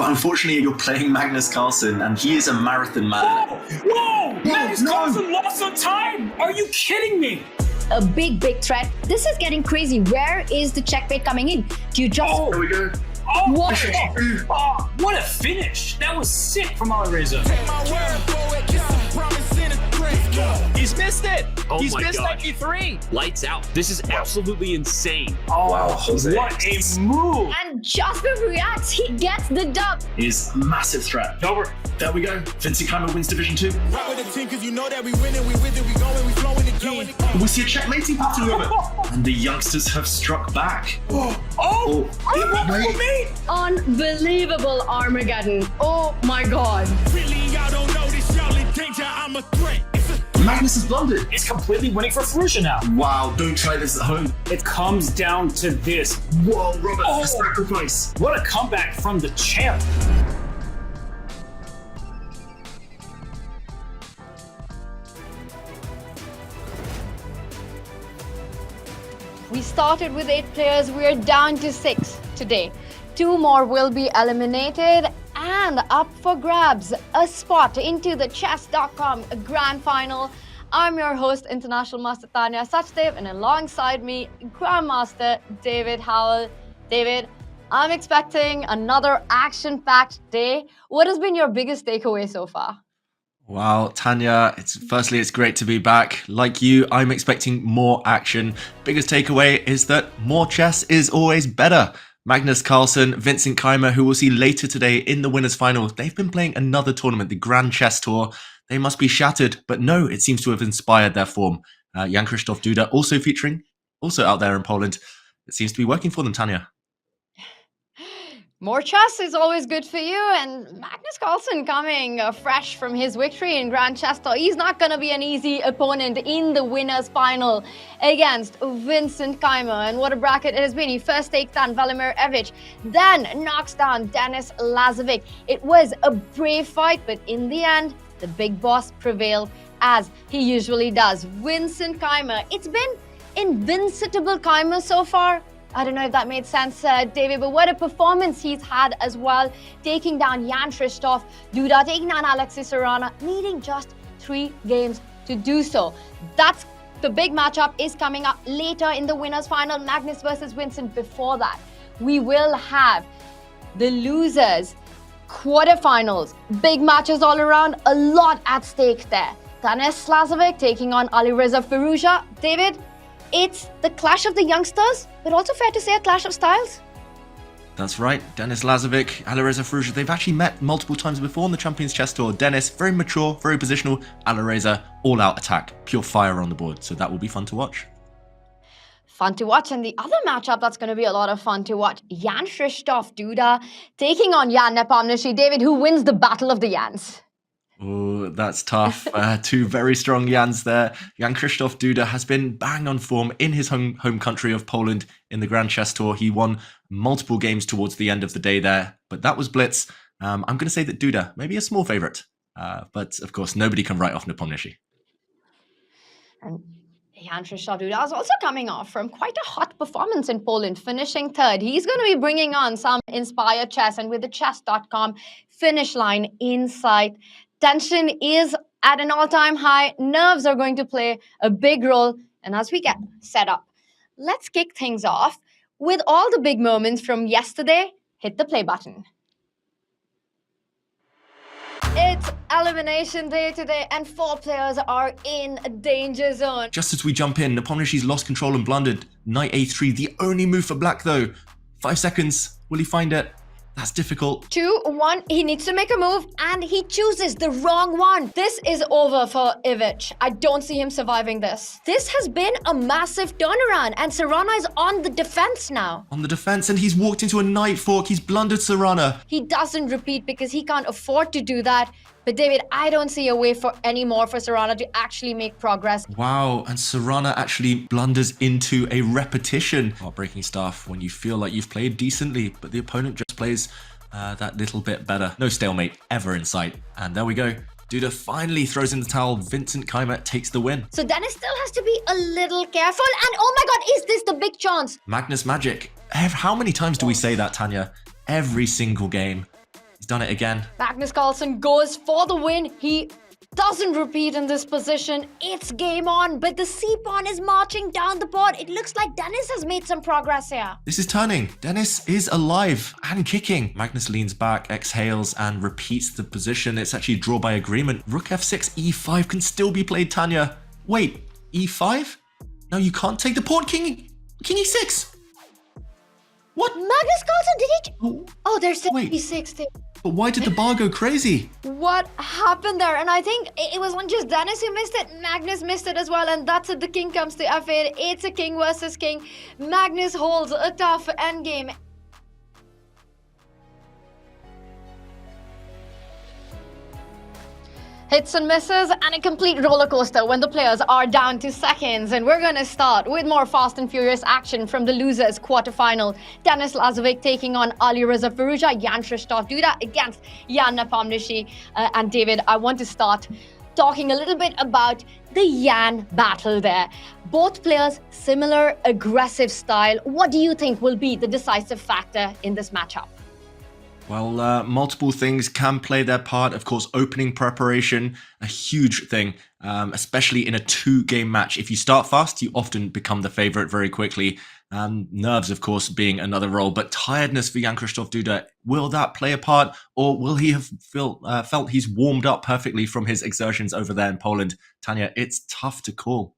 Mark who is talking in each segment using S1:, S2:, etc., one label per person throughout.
S1: But unfortunately, you're playing Magnus Carlsen, and he is a marathon man.
S2: Whoa! Magnus Carlsen lost some time! Are you kidding me?
S3: A big threat. This is getting crazy. Where is the checkmate coming in? Do you just...
S1: There we go.
S2: Oh,
S3: What?
S2: what a finish! That was sick from Alireza.
S4: He's missed it!
S2: Oh
S4: He's
S2: my
S4: missed
S2: God.
S4: 93!
S5: Lights out. This is absolutely insane.
S2: Oh,
S1: Wow, Jose.
S2: what a move!
S3: And Jasper reacts. He gets the dub.
S1: Is a massive threat.
S2: Over.
S1: There we go. Vincent Keymer wins Division 2.
S6: Right with the team, cause you know that we winning, we with it, we going, we flowing again.
S1: We see a checkmating pattern of it. And the youngsters have struck back.
S2: Oh!
S1: Wait.
S3: Unbelievable Armageddon. Oh my God.
S6: Really, y'all don't know this, y'all in danger, I'm a threat.
S1: Magnus has blundered.
S2: It's completely winning for Firouzja now.
S1: Wow, don't try this at home.
S2: It comes down to this.
S1: Whoa, Robert,
S2: Oh.
S1: a sacrifice.
S2: What a comeback from the champ.
S3: We started with 8 players. We're down to 6 today. 2 more will be eliminated and up for grabs a spot into the Chess.com Grand Final. I'm your host, International Master Tanya Sachdev, and alongside me, Grandmaster David Howell. David, I'm expecting another action-packed day. What has been your biggest takeaway so far?
S7: Wow, Tanya, firstly, it's great to be back. Like you, I'm expecting more action. Biggest takeaway is that more chess is always better. Magnus Carlsen, Vincent Keymer, who we'll see later today in the winners' final, they've been playing another tournament, the Grand Chess Tour. They must be shattered, but no, it seems to have inspired their form. Jan-Krzysztof Duda also featuring, also out there in Poland. It seems to be working for them, Tanya.
S3: More chess is always good for you, and Magnus Carlsen coming fresh from his victory in Grand Chess Tour. He's not going to be an easy opponent in the winners' final against Vincent Keymer. And what a bracket it has been. He first takes down Valimir Evic, then knocks down Denis Lazavik. It was a brave fight, but in the end, the big boss prevailed, as he usually does. Vincent Keymer, it's been invincible Keymer so far. I don't know if that made sense, David, but what a performance he's had as well. Taking down Jan-Krzysztof Duda, taking down Alexis Serrano, needing just 3 games to do so. That's the big matchup is coming up later in the winners' final, Magnus versus Vincent. Before that, we will have the losers, quarterfinals, big matches all around, a lot at stake there. Denis Lazavik taking on Alireza Firouzja. David, it's the clash of the youngsters, but also fair to say a clash of styles.
S7: That's right, Denis Lazavik, Alireza Firouzja, they've actually met multiple times before on the Champions Chess Tour. Denis, very mature, very positional. Alireza, all-out attack, pure fire on the board. So that will be fun to watch.
S3: Fun to watch. And the other matchup that's going to be a lot of fun to watch, Jan-Krzysztof Duda taking on Jan Nepomniachtchi. David, who wins the battle of the Jans?
S7: Oh, that's tough. 2 very strong Jans there. Jan-Krzysztof Duda has been bang on form in his home country of Poland in the Grand Chess Tour. He won multiple games towards the end of the day there, but that was Blitz. I'm going to say that Duda, maybe a small favourite, but of course, nobody can write off Nepomniachtchi.
S3: And Jan-Krzysztof Duda is also coming off from quite a hot performance in Poland, finishing 3rd. He's going to be bringing on some inspired chess, and with the Chess.com finish line in sight, tension is at an all-time high. Nerves are going to play a big role. And as we get set up, let's kick things off with all the big moments from yesterday. Hit the play button. It's elimination day today, and 4 players are in a danger zone.
S7: Just as we jump in, Nepomniachtchi's lost control and blundered. Knight a3, the only move for black though. 5 seconds, will he find it? That's difficult.
S3: 2, 1, he needs to make a move, and he chooses the wrong one. This is over for Ivic. I don't see him surviving this. This has been a massive turnaround, and Serrano is on the defense now.
S7: On the defense, and he's walked into a knight fork. He's blundered Serrano.
S3: He doesn't repeat because he can't afford to do that. But David, I don't see a way for anymore for Serrano to actually make progress.
S7: Wow, and Serrano actually blunders into a repetition. Heartbreaking stuff when you feel like you've played decently, but the opponent just plays that little bit better. No stalemate ever in sight. And there we go. Duda finally throws in the towel. Vincent Keymer takes the win.
S3: So Denis still has to be a little careful. And oh my God, is this the big chance?
S7: Magnus Magic. How many times do we say that, Tanya? Every single game. He's done it again.
S3: Magnus Carlsen goes for the win. He doesn't repeat in this position. It's game on, but the C-pawn is marching down the board. It looks like Dennis has made some progress here.
S7: This is turning. Dennis is alive and kicking. Magnus leans back, exhales, and repeats the position. It's actually draw by agreement. Rook f6, e5 can still be played, Tanya. Wait, e5? No, you can't take the pawn. King e6. What?
S3: Magnus Carlsen, did he? Oh, there's
S7: Wait.
S3: e6 there.
S7: But why did the bar go crazy?
S3: What happened there? And I think it was not just Dennis who missed it. Magnus missed it as well. And that's it. The king comes to f8. It's a king versus king. Magnus holds a tough endgame. Hits and misses and a complete roller coaster when the players are down to seconds. And we're going to start with more fast and furious action from the losers quarterfinal. Denis Lazavik taking on Alireza Firouzja, Jan-Krzysztof Duda against Jan Nepomniachtchi. And David, I want to start talking a little bit about the Jan battle there. Both players, similar aggressive style. What do you think will be the decisive factor in this matchup?
S7: Well, multiple things can play their part. Of course, opening preparation, a huge thing, especially in a two-game match. If you start fast, you often become the favorite very quickly. Nerves, of course, being another role. But tiredness for Jan-Krzysztof Duda, will that play a part? Or will he have felt he's warmed up perfectly from his exertions over there in Poland? Tanya, it's tough to call.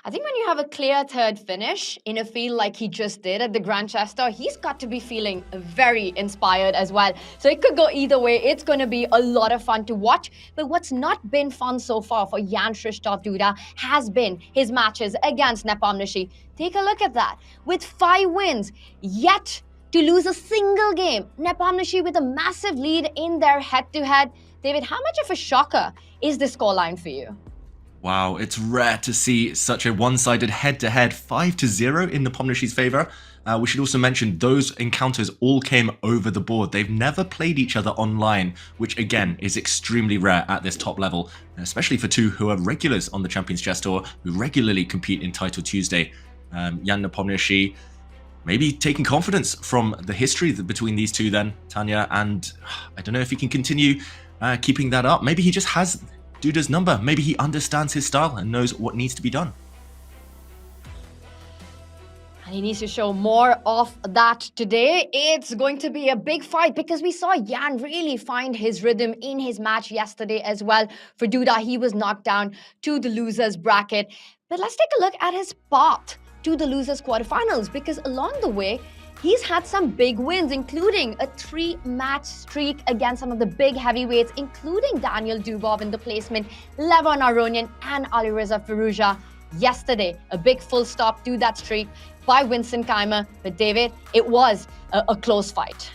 S3: I think when you have a clear third finish in a field like he just did at the Grand Chester, he's got to be feeling very inspired as well. So it could go either way. It's going to be a lot of fun to watch. But what's not been fun so far for Jan-Krzysztof Duda has been his matches against Nepomniachtchi. Take a look at that. With 5 wins, yet to lose a single game. Nepomniachtchi with a massive lead in their head-to-head. David, how much of a shocker is this scoreline for you?
S7: Wow, it's rare to see such a one-sided head-to-head 5-0 in Nepomniachtchi's favor. We should also mention those encounters all came over the board. They've never played each other online, which again is extremely rare at this top level, especially for two who are regulars on the Champions Chess Tour, who regularly compete in Title Tuesday. Jan Nepomniachtchi maybe taking confidence from the history between these two then, Tanya, and I don't know if he can continue keeping that up. Maybe he just has Duda's number. Maybe he understands his style and knows what needs to be done.
S3: And he needs to show more of that today. It's going to be a big fight because we saw Jan really find his rhythm in his match yesterday as well. For Duda, he was knocked down to the losers bracket. But let's take a look at his path to the losers quarterfinals, because along the way, he's had some big wins, including a 3-match streak against some of the big heavyweights, including Daniel Dubov in the placement, Levon Aronian and Alireza Firouzja. Yesterday, a big full stop to that streak by Vincent Keymer. But David, it was a close fight.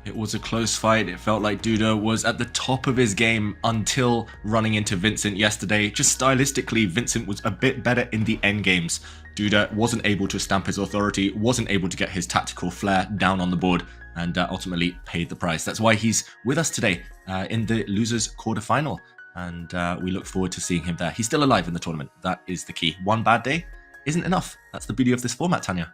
S7: It was a close fight. It felt like Duda was at the top of his game until running into Vincent yesterday. Just stylistically, Vincent was a bit better in the end games. Duda wasn't able to stamp his authority, wasn't able to get his tactical flair down on the board, and ultimately paid the price. That's why he's with us today in the losers quarterfinal, and we look forward to seeing him there. He's still alive in the tournament. That is the key. One bad day isn't enough. That's the beauty of this format, Tanya.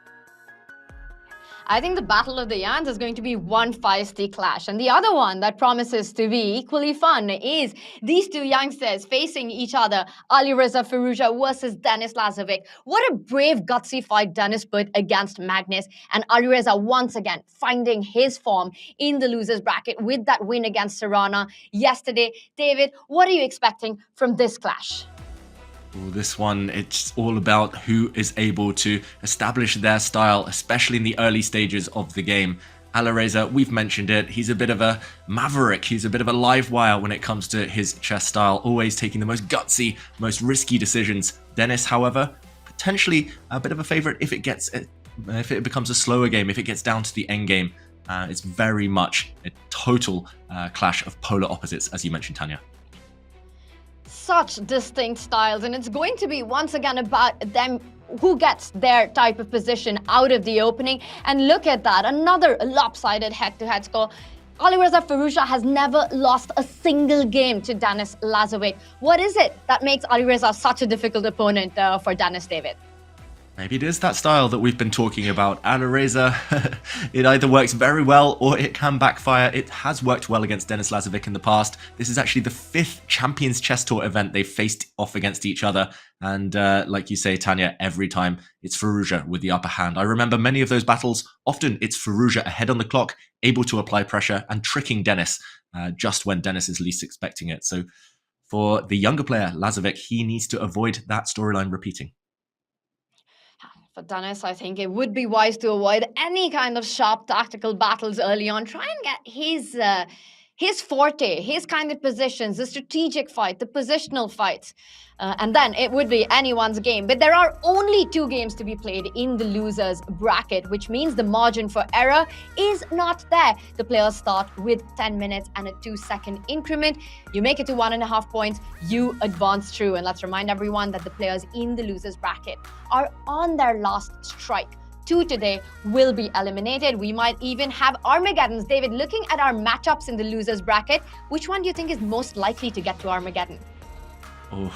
S3: I think the Battle of the Yans is going to be one feisty clash. And the other one that promises to be equally fun is these two youngsters facing each other, Alireza Firouzja versus Denis Lazavik. What a brave, gutsy fight Denis put against Magnus. And Alireza once again finding his form in the losers bracket with that win against Serrana yesterday. David, what are you expecting from this clash?
S7: Well, this one, it's all about who is able to establish their style, especially in the early stages of the game. Alireza, we've mentioned it, he's a bit of a maverick, he's a bit of a live wire when it comes to his chess style, always taking the most gutsy, most risky decisions. Denis, however, potentially a bit of a favorite if it becomes a slower game, if it gets down to the end game. It's very much a total clash of polar opposites, as you mentioned, Tanya.
S3: Such distinct styles, and it's going to be once again about them who gets their type of position out of the opening. And look at that, another lopsided head-to-head score. Alireza Firouzja has never lost a single game to Denis Lazavik. What is it that makes Alireza such a difficult opponent for Denis, David?
S7: Maybe it is that style that we've been talking about. Alireza, it either works very well or it can backfire. It has worked well against Denis Lazavik in the past. This is actually the 5th Champions Chess Tour event they've faced off against each other. And like you say, Tanya, every time it's Firouzja with the upper hand. I remember many of those battles. Often it's Firouzja ahead on the clock, able to apply pressure and tricking Denis just when Denis is least expecting it. So for the younger player, Lazavik, he needs to avoid that storyline repeating.
S3: For Denis, I think it would be wise to avoid any kind of sharp tactical battles early on. Try and get his forte, his kind of positions, the strategic fight, the positional fights. And then it would be anyone's game. But there are only 2 games to be played in the losers bracket, which means the margin for error is not there. The players start with 10 minutes and a 2-second increment. You make it to 1.5 points, you advance through. And let's remind everyone that the players in the losers bracket are on their last strike. 2 today will be eliminated. We might even have Armageddons. David, looking at our matchups in the losers bracket, which one do you think is most likely to get to Armageddon?
S7: Oh,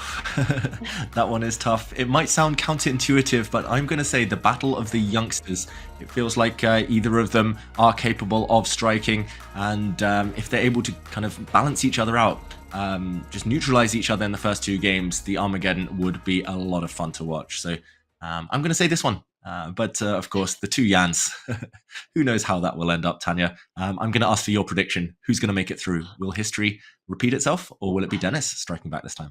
S7: that one is tough. It might sound counterintuitive, but I'm going to say the battle of the youngsters. It feels like either of them are capable of striking, and if they're able to kind of balance each other out, just neutralize each other in the first 2 games, the Armageddon would be a lot of fun to watch. So I'm going to say this one. But of course, the 2 Yans, who knows how that will end up, Tanya. I'm going to ask for your prediction. Who's going to make it through? Will history repeat itself, or will it be Denis striking back this time?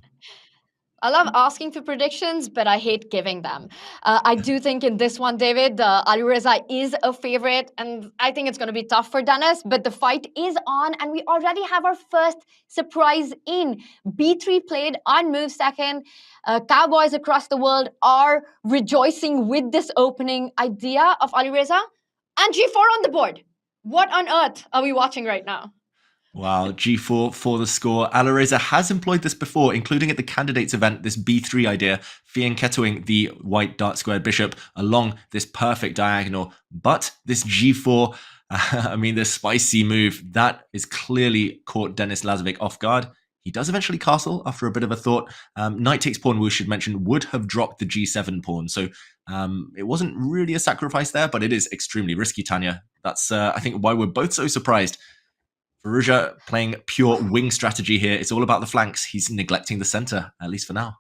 S3: I love asking for predictions, but I hate giving them. I do think in this one, David, Alireza is a favorite, and I think it's going to be tough for Denis, but the fight is on, and we already have our first surprise in. B3 played on move second. Cowboys across the world are rejoicing with this opening idea of Alireza, and G4 on the board. What on earth are we watching right now?
S7: Wow, G4 for the score. Alireza has employed this before, including at the candidates event, this B3 idea, fianchettoing the white dark squared bishop along this perfect diagonal. But this G4, I mean, this spicy move, that is clearly caught Denis Lazavik off guard. He does eventually castle after a bit of a thought. Knight takes pawn, we should mention, would have dropped the G7 pawn. So it wasn't really a sacrifice there, but it is extremely risky, Tanya. That's, I think, why we're both so surprised. Firouzja playing pure wing strategy here. It's all about the flanks. He's neglecting the center, at least for now.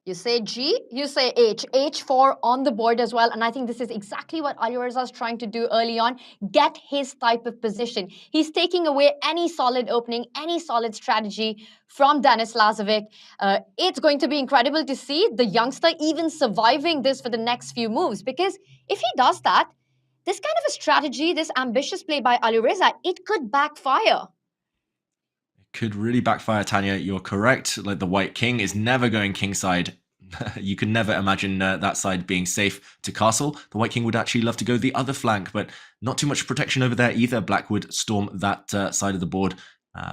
S3: You say G, you say H. H4 on the board as well. And I think this is exactly what Alireza is trying to do early on. Get his type of position. He's taking away any solid opening, any solid strategy from Denis Lazavik. It's going to be incredible to see the youngster even surviving this for the next few moves. Because if he does that, this kind of a strategy, this ambitious play by Alireza, it could backfire.
S7: It could really backfire, Tanya. You're correct. Like, the white king is never going kingside. You can never imagine that side being safe to castle. The white king would actually love to go the other flank, but not too much protection over there either. Black would storm that side of the board,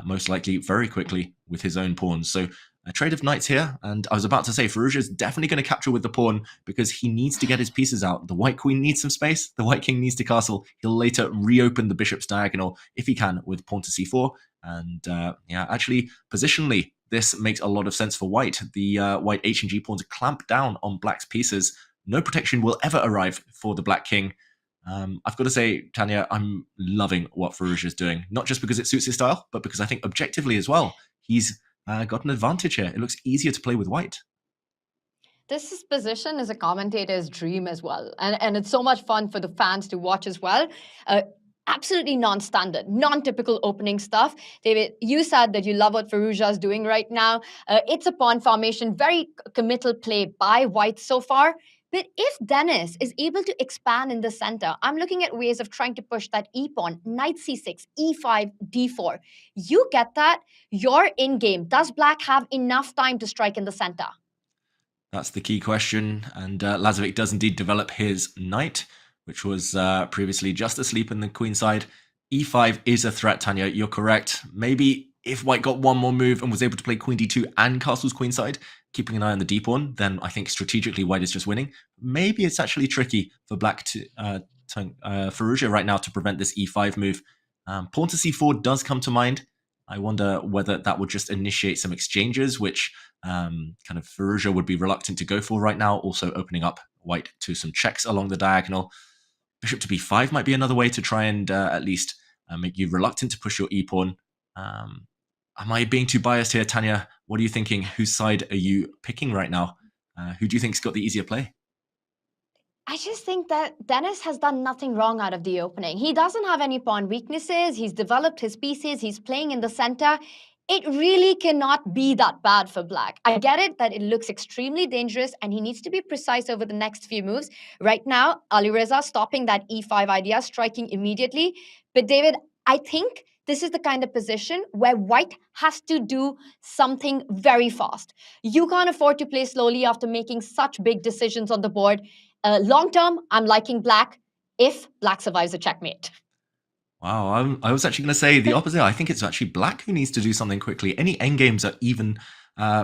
S7: most likely very quickly with his own pawns. So a trade of knights here, and I was about to say Firouzja is definitely going to capture with the pawn because he needs to get his pieces out. The white queen needs some space. The white king needs to castle. He'll later reopen the bishop's diagonal if he can with pawn to c4. And yeah, actually, positionally, this makes a lot of sense for white. The white h and g pawns clamp down on black's pieces. No protection will ever arrive for the black king. I've got to say, Tanya, I'm loving what Firouzja is doing. Not just because it suits his style, but because I think objectively as well, he's got an advantage here. It looks easier to play with white.
S3: This position is a commentator's dream as well. And it's so much fun for the fans to watch as well. Absolutely non-standard, non-typical opening stuff. David, you said that you love what Firouzja is doing right now. It's a pawn formation, very committal play by white so far. But if Denis is able to expand in the center, I'm looking at ways of trying to push that e-pawn, knight c6, e5, d4. You get that, you're in game. Does black have enough time to strike in the center?
S7: That's the key question. And Lazavik does indeed develop his knight, which was previously just asleep in the queen side. e5 is a threat, Tanya. You're correct. Maybe if white got one more move and was able to play queen d2 and castle's queenside, keeping an eye on the d-pawn, then I think strategically white is just winning. Maybe it's actually tricky for black to Firouzja right now to prevent this e5 move. Pawn to c4 does come to mind. I wonder whether that would just initiate some exchanges, which kind of Firouzja would be reluctant to go for right now, also opening up white to some checks along the diagonal. Bishop to b5 might be another way to try and at least make you reluctant to push your e-pawn. Am I being too biased here, Tanya? What are you thinking? Whose side are you picking right now? Who do you think's got the easier play?
S3: I just think that Dennis has done nothing wrong out of the opening. He doesn't have any pawn weaknesses. He's developed his pieces. He's playing in the center. It really cannot be that bad for Black. I get it that it looks extremely dangerous and he needs to be precise over the next few moves. Right now, Alireza stopping that e5 idea, striking immediately. But David, I think this is the kind of position where White has to do something very fast. You can't afford to play slowly after making such big decisions on the board. Long term, I'm liking Black if Black survives a checkmate.
S7: Wow, I was actually going to say the opposite. I think it's actually Black who needs to do something quickly. Any endgames are even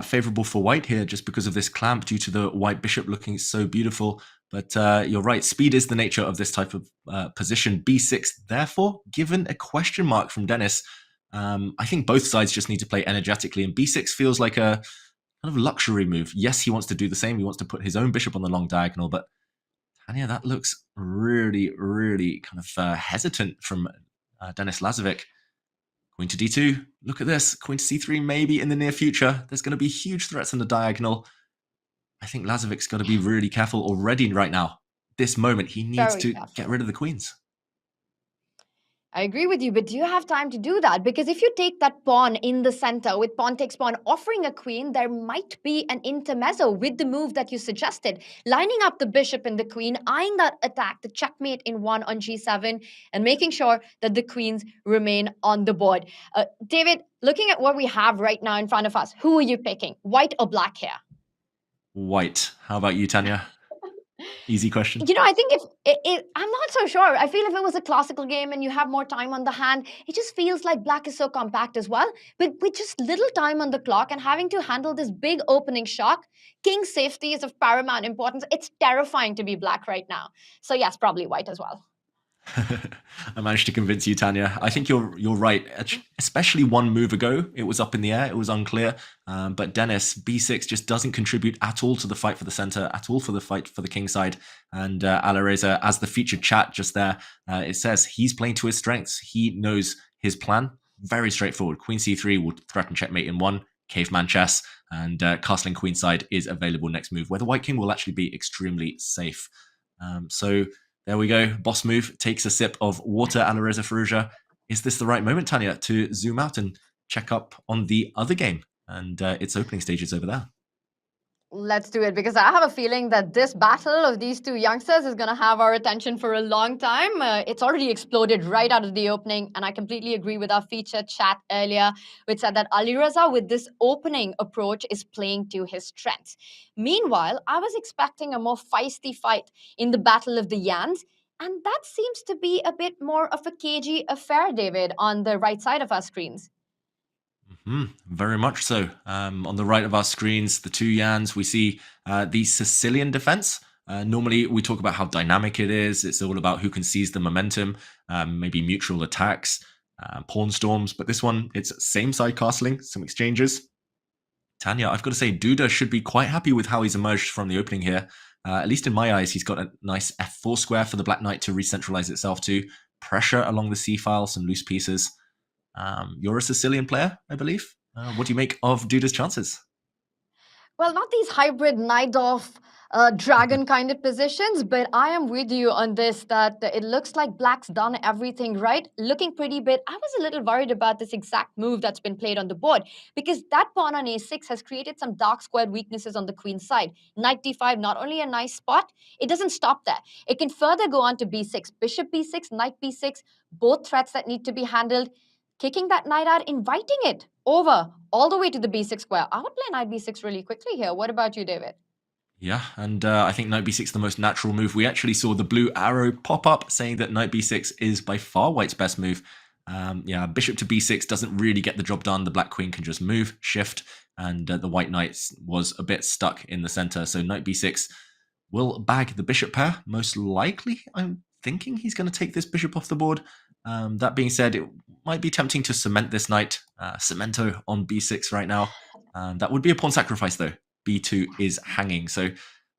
S7: favorable for White here just because of this clamp due to the white bishop looking so beautiful. But you're right, speed is the nature of this type of position. b6, therefore, given a question mark from Dennis, I think both sides just need to play energetically. And b6 feels like a kind of luxury move. Yes, he wants to do the same. He wants to put his own bishop on the long diagonal. But Tanya, that looks really, really kind of hesitant from Denis Lazavik. Queen to d2. Look at this. Queen to c3 maybe in the near future. There's going to be huge threats on the diagonal. I think Lazavik's got to be really careful already right now. This moment, he needs to get rid of the queens.
S3: I agree with you, but do you have time to do that? Because if you take that pawn in the center with pawn takes pawn, offering a queen, there might be an intermezzo with the move that you suggested. Lining up the bishop and the queen, eyeing that attack, the checkmate in one on g7, and making sure that the queens remain on the board. David, looking at what we have right now in front of us, who are you picking? White or Black here?
S7: White. How about you, Tanya? Easy question.
S3: You know, I think I'm not so sure. I feel if it was a classical game and you have more time on the hand, it just feels like Black is so compact as well. But with just little time on the clock and having to handle this big opening shock, King's safety is of paramount importance. It's terrifying to be Black right now. So yes, probably White as well.
S7: I managed to convince you, Tanya. I think you're right. Especially one move ago, it was up in the air. It was unclear. But Dennis, b6 just doesn't contribute at all to the fight for the center, at all for the fight for the king side. And Alireza, as the featured chat just there, it says he's playing to his strengths. He knows his plan. Very straightforward. Queen c3 will threaten checkmate in one. Caveman chess. And castling queenside is available next move, where the white king will actually be extremely safe. So there we go. Boss move takes a sip of water. Alireza Firouzja. Is this the right moment, Tanya, to zoom out and check up on the other game and its opening stages over there?
S3: Let's do it, because I have a feeling that this battle of these two youngsters is going to have our attention for a long time. It's already exploded right out of the opening, and I completely agree with our featured chat earlier, which said that Alireza, with this opening approach, is playing to his strengths. Meanwhile, I was expecting a more feisty fight in the Battle of the Yans, and that seems to be a bit more of a cagey affair, David, on the right side of our screens.
S7: Very much so. On the right of our screens, the two Yans, we see the Sicilian defense. Normally, we talk about how dynamic it is. It's all about who can seize the momentum, maybe mutual attacks, pawn storms. But this one, it's same side castling, some exchanges. Tanya, I've got to say, Duda should be quite happy with how he's emerged from the opening here. At least in my eyes, he's got a nice f4 square for the Black Knight to re-centralize itself to. Pressure along the c-file, some loose pieces. You're a Sicilian player, I believe. What do you make of Duda's chances?
S3: Well, not these hybrid knight-off dragon kind of positions, but I am with you on this, that it looks like Black's done everything right, looking pretty bit. I was a little worried about this exact move that's been played on the board, because that pawn on a6 has created some dark squared weaknesses on the queen side. Knight d5, not only a nice spot, it doesn't stop there. It can further go on to b6, bishop b6, knight b6, both threats that need to be handled. Kicking that knight out, inviting it over all the way to the b6 square. I would play knight b6 really quickly here. What about you, David?
S7: Yeah, and I think knight b6 is the most natural move. We actually saw the blue arrow pop up saying that knight b6 is by far White's best move. Yeah, bishop to b6 doesn't really get the job done. The black queen can just move, shift, and the white knight was a bit stuck in the center. So knight b6 will bag the bishop pair, most likely. I'm thinking he's going to take this bishop off the board. That being said, it might be tempting to cement this knight. Cemento on b6 right now. That would be a pawn sacrifice, though. b2 is hanging. So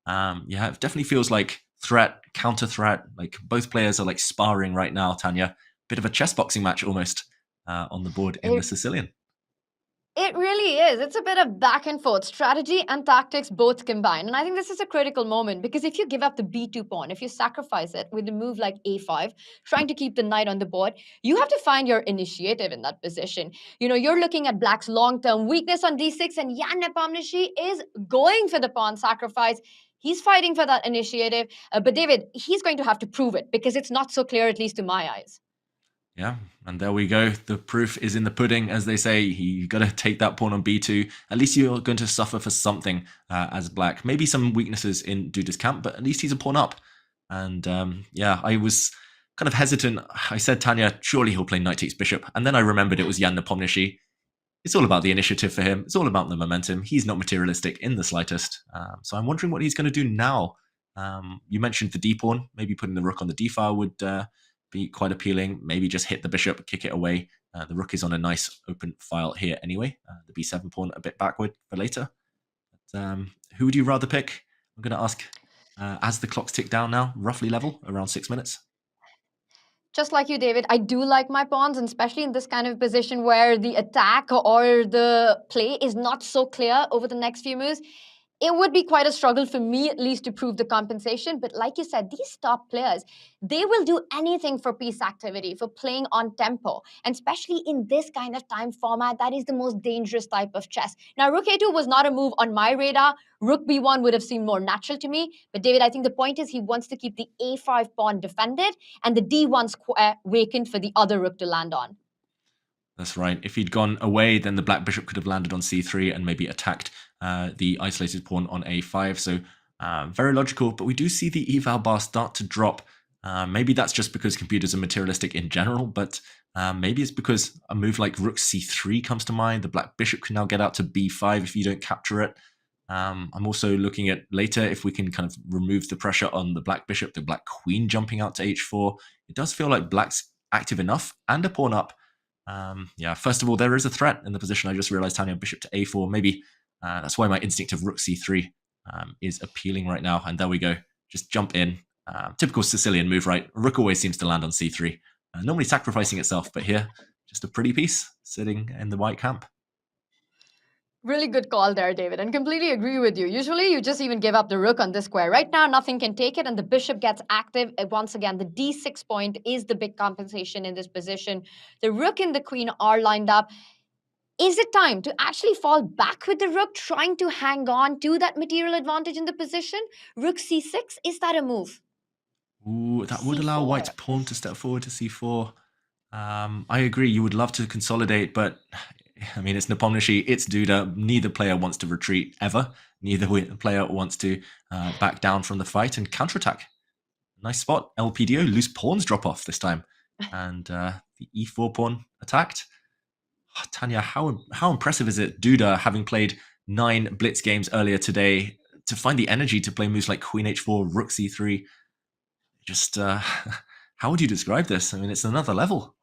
S7: Yeah, it definitely feels like threat, counter threat. Like both players are like sparring right now, Tanya. Bit of a chess boxing match almost on the board in the Sicilian.
S3: It really is. It's a bit of back and forth, strategy and tactics both combined. And I think this is a critical moment because if you give up the b2 pawn, if you sacrifice it with a move like a5, trying to keep the knight on the board, you have to find your initiative in that position. You know, you're looking at black's long-term weakness on d6, and Jan Nepomniachtchi is going for the pawn sacrifice. He's fighting for that initiative. But David, he's going to have to prove it because it's not so clear, at least to my eyes.
S7: Yeah, and there we go. The proof is in the pudding, as they say. You got to take that pawn on b2. At least you're going to suffer for something as black. Maybe some weaknesses in Duda's camp, but at least he's a pawn up. And yeah, I was kind of hesitant. I said, Tanya, surely he'll play knight takes bishop. And then I remembered it was Jan Nepomniachtchi. It's all about the initiative for him. It's all about the momentum. He's not materialistic in the slightest. So I'm wondering what he's going to do now. You mentioned the d pawn. Maybe putting the rook on the d file would be quite appealing. Maybe just hit the bishop, kick it away. The rook is on a nice open file here anyway. The b7 pawn a bit backward for later. But, who would you rather pick? I'm going to ask as the clocks tick down now, roughly level, around 6 minutes.
S3: Just like you, David, I do like my pawns, and especially in this kind of position where the attack or the play is not so clear over the next few moves. It would be quite a struggle for me, at least, to prove the compensation. But like you said, these top players, they will do anything for piece activity, for playing on tempo. And especially in this kind of time format, that is the most dangerous type of chess. Now, Rook A2 was not a move on my radar. Rook B1 would have seemed more natural to me. But David, I think the point is he wants to keep the A5 pawn defended and the D1 square vacant for the other rook to land on.
S7: That's right. If he'd gone away, then the black bishop could have landed on c3 and maybe attacked the isolated pawn on a5. So very logical. But we do see the eval bar start to drop. Maybe that's just because computers are materialistic in general, but maybe it's because a move like rook c3 comes to mind. The black bishop can now get out to b5 if you don't capture it. I'm also looking at later if we can kind of remove the pressure on the black bishop, the black queen jumping out to h4. It does feel like black's active enough and a pawn up. Yeah, first of all, there is a threat in the position. I just realized, Tanya, bishop to a4. Maybe that's why my instinct of rook c3 is appealing right now. And there we go. Just jump in. Typical Sicilian move, right? Rook always seems to land on c3. Normally sacrificing itself, but here, just a pretty piece sitting in the white camp.
S3: Really good call there, David, and completely agree with you. Usually, you just even give up the rook on this square. Right now, nothing can take it, and the bishop gets active. Once again, the d6 point is the big compensation in this position. The rook and the queen are lined up. Is it time to actually fall back with the rook, trying to hang on to that material advantage in the position? Rook c6, is that a move?
S7: Ooh, that would allow white's pawn to step forward to c4. I agree. You would love to consolidate, but I mean, it's Nepomniachtchi, it's Duda. Neither player wants to retreat ever. Neither player wants to back down from the fight and counterattack. Nice spot. LPDO, loose pawns drop off this time. And the e4 pawn attacked. Oh, Tanya, how impressive is it, Duda, having played 9 blitz games earlier today, to find the energy to play moves like queen h4, rook c3. Just, how would you describe this? I mean, it's another level.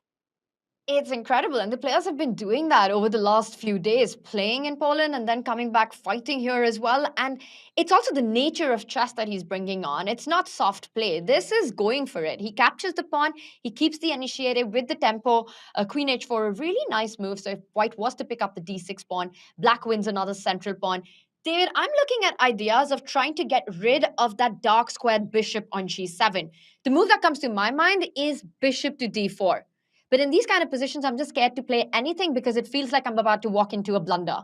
S3: It's incredible. And the players have been doing that over the last few days, playing in Poland and then coming back fighting here as well. And it's also the nature of chess that he's bringing on. It's not soft play. This is going for it. He captures the pawn. He keeps the initiative with the tempo. Queen h4, a really nice move. So if white was to pick up the d6 pawn, black wins another central pawn. David, I'm looking at ideas of trying to get rid of that dark squared bishop on g7. The move that comes to my mind is bishop to d4. But in these kind of positions, I'm just scared to play anything because it feels like I'm about to walk into a blunder.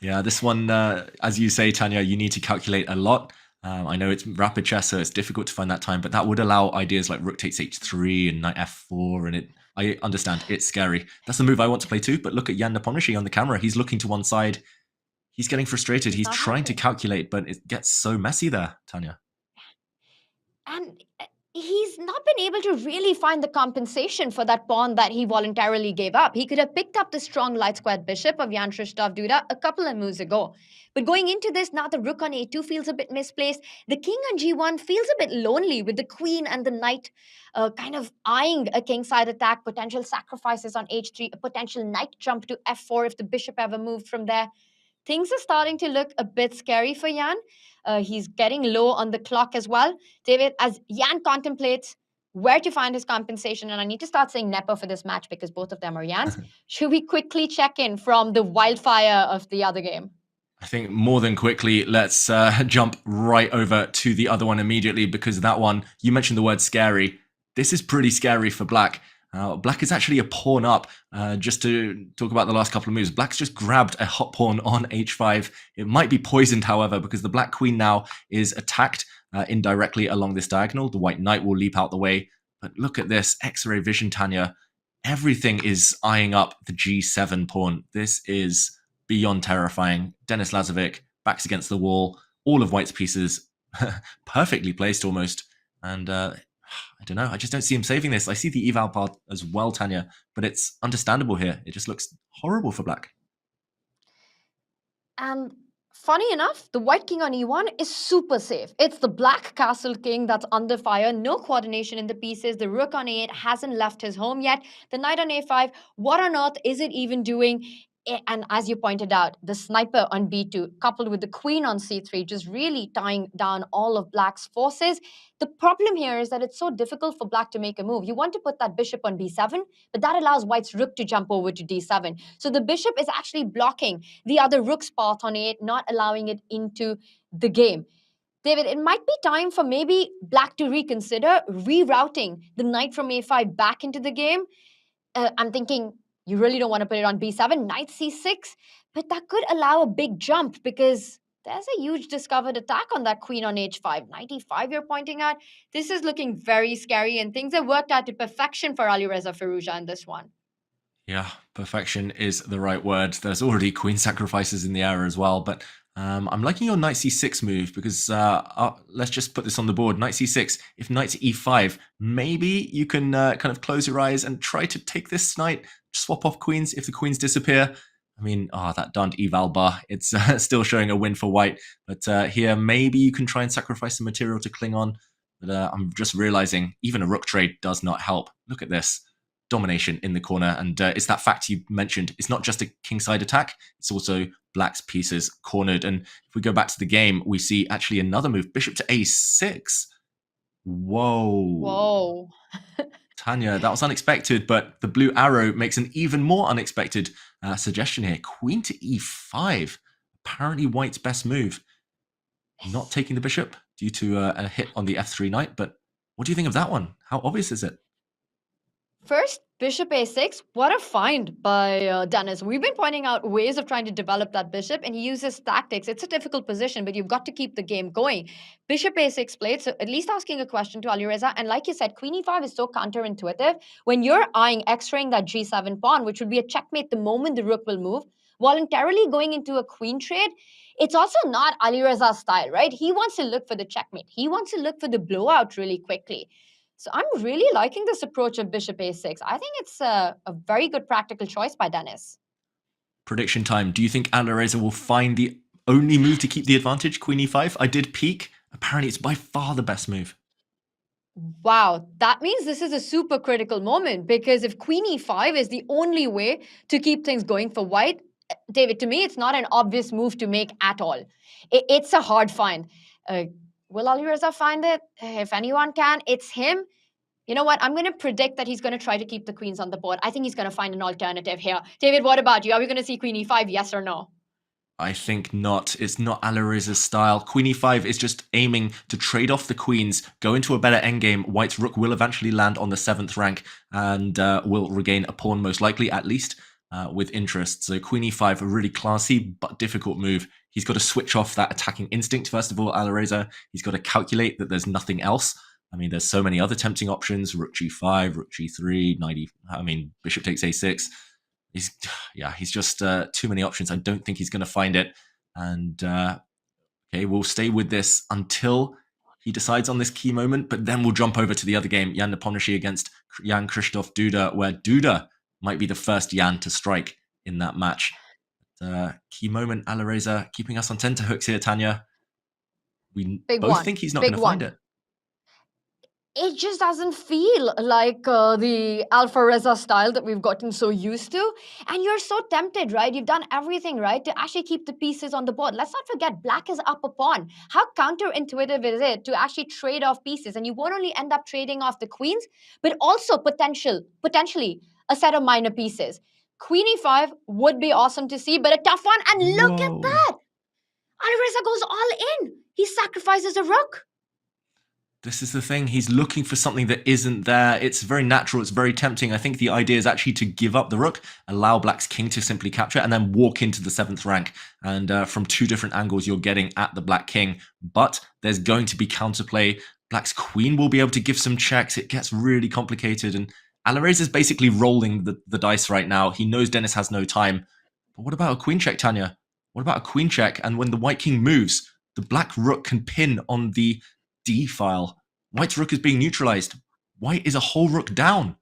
S7: Yeah, this one, as you say, Tanya, you need to calculate a lot. I know it's rapid chess, so it's difficult to find that time, but that would allow ideas like rook takes h3 and knight f4, and I understand it's scary. That's the move I want to play too, but look at Jan Nepomniachtchi on the camera. He's looking to one side. He's getting frustrated. He's trying to calculate, but it gets so messy there, Tanya.
S3: And he's not been able to really find the compensation for that pawn that he voluntarily gave up. He could have picked up the strong light squared bishop of Jan Krzysztof Duda a couple of moves ago. But going into this, now the rook on a2 feels a bit misplaced. The king on g1 feels a bit lonely with the queen and the knight kind of eyeing a kingside attack, potential sacrifices on h3, a potential knight jump to f4 if the bishop ever moved from there. things are starting to look a bit scary for Jan. He's getting low on the clock as well. David, as Jan contemplates where to find his compensation, and I need to start saying Nepo for this match because both of them are Jans, should we quickly check in from the wildfire of the other game?
S7: I think more than quickly, let's jump right over to the other one immediately, because that one, you mentioned the word scary. This is pretty scary for Black. Black is actually a pawn up. Just to talk about the last couple of moves, Black's just grabbed a hot pawn on h5. It might be poisoned, however, because the Black queen now is attacked indirectly along this diagonal. The white knight will leap out the way. But look at this X-ray vision, Tanya. Everything is eyeing up the g7 pawn. This is beyond terrifying. Denis Lazavik backs against the wall. All of White's pieces perfectly placed almost. And I don't know. I just don't see him saving this. I see the eval part as well, Tanya, but it's understandable here. It just looks horrible for Black.
S3: And funny enough, the white king on e1 is super safe. It's the black castle king that's under fire. No coordination in the pieces. The rook on a8 hasn't left his home yet. The knight on a5, what on earth is it even doing? And as you pointed out, the sniper on b2 coupled with the queen on c3 just really tying down all of Black's forces. The problem here is that it's so difficult for Black to make a move. You want to put that bishop on b7, but that allows White's rook to jump over to d7. So the bishop is actually blocking the other rook's path on a8, not allowing it into the game. David, it might be time for maybe Black to reconsider rerouting the knight from a5 back into the game. I'm thinking, you really don't want to put it on b7, knight c6, but that could allow a big jump because there's a huge discovered attack on that queen on h5. Knight e5 you're pointing at. This is looking very scary, and things have worked out to perfection for Alireza Firouzja in this one.
S7: Yeah, perfection is the right word. There's already queen sacrifices in the air as well, but I'm liking your knight c6 move because let's just put this on the board. Knight c6, if knight to e5, maybe you can kind of close your eyes and try to take this knight, swap off queens if the queens disappear. I mean, that darned eval bar, it's still showing a win for White, but here maybe you can try and sacrifice some material to cling on. But I'm just realizing even a rook trade does not help. Look at this. Domination in the corner, and it's that fact you mentioned. It's not just a kingside attack, it's also Black's pieces cornered. And if we go back to the game, we see actually another move, bishop to a6. Whoa. Tanya, that was unexpected, but the blue arrow makes an even more unexpected suggestion here. Queen to e5, apparently White's best move. Not taking the bishop due to a hit on the f3 knight, but what do you think of that one? How obvious is it?
S3: First, bishop a6, what a find by Denis. We've been pointing out ways of trying to develop that bishop, and he uses tactics. It's a difficult position, but you've got to keep the game going. Bishop a6 played, so at least asking a question to Alireza. And like you said, queen e5 is so counterintuitive. When you're eyeing x-raying that g7 pawn, which would be a checkmate the moment the rook will move, voluntarily going into a queen trade, it's also not Alireza's style, right? He wants to look for the checkmate. He wants to look for the blowout really quickly. So I'm really liking this approach of bishop a6. I think it's a very good practical choice by Denis.
S7: Prediction time. Do you think Alireza will find the only move to keep the advantage, queen e5? I did peek. Apparently it's by far the best move.
S3: Wow, that means this is a super critical moment, because if queen e5 is the only way to keep things going for White, David, to me, it's not an obvious move to make at all. It's a hard find. Will Alireza find it? If anyone can, it's him. You know what? I'm going to predict that he's going to try to keep the queens on the board. I think he's going to find an alternative here. David, what about you? Are we going to see queen e5, yes or no?
S7: I think not. It's not Alireza's style. Queen e5 is just aiming to trade off the queens, go into a better endgame. White's rook will eventually land on the 7th rank and will regain a pawn, most likely, at least, with interest. So queen e5, a really classy but difficult move. He's got to switch off that attacking instinct, first of all, Alireza. He's got to calculate that there's nothing else. I mean, there's so many other tempting options. Rook g5, rook g3, knight bishop takes a6. He's just too many options. I don't think he's going to find it. And okay, we'll stay with this until he decides on this key moment, but then we'll jump over to the other game, Jan Nepomniachtchi against Jan Krzysztof Duda, where Duda might be the first Jan to strike in that match. Key moment, Alireza keeping us on tenterhooks here, Tanya. We both think he's not going to find it.
S3: it just doesn't feel like the Alvareza style that we've gotten so used to. And you're so tempted, right? You've done everything, right, to actually keep the pieces on the board. Let's not forget, black is up a pawn. How counterintuitive is it to actually trade off pieces? And you won't only end up trading off the queens, but also potentially a set of minor pieces. Queen e5 would be awesome to see, but a tough one. And look at that! Alvareza goes all in. He sacrifices a rook.
S7: This is the thing. He's looking for something that isn't there. It's very natural. It's very tempting. I think the idea is actually to give up the rook, allow black's king to simply capture, and then walk into the 7th rank. And from 2 different angles, you're getting at the black king. But there's going to be counterplay. Black's queen will be able to give some checks. It gets really complicated. And Alvarez is basically rolling the dice right now. He knows Dennis has no time. But what about a queen check, Tanya? What about a queen check? And when the white king moves, the black rook can pin on the D file. White's rook is being neutralized. White is a whole rook down.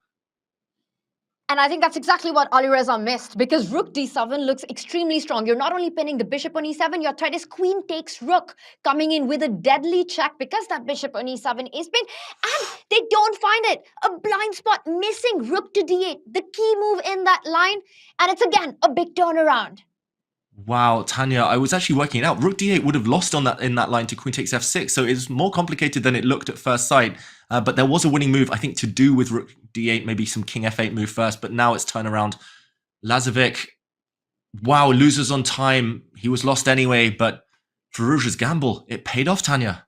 S3: And I think that's exactly what Alireza missed, because rook d7 looks extremely strong. You're not only pinning the bishop on e7, your threat is queen takes rook, coming in with a deadly check because that bishop on e7 is pinned, and they don't find it. A blind spot, missing rook to d8, the key move in that line, and it's again a big turnaround.
S7: Wow, Tanya, I was actually working it out. Rook d8 would have lost on that in that line to queen takes f6, so it's more complicated than it looked at first sight. But there was a winning move, I think, to do with rook d8, maybe some king f8 move first, but now it's turnaround. Lazavik, wow, loses on time. He was lost anyway, but Firouzja's gamble, it paid off, Tanya.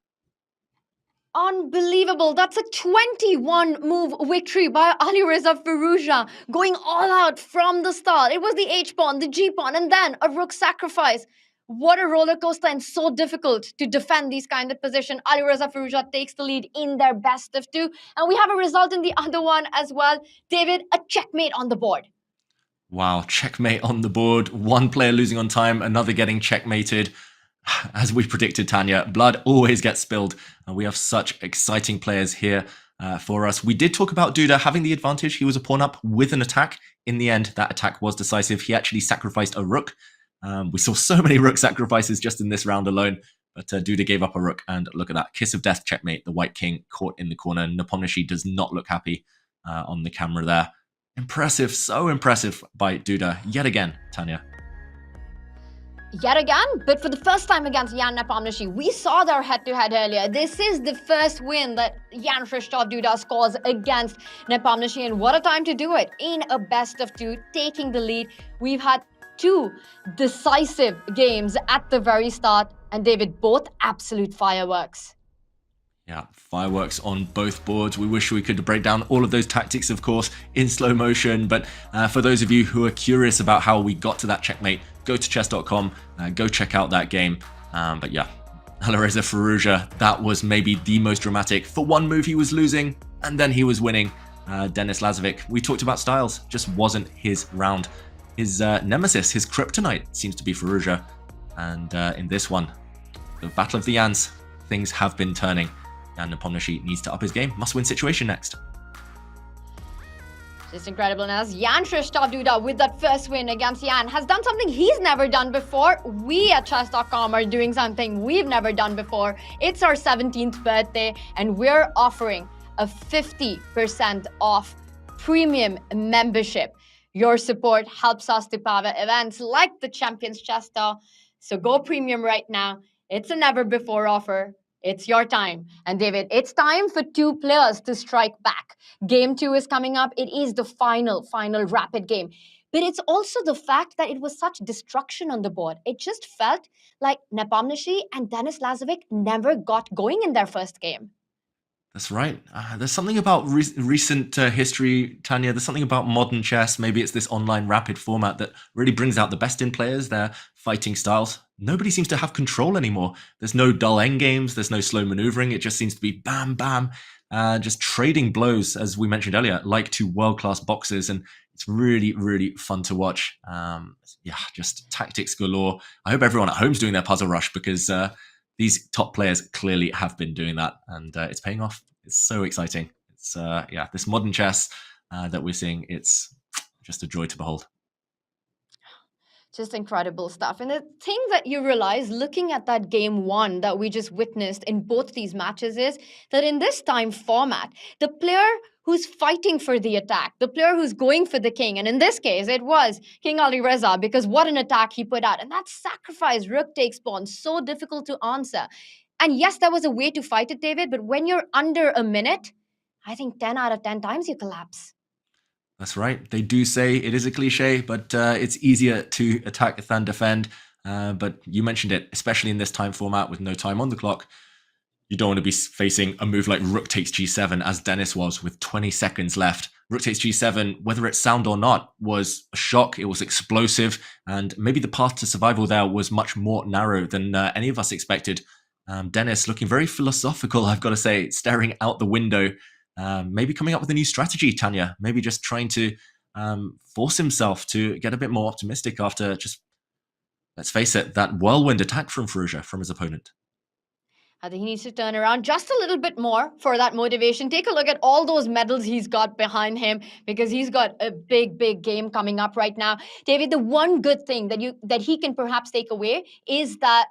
S3: Unbelievable. That's a 21-move victory by Alireza Firouzja, going all out from the start. It was the H-pawn, the G-pawn, and then a rook sacrifice. What a roller coaster, and so difficult to defend these kind of positions. Alireza Firouzja takes the lead in their best of 2. And we have a result in the other one as well. David, a checkmate on the board.
S7: Wow, checkmate on the board. One player losing on time, another getting checkmated. As we predicted, Tanya, blood always gets spilled, and we have such exciting players here for us. We did talk about Duda having the advantage. He was a pawn up with an attack. In the end, that attack was decisive. He actually sacrificed a rook. We saw so many rook sacrifices just in this round alone, but Duda gave up a rook, and look at that. Kiss of death checkmate. The white king caught in the corner. Nepomniachtchi does not look happy on the camera there. Impressive, so impressive by Duda yet again, Tanya.
S3: Yet again, but for the first time against Jan Nepomniachtchi. We saw their head-to-head earlier. This is the first win that Jan Krzysztof Duda scores against Nepomniachtchi, and what a time to do it in a best of 2, taking the lead. We've had 2 decisive games at the very start, and David, both absolute fireworks.
S7: Yeah, fireworks on both boards. We wish we could break down all of those tactics, of course, in slow motion. But for those of you who are curious about how we got to that checkmate, go to Chess.com, go check out that game. But yeah, Alireza Firouzja, that was maybe the most dramatic. For one move, he was losing, and then he was winning. Denis Lazavik, we talked about styles, just wasn't his round. His nemesis, his kryptonite, seems to be Firouzja. And in this one, the Battle of the Yans, things have been turning. And Nepomniachtchi needs to up his game. Must-win situation next.
S3: Just incredible. As Jan Krzysztof Duda, with that first win against Jan, has done something he's never done before. We at Chess.com are doing something we've never done before. It's our 17th birthday, and we're offering a 50% off premium membership. Your support helps us to power events like the Champions Chess Tour. So go premium right now. It's a never-before offer. It's your time. And David, it's time for 2 players to strike back. Game 2 is coming up. It is the final rapid game. But it's also the fact that it was such destruction on the board. It just felt like Nepomniachtchi and Denis Lazavik never got going in their first game.
S7: That's right. There's something about recent history, Tanya. There's something about modern chess. Maybe it's this online rapid format that really brings out the best in players, their fighting styles. Nobody seems to have control anymore. There's no dull endgames. There's no slow maneuvering. It just seems to be bam, bam, just trading blows, as we mentioned earlier, like 2 world-class boxers. And it's really, really fun to watch. Yeah, just tactics galore. I hope everyone at home's doing their puzzle rush, because these top players clearly have been doing that, and it's paying off. It's so exciting. It's yeah, this modern chess that we're seeing, it's just a joy to behold.
S3: Just incredible stuff. And the thing that you realize looking at that game one that we just witnessed in both these matches is that in this time format, the player who's fighting for the attack, the player who's going for the king, and in this case, it was King Ali Reza, because what an attack he put out. And that sacrifice, rook takes pawn, so difficult to answer. And yes, there was a way to fight it, David, but when you're under a minute, I think 10 out of 10 times you collapse.
S7: That's right. They do say it is a cliche, but it's easier to attack than defend. But you mentioned it, especially in this time format with no time on the clock. You don't want to be facing a move like rook takes g7, as Dennis was with 20 seconds left. Rook takes g7, whether it's sound or not, was a shock. It was explosive, and maybe the path to survival there was much more narrow than any of us expected. Dennis looking very philosophical, I've got to say, staring out the window. Maybe coming up with a new strategy, Tanya. Maybe just trying to force himself to get a bit more optimistic after just, let's face it, that whirlwind attack from Firouzja, from his opponent.
S3: I think he needs to turn around just a little bit more for that motivation. Take a look at all those medals he's got behind him, because he's got a big, big game coming up right now. David, the one good thing that he can perhaps take away is that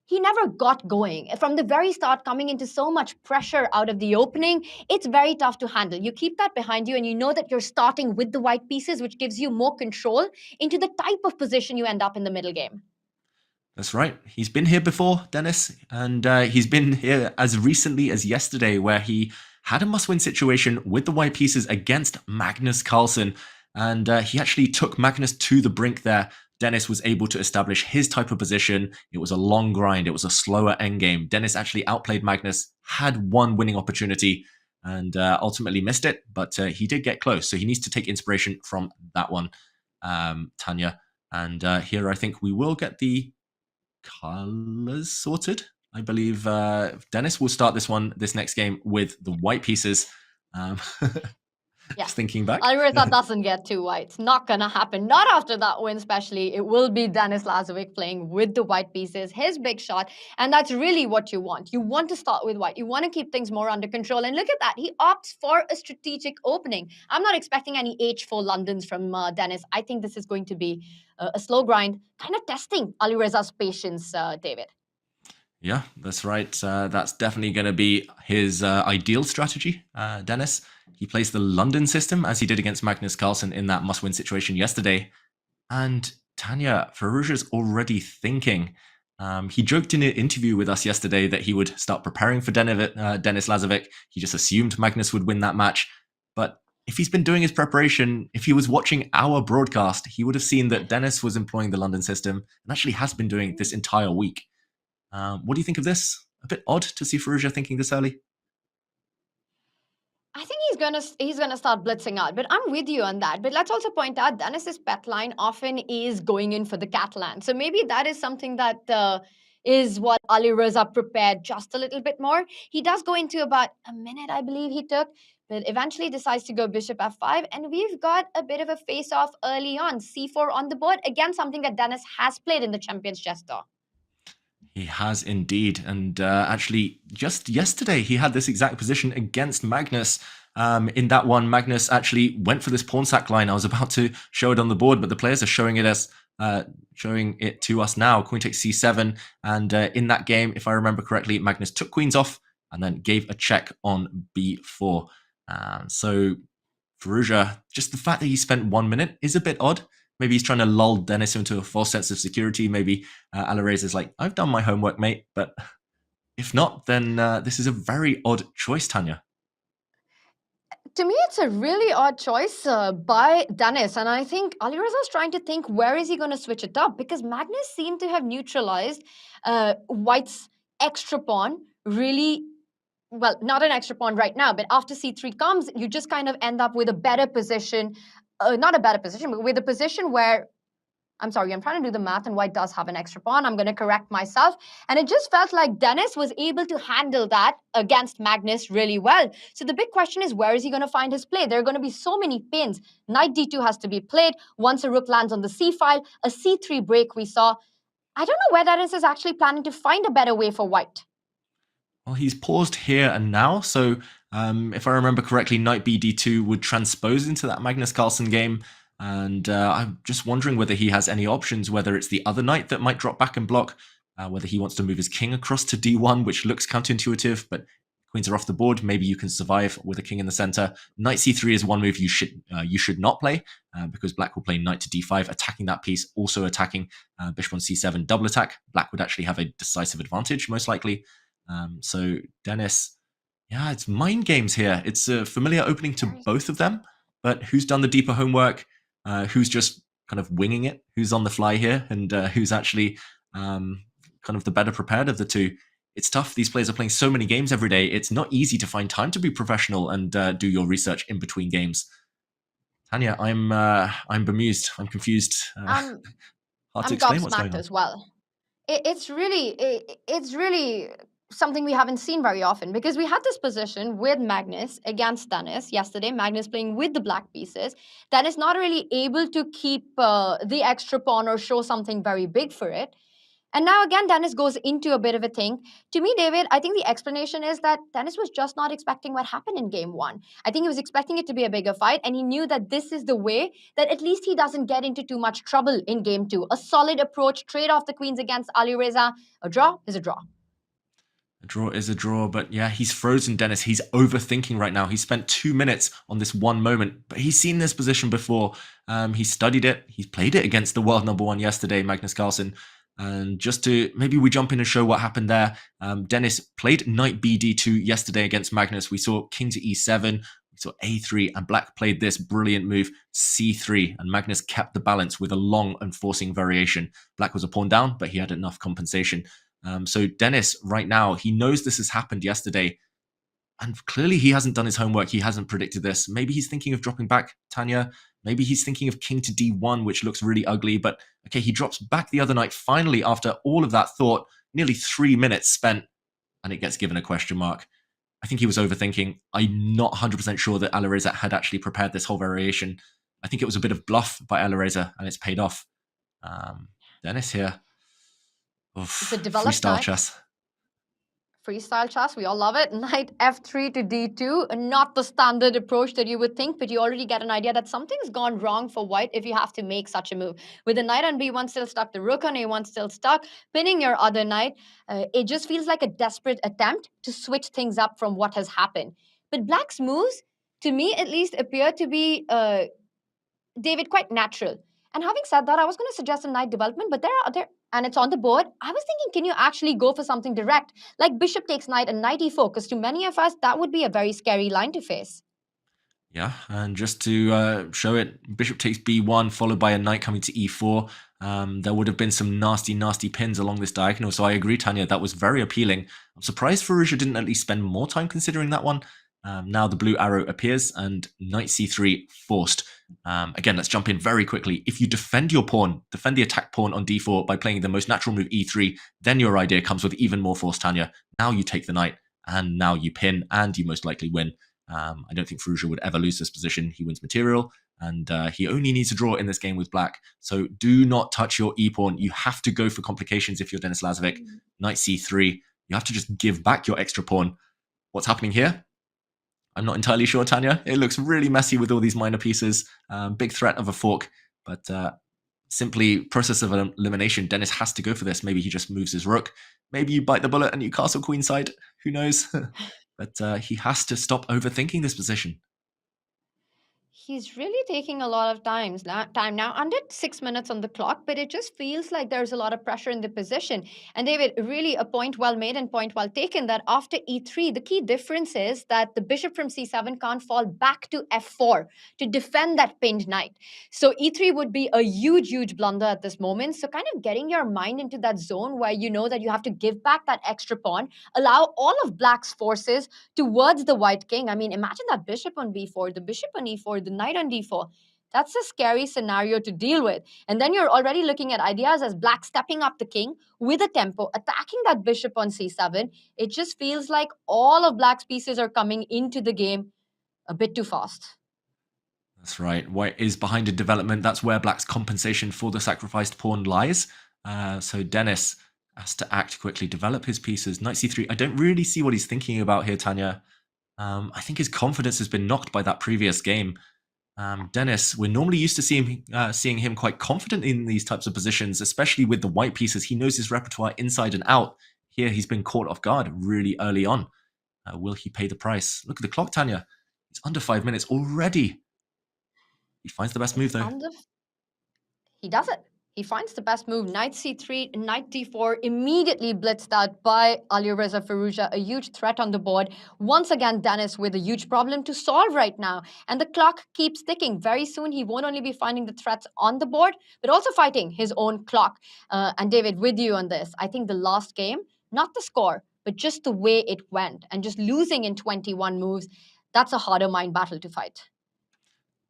S3: he never got going. From the very start, coming into so much pressure out of the opening, it's very tough to handle. You keep that behind you, and you know that you're starting with the white pieces, which gives you more control into the type of position you end up in the middle game.
S7: That's right. He's been here before, Dennis, and he's been here as recently as yesterday, where he had a must-win situation with the white pieces against Magnus Carlsen, and he actually took Magnus to the brink there. Dennis was able to establish his type of position. It was a long grind. It was a slower endgame. Dennis actually outplayed Magnus, had one winning opportunity, and ultimately missed it, but he did get close. So he needs to take inspiration from that one, Tanya. And here I think we will get the colors sorted. I believe Dennis will start this next game with the white pieces.
S3: Yeah.
S7: Just thinking back.
S3: Alireza doesn't get two whites. Not gonna happen. Not after that win, especially. It will be Denis Lazavik playing with the white pieces, his big shot. And that's really what you want. You want to start with white. You want to keep things more under control. And look at that. He opts for a strategic opening. I'm not expecting any H4 Londons from Denis. I think this is going to be a slow grind, kind of testing Alireza's patience, David.
S7: Yeah, that's right. That's definitely going to be his ideal strategy, Dennis. He plays the London system, as he did against Magnus Carlsen in that must-win situation yesterday. And Tanya, Firouzja's already thinking. He joked in an interview with us yesterday that he would start preparing for Denis Lazavik. He just assumed Magnus would win that match. But if he's been doing his preparation, if he was watching our broadcast, he would have seen that Dennis was employing the London system and actually has been doing it this entire week. What do you think of this? A bit odd to see Firouzja thinking this early.
S3: I think he's gonna start blitzing out, but I'm with you on that. But let's also point out Denis's pet line often is going in for the Catalan, so maybe that is something that is what Alireza prepared just a little bit more. He does go into about a minute, I believe he took, but eventually decides to go bishop f5, and we've got a bit of a face-off early on. c4 on the board, again something that Denis has played in the Champions Chess Tour.
S7: He has indeed, and actually just yesterday he had this exact position against Magnus. In that one, Magnus actually went for this pawn sack line. I was about to show it on the board, but the players are showing it to us now. Queen takes c7, and in that game, if I remember correctly, Magnus took queens off and then gave a check on b4. So Firouzja, just the fact that he spent 1 minute is a bit odd. Maybe he's trying to lull Denis into a false sense of security. Maybe Alireza's like, I've done my homework, mate. But if not, then this is a very odd choice, Tanya.
S3: To me, it's a really odd choice by Denis. And I think Alireza's trying to think, where is he going to switch it up? Because Magnus seemed to have neutralized White's extra pawn really. Well, not an extra pawn right now, but after c3 comes, you just kind of end up with a better position. Not a better position, but with a position where, I'm sorry, I'm trying to do the math, and White does have an extra pawn. I'm going to correct myself. And it just felt like Denis was able to handle that against Magnus really well. So the big question is, where is he going to find his play? There are going to be so many pins. Knight d2 has to be played. Once a rook lands on the c file, a c3 break we saw. I don't know where Denis is actually planning to find a better way for White.
S7: Well, he's paused here and now, so if I remember correctly, knight b d2 would transpose into that Magnus Carlsen game. And I'm just wondering whether he has any options, whether it's the other knight that might drop back and block, whether he wants to move his king across to d1, which looks counterintuitive, but queens are off the board. Maybe you can survive with a king in the center. Knight c3 is one move you should not play, because black will play knight to d5, attacking that piece, also attacking bishop on c7, double attack. Black would actually have a decisive advantage, most likely. So Dennis, yeah, it's mind games here. It's a familiar opening to both of them, but who's done the deeper homework? Who's just kind of winging it? Who's on the fly here? And who's actually kind of the better prepared of the two? It's tough. These players are playing so many games every day. It's not easy to find time to be professional and do your research in between games. Tanya, I'm bemused. I'm confused. Hard to explain what's going on.
S3: As well. It's really something we haven't seen very often, because we had this position with Magnus against Dennis yesterday. Magnus playing with the black pieces. Dennis not really able to keep the extra pawn or show something very big for it. And now again, Dennis goes into a bit of a thing. To me, David, I think the explanation is that Dennis was just not expecting what happened in game one. I think he was expecting it to be a bigger fight, and he knew that this is the way that at least he doesn't get into too much trouble in game two. A solid approach, trade off the queens against Alireza. A draw is a draw.
S7: A draw is a draw, but yeah, he's frozen, Dennis. He's overthinking right now. He spent 2 minutes on this one moment, but he's seen this position before. He studied it. He's played it against the world number one yesterday, Magnus Carlsen. And just to, maybe we jump in and show what happened there. Dennis played knight bd2 yesterday against Magnus. We saw king to e7, we saw a3, and black played this brilliant move, c3, and Magnus kept the balance with a long and forcing variation. Black was a pawn down, but he had enough compensation. So Dennis, right now, he knows this has happened yesterday, and clearly he hasn't done his homework. He hasn't predicted this. Maybe he's thinking of dropping back, Tanya. Maybe he's thinking of king to d1, which looks really ugly. But okay, he drops back the other knight finally after all of that thought, nearly 3 minutes spent, and it gets given a question mark. I think he was overthinking. I'm not 100% sure that Alireza had actually prepared this whole variation. I think it was a bit of bluff by Alireza, and it's paid off. Dennis here. Oof, freestyle chess.
S3: Freestyle chess, we all love it. Knight f3 to d2, not the standard approach that you would think, but you already get an idea that something's gone wrong for white if you have to make such a move. With the knight on b1 still stuck, the rook on a1 still stuck, pinning your other knight, it just feels like a desperate attempt to switch things up from what has happened. But black's moves, to me at least, appear to be, David, quite natural. And having said that, I was going to suggest a knight development, but there are other, and it's on the board. I was thinking, can you actually go for something direct, like bishop takes knight and knight e4? Because to many of us, that would be a very scary line to face.
S7: Yeah, and just to show it, bishop takes b1, followed by a knight coming to e4. There would have been some nasty, nasty pins along this diagonal. So I agree, Tanya, that was very appealing. I'm surprised Firouzja didn't at least spend more time considering that one. Now the blue arrow appears and knight c3 forced. Again, let's jump in very quickly. If you defend your pawn, defend the attack pawn on d4 by playing the most natural move e3, then your idea comes with even more force, Tanya. Now you take the knight, and now you pin, and you most likely win. I don't think Firouzja would ever lose this position. He wins material, and he only needs to draw in this game with black. So do not touch your e-pawn. You have to go for complications if you're Denis Lazavik. Knight c3. You have to just give back your extra pawn. What's happening here? I'm not entirely sure, Tanya. It looks really messy with all these minor pieces. Big threat of a fork, but simply process of elimination. Denis has to go for this. Maybe he just moves his rook. Maybe you bite the bullet and you castle queenside. Who knows? But he has to stop overthinking this position.
S3: He's really taking a lot of time now, under 6 minutes on the clock, but it just feels like there's a lot of pressure in the position. And David, really a point well made and point well taken that after e3, the key difference is that the bishop from c7 can't fall back to f4 to defend that pinned knight. So e3 would be a huge, huge blunder at this moment. So kind of getting your mind into that zone where you know that you have to give back that extra pawn, allow all of black's forces towards the white king. I mean, imagine that bishop on b4, the bishop on e4, the knight on d4. That's a scary scenario to deal with. And then you're already looking at ideas as black stepping up the king with a tempo, attacking that bishop on c7. It just feels like all of black's pieces are coming into the game a bit too fast.
S7: That's right. White is behind in development. That's where black's compensation for the sacrificed pawn lies. So Denis has to act quickly, develop his pieces. Knight c3. I don't really see what he's thinking about here, Tanya. I think his confidence has been knocked by that previous game. Dennis, we're normally used to seeing him quite confident in these types of positions, especially with the white pieces. He knows his repertoire inside and out. Here, he's been caught off guard really early on. Will he pay the price? Look at the clock, Tanya. It's under 5 minutes already. He finds the best move, though.
S3: He does it. He finds the best move. Knight c3, knight d4, immediately blitzed out by Alireza Firouzja, a huge threat on the board. Once again, Dennis with a huge problem to solve right now. And the clock keeps ticking. Very soon, he won't only be finding the threats on the board, but also fighting his own clock. And David, with you on this, I think the last game, not the score, but just the way it went, and just losing in 21 moves, that's a harder mind battle to fight.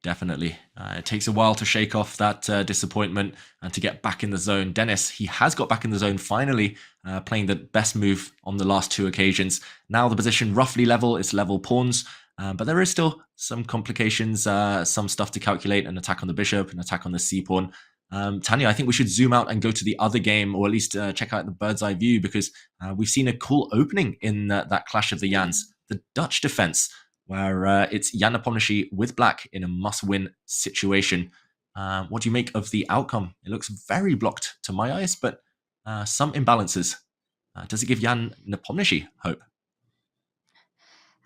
S7: Definitely. It takes a while to shake off that disappointment and to get back in the zone. Dennis, he has got back in the zone finally, playing the best move on the last 2 occasions. Now the position roughly level, it's level pawns, but there is still some complications, some stuff to calculate, an attack on the bishop, an attack on the c-pawn. Tanya, I think we should zoom out and go to the other game, or at least check out the bird's eye view, because we've seen a cool opening in that clash of the Jans, the Dutch defense, where it's Jan Nepomniachtchi with black in a must-win situation. What do you make of the outcome? It looks very blocked to my eyes, but some imbalances. Does it give Jan Nepomniachtchi hope?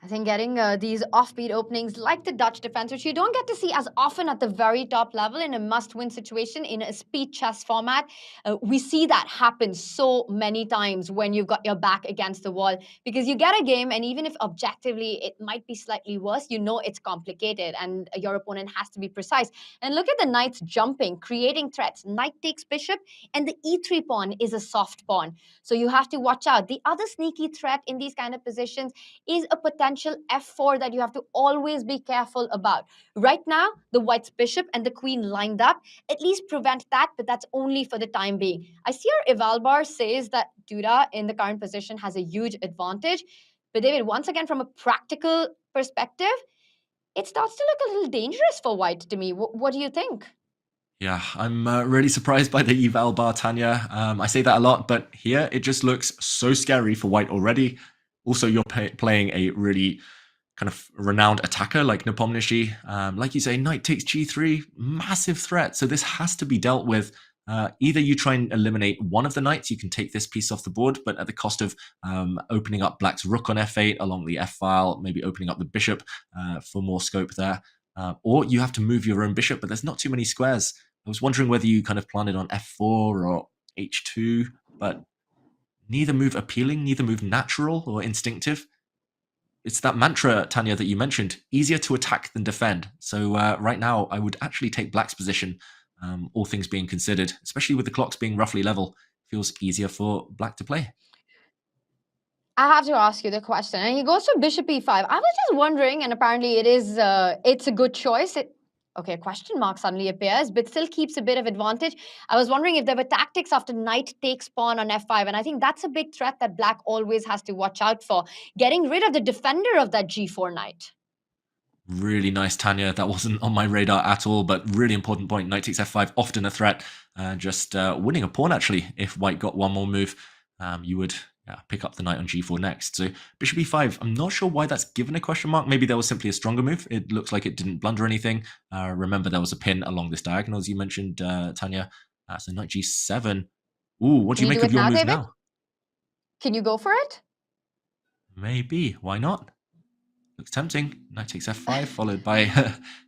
S3: I think getting these offbeat openings like the Dutch defense, which you don't get to see as often at the very top level in a must-win situation in a speed chess format, we see that happen so many times when you've got your back against the wall, because you get a game, and even if objectively it might be slightly worse, you know it's complicated and your opponent has to be precise. And look at the knights jumping, creating threats. Knight takes bishop, and the e3 pawn is a soft pawn. So you have to watch out. The other sneaky threat in these kind of positions is a potential f4 that you have to always be careful about. Right now, the white's bishop and the queen lined up at least prevent that, but that's only for the time being. I see our Evalbar says that Duda in the current position has a huge advantage. But David, once again, from a practical perspective, it starts to look a little dangerous for white to me. What do you think?
S7: Yeah, I'm really surprised by the eval bar, Tanya. I say that a lot, but here it just looks so scary for white already. Also, you're playing a really kind of renowned attacker like Nepomniachtchi. Like you say, knight takes g3, massive threat. So this has to be dealt with. Either you try and eliminate one of the knights, you can take this piece off the board, but at the cost of opening up black's rook on f8 along the f-file, maybe opening up the bishop for more scope there. Or you have to move your own bishop, but there's not too many squares. I was wondering whether you kind of planned it on f4 or h2, but neither move appealing, neither move natural or instinctive. It's that mantra, Tanya, that you mentioned, easier to attack than defend. So right now, I would actually take black's position, all things being considered, especially with the clocks being roughly level. Feels easier for black to play.
S3: I have to ask you the question. And he goes to bishop e5. I was just wondering, and apparently it's a good choice. Okay, a question mark suddenly appears, but still keeps a bit of advantage. I was wondering if there were tactics after knight takes pawn on f5, and I think that's a big threat that black always has to watch out for, getting rid of the defender of that g4 knight.
S7: Really nice, Tanya. That wasn't on my radar at all, but really important point. Knight takes f5, often a threat. Just winning a pawn, actually. If white got one more move, you would pick up the knight on g4 next. So bishop e5, I'm not sure why that's given a question mark. Maybe there was simply a stronger move. It looks like it didn't blunder anything. Remember, there was a pin along this diagonal, as you mentioned, Tanya. So knight g7. Ooh, what do you make of your move
S3: David?
S7: now?
S3: Can you go for it?
S7: Maybe. Why not? Looks tempting. Knight takes f5, followed by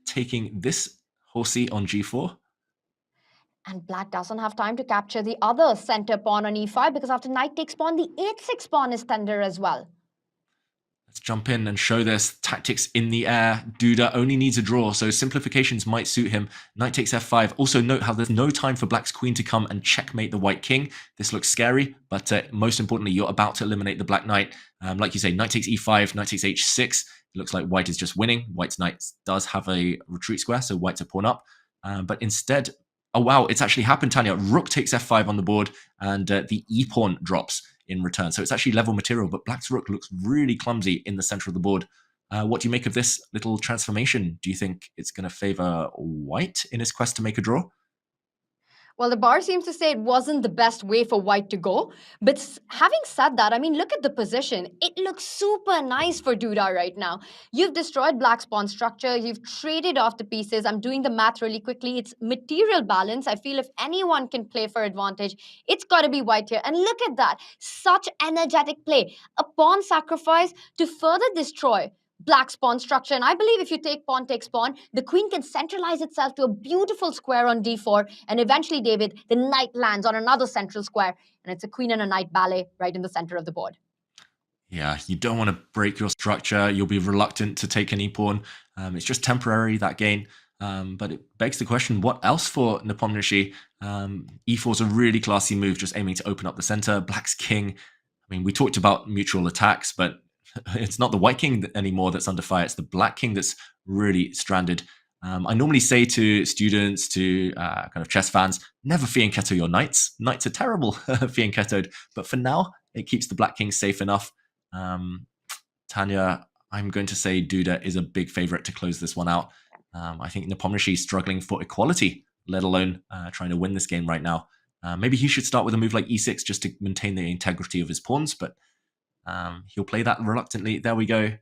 S7: taking this horsey on g4.
S3: And black doesn't have time to capture the other center pawn on e5, because after knight takes pawn, the h6 pawn is tender as well.
S7: Let's jump in and show this. Tactics in the air. Duda only needs a draw, so simplifications might suit him. Knight takes f5. Also note how there's no time for black's queen to come and checkmate the white king. This looks scary, but most importantly, you're about to eliminate the black knight. Like you say, knight takes e5, knight takes h6. It looks like white is just winning. White's knight does have a retreat square, so white's a pawn up. But instead, oh wow, it's actually happened, Tanya. Rook takes f5 on the board, and the e-pawn drops in return. So it's actually level material, but black's rook looks really clumsy in the center of the board. What do you make of this little transformation? Do you think it's going to favor white in his quest to make a draw?
S3: Well, the bar seems to say it wasn't the best way for white to go. But having said that, I mean, look at the position. It looks super nice for Duda right now. You've destroyed black's pawn structure. You've traded off the pieces. I'm doing the math really quickly. It's material balance. I feel if anyone can play for advantage, it's got to be white here. And look at that. Such energetic play. A pawn sacrifice to further destroy black's pawn structure. And I believe if you take pawn takes pawn, the queen can centralize itself to a beautiful square on d4. And eventually, David, the knight lands on another central square. And it's a queen and a knight ballet right in the center of the board.
S7: Yeah, you don't want to break your structure. You'll be reluctant to take any pawn. It's just temporary, that gain. But it begs the question, what else for Nepomniachtchi? E4 is a really classy move, just aiming to open up the center. Black's king. I mean, we talked about mutual attacks, but it's not the white king anymore that's under fire. It's the black king that's really stranded. I normally say to students, to kind of chess fans, never fianchetto your knights. Knights are terrible fianchettoed. But for now, it keeps the black king safe enough. Tanya, I'm going to say Duda is a big favorite to close this one out. I think Nepomniachtchi is struggling for equality, let alone trying to win this game right now. Maybe he should start with a move like e6 just to maintain the integrity of his pawns, but he'll play that reluctantly. There we go.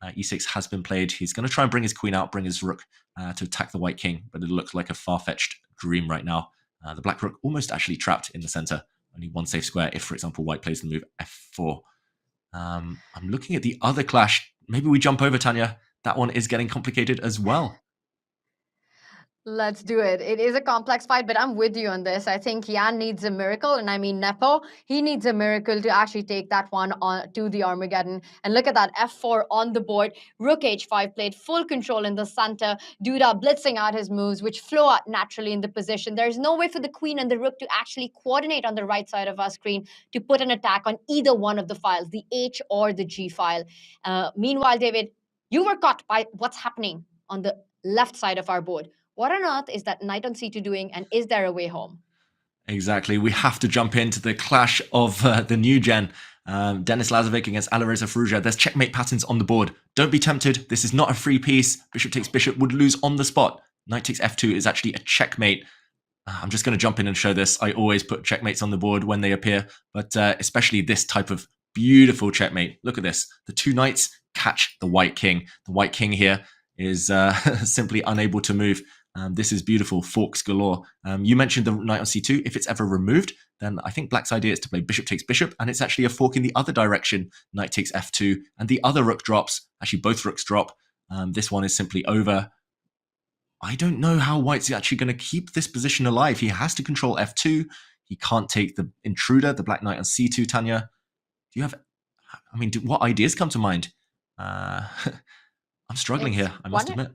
S7: E6 has been played. He's going to try and bring his queen out, bring his rook to attack the white king, but it looks like a far-fetched dream right now. The black rook almost actually trapped in the center. Only one safe square if, for example, white plays the move f4. I'm looking at the other clash. Maybe we jump over, Tanya. That one is getting complicated as well.
S3: Let's do it. It is a complex fight, but I'm with you on this. I think Jan needs a miracle, and I mean Nepo. He needs a miracle to actually take that one on to the Armageddon. And look at that, f4 on the board. Rook h5 played full control in the center. Duda blitzing out his moves, which flow out naturally in the position. There's no way for the queen and the rook to actually coordinate on the right side of our screen to put an attack on either one of the files, the H or the G file. Meanwhile, David, you were caught by what's happening on the left side of our board. What on earth is that knight on c2 doing, and is there a way home?
S7: Exactly. We have to jump into the clash of the new gen. Denis Lazavik against Alireza Firouzja. There's checkmate patterns on the board. Don't be tempted. This is not a free piece. Bishop takes bishop would lose on the spot. Knight takes f2 is actually a checkmate. I'm just going to jump in and show this. I always put checkmates on the board when they appear, but especially this type of beautiful checkmate. Look at this. The two knights catch the white king. The white king here is simply unable to move. This is beautiful, forks galore. You mentioned the knight on c2. If it's ever removed, then I think black's idea is to play bishop takes bishop, and it's actually a fork in the other direction. Knight takes f2, and the other rook drops. Actually, both rooks drop. This one is simply over. I don't know how white's actually going to keep this position alive. He has to control f2. He can't take the intruder, the black knight on c2, Tanya. Do you have... I mean, what ideas come to mind? I'm struggling here, I must admit.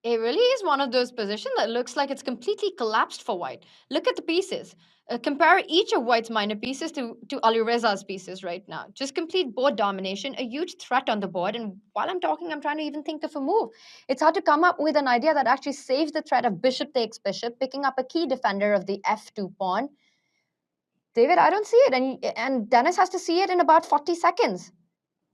S3: It really is one of those positions that looks like it's completely collapsed for white. Look at the pieces. Compare each of white's minor pieces to Alireza's pieces right now. Just complete board domination, a huge threat on the board. And while I'm talking, I'm trying to even think of a move. It's hard to come up with an idea that actually saves the threat of bishop takes bishop, picking up a key defender of the f2 pawn. David, I don't see it. And Dennis has to see it in about 40 seconds.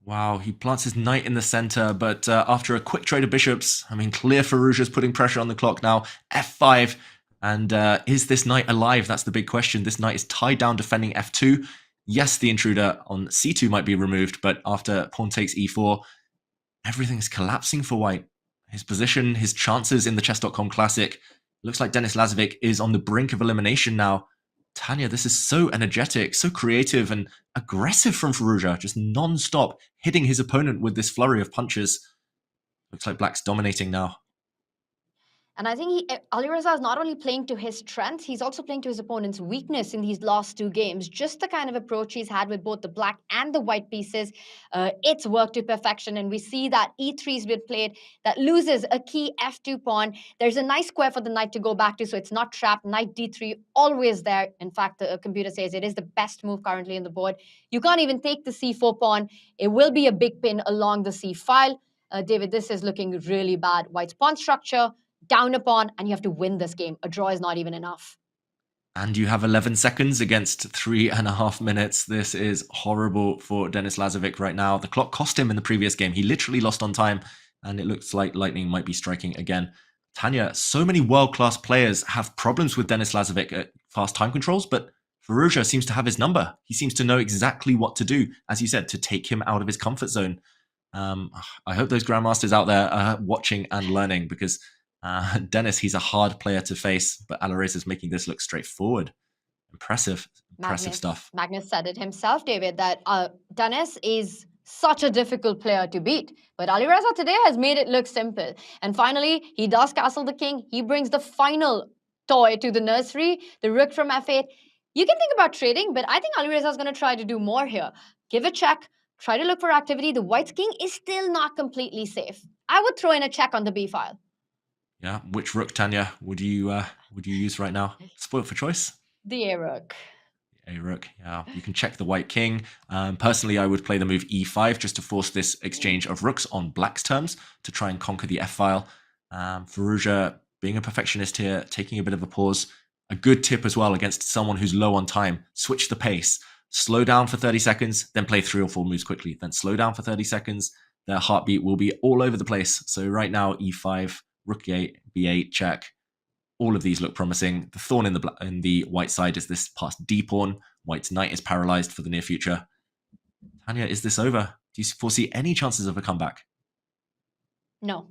S7: Wow, he plants his knight in the center, but after a quick trade of bishops, I mean, clear Firouzja's putting pressure on the clock now. f5, and is this knight alive? That's the big question. This knight is tied down defending f2. Yes, the intruder on c2 might be removed, but after pawn takes e4, everything's collapsing for white. His position, his chances in the Chess.com Classic. Looks like Denis Lazavik is on the brink of elimination now. Tanya, this is so energetic, so creative and aggressive from Firouzja, just non-stop hitting his opponent with this flurry of punches. Looks like black's dominating now.
S3: And I think Alireza is not only playing to his strength, he's also playing to his opponent's weakness in these last two games. Just the kind of approach he's had with both the black and the white pieces, it's worked to perfection. And we see that e3's been played that loses a key f2 pawn. There's a nice square for the knight to go back to, so it's not trapped. Knight d3 always there. In fact, the computer says it is the best move currently in the board. You can't even take the c4 pawn. It will be a big pin along the c file. David, this is looking really bad. White's pawn structure, down a pawn, and you have to win this game. A draw is not even enough.
S7: And you have 11 seconds against 3.5 minutes. This is horrible for Denis Lazavik right now. The clock cost him in the previous game. He literally lost on time, and it looks like lightning might be striking again. Tanya, so many world-class players have problems with Denis Lazavik at fast time controls, but Firouzja seems to have his number. He seems to know exactly what to do, as you said, to take him out of his comfort zone. I hope those grandmasters out there are watching and learning, because Denis, he's a hard player to face, but Alireza is making this look straightforward. Impressive stuff.
S3: Magnus said it himself, David, that Denis is such a difficult player to beat. But Alireza today has made it look simple. And finally, he does castle the king. He brings the final toy to the nursery, the rook from f8. You can think about trading, but I think Alireza is going to try to do more here. Give a check, try to look for activity. The white's king is still not completely safe. I would throw in a check on the b file.
S7: Yeah, which rook, Tanya, would you use right now? Spoiled for choice?
S3: The a rook.
S7: A rook, yeah. You can check the white king. Personally, I would play the move e5 just to force this exchange of rooks on black's terms to try and conquer the f file. Firouzja, being a perfectionist here, taking a bit of a pause. A good tip as well against someone who's low on time. Switch the pace. Slow down for 30 seconds, then play 3 or 4 moves quickly. Then slow down for 30 seconds. Their heartbeat will be all over the place. So right now, e5, rook e8, b8, check. All of these look promising. The thorn in the white side is this passed d pawn. White's knight is paralyzed for the near future. Tanya, is this over? Do you foresee any chances of a comeback?
S3: No,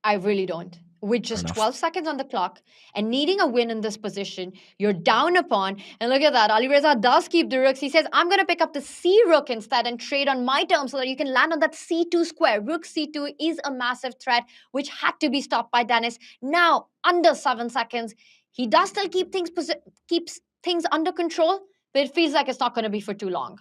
S3: I really don't. With just 12 seconds on the clock and needing a win in this position, you're down a pawn. And look at that. Alireza does keep the rooks. He says, I'm going to pick up the c rook instead and trade on my terms so that you can land on that c2 square. Rook c2 is a massive threat, which had to be stopped by Denis. Now, under 7 seconds, he does still keeps things under control, but it feels like it's not going to be for too long.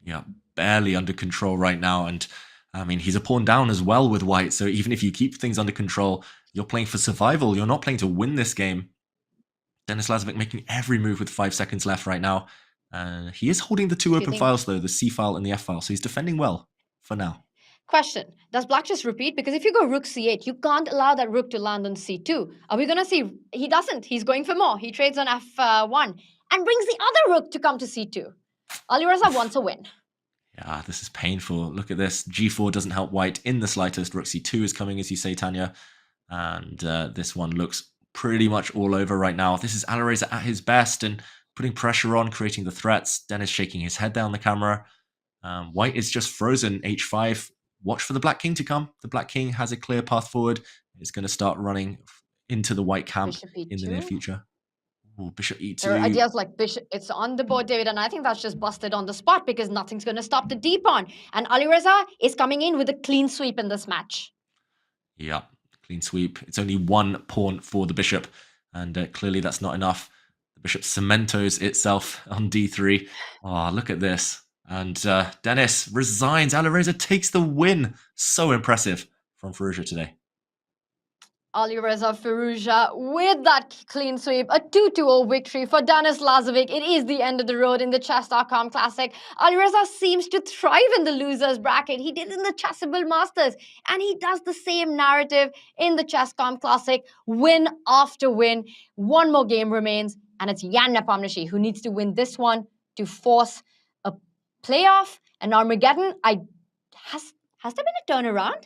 S7: Yeah, barely under control right now. And I mean, he's a pawn down as well with white. So even if you keep things under control, you're playing for survival. You're not playing to win this game. Denis Lazavik making every move with 5 seconds left right now. He is holding the 2 open files, though, the C file and the F file. So he's defending well for now.
S3: Question, does black just repeat? Because if you go rook c8, you can't allow that rook to land on c2. Are we going to see? He doesn't. He's going for more. He trades on f1 and brings the other rook to come to c2. Alireza wants a win.
S7: Yeah, this is painful. Look at this. G4 doesn't help white in the slightest. Rook c2 is coming, as you say, Tanya. And this one looks pretty much all over right now. This is Alireza at his best and putting pressure on, creating the threats. Denis shaking his head down the camera. White is just frozen. H5. Watch for the black king to come. The black king has a clear path forward. It's going to start running into the white camp in the near future. Ooh, bishop e2.
S3: There are ideas like bishop. It's on the board, David, and I think that's just busted on the spot because nothing's going to stop the d pawn. And Alireza is coming in with a clean sweep in this match.
S7: Yeah, clean sweep. It's only 1 pawn for the bishop, and clearly that's not enough. The bishop cementos itself on d3. Oh, look at this. And Denis resigns. Alireza takes the win. So impressive from Firouzja today.
S3: Alireza Firouzja with that clean sweep, a 2-0 victory for Denis Lazavik. It is the end of the road in the Chess.com Classic. Alireza seems to thrive in the losers bracket. He did in the Chessable Masters, and he does the same narrative in the Chess.com Classic. Win after win. One more game remains, and it's Jan Nepomniachtchi who needs to win this one to force a playoff, an Armageddon. Has there been a turnaround?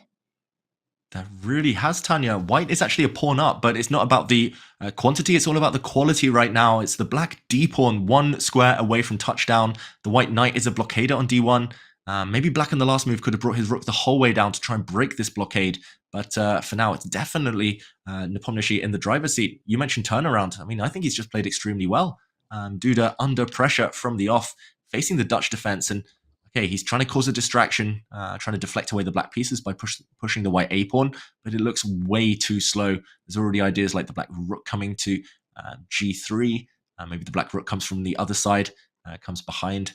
S7: That really has, Tanya. White is actually a pawn up, but it's not about the quantity. It's all about the quality right now. It's the black d-pawn, 1 square away from touchdown. The white knight is a blockader on d1. Maybe black in the last move could have brought his rook the whole way down to try and break this blockade. But for now, it's definitely Nepomniachtchi in the driver's seat. You mentioned turnaround. I mean, I think he's just played extremely well. Duda under pressure from the off, facing the Dutch defense. And okay, he's trying to cause a distraction, trying to deflect away the black pieces by pushing the white a-pawn, but it looks way too slow. There's already ideas like the black rook coming to g3. Maybe the black rook comes from the other side, comes behind.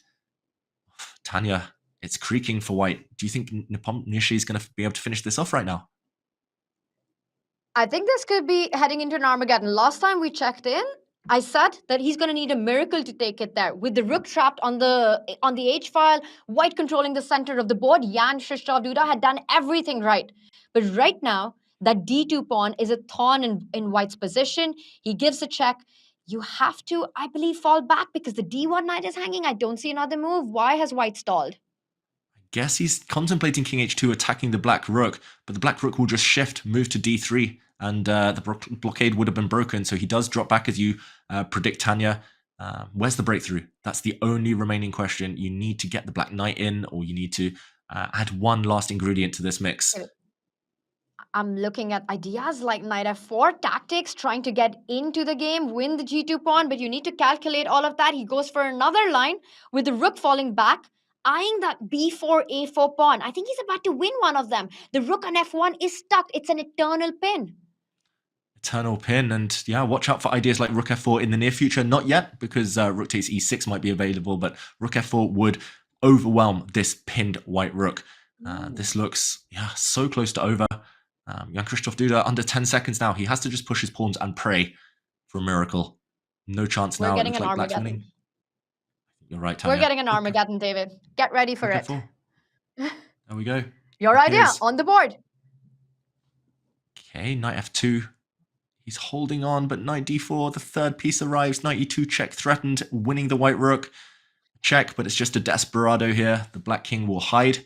S7: Tanya, it's creaking for white. Do you think Nepomniachtchi is going to be able to finish this off right now?
S3: I think this could be heading into an Armageddon. Last time we checked in, I said that he's going to need a miracle to take it there. With the rook trapped on the H file, white controlling the center of the board, Jan Krzysztof Duda had done everything right. But right now, that d2 pawn is a thorn in white's position. He gives a check. You have to, I believe, fall back because the d1 knight is hanging. I don't see another move. Why has white stalled?
S7: I guess he's contemplating king h2, attacking the black rook, but the black rook will just shift, move to d3, and the blockade would have been broken. So he does drop back as you predict, Tanya. Where's the breakthrough? That's the only remaining question. You need to get the black knight in, or you need to add one last ingredient to this mix.
S3: I'm looking at ideas like knight f4, tactics, trying to get into the game, win the g2 pawn, but you need to calculate all of that. He goes for another line with the rook falling back, eyeing that b4, a4 pawn. I think he's about to win one of them. The rook on f1 is stuck. It's an eternal pin.
S7: Eternal pin, and yeah, watch out for ideas like rook f4 in the near future. Not yet, because rook takes e6 might be available, but rook f4 would overwhelm this pinned white rook. This looks so close to over. Jan-Krzysztof Duda under 10 seconds now. He has to just push his pawns and pray for a miracle. No chance now.
S3: We're getting an
S7: like
S3: Armageddon.
S7: You're right, Tanya.
S3: We're getting an Armageddon, David. Get ready for it.
S7: There we go.
S3: Your idea on the board.
S7: Okay, knight f2. He's holding on, but knight d4, the third piece arrives. Knight e2 check threatened, winning the white rook. Check, but it's just a desperado here. The black king will hide.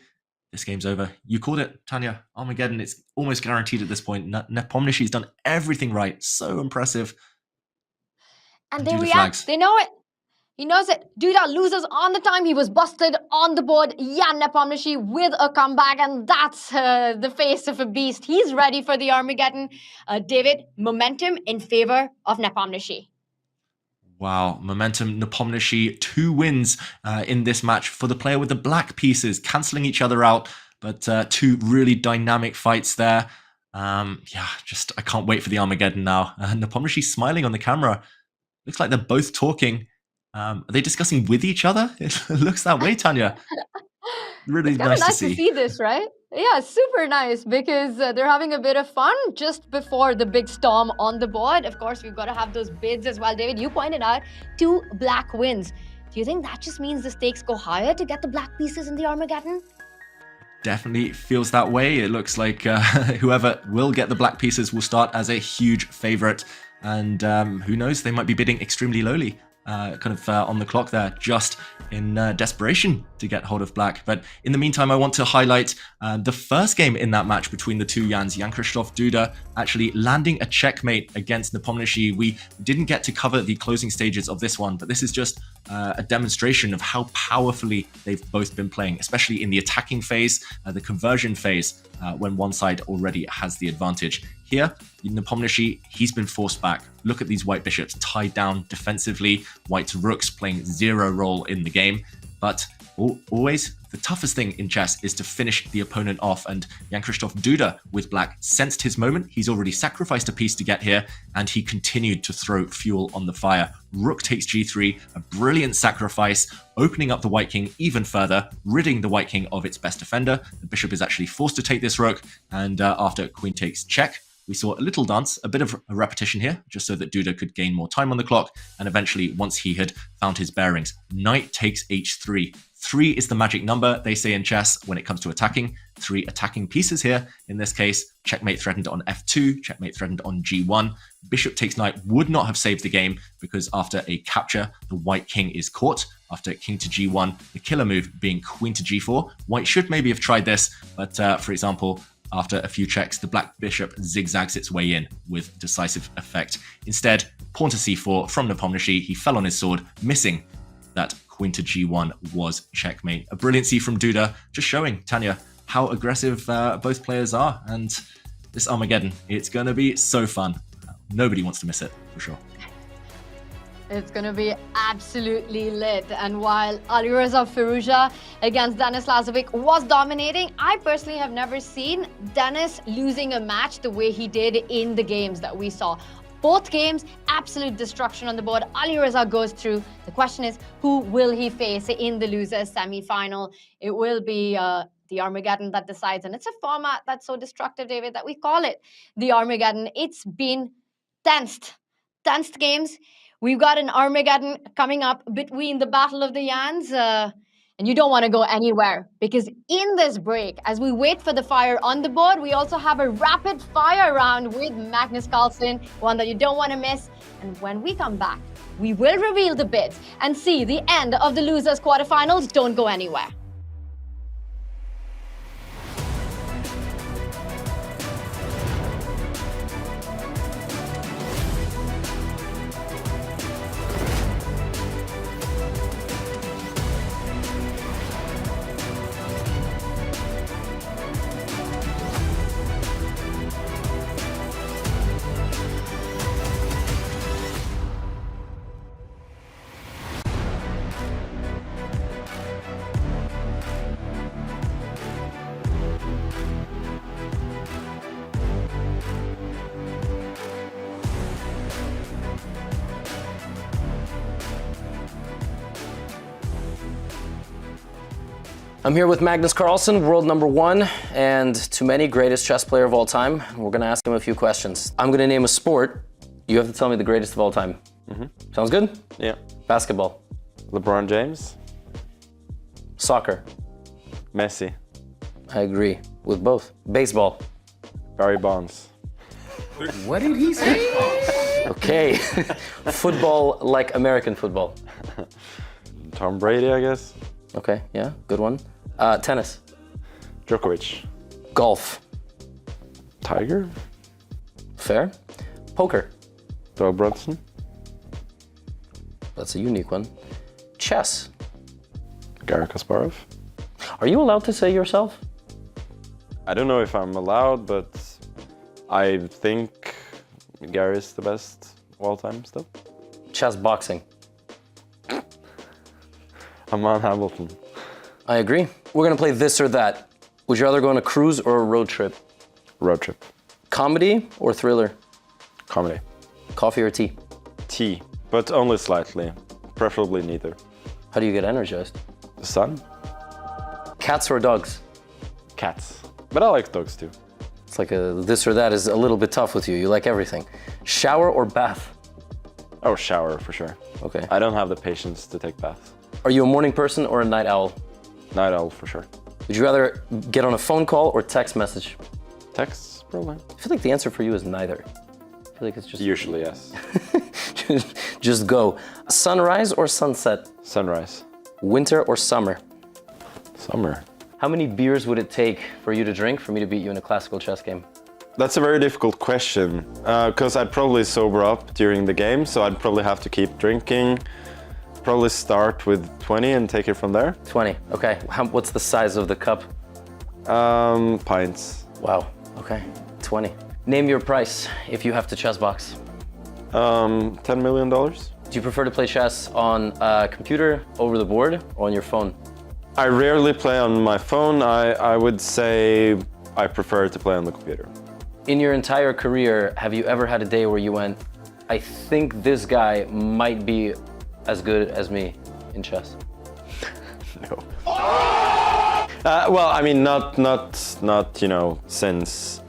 S7: This game's over. You called it, Tanya. Armageddon, it's almost guaranteed at this point. Nepomniachtchi's done everything right. So impressive.
S3: And they react. They know it. He knows it. Duda loses on the time. He was busted on the board. Jan Nepomniachtchi with a comeback, and that's the face of a beast. He's ready for the Armageddon. David, momentum in favor of Nepomniachtchi.
S7: Wow, momentum. Nepomniachtchi, 2 wins in this match for the player with the black pieces, cancelling each other out. But 2 really dynamic fights there. I can't wait for the Armageddon now. Nepomniachtchi's smiling on the camera. Looks like they're both talking. Are they discussing with each other? It looks that way, Tanya. Really nice to see
S3: this, right? Yeah, super nice, because they're having a bit of fun just before the big storm on the board. Of course, we've got to have those bids as well. David, you pointed out 2 black wins. Do you think that just means the stakes go higher to get the black pieces in the Armageddon?
S7: Definitely feels that way. It looks like whoever will get the black pieces will start as a huge favorite. And who knows, they might be bidding extremely lowly. On the clock there, just in desperation to get hold of black. But in the meantime, I want to highlight the first game in that match between the 2 Jans, Jan-Krzysztof Duda actually landing a checkmate against Nepomniachtchi. We didn't get to cover the closing stages of this one, but this is just a demonstration of how powerfully they've both been playing, especially in the attacking phase, the conversion phase, when one side already has the advantage. Here, Nepomniachtchi, he's been forced back. Look at these white bishops tied down defensively, white rooks playing 0 role in the game. But always, the toughest thing in chess is to finish the opponent off, and Jan-Krzysztof Duda with black sensed his moment. He's already sacrificed a piece to get here, and he continued to throw fuel on the fire. Rook takes g3, a brilliant sacrifice, opening up the white king even further, ridding the white king of its best defender. The bishop is actually forced to take this rook, and after queen takes check, we saw a little dance, a bit of a repetition here, just so that Duda could gain more time on the clock, and eventually, once he had found his bearings, knight takes h3. 3 is the magic number, they say in chess, when it comes to attacking. 3 attacking pieces here. In this case, checkmate threatened on f2, checkmate threatened on g1. Bishop takes knight would not have saved the game, because after a capture, the white king is caught. After king to g1, the killer move being queen to g4. White should maybe have tried this, but for example, after a few checks, the black bishop zigzags its way in with decisive effect. Instead, pawn to c4 from Nepomniachtchi. He fell on his sword, missing that queen to g1 was checkmate. A brilliancy from Duda, just showing, Tanya, how aggressive both players are. And this Armageddon, it's going to be so fun. Nobody wants to miss it, for sure.
S3: It's going to be absolutely lit. And while Alireza Firouzja against Denis Lazavik was dominating, I personally have never seen Denis losing a match the way he did in the games that we saw. Both games, absolute destruction on the board. Alireza goes through. The question is, who will he face in the losers semi-final? It will be the Armageddon that decides. And it's a format that's so destructive, David, that we call it the Armageddon. It's been tensed games. We've got an Armageddon coming up between the Battle of the Jans, and you don't want to go anywhere, because in this break, as we wait for the fire on the board, we also have a rapid fire round with Magnus Carlsen, one that you don't want to miss. And when we come back, we will reveal the bids and see the end of the losers quarterfinals. Don't go anywhere.
S8: I'm here with Magnus Carlsen, world #1, and to many, greatest chess player of all time. We're gonna ask him a few questions. I'm gonna name a sport. You have to tell me the greatest of all time. Sounds good?
S9: Yeah.
S8: Basketball.
S9: LeBron James.
S8: Soccer.
S9: Messi.
S8: I agree with both. Baseball.
S9: Barry Bonds.
S8: What did he say? Okay. Football, like American football.
S9: Tom Brady, I guess.
S8: Okay, yeah, good one. Tennis.
S9: Djokovic.
S8: Golf.
S9: Tiger.
S8: Fair. Poker.
S9: Doug Brunson.
S8: That's a unique one. Chess.
S9: Garry Kasparov.
S8: Are you allowed to say yourself?
S9: I don't know if I'm allowed, but I think Gary's the best of all time still.
S8: Chess boxing.
S9: I'm on Hamilton.
S8: I agree. We're gonna play this or that. Would you rather go on a cruise or a road trip?
S9: Road trip.
S8: Comedy or thriller?
S9: Comedy.
S8: Coffee or tea?
S9: Tea, but only slightly. Preferably neither.
S8: How do you get energized?
S9: The sun.
S8: Cats or dogs?
S9: Cats. But I like dogs too.
S8: It's like this or that is a little bit tough with you. You like everything. Shower or bath?
S9: Oh, shower for sure.
S8: Okay.
S9: I don't have the patience to take baths.
S8: Are you a morning person or a night owl?
S9: Night owl for sure.
S8: Would you rather get on a phone call or text message?
S9: Texts, probably.
S8: I feel like the answer for you is neither. I feel like it's just...
S9: Usually, yes.
S8: just go. Sunrise or sunset?
S9: Sunrise.
S8: Winter or summer?
S9: Summer.
S8: How many beers would it take for you to drink for me to beat you in a classical chess game?
S9: That's a very difficult question, because I'd probably sober up during the game, so I'd probably have to keep drinking. Probably start with 20 and take it from there.
S8: 20, okay. What's the size of the cup?
S9: Pints.
S8: Wow, okay, 20. Name your price if you have to chess box.
S9: $10 million.
S8: Do you prefer to play chess on a computer, over the board, or on your phone?
S9: I rarely play on my phone. I would say I prefer to play on the computer.
S8: In your entire career, have you ever had a day where you went, I think this guy might be as good as me in chess?
S9: No. Well, I mean, not you know, since,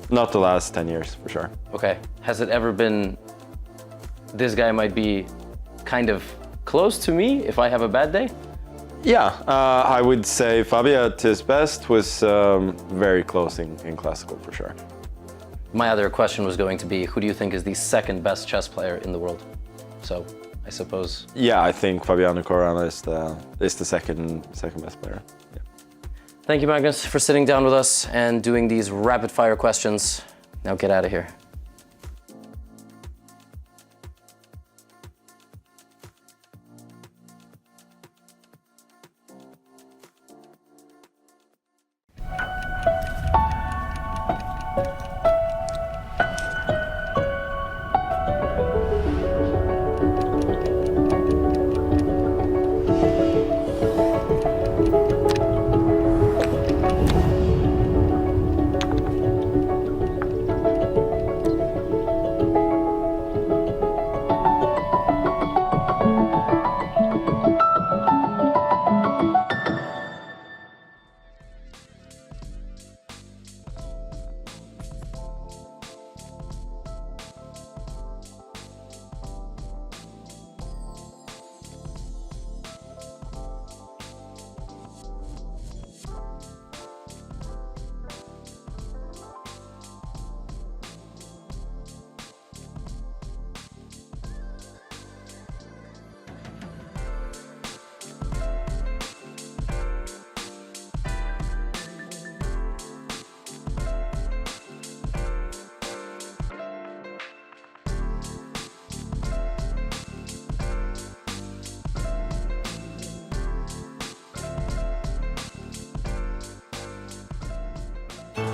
S9: not the last 10 years for sure.
S8: Okay, has it ever been, this guy might be kind of close to me if I have a bad day?
S9: Yeah, I would say Fabio at his best was very close in classical for sure.
S8: My other question was going to be, who do you think is the second best chess player in the world? So, I suppose.
S9: Yeah, I think Fabiano Caruana is the second best player. Yeah.
S8: Thank you, Magnus, for sitting down with us and doing these rapid fire questions. Now get out of here.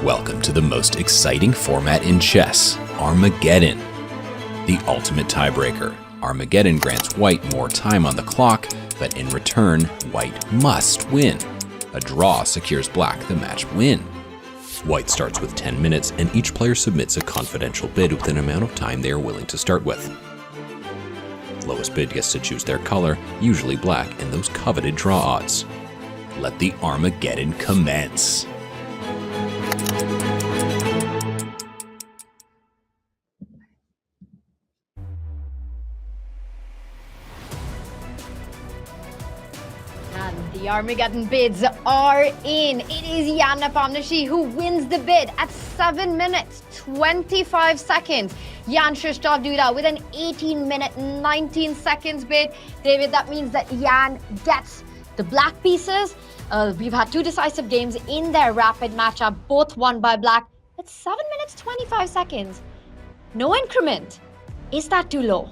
S10: Welcome to the most exciting format in chess, Armageddon. The ultimate tiebreaker. Armageddon grants White more time on the clock, but in return, White must win. A draw secures Black the match win. White starts with 10 minutes, and each player submits a confidential bid with an amount of time they are willing to start with. Lowest bid gets to choose their color, usually Black, and those coveted draw odds. let the Armageddon commence.
S3: And the Armageddon bids are in. It is Jan Nepomniachtchi who wins the bid at 7 minutes, 25 seconds. Jan Krzysztof Duda with an 18-minute, 19 seconds bid. David, that means that Jan gets the black pieces. We've had 2 decisive games in their rapid matchup, both won by black. It's 7 minutes, 25 seconds. No increment. Is that too low?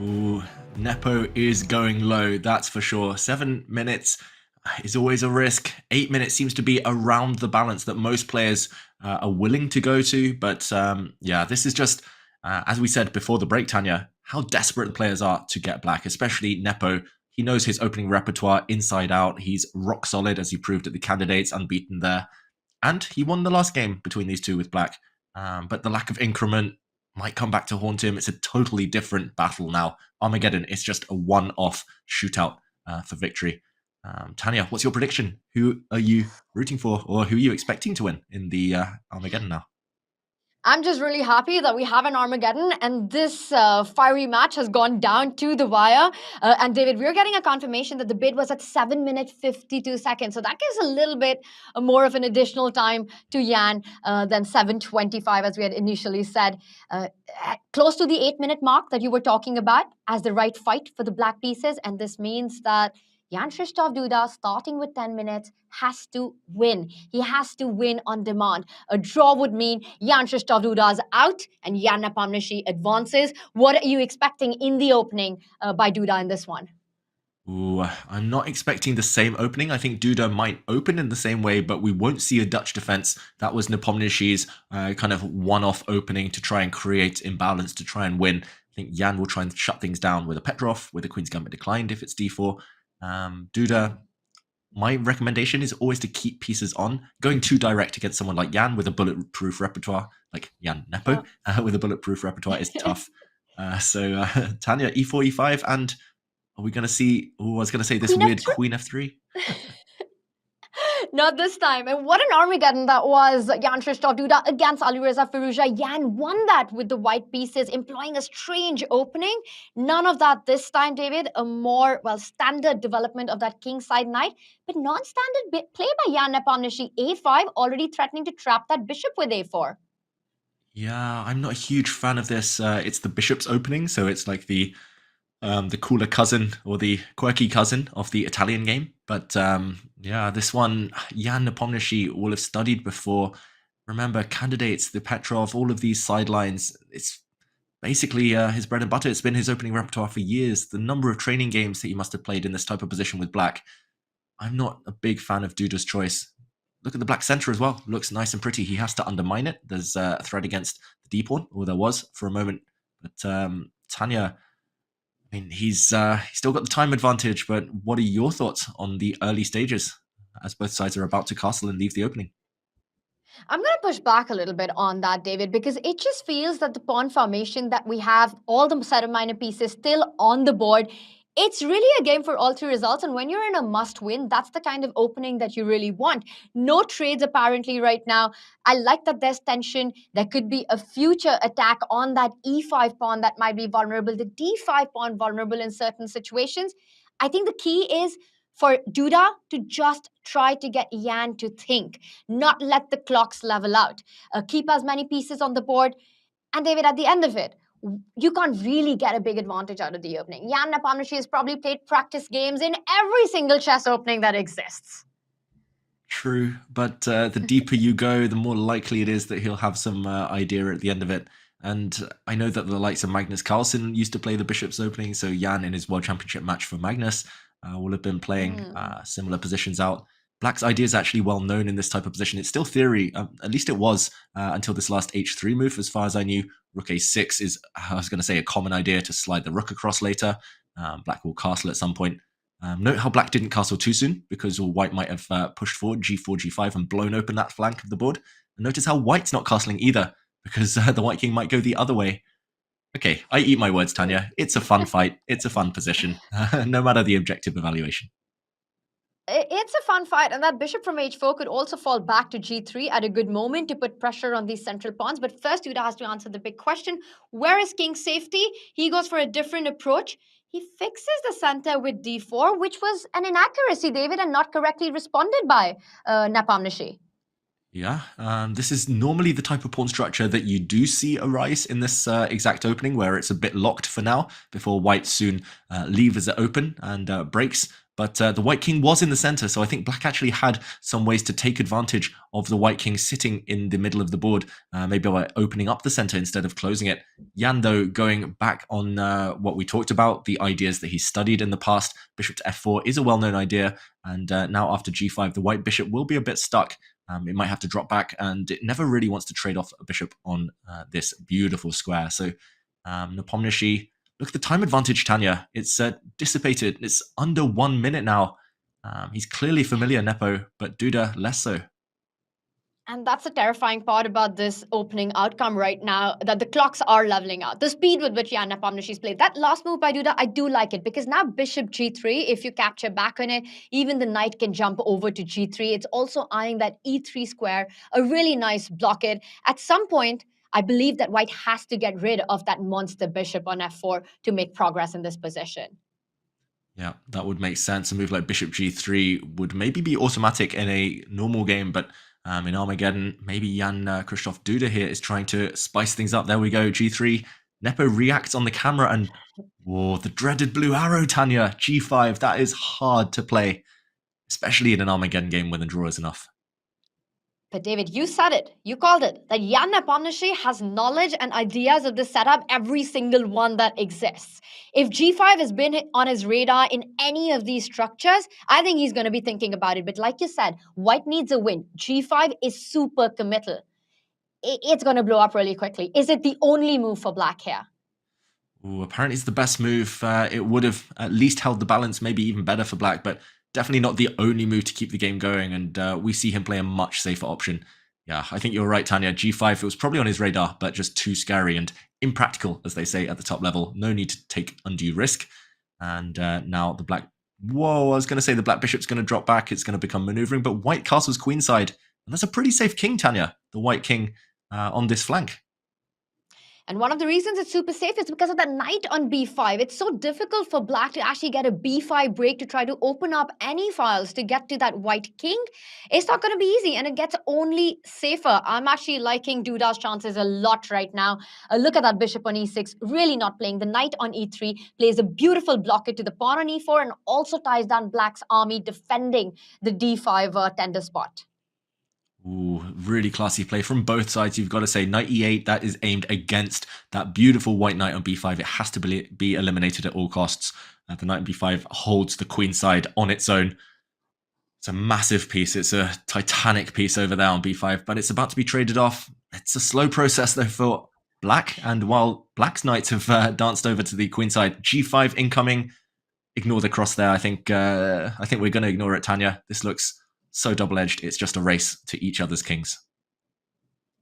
S7: Ooh, Nepo is going low, that's for sure. 7 minutes is always a risk. 8 minutes seems to be around the balance that most players are willing to go to. But yeah, this is just, as we said before the break, Tanya, how desperate the players are to get black, especially Nepo. He knows his opening repertoire inside out. He's rock solid, as he proved at the candidates, unbeaten there. And he won the last game between these two with black. But the lack of increment might come back to haunt him. It's a totally different battle now. Armageddon is just a one-off shootout for victory. Tanya, what's your prediction? Who are you rooting for, or who are you expecting to win in the Armageddon now?
S3: I'm just really happy that we have an Armageddon and this fiery match has gone down to the wire. And David, we're getting a confirmation that the bid was at 7 minutes, 52 seconds. So that gives a little bit more of an additional time to Jan than 7:25 as we had initially said. Close to the 8-minute mark that you were talking about as the right fight for the black pieces. And this means that Jan Krzysztof Duda, starting with 10 minutes, has to win. He has to win on demand. A draw would mean Jan Krzysztof Duda is out and Jan Nepomniachtchi advances. What are you expecting in the opening by Duda in this one?
S7: Ooh, I'm not expecting the same opening. I think Duda might open in the same way, but we won't see a Dutch defense. That was Nepomniachtchi's kind of one-off opening to try and create imbalance, to try and win. I think Jan will try and shut things down with a Petrov, with a Queen's Gambit declined if it's d4. Duda, my recommendation is always to keep pieces on. Going too direct against someone like Jan with a bulletproof repertoire, like Jan Nepo with a bulletproof repertoire is tough. So Tanya, e4, e5, and are we going to see, I was going to say this weird Queen f3?
S3: Not this time. And what an Armageddon that was. Jan Krzysztof Duda against Alireza Firouzja. Jan won that with the white pieces, employing a strange opening. None of that this time, David. A more, standard development of that kingside knight. But non-standard play by Jan Nepomniachtchi. a5, already threatening to trap that bishop with a4.
S7: Yeah, I'm not a huge fan of this. It's the bishop's opening, so it's like the cooler cousin or the quirky cousin of the Italian game. But yeah, this one, Jan Nepomniachtchi will have studied before. Remember, candidates, the Petrov, all of these sidelines, it's basically his bread and butter. It's been his opening repertoire for years. The number of training games that he must have played in this type of position with black. I'm not a big fan of Duda's choice. Look at the black center as well. Looks nice and pretty. He has to undermine it. There's a threat against the d-pawn, or there was for a moment. But Tanya, I mean, he's still got the time advantage, but what are your thoughts on the early stages as both sides are about to castle and leave the opening?
S3: I'm going to push back a little bit on that, David, because it just feels that the pawn formation that we have, all the set of minor pieces still on the board, it's really a game for all three results. And when you're in a must-win, that's the kind of opening that you really want. No trades apparently right now. I like that there's tension. There could be a future attack on that e5 pawn that might be vulnerable. The d5 pawn vulnerable in certain situations. I think the key is for Duda to just try to get Jan to think, not let the clocks level out. Keep as many pieces on the board. And David, at the end of it, you can't really get a big advantage out of the opening. Jan Nepomniachtchi has probably played practice games in every single chess opening that exists.
S7: True, but the deeper you go, the more likely it is that he'll have some idea at the end of it. And I know that the likes of Magnus Carlsen used to play the bishop's opening, so Jan in his World Championship match for Magnus will have been playing similar positions out. Black's idea is actually well known in this type of position. It's still theory, at least it was until this last h3 move, as far as I knew. Rook a6 is, I was going to say, a common idea to slide the rook across later. Black will castle at some point. Note how black didn't castle too soon, because white might have pushed forward g4, g5 and blown open that flank of the board. And notice how white's not castling either, because the white king might go the other way. Okay, I eat my words, Tanya. It's a fun fight. It's a fun position, no matter the objective evaluation.
S3: It's a fun fight, and that bishop from h4 could also fall back to g3 at a good moment to put pressure on these central pawns. But first, Duda has to answer the big question. Where is king's safety? He goes for a different approach. He fixes the center with d4, which was an inaccuracy, David, and not correctly responded by Nepomniachtchi.
S7: Yeah, this is normally the type of pawn structure that you do see arise in this exact opening, where it's a bit locked for now, before white soon leaves it open and breaks. But the white king was in the center, so I think black actually had some ways to take advantage of the white king sitting in the middle of the board, maybe by opening up the center instead of closing it. Jan, though, going back on what we talked about, the ideas that he studied in the past, bishop to f4 is a well-known idea, and now after g5, the white bishop will be a bit stuck. It might have to drop back, and it never really wants to trade off a bishop on this beautiful square. So Nepomniachtchi, look at the time advantage, Tanya. It's dissipated. It's under 1 minute now. He's clearly familiar, Nepo, but Duda less so.
S3: And that's the terrifying part about this opening outcome right now, that the clocks are leveling out. The speed with which Jan Nepomniachtchi's played. That last move by Duda, I do like it, because now bishop g3, if you capture back on it, even the knight can jump over to g3. It's also eyeing that e3 square, a really nice blockade. At some point, I believe that white has to get rid of that monster bishop on f4 to make progress in this position.
S7: Yeah, that would make sense. A move like bishop g3 would maybe be automatic in a normal game, but in Armageddon, maybe Jan Krzysztof Duda here is trying to spice things up. There we go, g3. Nepo reacts on the camera and, whoa, the dreaded blue arrow, Tanya. g5, that is hard to play, especially in an Armageddon game when the draw is enough.
S3: But David, you said it. You called it. That Jan Nepomniachtchi has knowledge and ideas of the setup, every single one that exists. If g5 has been on his radar in any of these structures, I think he's going to be thinking about it. But like you said, white needs a win. g5 is super committal. It's going to blow up really quickly. Is it the only move for black here?
S7: Ooh, apparently it's the best move. It would have at least held the balance, maybe even better for black, but definitely not the only move to keep the game going, and we see him play a much safer option. Yeah, I think you're right, Tanya. g5, it was probably on his radar, but just too scary and impractical, as they say at the top level. No need to take undue risk. And now the black... Whoa, I was going to say the black bishop's going to drop back. It's going to become maneuvering, but white castles queenside. And that's a pretty safe king, Tanya, the white king on this flank.
S3: And one of the reasons it's super safe is because of that knight on b5. It's so difficult for black to actually get a b5 break to try to open up any files to get to that white king. It's not going to be easy, and it gets only safer. I'm actually liking Duda's chances a lot right now. Look at that bishop on e6, really not playing. The knight on e3 plays a beautiful blockade to the pawn on e4 and also ties down black's army defending the d5 tender spot.
S7: Ooh, really classy play from both sides. You've got to say, knight e8, that is aimed against that beautiful white knight on b5. It has to be eliminated at all costs. The knight on b5 holds the queen side on its own. It's a massive piece. It's a titanic piece over there on b5, but it's about to be traded off. It's a slow process, though, for black. And while black's knights have danced over to the queen side, g5 incoming. Ignore the cross there. I think we're going to ignore it, Tanya. This looks so double-edged, it's just a race to each other's kings.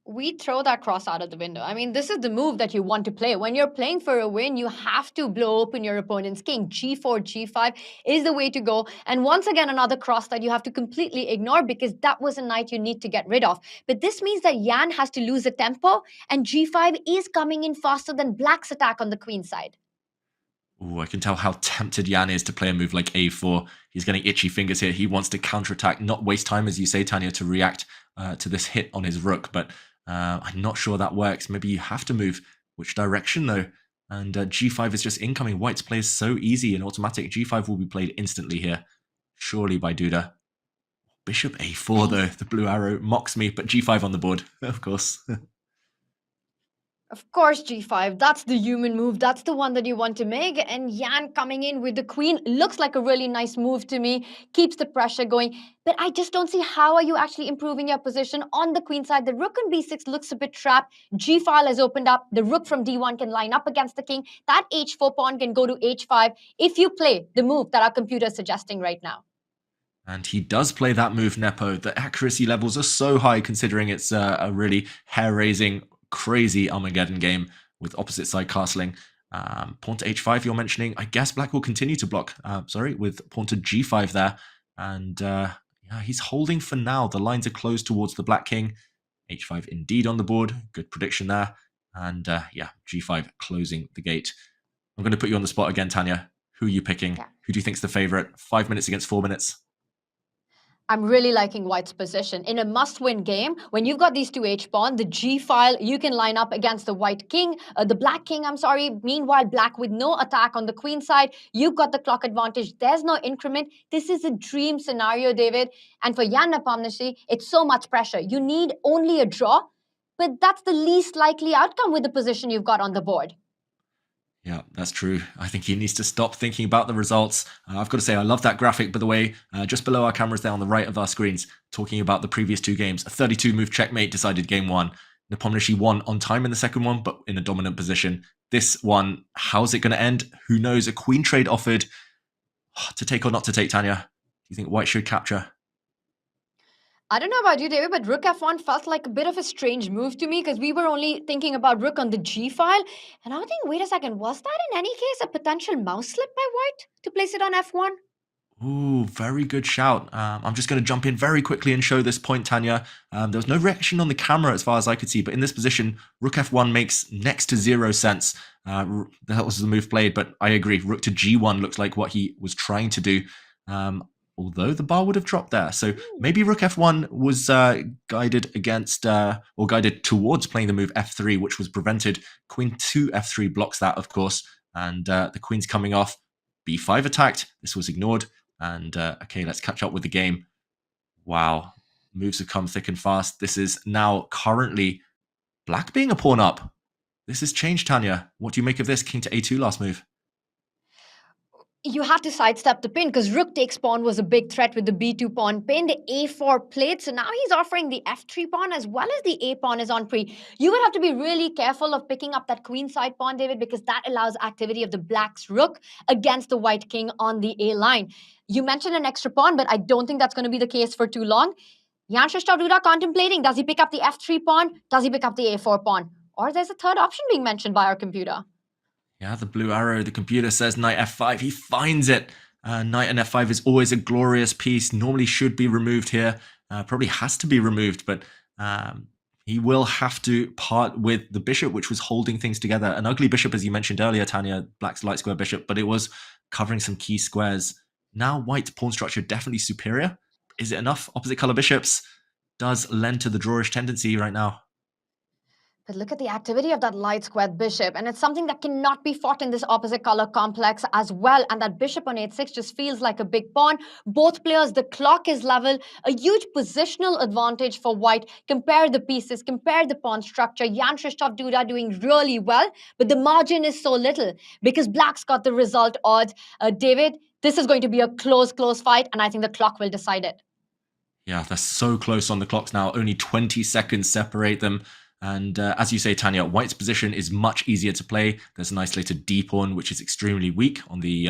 S3: We throw that cross out of the window. I mean, this is the move that you want to play. When you're playing for a win, you have to blow open your opponent's king. g4, g5 is the way to go. And once again, another cross that you have to completely ignore, because that was a knight you need to get rid of. But this means that Jan has to lose the tempo, and g5 is coming in faster than black's attack on the queen side.
S7: Ooh, I can tell how tempted Jan is to play a move like a4. He's getting itchy fingers here. He wants to counterattack, not waste time, as you say, Tanya, to react to this hit on his rook. But I'm not sure that works. Maybe you have to move. Which direction, though? And g5 is just incoming. White's play is so easy and automatic. g5 will be played instantly here, surely by Duda. Bishop a4, though. The blue arrow mocks me, but g5 on the board, of course.
S3: Of course, g5, that's the human move. That's the one that you want to make. And Jan coming in with the queen looks like a really nice move to me. Keeps the pressure going. But I just don't see how are you actually improving your position on the queen side. The rook on b6 looks a bit trapped. g-file has opened up. The rook from d1 can line up against the king. That h4 pawn can go to h5 if you play the move that our computer is suggesting right now.
S7: And he does play that move, Nepo. The accuracy levels are so high considering it's a really hair-raising, crazy Armageddon game with opposite side castling. Pawn to h5 you're mentioning. I guess black will continue to block, with pawn to g5 there. And yeah, he's holding for now. The lines are closed towards the black king. H5 indeed on the board. Good prediction there. And yeah, G5 closing the gate. I'm going to put you on the spot again, Tanya. Who are you picking?
S3: Yeah.
S7: Who do you think's the favorite? 5 minutes against 4 minutes.
S3: I'm really liking White's position. In a must-win game, when you've got these two H-pawn, the G-file, you can line up against the white king, the black king, I'm sorry. Meanwhile, black with no attack on the queen side, you've got the clock advantage. There's no increment. This is a dream scenario, David. And for Jan Nepomniachtchi, it's so much pressure. You need only a draw, but that's the least likely outcome with the position you've got on the board.
S7: Yeah, that's true. I think he needs to stop thinking about the results. I've got to say, I love that graphic, by the way, just below our cameras there on the right of our screens, talking about the previous two games. A 32-move checkmate decided game one. Nepomniachtchi won on time in the second one, but in a dominant position. This one, how's it going to end? Who knows? A queen trade offered. To take or not to take, Tanya? Do you think White should capture?
S3: I don't know about you, David, but rook f1 felt like a bit of a strange move to me because we were only thinking about rook on the g file. And I was thinking, wait a second, was that in any case a potential mouse slip by White to place it on f1?
S7: Ooh, very good shout. I'm just going to jump in very quickly and show this point, Tanya. There was no reaction on the camera as far as I could see, but in this position, rook f1 makes next to zero sense. That was the move played, but I agree. Rook to g1 looks like what he was trying to do. Although the bar would have dropped there. So maybe rook f1 was guided against or guided towards playing the move f3, which was prevented. Queen to f3 blocks that, of course. And the queen's coming off. b5 attacked. This was ignored. And okay, let's catch up with the game. Wow. Moves have come thick and fast. This is now currently black being a pawn up. This has changed, Tanya. What do you make of this? King to a2 last move.
S3: You had to sidestep the pin because rook takes pawn was a big threat with the b2 pawn pin. The a4 played, so now he's offering the f3 pawn as well as the a pawn is on pre. You would have to be really careful of picking up that queen side pawn, David, because that allows activity of the black's rook against the white king on the a line. You mentioned an extra pawn, but I don't think that's going to be the case for too long. Jan Duda contemplating, does he pick up the f3 pawn? Does he pick up the a4 pawn? Or there's a third option being mentioned by our computer.
S7: Yeah, the blue arrow, the computer says knight f5. He finds it. Knight and f5 is always a glorious piece. Normally should be removed here. Probably has to be removed, but he will have to part with the bishop, which was holding things together. An ugly bishop, as you mentioned earlier, Tanya, black's light square bishop, but it was covering some key squares. Now white's pawn structure definitely superior. Is it enough? Opposite color bishops does lend to the drawish tendency right now.
S3: But look at the activity of that light squared bishop, and it's something that cannot be fought in this opposite color complex as well. And that bishop on h6 just feels like a big pawn. Both players, the clock is level, a huge positional advantage for white. Compare the pieces, compare the pawn structure. Jan Duda doing really well, but the margin is so little because black's got the result odd. David, this is going to be a close fight, and I think the clock will decide it.
S7: Yeah, they're so close on the clocks now. Only 20 seconds separate them. And as you say, Tanya, white's position is much easier to play. There's an isolated d pawn, which is extremely weak on the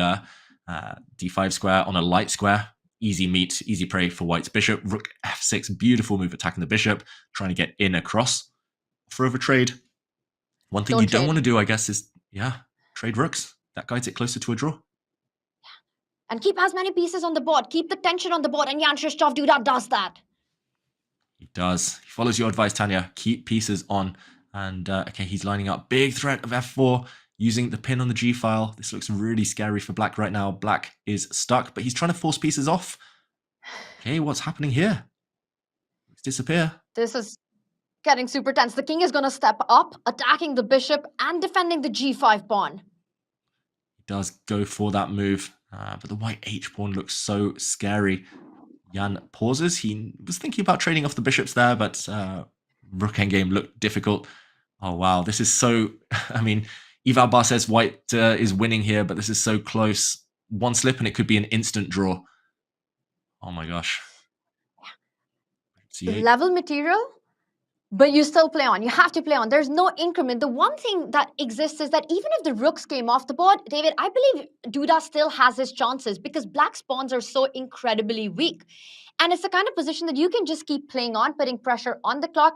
S7: d5 square on a light square. Easy meet, easy prey for white's bishop. Rook f6, beautiful move attacking the bishop, trying to get in across for over trade. One thing you don't want to do, I guess, is, trade rooks. That guides it closer to a draw.
S3: And keep as many pieces on the board. Keep the tension on the board, and Jan Duda does that.
S7: He does. He follows your advice, Tanya. Keep pieces on. And okay, he's lining up. Big threat of f4 using the pin on the g file. This looks really scary for black right now. Black is stuck, but he's trying to force pieces off. Okay, what's happening here? Let's disappear.
S3: This is getting super tense. The king is going to step up, attacking the bishop and defending the g5 pawn.
S7: He does go for that move, but the white h pawn looks so scary. Jan pauses. He was thinking about trading off the bishops there, but rook endgame looked difficult. Oh, wow. This is so... I mean, Eval Bar says white is winning here, but this is so close. One slip and it could be an instant draw. Oh, my gosh.
S3: Level material, but you still play on. You have to play on. There's no increment. The one thing that exists is that even if the rooks came off the board, David, I believe Duda still has his chances because black's pawns are so incredibly weak. And it's the kind of position that you can just keep playing on, putting pressure on the clock.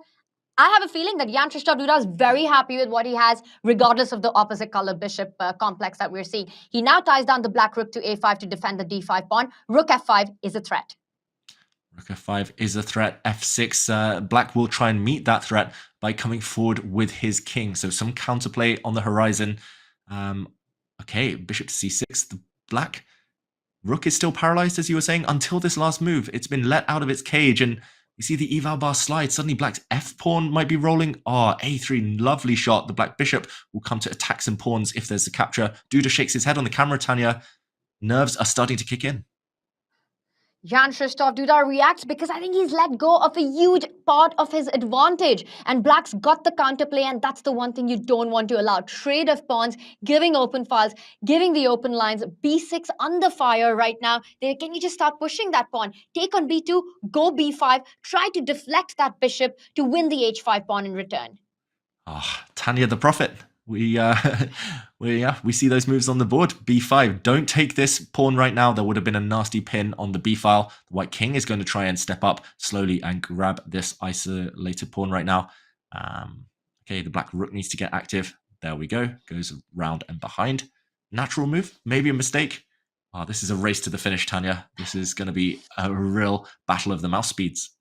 S3: I have a feeling that Jan Krzysztof Duda is very happy with what he has, regardless of the opposite color bishop complex that we're seeing. He now ties down the black rook to a5 to defend the d5 pawn. Rook f5 is a threat.
S7: Rook f5 is a threat. f6, black will try and meet that threat by coming forward with his king. So some counterplay on the horizon. Okay, bishop to c6. The black rook is still paralyzed, as you were saying, until this last move. It's been let out of its cage, and you see the eval bar slide. Suddenly black's f-pawn might be rolling. A3, lovely shot. The black bishop will come to attack some pawns if there's a capture. Duda shakes his head on the camera, Tanya. Nerves are starting to kick in.
S3: Jan Krzysztof Duda reacts because I think he's let go of a huge part of his advantage. And black's got the counterplay, and that's the one thing you don't want to allow. Trade of pawns, giving open files, giving the open lines. b6 under fire right now. Can you just start pushing that pawn? Take on b2, go b5, try to deflect that bishop to win the h5 pawn in return.
S7: Tanya the Prophet. We see those moves on the board. b5. Don't take this pawn right now. There would have been a nasty pin on the b file. The white king is going to try and step up slowly and grab this isolated pawn right now. Okay, the black rook needs to get active. There we go. Goes round and behind. Natural move. Maybe a mistake. This is a race to the finish, Tanya. This is going to be a real battle of the mouse speeds.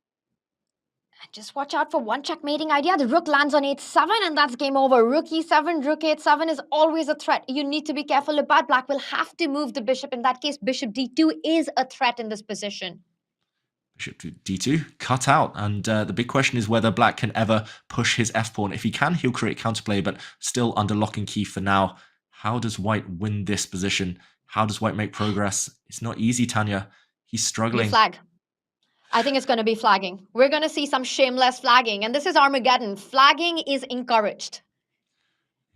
S3: Just watch out for one checkmating idea. The rook lands on h7 and that's game over. Rook e7, rook h7 is always a threat. You need to be careful about. Black will have to move the bishop. In that case, bishop d2 is a threat in this position.
S7: Bishop to d2, cut out. And the big question is whether black can ever push his f-pawn. If he can, he'll create counterplay, but still under lock and key for now. How does white win this position? How does white make progress? It's not easy, Tanya. He's struggling.
S3: Flag. I think it's going to be flagging. We're going to see some shameless flagging. And this is Armageddon. Flagging is encouraged.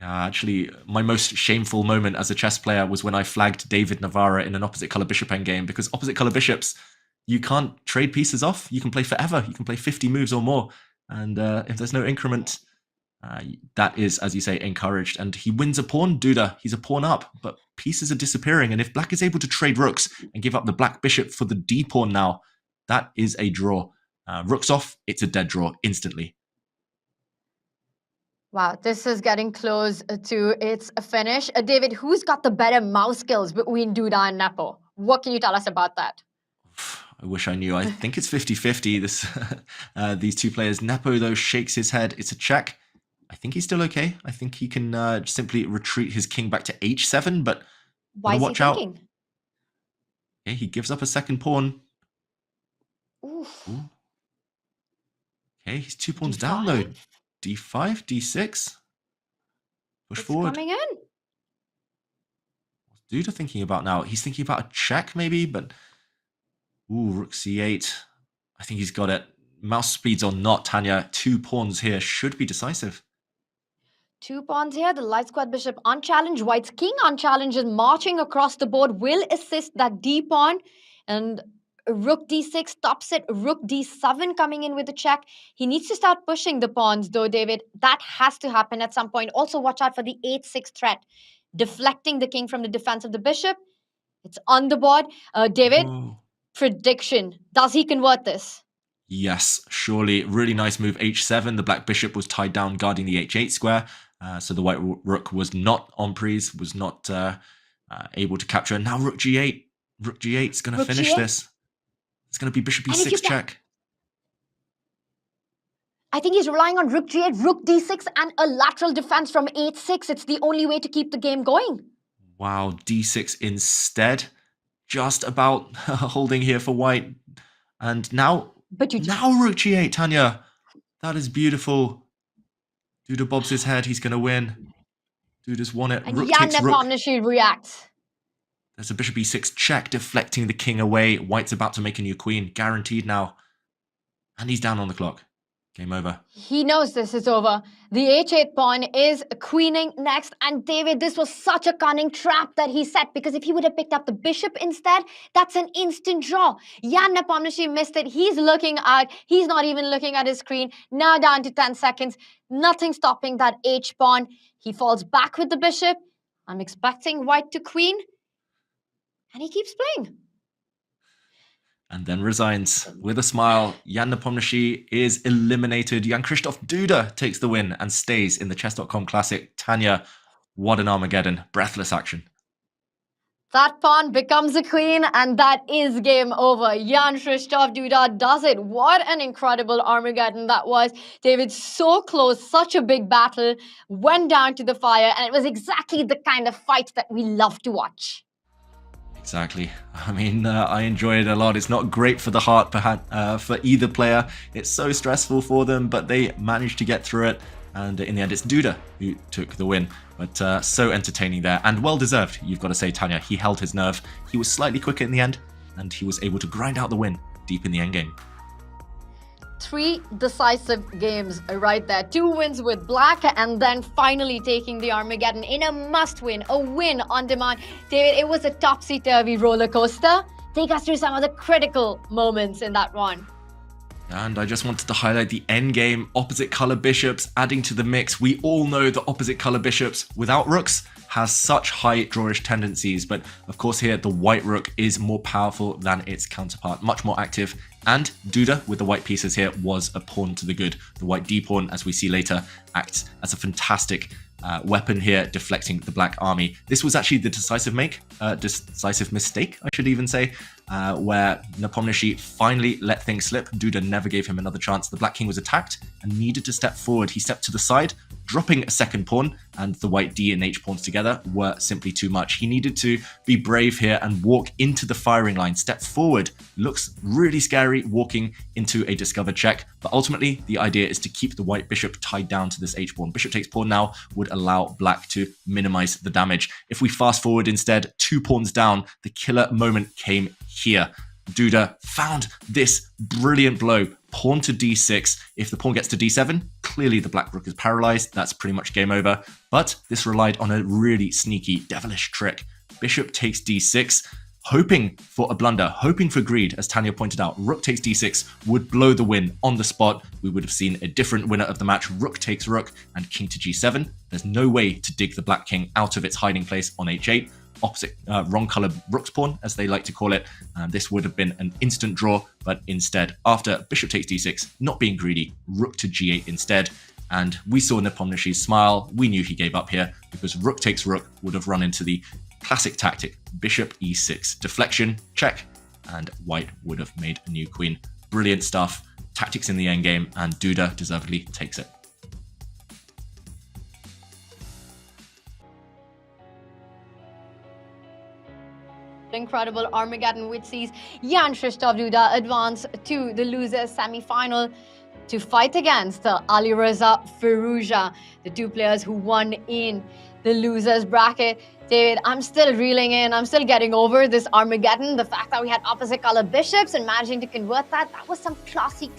S7: Yeah, actually, my most shameful moment as a chess player was when I flagged David Navarra in an opposite color bishop endgame, because opposite color bishops, you can't trade pieces off. You can play forever. You can play 50 moves or more. And if there's no increment, that is, as you say, encouraged. And he wins a pawn, Duda. He's a pawn up, but pieces are disappearing. And if black is able to trade rooks and give up the black bishop for the d pawn now, that is a draw. Rooks off, it's a dead draw instantly.
S3: Wow, this is getting close to its finish. David, who's got the better mouse skills between Duda and Nepo? What can you tell us about that?
S7: I wish I knew. I think it's 50-50. These two players. Nepo, though, shakes his head. It's a check. I think he's still okay. I think he can simply retreat his king back to h7, but
S3: why is
S7: watch
S3: he
S7: out.
S3: thinking?
S7: Okay, he gives up a second pawn.
S3: Oof.
S7: Ooh. Okay, he's 2 pawns down though. d5, d6. Push forward.
S3: Coming in.
S7: What's Duda thinking about now? He's thinking about a check maybe, but ooh, rook c8. I think he's got it. Mouse speeds or not, Tanya. 2 pawns here should be decisive.
S3: 2 pawns here. The light squared bishop unchallenged. White's king unchallenged is marching across the board. Will assist that d pawn. And rook d6 stops it. Rook d7 coming in with a check. He needs to start pushing the pawns though, David. That has to happen at some point. Also watch out for the h6 threat. Deflecting the king from the defense of the bishop. It's on the board. David, prediction. Does he convert this?
S7: Yes, surely. Really nice move. h7. The black bishop was tied down guarding the h8 square. So the white rook was not en prise, was not able to capture. Now rook g8. Rook g8 is going to finish this. It's going to be bishop e6 check.
S3: I think he's relying on rook g8, rook d6, and a lateral defense from h6. It's the only way to keep the game going.
S7: Wow, d6 instead. Just about holding here for white. And now, now rook g8, Tanya. That is beautiful. Duda bobs his head. He's going to win. Duda's won it.
S3: And
S7: Rook
S3: Jan
S7: takes rook.
S3: Nepomniachtchi reacts.
S7: There's a bishop e6 check, deflecting the king away. White's about to make a new queen. Guaranteed now. And he's down on the clock. Game over.
S3: He knows this is over. The h8 pawn is queening next. And David, this was such a cunning trap that he set, because if he would have picked up the bishop instead, that's an instant draw. Jan Nepomniachtchi missed it. He's looking out. He's not even looking at his screen. Now down to 10 seconds. Nothing stopping that h pawn. He falls back with the bishop. I'm expecting white to queen. And he keeps playing.
S7: and then resigns. With a smile, Jan Nepomniachtchi is eliminated. Jan-Krzysztof Duda takes the win and stays in the Chess.com Classic. Tanya, what an Armageddon. Breathless action.
S3: That pawn becomes a queen, and that is game over. Jan-Krzysztof Duda does it. What an incredible Armageddon that was. David, so close, such a big battle, went down to the fire, and it was exactly the kind of fight that we love to watch.
S7: Exactly. I mean, I enjoy it a lot. It's not great for the heart for either player. It's so stressful for them, but they managed to get through it. And in the end, it's Duda who took the win. But so entertaining there, and well-deserved, you've got to say, Tanya. He held his nerve. He was slightly quicker in the end, and he was able to grind out the win deep in the endgame.
S3: 3 decisive games right there. 2 wins with black, and then finally taking the Armageddon in a must-win, a win on demand. David, it was a topsy-turvy roller coaster. Take us through some of the critical moments in that one.
S7: And I just wanted to highlight the endgame, opposite color bishops adding to the mix. We all know the opposite color bishops without rooks has such high drawish tendencies, but of course here the white rook is more powerful than its counterpart, much more active. And Duda, with the white pieces here, was a pawn to the good. The white d-pawn, as we see later, acts as a fantastic weapon here, deflecting the black army. This was actually the decisive mistake, I should even say, where Nepomniachtchi finally let things slip. Duda never gave him another chance. The black king was attacked and needed to step forward. He stepped to the side, dropping a second pawn, and the white d and h pawns together were simply too much. He needed to be brave here and walk into the firing line, step forward. Looks really scary walking into a discovered check, but ultimately the idea is to keep the white bishop tied down to this h pawn. Bishop takes pawn now would allow black to minimize the damage. If we fast forward instead, 2 pawns down, the killer moment came here. Duda found this brilliant blow. Pawn to d6. If the pawn gets to d7, clearly the black rook is paralyzed. That's pretty much game over. But this relied on a really sneaky, devilish trick. Bishop takes d6, hoping for a blunder, hoping for greed, as Tanya pointed out. Rook takes d6 would blow the win on the spot. We would have seen a different winner of the match. Rook takes rook and king to g7. There's no way to dig the black king out of its hiding place on h8. Opposite wrong color rook's pawn, as they like to call it. This would have been an instant draw, but instead, after bishop takes d6, not being greedy, rook to g8 instead. And we saw Nepomniachtchi's smile. We knew he gave up here because rook takes rook would have run into the classic tactic, bishop e6, deflection, check, and white would have made a new queen. Brilliant stuff, tactics in the endgame, and Duda deservedly takes it.
S3: Incredible Armageddon, which sees Jan-Krzysztof Duda advance to the losers semi-final to fight against Alireza Firouzja, the 2 players who won in the losers bracket. David, I'm still reeling in. I'm still getting over this Armageddon. The fact that we had opposite color bishops and managing to convert that was some classy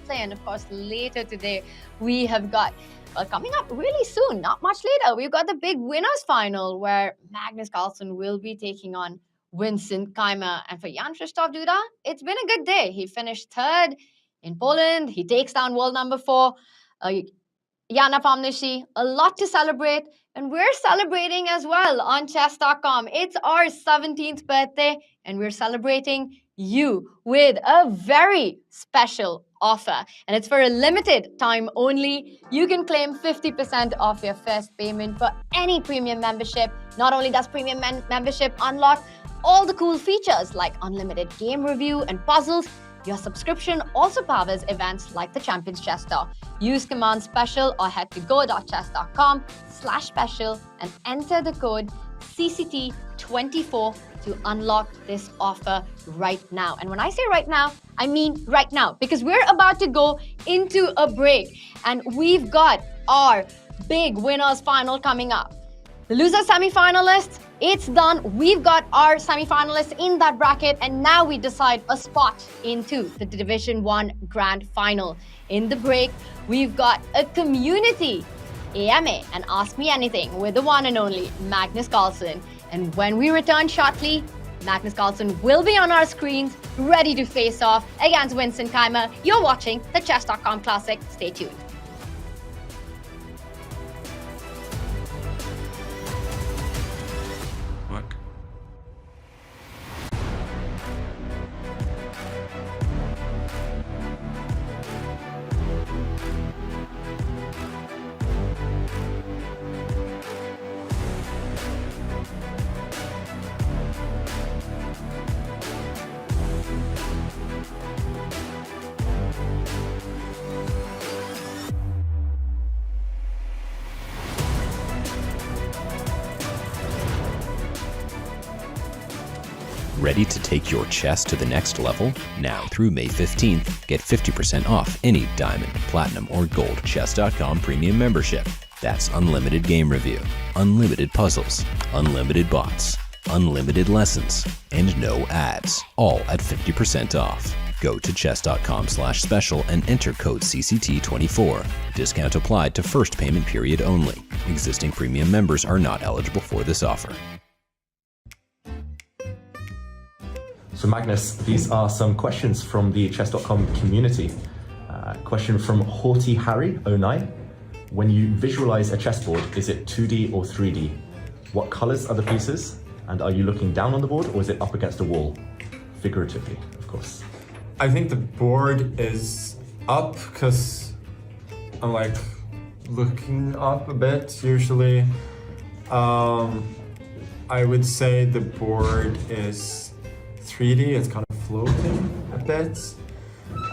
S3: play. And of course, later today, we have got, well, coming up really soon, not much later, we've got the big winners final where Magnus Carlsen will be taking on Vincent Keymer. And for Jan-Krzysztof Duda, it's been a good day. He finished 3rd in Poland. He takes down world number 4, Jan Nepomniachtchi. A lot to celebrate. And we're celebrating as well on Chess.com. It's our 17th birthday, and we're celebrating you with a very special offer. And it's for a limited time only. You can claim 50% off your first payment for any premium membership. Not only does premium membership unlock all the cool features like unlimited game review and puzzles, your subscription also powers events like the Champions Chess Tour. Use command special or head to go.chess.com/special and enter the code CCT24 to unlock this offer right now. And when I say right now, I mean right now, because we're about to go into a break and we've got our big winners final coming up. The loser semi-finalists, it's done. We've got our semi-finalists in that bracket, and now we decide a spot into the Division 1 Grand Final. In the break, we've got a community AMA and Ask Me Anything with the one and only Magnus Carlsen. And when we return shortly, Magnus Carlsen will be on our screens, ready to face off against Vincent Keymer. You're watching the Chess.com Classic. Stay tuned.
S10: Ready to take your chess to the next level? Now through May 15th, get 50% off any Diamond, Platinum, or Gold Chess.com premium membership. That's unlimited game review, unlimited puzzles, unlimited bots, unlimited lessons, and no ads, all at 50% off. Go to chess.com/special and enter code CCT24. Discount applied to first payment period only. Existing premium members are not eligible for this offer.
S7: So Magnus, these are some questions from the Chess.com community. Question from Haughty Harry 09. When you visualize a chessboard, is it 2D or 3D? What colors are the pieces? And are you looking down on the board or is it up against a wall? Figuratively, of course.
S11: I think the board is up because I'm like looking up a bit usually. I would say the board is 3D, it's kind of floating a bit,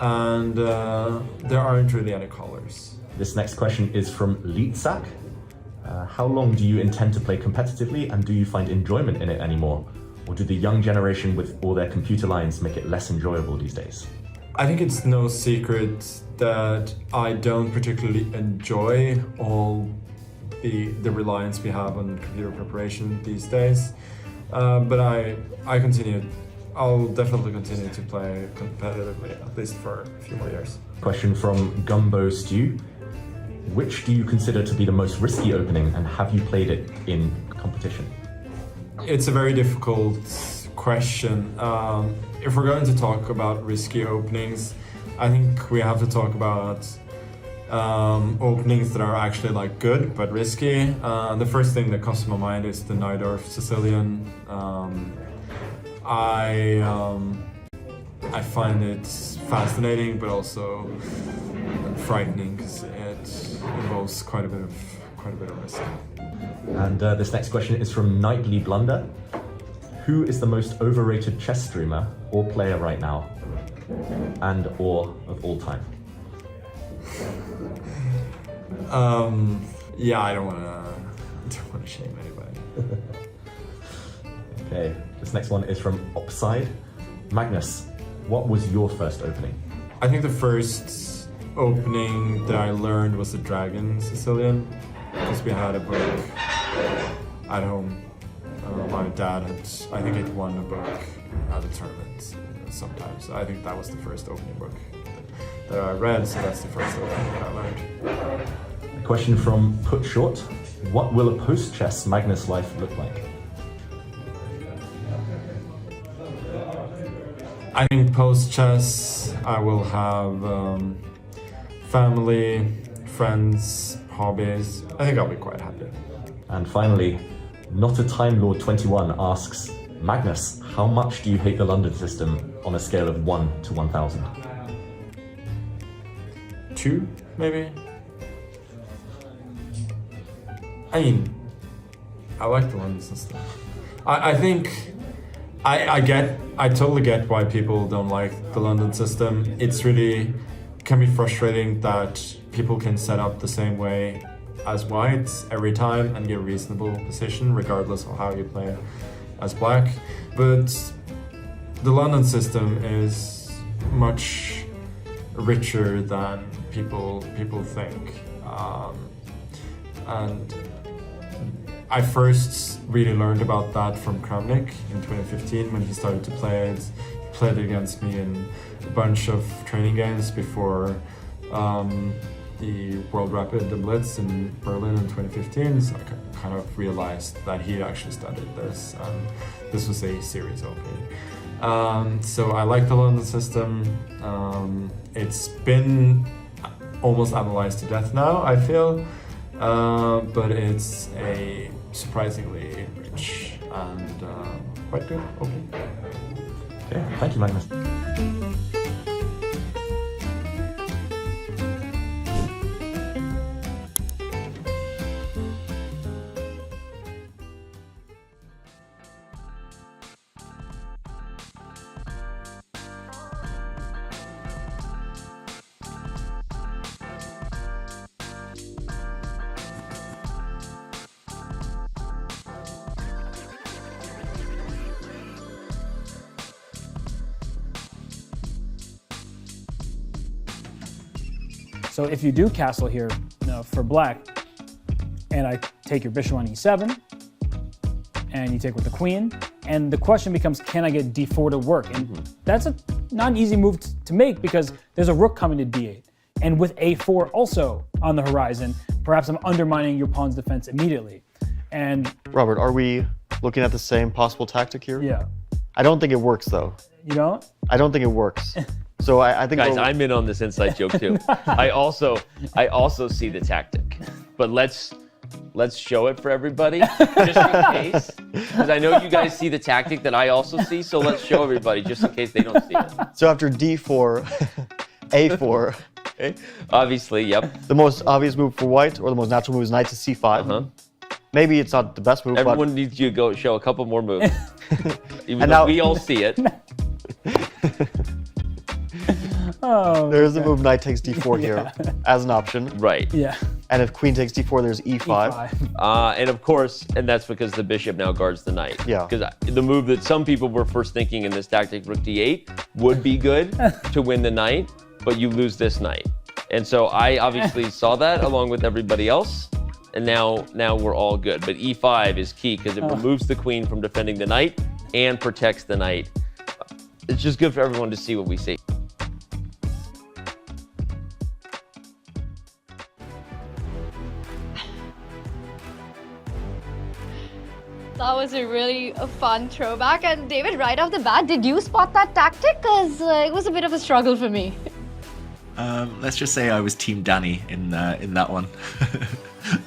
S11: and there aren't really any colors.
S7: This next question is from Litzak. How long do you intend to play competitively and do you find enjoyment in it anymore? Or do the young generation with all their computer lines make it less enjoyable these days?
S11: I think it's no secret that I don't particularly enjoy all the reliance we have on computer preparation these days. But I'll definitely continue to play competitively, at least for a few more years.
S7: Question from Gumbo Stew. Which do you consider to be the most risky opening and have you played it in competition?
S11: It's a very difficult question. If we're going to talk about risky openings, I think we have to talk about openings that are actually like good but risky. The first thing that comes to my mind is the Najdorf Sicilian. I find it fascinating but also frightening because it involves quite a bit of risk.
S7: And this next question is from Nightly Blunder. Who is the most overrated chess streamer or player right now? And or of all time?
S11: Yeah, I don't wanna shame anybody.
S7: Okay, this next one is from Upside. Magnus, what was your first opening?
S11: I think the first opening that I learned was the Dragon Sicilian, because we had a book at home. My dad had, I think, he'd won a book at a tournament sometimes. I think that was the first opening book that I read, so that's the first opening that I learned.
S7: A question from Put Short. What will a post-chess Magnus life look like?
S11: I think post-chess I will have family, friends, hobbies. I think I'll be quite happy.
S7: And finally, Not a Time Lord 21 asks, Magnus, how much do you hate the London system on a scale of 1 to 1,000?
S11: 2, maybe? I mean, I like the London system. I think I totally get why people don't like the London system. It's really can be frustrating that people can set up the same way as whites every time and get a reasonable position regardless of how you play as black. But the London system is much richer than people think. And I first really learned about that from Kramnik in 2015 when he started to play it. He played against me in a bunch of training games before the World Rapid and Blitz in Berlin in 2015. So I kind of realized that he actually studied this, and this was a serious opening. So I like the London system. It's been almost analyzed to death now, I feel, but it's a surprisingly rich and quite good opening.
S7: Okay, thank you, Magnus.
S12: So if you do castle here for black, and I take your bishop on e7, and you take with the queen, and the question becomes, can I get d4 to work? And that's not an easy move to make because there's a rook coming to d8. And with a4 also on the horizon, perhaps I'm undermining your pawn's defense immediately. And
S13: Robert, are we looking at the same possible tactic here?
S12: Yeah.
S13: I don't think it works though.
S12: You don't?
S13: I don't think it works. So I think
S5: guys, I'm in on this inside joke too. I also see the tactic, but let's show it for everybody just in case, because I know you guys see the tactic that I also see. So let's show everybody just in case they don't see it.
S13: So after d4, a4.
S5: Okay. Obviously, yep.
S13: The most obvious move for white, or the most natural move, is knight to c5. Maybe it's not the best move.
S5: Everyone needs you to go show a couple more moves, even though we all see it.
S13: There's the move knight takes d4 here as an option.
S5: Right.
S12: Yeah.
S13: And if queen takes d4, there's e5.
S5: And of course, and that's because the bishop now guards the knight.
S13: Yeah.
S5: Because the move that some people were first thinking in this tactic, rook d8, would be good to win the knight, but you lose this knight. And so I obviously saw that along with everybody else. And now we're all good. But e5 is key because it removes the queen from defending the knight and protects the knight. It's just good for everyone to see what we see.
S3: That was a really fun throwback. And David, right off the bat, did you spot that tactic? Because it was a bit of a struggle for me.
S7: Let's just say I was Team Danny in that one.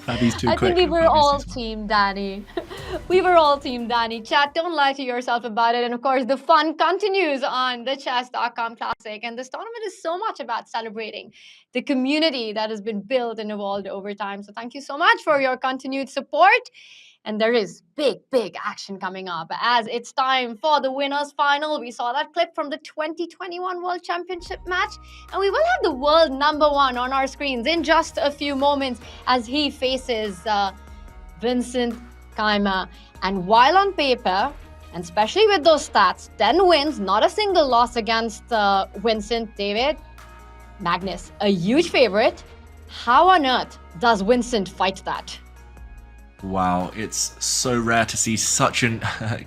S3: I think we were all Team Danny. We were all Team Danny. Chat, don't lie to yourself about it. And of course, the fun continues on the Chess.com Classic. And this tournament is so much about celebrating the community that has been built and evolved over time. So thank you so much for your continued support. And there is big action coming up as it's time for the winners final. We saw that clip from the 2021 World Championship match. And we will have the world #1 on our screens in just a few moments as he faces Vincent Keymer. And while on paper, and especially with those stats, 10 wins, not a single loss against Vincent, David, Magnus, a huge favorite. How on earth does Vincent fight that?
S7: Wow, it's so rare to see such a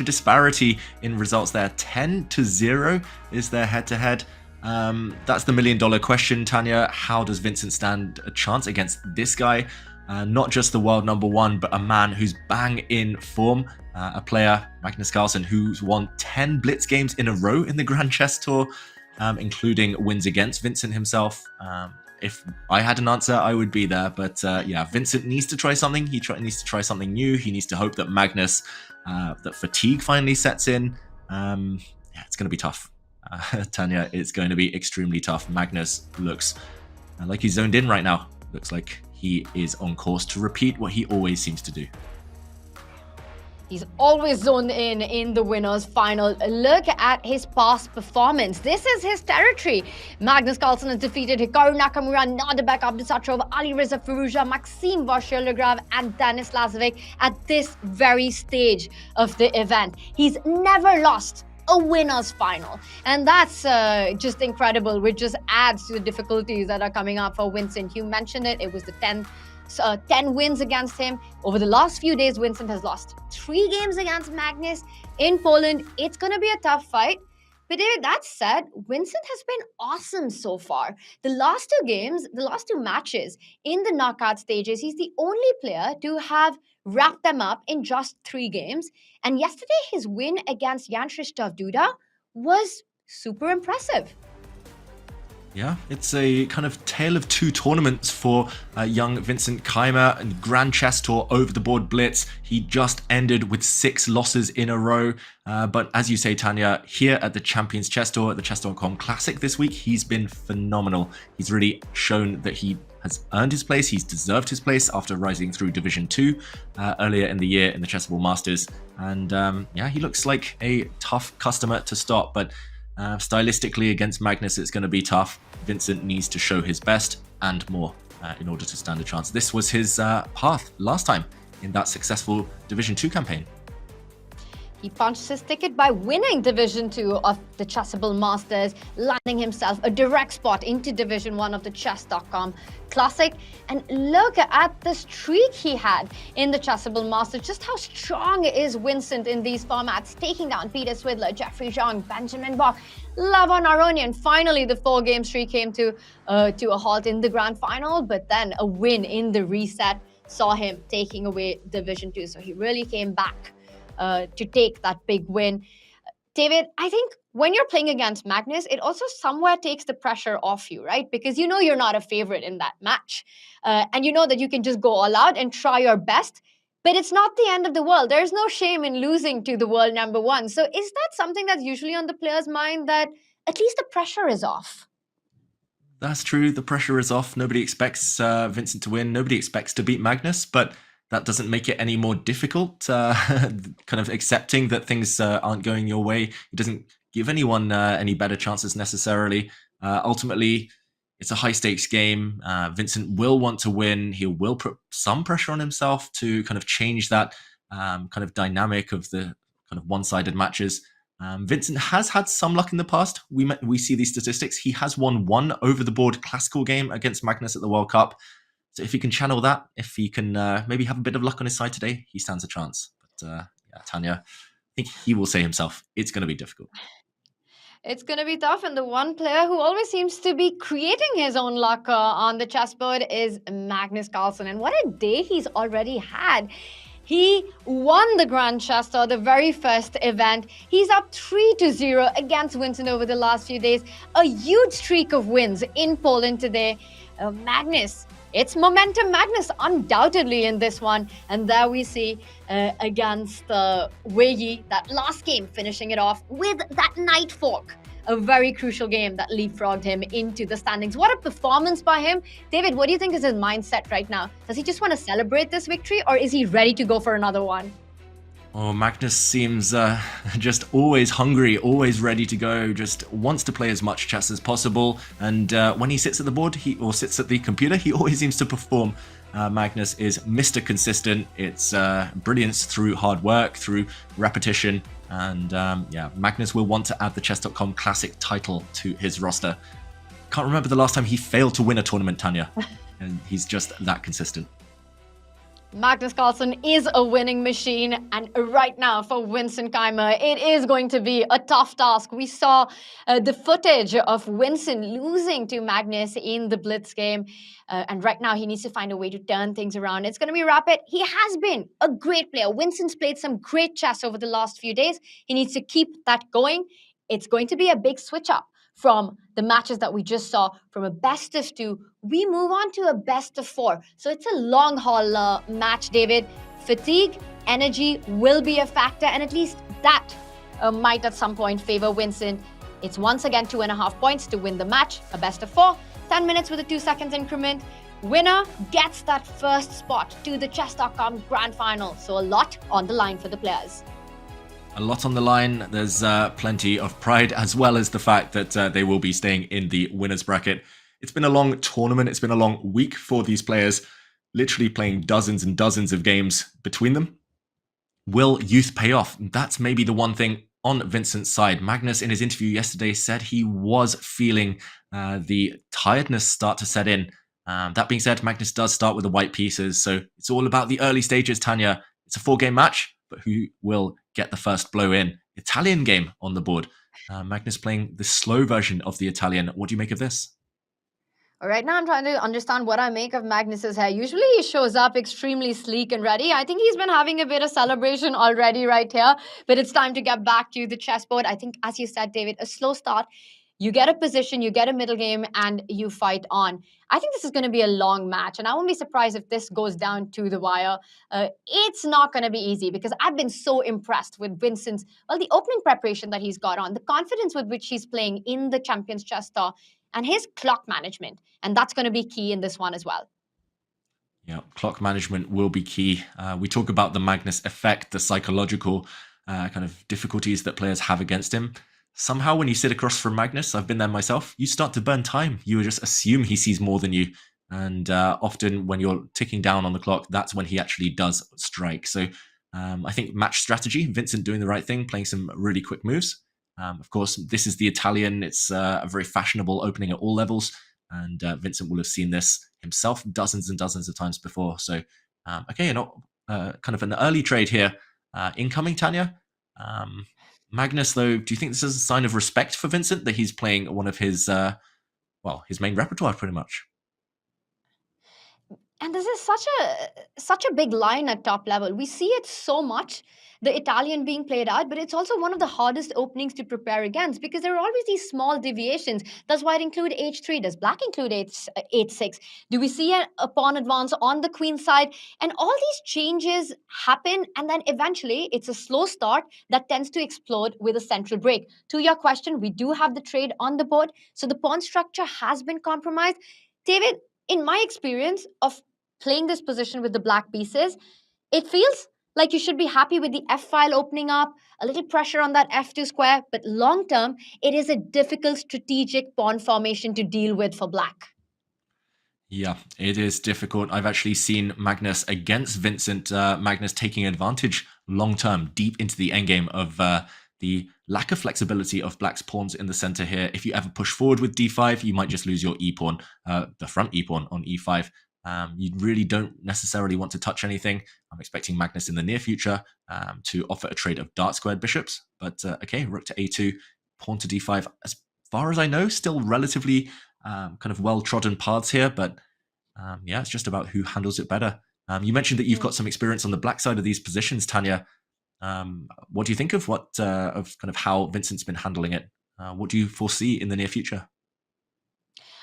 S7: disparity in results there. 10-0 is their head-to-head. That's the million-dollar question, Tanya. How does Vincent stand a chance against this guy? Not just the world #1, but a man who's bang in form. A player, Magnus Carlsen, who's won 10 Blitz games in a row in the Grand Chess Tour, including wins against Vincent himself. If I had an answer, I would be there. But yeah, Vincent needs to try something. He needs to try something new. He needs to hope that Magnus, that fatigue finally sets in. Yeah, it's going to be tough. Tanya, it's going to be extremely tough. Magnus looks like he's zoned in right now. Looks like he is on course to repeat what he always seems to do.
S3: He's always zoned in the winners final. Look at his past performance. This is his territory. Magnus Carlsen has defeated Hikaru Nakamura, Nadebek Abdusattorov, Alireza Firouzja, Maxime Vachier-Lagrave, and Denis Lazavik at this very stage of the event. He's never lost a winners final, and that's just incredible, which just adds to the difficulties that are coming up for Vincent. You mentioned it. It was the 10 wins against him. Over the last few days, Vincent has lost 3 games against Magnus in Poland. It's going to be a tough fight. But David, that said, Vincent has been awesome so far. The last 2 games, the last 2 matches in the knockout stages, he's the only player to have wrapped them up in just 3 games. And yesterday, his win against Jan Krzysztof Duda was super impressive.
S7: Yeah, it's a kind of tale of 2 tournaments for young Vincent Keymer and Grand Chess Tour over the board blitz. He just ended with 6 losses in a row. But as you say, Tanya, here at the Champions Chess Tour at the Chess.com Classic this week, he's been phenomenal. He's really shown that he has earned his place. He's deserved his place after rising through Division 2 earlier in the year in the Chessable Masters. And yeah, he looks like a tough customer to stop. But stylistically against Magnus, it's going to be tough. Vincent needs to show his best and more in order to stand a chance. This was his path last time in that successful Division 2 campaign.
S3: He punched his ticket by winning Division 2 of the Chessable Masters, landing himself a direct spot into Division 1 of the Chess.com Classic. And look at the streak he had in the Chessable Masters. Just how strong is Vincent in these formats, taking down Peter Swidler, Jeffrey Zhang, Benjamin Bach, Lavon Aronian. Finally, the 4-game streak came to a halt in the grand final, but then a win in the reset saw him taking away Division 2. So he really came back to take that big win. David, I think when you're playing against Magnus, it also somewhere takes the pressure off you, right? Because you know you're not a favorite in that match. And you know that you can just go all out and try your best. But it's not the end of the world. There's no shame in losing to the world number one. So is that something that's usually on the player's mind, that at least the pressure is off?
S7: That's true. The pressure is off. Nobody expects Vincent to win. Nobody expects to beat Magnus, but that doesn't make it any more difficult. Kind of accepting that things aren't going your way. It doesn't give anyone any better chances necessarily. Ultimately, it's a high-stakes game. Vincent will want to win. He will put some pressure on himself to kind of change that kind of dynamic of the kind of one-sided matches. Vincent has had some luck in the past. We see these statistics. He has won one over-the-board classical game against Magnus at the World Cup. So if he can channel that, if he can maybe have a bit of luck on his side today, he stands a chance. But yeah, Tanya, I think he will say himself, it's going to be difficult.
S3: It's going to be tough. And the one player who always seems to be creating his own luck on the chessboard is Magnus Carlsen. And what a day he's already had. He won the Grand Chess Tour, the very first event. He's up 3-0 against Vincent over the last few days. A huge streak of wins in Poland today. Magnus, it's momentum Magnus undoubtedly in this one. And there we see against Vachier, that last game, finishing it off with that knight fork. A very crucial game that leapfrogged him into the standings. What a performance by him. David, what do you think is his mindset right now? Does he just want to celebrate this victory, or is he ready to go for another one?
S7: Oh, Magnus seems just always hungry, always ready to go, just wants to play as much chess as possible. And when he sits at the board or sits at the computer, he always seems to perform. Magnus is Mr. Consistent. It's brilliance through hard work, through repetition. And yeah, Magnus will want to add the Chess.com Classic title to his roster. Can't remember the last time he failed to win a tournament, Tanya. And he's just that consistent.
S3: Magnus Carlsen is a winning machine, and right now for Vincent Keymer, it is going to be a tough task. We saw the footage of Vincent losing to Magnus in the Blitz game, and right now he needs to find a way to turn things around. It's going to be rapid. He has been a great player. Vincent's played some great chess over the last few days. He needs to keep that going. It's going to be a big switch up from the matches that we just saw. From a best of 2, we move on to a best of 4. So it's a long haul match, David. Fatigue, energy will be a factor, and at least that might at some point favor Vincent. It's once again 2.5 points to win the match, a best of 4, 10 minutes with a 2 seconds increment. Winner gets that first spot to the Chess.com Grand Final. So a lot on the line for the players.
S7: A lot on the line. There's plenty of pride, as well as the fact that they will be staying in the winner's bracket. It's been a long tournament. It's been a long week for these players, literally playing dozens and dozens of games between them. Will youth pay off? That's maybe the one thing on Vincent's side. Magnus, in his interview yesterday, said he was feeling the tiredness start to set in. That being said, Magnus does start with the white pieces, so it's all about the early stages, Tanya. It's a 4-game match, but who will get the first blow in? Italian game on the board. Magnus playing the slow version of the Italian. What do you make of this?
S3: Right now, I'm trying to understand what I make of Magnus's hair. Usually he shows up extremely sleek and ready. I think he's been having a bit of celebration already right here, but it's time to get back to the chessboard. I think, as you said, David, a slow start. You get a position, you get a middle game, and you fight on. I think this is going to be a long match, and I won't be surprised if this goes down to the wire. It's not going to be easy, because I've been so impressed with Vincent's, well, the opening preparation that he's got on, the confidence with which he's playing in the Champions Chess Tour, and his clock management. And that's going to be key in this one as well.
S7: Yeah, clock management will be key. We talk about the Magnus effect, the psychological kind of difficulties that players have against him. Somehow when you sit across from Magnus, I've been there myself, you start to burn time. You just assume he sees more than you. And often when you're ticking down on the clock, that's when he actually does strike. So I think match strategy, Vincent doing the right thing, playing some really quick moves. Of course, this is the Italian. It's a very fashionable opening at all levels. And Vincent will have seen this himself dozens and dozens of times before. So, okay, kind of an early trade here. Incoming, Tanya. Magnus, though, do you think this is a sign of respect for Vincent that he's playing one of his, his main repertoire pretty much?
S3: And this is such a big line at top level. We see it so much, the Italian being played out, but it's also one of the hardest openings to prepare against because there are always these small deviations. Does white include h3? Does black include h6? Do we see a pawn advance on the queen side? And all these changes happen, and then eventually it's a slow start that tends to explode with a central break. To your question, we do have the trade on the board, so the pawn structure has been compromised. David, in my experience of playing this position with the black pieces, it feels like you should be happy with the f-file opening up, a little pressure on that f2 square, but long term, it is a difficult strategic pawn formation to deal with for black.
S7: Yeah, it is difficult. I've actually seen Magnus against Vincent, Magnus taking advantage long term, deep into the endgame of the lack of flexibility of black's pawns in the center here. If you ever push forward with d5, you might just lose your e-pawn, the front e-pawn on e5. You really don't necessarily want to touch anything. I'm expecting Magnus in the near future to offer a trade of dart squared bishops. But okay, rook to a2, pawn to d5. As far as I know, still relatively kind of well-trodden paths here. But yeah, it's just about who handles it better. You mentioned that you've got some experience on the black side of these positions, Tanya. What do you think of kind of how Vincent's been handling it? What do you foresee in the near future?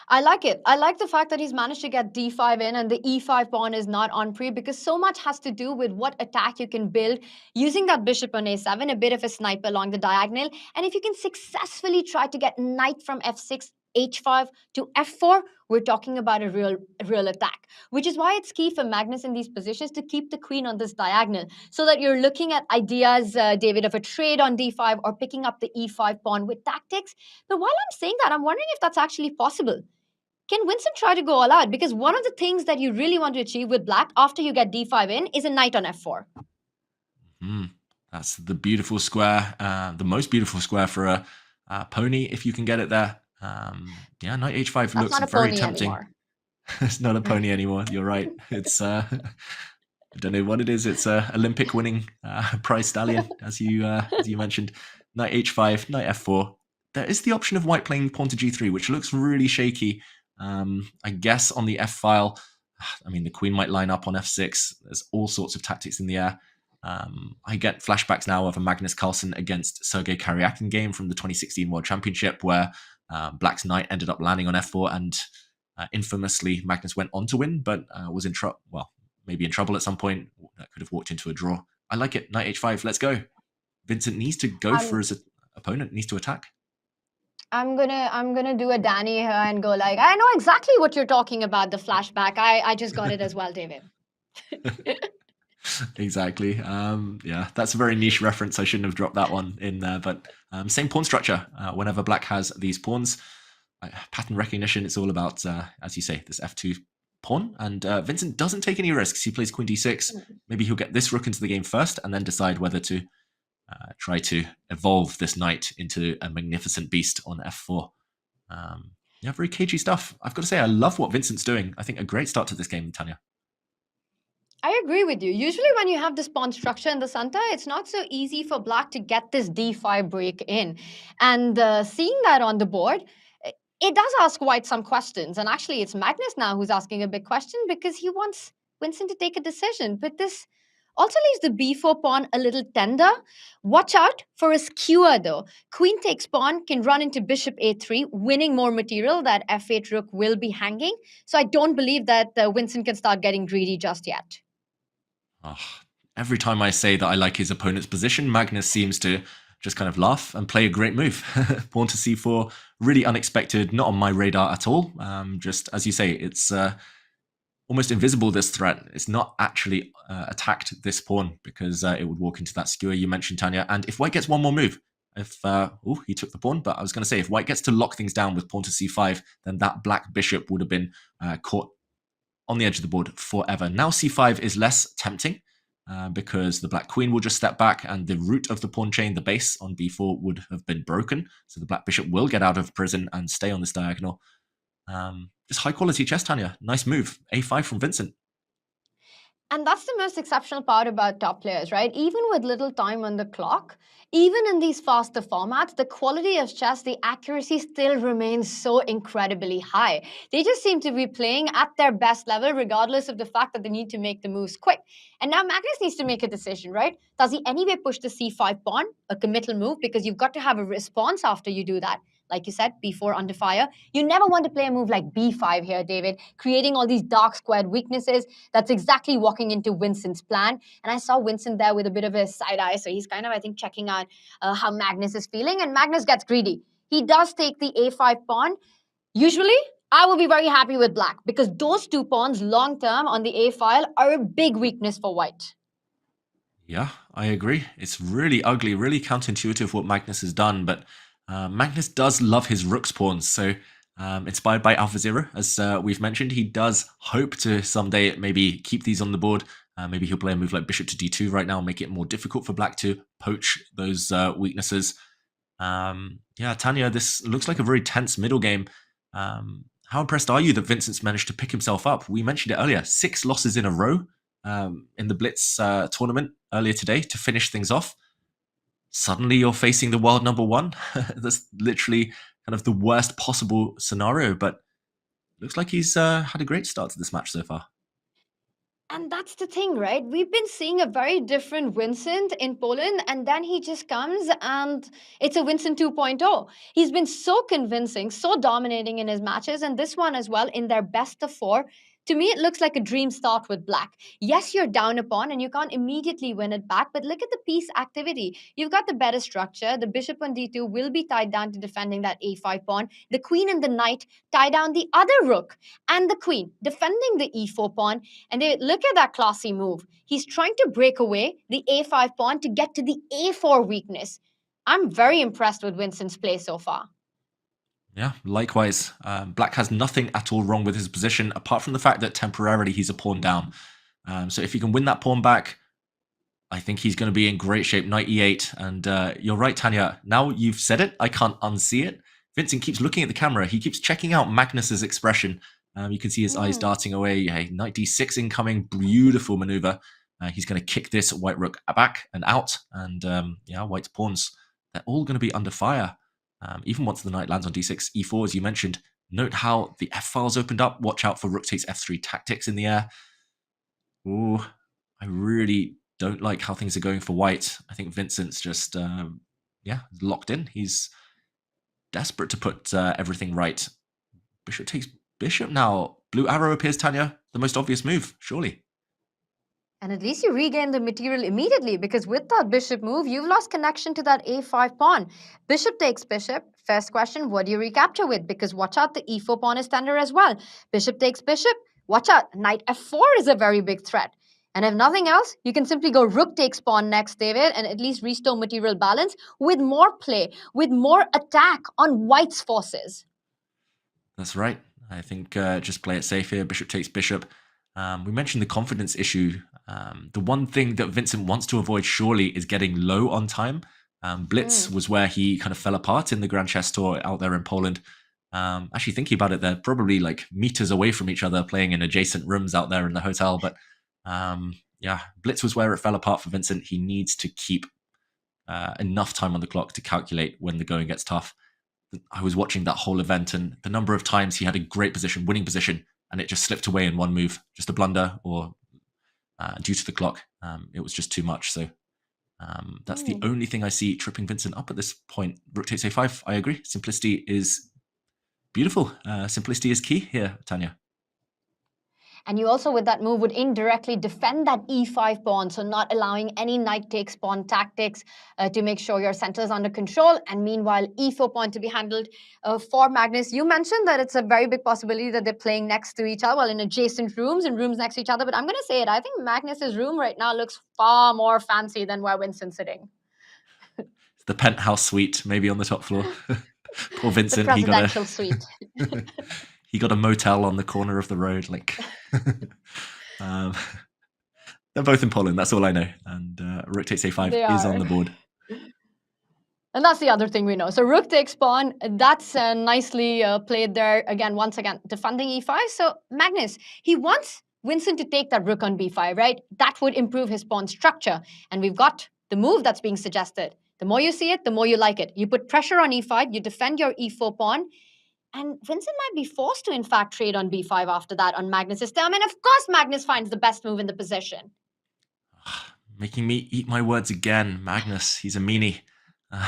S3: I like it. I like the fact that he's managed to get d5 in and the e5 pawn is not on pre, because so much has to do with what attack you can build using that bishop on a7, a bit of a sniper along the diagonal. And if you can successfully try to get knight from f6, h5 to f4, we're talking about a real attack, which is why it's key for Magnus in these positions to keep the queen on this diagonal so that you're looking at ideas, David, of a trade on d5 or picking up the e5 pawn with tactics. But while I'm saying that, I'm wondering if that's actually possible. Can Vincent try to go all out? Because one of the things that you really want to achieve with black after you get d5 in is a knight on f4.
S7: That's the beautiful square, the most beautiful square for a pony if you can get it there. Yeah, knight h5 looks very tempting. It's not a pony anymore. You're right. It's I don't know what it is. It's a Olympic winning prize stallion, as you mentioned. Knight h5, knight f4. There is the option of white playing pawn to g3, which looks really shaky. I guess on the f file, I mean, the queen might line up on f6. There's all sorts of tactics in the air. I get flashbacks now of a Magnus Carlsen against Sergei Karyakin game from the 2016 World Championship, where black's knight ended up landing on f4, and infamously Magnus went on to win, but was in trouble. Well, maybe in trouble at some point. That could have walked into a draw. I like it. Knight h5. Let's go. Vincent needs to go for his opponent. Needs to attack.
S3: I'm gonna do a Danny here and go like, I know exactly what you're talking about, the flashback. I just got it as well, David.
S7: Exactly. Yeah, that's a very niche reference. I shouldn't have dropped that one in there, but same pawn structure. Whenever black has these pawns, pattern recognition, it's all about, as you say, this f2 pawn. And Vincent doesn't take any risks. He plays queen d6. Maybe he'll get this rook into the game first and then decide whether to try to evolve this knight into a magnificent beast on f4. Yeah, very cagey stuff. I've got to say, I love what Vincent's doing. I think a great start to this game, Tanya.
S3: I agree with you. Usually when you have this pawn structure in the center, it's not so easy for black to get this d5 break in. And seeing that on the board, it does ask white some questions. And actually, it's Magnus now who's asking a big question because he wants Vincent to take a decision. But this also leaves the b4 pawn a little tender. Watch out for a skewer, though. Queen takes pawn, can run into bishop a3, winning more material. That f8 rook will be hanging. So I don't believe that Vincent can start getting greedy just yet.
S7: Oh, every time I say that I like his opponent's position, Magnus seems to just kind of laugh and play a great move. Pawn to c4, really unexpected, not on my radar at all. Just as you say, it's almost invisible, this threat. It's not actually attacked this pawn because it would walk into that skewer you mentioned, Tanya. And if white gets one more move, if he took the pawn, but I was going to say, if white gets to lock things down with pawn to c5, then that black bishop would have been caught on the edge of the board forever. Now c5 is less tempting. because the black queen will just step back and the root of the pawn chain, the base on b4, would have been broken. So the black bishop will get out of prison and stay on this diagonal. Just high quality chess, Tanya. Nice move. a5 from Vincent.
S3: And that's the most exceptional part about top players, right? Even with little time on the clock, even in these faster formats, the quality of chess, the accuracy still remains so incredibly high. They just seem to be playing at their best level, regardless of the fact that they need to make the moves quick. And now Magnus needs to make a decision, right? Does he anyway push the c5 pawn, a committal move, because you've got to have a response after you do that? Like you said, b4 under fire. You never want to play a move like b5 here, David, creating all these dark squared weaknesses. That's exactly walking into Vincent's plan. And I saw Vincent there with a bit of a side eye. So he's kind of, I think, checking out how Magnus is feeling. And Magnus gets greedy. He does take the a5 pawn. Usually, I will be very happy with black because those two pawns long term on the a file are a big weakness for white.
S7: Yeah, I agree. It's really ugly, really counterintuitive what Magnus has done, but Magnus does love his rook's pawns, so inspired by AlphaZero, as we've mentioned, he does hope to someday maybe keep these on the board. Maybe he'll play a move like bishop to d2 right now, make it more difficult for black to poach those weaknesses. Yeah, Tanya, this looks like a very tense middle game. How impressed are you that Vincent's managed to pick himself up? We mentioned it earlier, 6 losses in a row in the Blitz tournament earlier today to finish things off. Suddenly you're facing the world number 1. That's literally kind of the worst possible scenario, but looks like he's had a great start to this match so far.
S3: And that's the thing, right? We've been seeing a very different Vincent in Poland, and then he just comes and it's a Vincent 2.0. He's been so convincing, so dominating in his matches, and this one as well in their best of 4. To me, it looks like a dream start with black. Yes, you're down a pawn and you can't immediately win it back, but look at the piece activity. You've got the better structure. The bishop on d2 will be tied down to defending that a5 pawn. The queen and the knight tie down the other rook and the queen, defending the e4 pawn. And they look at that classy move. He's trying to break away the a5 pawn to get to the a4 weakness. I'm very impressed with Vincent's play so far.
S7: Yeah, likewise. Black has nothing at all wrong with his position, apart from the fact that temporarily he's a pawn down. So if he can win that pawn back, I think he's going to be in great shape. Knight e8. And you're right, Tanya. Now you've said it, I can't unsee it. Vincent keeps looking at the camera. He keeps checking out Magnus's expression. You can see his eyes darting away. Hey, knight d6 incoming. Beautiful maneuver. He's going to kick this white rook back and out. And yeah, white's pawns, they're all going to be under fire. Even once the knight lands on d6, e4, as you mentioned. Note how the f-file's opened up. Watch out for rook takes f3 tactics in the air. Ooh, I really don't like how things are going for white. I think Vincent's just, yeah, locked in. He's desperate to put everything right. Bishop takes bishop now. Blue arrow appears, Tanya. The most obvious move, surely.
S3: And at least you regain the material immediately, because with that bishop move, you've lost connection to that a5 pawn. Bishop takes bishop. First question, what do you recapture with? Because watch out, the e4 pawn is tender as well. Bishop takes bishop. Watch out, knight f4 is a very big threat. And if nothing else, you can simply go rook takes pawn next, David, and at least restore material balance with more play, with more attack on white's forces.
S7: That's right. I think just play it safe here. Bishop takes bishop. We mentioned the confidence issue. The one thing that Vincent wants to avoid surely is getting low on time. Blitz was where he kind of fell apart in the Grand Chess Tour out there in Poland. Actually thinking about it, they're probably like meters away from each other playing in adjacent rooms out there in the hotel. But yeah, Blitz was where it fell apart for Vincent. He needs to keep enough time on the clock to calculate when the going gets tough. I was watching that whole event and the number of times he had a great position, winning position, and it just slipped away in one move, just a blunder or due to the clock. It was just too much. So that's the only thing I see tripping Vincent up at this point. Rook takes a5, I agree. Simplicity is beautiful. Simplicity is key here, Tanya.
S3: And you also, with that move, would indirectly defend that e5 pawn, so not allowing any knight takes pawn tactics to make sure your center is under control. And meanwhile, e4 pawn to be handled for Magnus. You mentioned that it's a very big possibility that they're playing next to each other, well, in adjacent rooms and rooms next to each other. But I'm going to say it, I think Magnus's room right now looks far more fancy than where Vincent's sitting.
S7: It's the penthouse suite, maybe on the top floor. Poor Vincent.
S3: The presidential suite.
S7: He got a motel on the corner of the road, like. They're both in Poland. That's all I know. And rook takes a5
S3: They
S7: is
S3: are.
S7: on the board.
S3: And that's the other thing we know. So rook takes pawn, that's nicely played there. Again, once again, defending e5. So Magnus, he wants Vincent to take that rook on b5, right? That would improve his pawn structure. And we've got the move that's being suggested. The more you see it, the more you like it. You put pressure on e5, you defend your e4 pawn, and Vincent might be forced to, in fact, trade on b5 after that on Magnus's turn. And of course, Magnus finds the best move in the position.
S7: Making me eat my words again. Magnus, he's a meanie.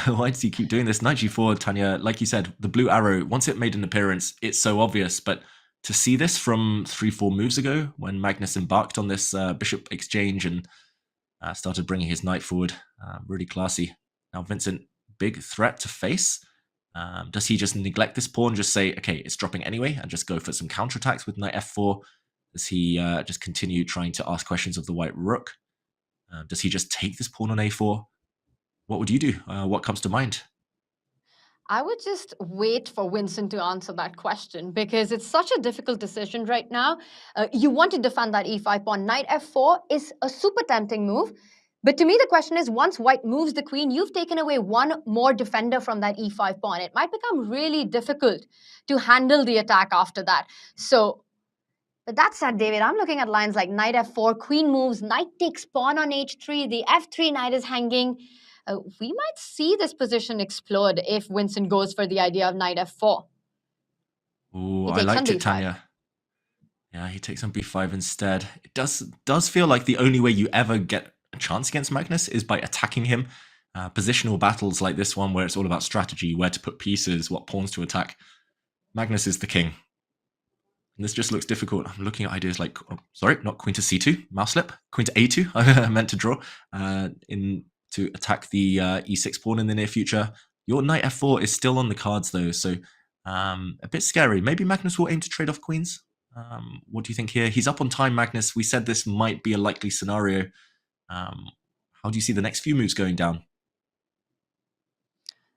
S7: Why does he keep doing this? Knight g4, Tanya, like you said, the blue arrow, once it made an appearance, it's so obvious. But to see this from 3-4 moves ago, when Magnus embarked on this bishop exchange and started bringing his knight forward, really classy. Now Vincent, big threat to face. Does he just neglect this pawn, just say, okay, it's dropping anyway, and just go for some counterattacks with knight f4? Does he just continue trying to ask questions of the white rook? Does he just take this pawn on a4? What would you do? What comes to mind?
S3: I would just wait for Vincent to answer that question because it's such a difficult decision right now. You want to defend that e5 pawn. Knight f4 is a super tempting move. But to me, the question is, once white moves the queen, you've taken away one more defender from that e5 pawn. It might become really difficult to handle the attack after that. So, but that said, David, I'm looking at lines like knight f4, queen moves, knight takes pawn on h3, the f3 knight is hanging. We might see this position explode if Vincent goes for the idea of knight f4.
S7: Ooh, I liked it, Tanya. Yeah, he takes on b5 instead. It does feel like the only way you ever get a chance against Magnus is by attacking him. Positional battles like this one, where it's all about strategy, where to put pieces, what pawns to attack. Magnus is the king. And this just looks difficult. I'm looking at ideas like, sorry, not queen to c2, mouse slip, queen to a2, I meant to draw, to attack the e6 pawn in the near future. Your knight f4 is still on the cards though, so a bit scary. Maybe Magnus will aim to trade off queens. What do you think here? He's up on time, Magnus. We said this might be a likely scenario. How do you see the next few moves going down?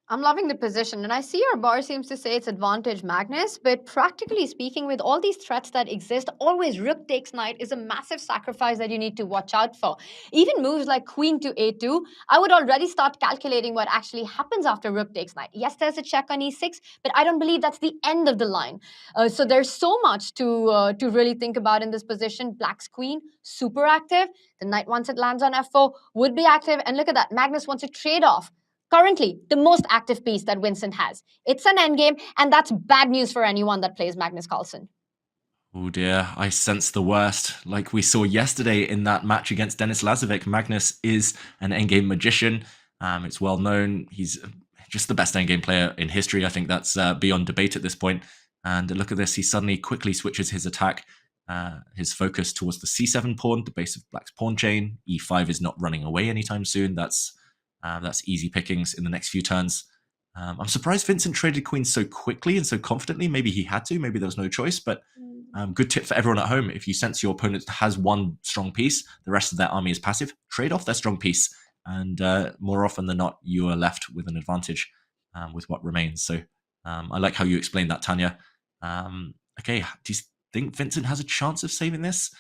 S3: I'm loving the position, and I see your bar seems to say it's advantage Magnus, but practically speaking, with all these threats that exist, always rook takes knight is a massive sacrifice that you need to watch out for. Even moves like queen to a2, I would already start calculating what actually happens after rook takes knight. Yes, there's a check on e6, but I don't believe that's the end of the line. So there's so much to really think about in this position. Black's queen, super active. The knight, once it lands on f4, would be active. And look at that, Magnus wants to trade off currently the most active piece that Vincent has. It's an endgame, and that's bad news for anyone that plays Magnus Carlsen.
S7: Oh dear, I sense the worst. Like we saw yesterday in that match against Denis Lazavik, Magnus is an endgame magician. It's well known. He's just the best endgame player in history. I think that's beyond debate at this point. And look at this, he suddenly quickly switches his attack, his focus towards the c7 pawn, the base of Black's pawn chain. e5 is not running away anytime soon. That's easy pickings in the next few turns. I'm surprised Vincent traded queens so quickly and so confidently. Maybe he had to, maybe there was no choice, but good tip for everyone at home. If you sense your opponent has one strong piece, the rest of their army is passive, trade off their strong piece. And more often than not, you are left with an advantage with what remains. So I like how you explained that, Tanya. Okay, do you think Vincent has a chance of saving this?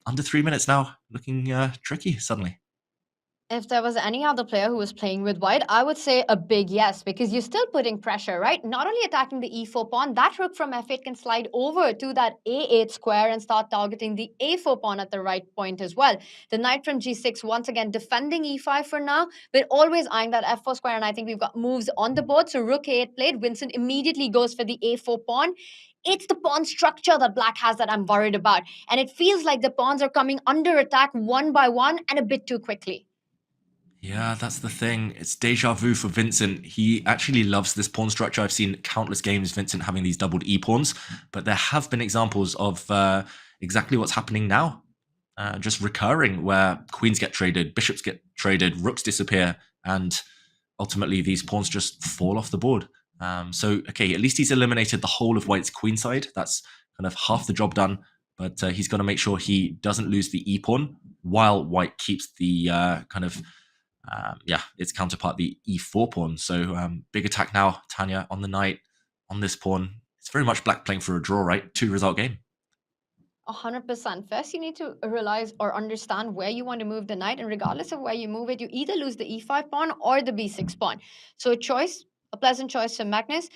S7: Under 3 minutes now, looking tricky suddenly.
S3: If there was any other player who was playing with white, I would say a big yes, because you're still putting pressure, right? Not only attacking the e4 pawn, that rook from f8 can slide over to that a8 square and start targeting the a4 pawn at the right point as well. The knight from g6, once again, defending e5 for now, but always eyeing that f4 square, and I think we've got moves on the board. So rook a8 played, Vincent immediately goes for the a4 pawn. It's the pawn structure that Black has that I'm worried about, and it feels like the pawns are coming under attack one by one and a bit too quickly.
S7: Yeah, that's the thing. It's deja vu for Vincent. He actually loves this pawn structure. I've seen countless games Vincent having these doubled e-pawns, but there have been examples of exactly what's happening now. Just recurring, where queens get traded, bishops get traded, rooks disappear, and ultimately these pawns just fall off the board. So, okay, at least he's eliminated the whole of white's queen side. That's kind of half the job done, but he's got to make sure he doesn't lose the e-pawn while white keeps the its counterpart, the e4 pawn. So big attack now, Tanya, on the knight, on this pawn. It's very much Black playing for a draw, right? 2-result game.
S3: 100%. First, you need to realize or understand where you want to move the knight, and regardless of where you move it, you either lose the e5 pawn or the b6 pawn. So a pleasant choice for Magnus.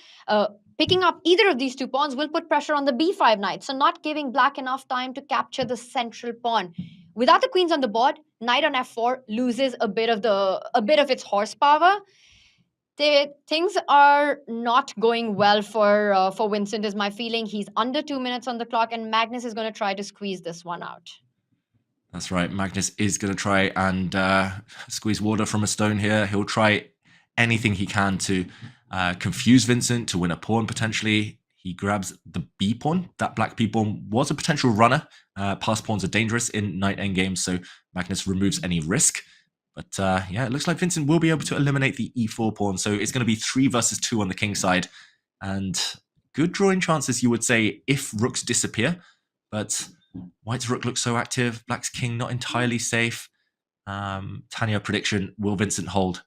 S3: Picking up either of these two pawns will put pressure on the b5 knight, so not giving black enough time to capture the central pawn. Without the queens on the board, knight on f4 loses a bit of its horsepower. Things are not going well for Vincent, is my feeling. He's under 2 minutes on the clock, and Magnus is going to try to squeeze this one out.
S7: That's right. Magnus is going to try and squeeze water from a stone here. He'll try anything he can to confuse Vincent, to win a pawn potentially. He grabs the b pawn. That black b pawn was a potential runner. Pass pawns are dangerous in knight endgames, so Magnus removes any risk. But yeah, it looks like Vincent will be able to eliminate the e4 pawn. So it's going to be 3 versus 2 on the king side. And good drawing chances, you would say, if rooks disappear. But white's rook looks so active. Black's king not entirely safe. Tanya, prediction, will Vincent hold?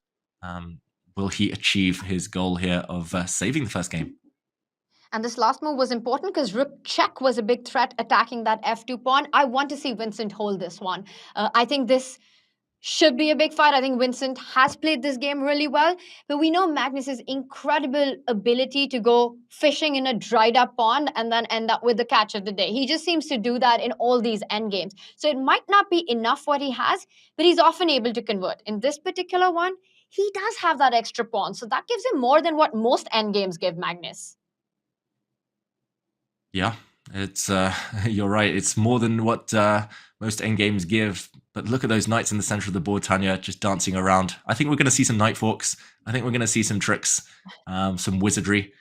S7: Will he achieve his goal here of saving the first game?
S3: And this last move was important because rook check was a big threat attacking that f2 pawn. I want to see Vincent hold this one. I think this should be a big fight. I think Vincent has played this game really well, but we know Magnus's incredible ability to go fishing in a dried up pond and then end up with the catch of the day. He just seems to do that in all these endgames. So it might not be enough what he has, but he's often able to convert. In this particular one, he does have that extra pawn, so that gives him more than what most endgames give Magnus.
S7: Yeah, it's you're right. It's more than what most endgames give. But look at those knights in the center of the board, Tanya, just dancing around. I think we're going to see some knight forks. I think we're going to see some tricks, some wizardry.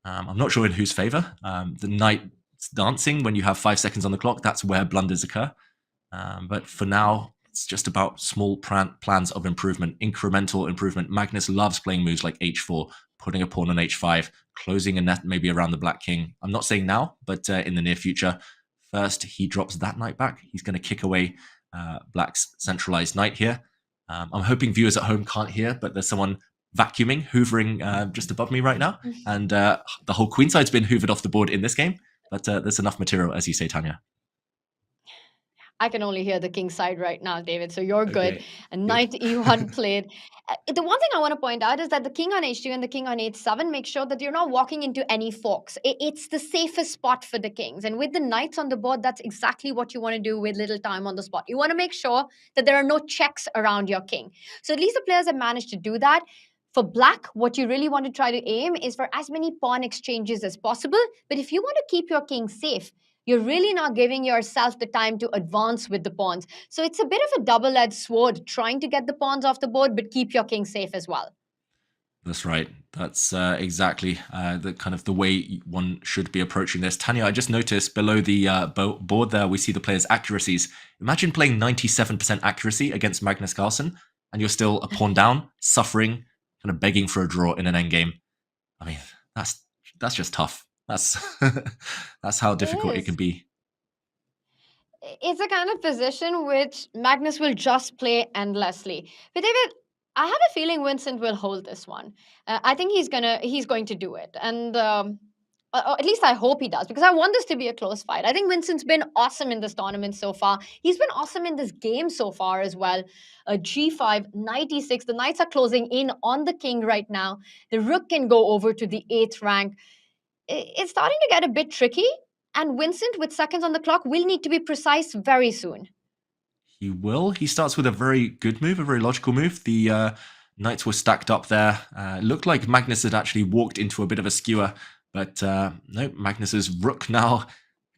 S7: I'm not sure in whose favor. The knight's dancing when you have 5 seconds on the clock. That's where blunders occur. But for now, it's just about small plans of improvement, incremental improvement. Magnus loves playing moves like h4, putting a pawn on h5, closing a net maybe around the black king. I'm not saying now, but in the near future. First, he drops that knight back. He's going to kick away black's centralized knight here. I'm hoping viewers at home can't hear, but there's someone vacuuming, hoovering just above me right now. And the whole queenside's been hoovered off the board in this game, but there's enough material, as you say, Tanya.
S3: I can only hear the king side right now, David, so you're good.
S7: Okay.
S3: And knight e1 played. The one thing I want to point out is that the king on h2 and the king on h7 make sure that you're not walking into any forks. It's the safest spot for the kings. And with the knights on the board, that's exactly what you want to do with little time on the spot. You want to make sure that there are no checks around your king. So at least the players have managed to do that. For black, what you really want to try to aim is for as many pawn exchanges as possible. But if you want to keep your king safe, you're really not giving yourself the time to advance with the pawns. So it's a bit of a double-edged sword, trying to get the pawns off the board, but keep your king safe as well.
S7: That's right. That's exactly the kind of the way one should be approaching this. Tanya, I just noticed below the board there, we see the players' accuracies. Imagine playing 97% accuracy against Magnus Carlsen, and you're still a pawn down, suffering, kind of begging for a draw in an endgame. I mean, that's just tough. That's how difficult it can be.
S3: It's a kind of position which Magnus will just play endlessly. But David, I have a feeling Vincent will hold this one. I think he's going to do it, and at least I hope he does, because I want this to be a close fight. I think Vincent's been awesome in this tournament so far. He's been awesome in this game so far as well. G5, knight e6. The knights are closing in on the king right now. The rook can go over to the 8th rank. It's starting to get a bit tricky, and Vincent, with seconds on the clock, will need to be precise very soon.
S7: He will. He starts with a very good move, a very logical move. The knights were stacked up there. It looked like Magnus had actually walked into a bit of a skewer, but no, Magnus's rook now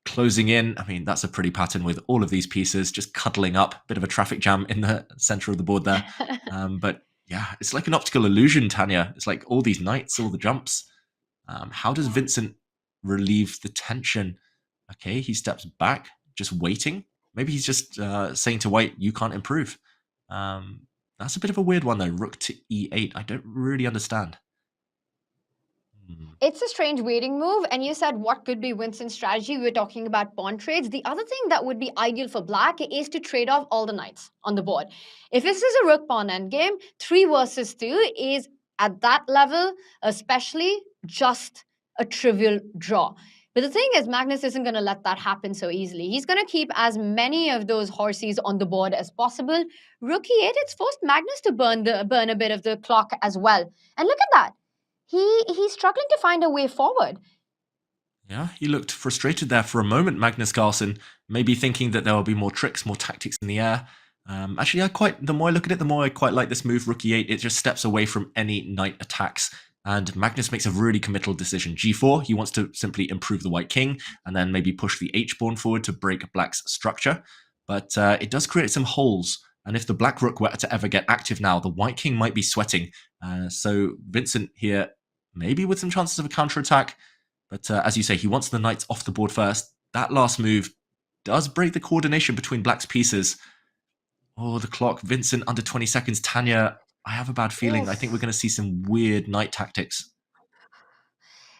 S7: closing in. I mean, that's a pretty pattern with all of these pieces, just cuddling up. Bit of a traffic jam in the center of the board there. But yeah, it's like an optical illusion, Tanya. It's like all these knights, all the jumps. How does Vincent relieve the tension? Okay, he steps back, just waiting. Maybe he's just saying to white, you can't improve. That's a bit of a weird one, though. Rook to e8. I don't really understand.
S3: It's a strange waiting move, and you said what could be Vincent's strategy. We were talking about pawn trades. The other thing that would be ideal for black is to trade off all the knights on the board. If this is a rook pawn endgame, 3 versus 2 is, at that level, especially, just a trivial draw. But the thing is, Magnus isn't going to let that happen so easily. He's going to keep as many of those horses on the board as possible. Rook E8, it's forced Magnus to burn a bit of the clock as well. And look at that. He's struggling to find a way forward.
S7: Yeah, he looked frustrated there for a moment, Magnus Carlsen, maybe thinking that there will be more tricks, more tactics in the air. Actually, the more I look at it, the more I quite like this move, Rook E8. It just steps away from any knight attacks. And Magnus makes a really committal decision. G4, he wants to simply improve the white king and then maybe push the h-pawn forward to break black's structure. But it does create some holes. And if the black rook were to ever get active now, the white king might be sweating. So Vincent here, maybe with some chances of a counterattack. But as you say, he wants the knights off the board first. That last move does break the coordination between black's pieces. Oh, the clock. Vincent under 20 seconds. Tanya, I have a bad feeling. I think we're going to see some weird knight tactics.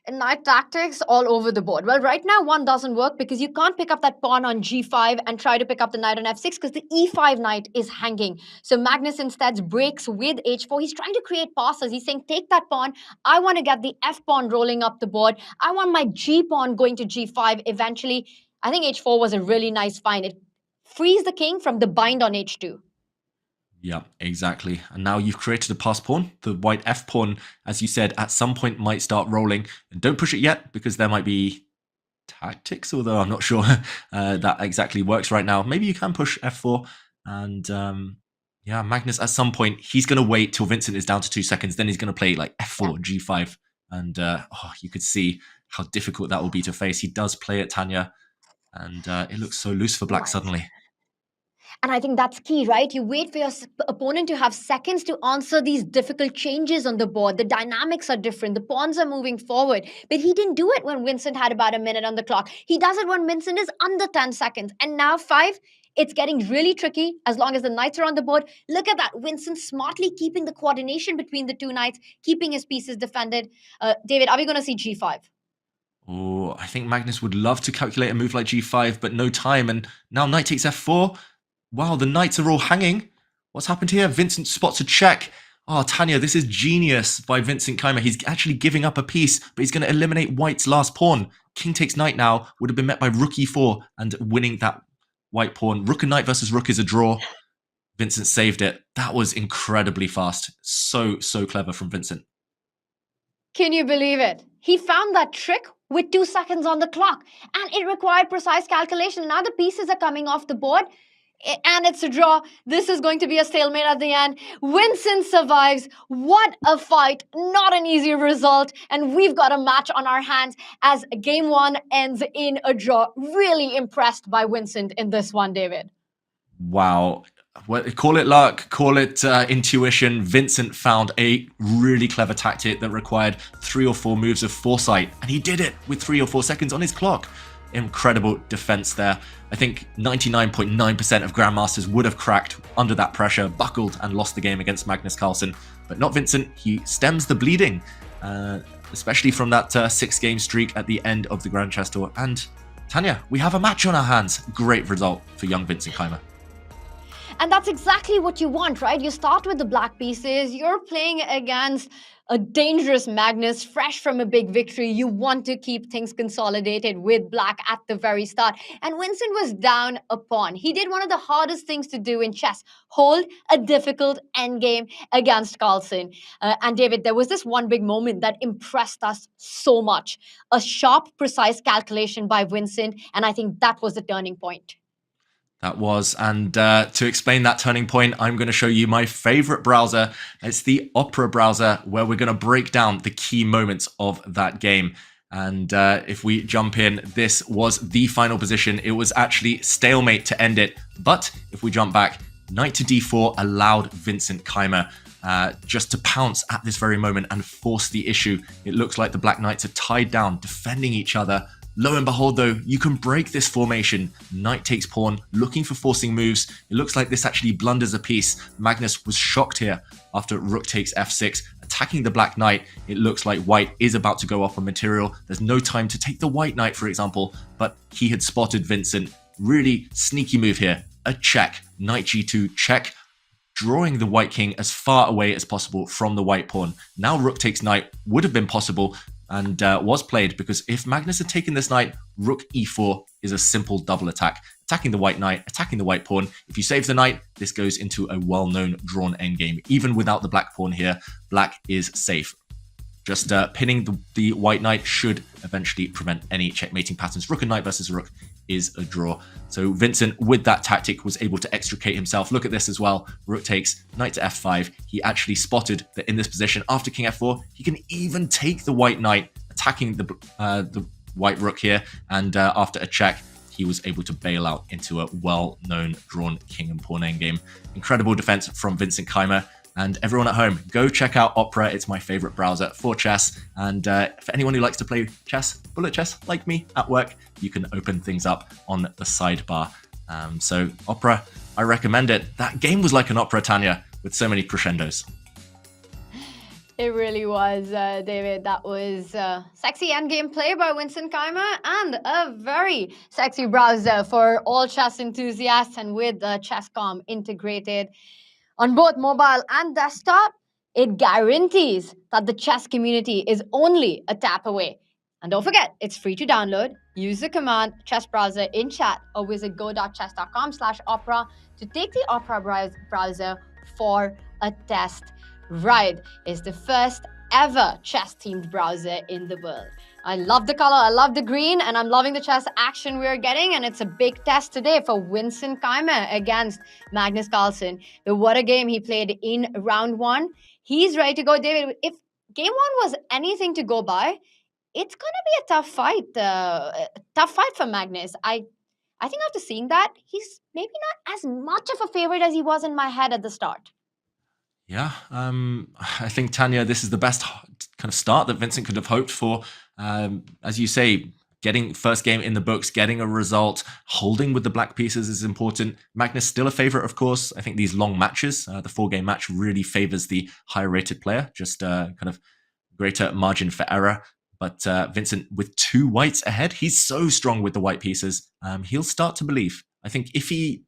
S3: Knight tactics all over the board. Well, right now one doesn't work because you can't pick up that pawn on g5 and try to pick up the knight on f6 because the e5 knight is hanging. So Magnus instead breaks with h4. He's trying to create passes. He's saying, take that pawn. I want to get the f pawn rolling up the board. I want my g pawn going to g5 eventually. I think h4 was a really nice find. It frees the king from the bind on h2.
S7: Yeah, exactly. And now you've created a pass pawn. The white f pawn, as you said, at some point might start rolling. And don't push it yet because there might be tactics, although I'm not sure that exactly works right now. Maybe you can push f4. And yeah, Magnus, at some point, he's going to wait till Vincent is down to 2 seconds. Then he's going to play like f4, g5. And you could see how difficult that will be to face. He does play it, Tanya. And it looks so loose for black suddenly.
S3: And I think that's key, right? You wait for your opponent to have seconds to answer these difficult changes on the board. The dynamics are different. The pawns are moving forward. But he didn't do it when Vincent had about a minute on the clock. He does it when Vincent is under 10 seconds. And now 5, it's getting really tricky as long as the knights are on the board. Look at that. Vincent smartly keeping the coordination between the two knights, keeping his pieces defended. David, are we going to see g5?
S7: Oh, I think Magnus would love to calculate a move like g5, but no time. And now knight takes f4. Wow, the knights are all hanging. What's happened here? Vincent spots a check. Oh, Tanya, this is genius by Vincent Keymer. He's actually giving up a piece, but he's going to eliminate white's last pawn. King takes knight now. Would have been met by rook e4 and winning that white pawn. Rook and knight versus rook is a draw. Vincent saved it. That was incredibly fast. So clever from Vincent.
S3: Can you believe it? He found that trick with 2 seconds on the clock. And it required precise calculation. Now the pieces are coming off the board. And it's a draw. This is going to be a stalemate at the end. Vincent survives. What a fight. Not an easy result. And we've got a match on our hands as game 1 ends in a draw. Really impressed by Vincent in this one, David.
S7: Wow. Well, call it luck, call it intuition. Vincent found a really clever tactic that required 3 or 4 moves of foresight. And he did it with 3 or 4 seconds on his clock. Incredible defense there. I think 99.9% of Grandmasters would have cracked under that pressure, buckled and lost the game against Magnus Carlsen. But not Vincent. He stems the bleeding, especially from that 6-game streak at the end of the Grand Chess Tour. And Tanya, we have a match on our hands. Great result for young Vincent Keymer.
S3: And that's exactly what you want, right? You start with the black pieces. You're playing against a dangerous Magnus, fresh from a big victory. You want to keep things consolidated with black at the very start. And Vincent was down a pawn. He did one of the hardest things to do in chess, hold a difficult endgame against Carlsen. And David, there was this one big moment that impressed us so much. A sharp, precise calculation by Vincent. And I think that was the turning point.
S7: That was, and to explain that turning point, I'm going to show you my favorite browser. It's the Opera browser, where we're going to break down the key moments of that game. And if we jump in, this was the final position. It was actually stalemate to end it. But if we jump back, knight to d4 allowed Vincent Keymer just to pounce at this very moment and force the issue. It looks like the black knights are tied down, defending each other. Lo and behold, though, you can break this formation. Knight takes pawn, looking for forcing moves. It looks like this actually blunders a piece. Magnus was shocked here after rook takes f6, attacking the black knight. It looks like white is about to go up on material. There's no time to take the white knight, for example, but he had spotted Vincent. Really sneaky move here. A check. Knight g2, check. Drawing the white king as far away as possible from the white pawn. Now rook takes knight would have been possible. and was played, because if Magnus had taken this knight, rook e4 is a simple double attack. Attacking the white knight, attacking the white pawn. If you save the knight, this goes into a well-known drawn endgame. Even without the black pawn here, black is safe. Just pinning the white knight should eventually prevent any checkmating patterns. Rook and knight versus rook is a draw. So Vincent, with that tactic, was able to extricate himself. Look at this as well. Rook takes, knight to f5. He actually spotted that in this position, after king f4, he can even take the white knight, attacking the white rook here. And after a check, he was able to bail out into a well-known drawn king and pawn endgame. Incredible defense from Vincent Keymer. And everyone at home, go check out Opera. It's my favorite browser for chess. And for anyone who likes to play chess, bullet chess, like me at work, you can open things up on the sidebar. So Opera, I recommend it. That game was like an opera, Tanya, with so many crescendos.
S3: It really was, David. That was sexy endgame play by Vincent Keymer and a very sexy browser for all chess enthusiasts, and with Chess.com integrated on both mobile and desktop, it guarantees that the chess community is only a tap away. And don't forget, it's free to download. Use the command chess browser in chat or visit go.chess.com/opera to take the Opera browser for a test ride. It's the first ever chess-themed browser in the world. I love the color, I love the green, and I'm loving the chess action we're getting, and it's a big test today for Vincent Keymer against Magnus Carlsen. But what a game he played in round one. He's ready to go. David, if game one was anything to go by, it's going to be a tough fight for Magnus. I think after seeing that, he's maybe not as much of a favorite as he was in my head at the start.
S7: Yeah, I think, Tanya, this is the best kind of start that Vincent could have hoped for. As you say, getting first game in the books, getting a result, holding with the black pieces is important. Magnus still a favorite, of course. I think these long matches, the 4-game match really favors the higher rated player, just kind of greater margin for error. But Vincent, with 2 whites ahead, he's so strong with the white pieces. He'll start to believe. I think if he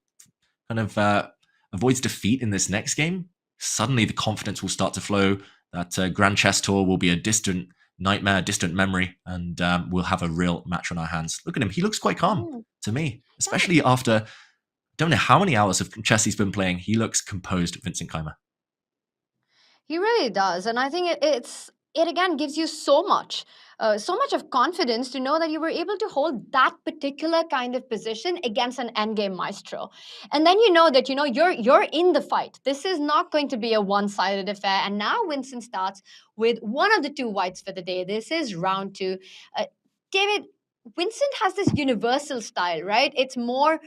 S7: kind of avoids defeat in this next game, suddenly the confidence will start to flow. That Grand Chess Tour will be a distant nightmare, distant memory, and we'll have a real match on our hands. Look at him. He looks quite calm to me, especially after, I don't know how many hours of chess he's been playing. He looks composed, Vincent Keymer.
S3: He really does. And I think it again gives you so much of confidence to know that you were able to hold that particular kind of position against an endgame maestro. And then you know that you're in the fight. This is not going to be a one-sided affair. And now Vincent starts with one of the 2 whites for the day. This is round 2. David, Vincent has this universal style, right? It's more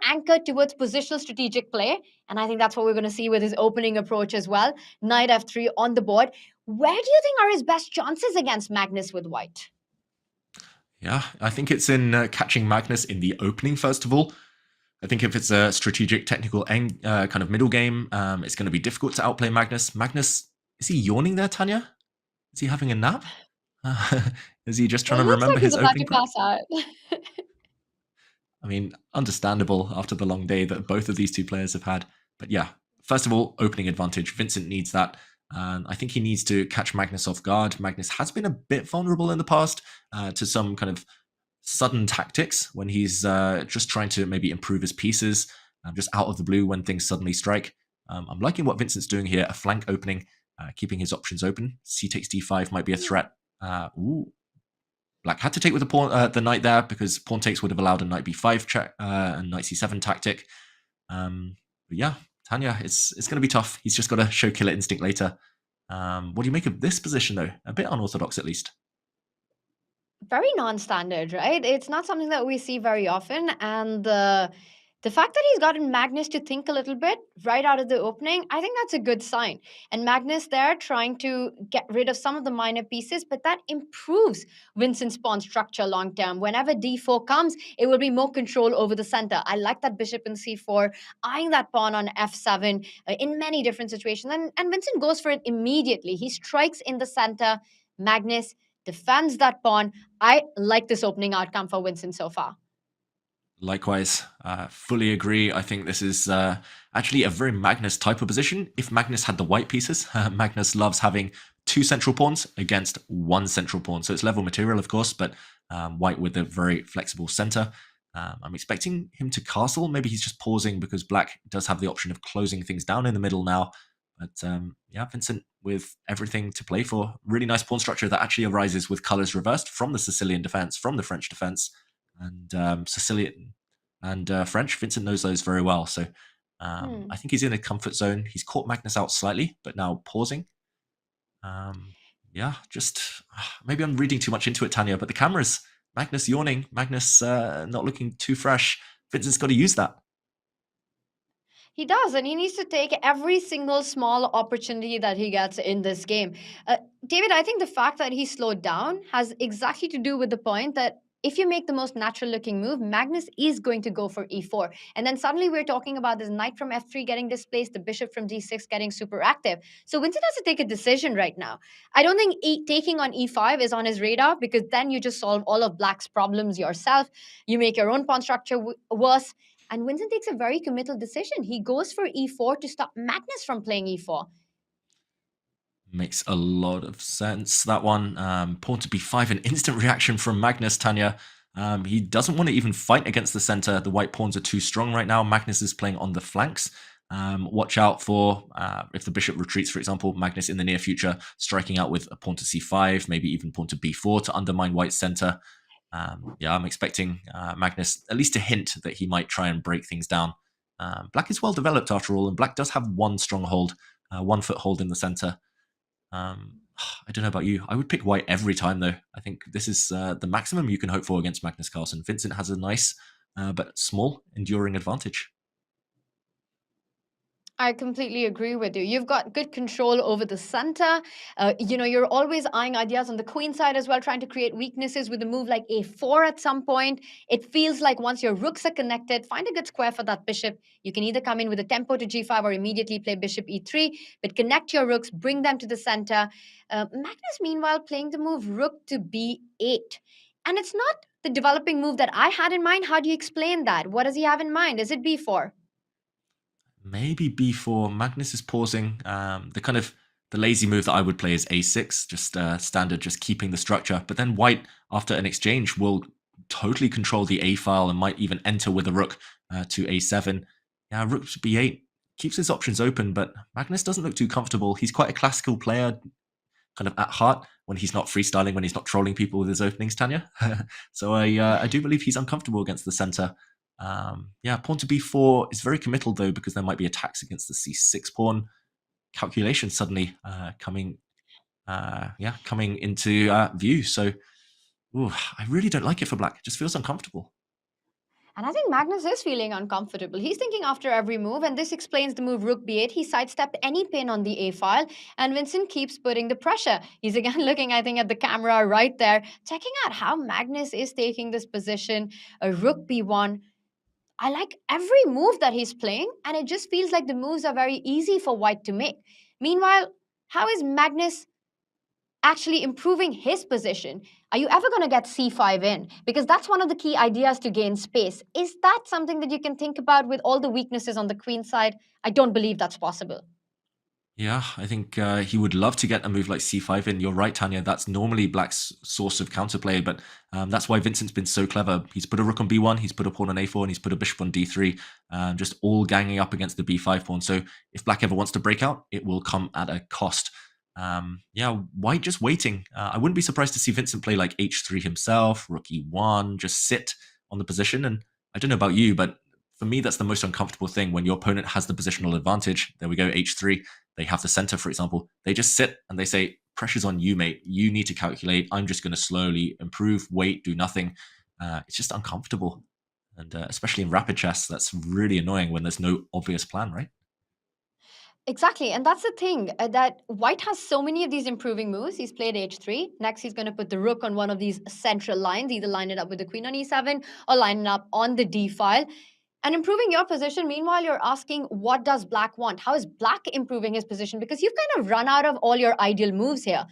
S3: anchored towards positional strategic play. And I think that's what we're going to see with his opening approach as well. Knight f3 on the board. Where do you think are his best chances against Magnus with white?
S7: Yeah, I think it's in catching Magnus in the opening, first of all. I think if it's a strategic, technical kind of middle game, it's going to be difficult to outplay Magnus. Magnus, is he yawning there, Tanya? Is he having a nap? Is he just trying to remember his opening?
S3: Pass out.
S7: I mean, understandable after the long day that both of these 2 players have had. But yeah, first of all, opening advantage. Vincent needs that. I think he needs to catch Magnus off guard. Magnus has been a bit vulnerable in the past to some kind of sudden tactics when he's just trying to maybe improve his pieces, just out of the blue when things suddenly strike. I'm liking what Vincent's doing here, a flank opening, keeping his options open. C takes d5 might be a threat. Black had to take with the pawn, the knight there, because pawn takes would have allowed a knight b5 check and knight c7 tactic. But yeah, Tanya, it's going to be tough. He's just got to show killer instinct later. What do you make of this position, though? A bit unorthodox, at least.
S3: Very non-standard, right? It's not something that we see very often. And the fact that he's gotten Magnus to think a little bit right out of the opening, I think that's a good sign. And Magnus there trying to get rid of some of the minor pieces, but that improves Vincent's pawn structure long term. Whenever d4 comes, it will be more control over the center. I like that bishop in c4, eyeing that pawn on f7 in many different situations. And Vincent goes for it immediately. He strikes in the center. Magnus defends that pawn. I like this opening outcome for Vincent so far.
S7: Likewise, fully agree. I think this is actually a very Magnus type of position. If Magnus had the white pieces, Magnus loves having 2 central pawns against 1 central pawn. So it's level material, of course, but white with a very flexible center. I'm expecting him to castle. Maybe he's just pausing because black does have the option of closing things down in the middle now. But yeah, Vincent with everything to play for. Really nice pawn structure that actually arises with colors reversed from the Sicilian defense, from the French defense. And Sicilian and French, Vincent knows those very well. So I think he's in a comfort zone. He's caught Magnus out slightly, but now pausing. Yeah, just maybe I'm reading too much into it, Tanya, but the cameras, Magnus yawning, Magnus not looking too fresh. Vincent's got to use that.
S3: He does, and he needs to take every single small opportunity that he gets in this game. David, I think the fact that he slowed down has exactly to do with the point that if you make the most natural looking move, Magnus is going to go for e4. And then suddenly we're talking about this knight from f3 getting displaced, the bishop from d6 getting super active. So Vincent has to take a decision right now. I don't think taking on e5 is on his radar, because then you just solve all of black's problems yourself. You make your own pawn structure worse. And Vincent takes a very committal decision. He goes for e4 to stop Magnus from playing e4.
S7: Makes a lot of sense, that one. Pawn to b5, an instant reaction from Magnus, Tanya. He doesn't want to even fight against the center. The white pawns are too strong right now. Magnus is playing on the flanks. Watch out for, if the bishop retreats, for example, Magnus in the near future striking out with a pawn to c5, maybe even pawn to b4 to undermine white's center. Yeah, I'm expecting Magnus at least a hint that he might try and break things down. Black is well developed after all, and black does have one strong hold, 1 foothold in the center. I don't know about you. I would pick white every time, though. I think this is the maximum you can hope for against Magnus Carlsen. Vincent has a nice but small, enduring advantage.
S3: I completely agree with you. You've got good control over the center. You're always eyeing ideas on the queen side as well, trying to create weaknesses with a move like a4 at some point. It feels like once your rooks are connected, find a good square for that bishop. You can either come in with a tempo to g5 or immediately play bishop e3, but connect your rooks, bring them to the center. Magnus, meanwhile, playing the move rook to b8. And it's not the developing move that I had in mind. How do you explain that? What does he have in mind? Is it b4?
S7: Maybe b4. Magnus is pausing. The lazy move that I would play is a6, just standard, just keeping the structure. But then white, after an exchange, will totally control the a file and might even enter with a rook to a7. Yeah, rook to b8 keeps his options open, but Magnus doesn't look too comfortable. He's quite a classical player, kind of at heart, when he's not freestyling, when he's not trolling people with his openings, Tanya. So I do believe he's uncomfortable against the center. Yeah, pawn to b4 is very committal, though, because there might be attacks against the c6 pawn. Calculation suddenly coming into view. So I really don't like it for black. It just feels uncomfortable.
S3: And I think Magnus is feeling uncomfortable. He's thinking after every move, and this explains the move rook b8. He sidestepped any pin on the a file, and Vincent keeps putting the pressure. He's again looking, I think, at the camera right there, checking out how Magnus is taking this position. A rook b1. I like every move that he's playing, and it just feels like the moves are very easy for white to make. Meanwhile, how is Magnus actually improving his position? Are you ever going to get c5 in? Because that's one of the key ideas to gain space. Is that something that you can think about with all the weaknesses on the queen side? I don't believe that's possible.
S7: Yeah, I think he would love to get a move like c5 in. You're right, Tanya. That's normally black's source of counterplay, but that's why Vincent's been so clever. He's put a rook on b1, he's put a pawn on a4, and he's put a bishop on d3, just all ganging up against the b5 pawn. So if black ever wants to break out, it will come at a cost. Yeah, white just waiting. I wouldn't be surprised to see Vincent play like h3 himself, rook e1, just sit on the position. And I don't know about you, but for me, that's the most uncomfortable thing when your opponent has the positional advantage. There we go, h3. They have the center, for example. They just sit and they say, pressure's on you, mate. You need to calculate. I'm just going to slowly improve, wait, do nothing. It's just uncomfortable. And especially in rapid chess, that's really annoying when there's no obvious plan, right?
S3: Exactly, and that's the thing, that white has so many of these improving moves. He's played h3. Next, he's going to put the rook on one of these central lines, either line it up with the queen on e7 or line it up on the d file. And improving your position, meanwhile, you're asking, what does black want? How is black improving his position? Because you've kind of run out of all your ideal moves here.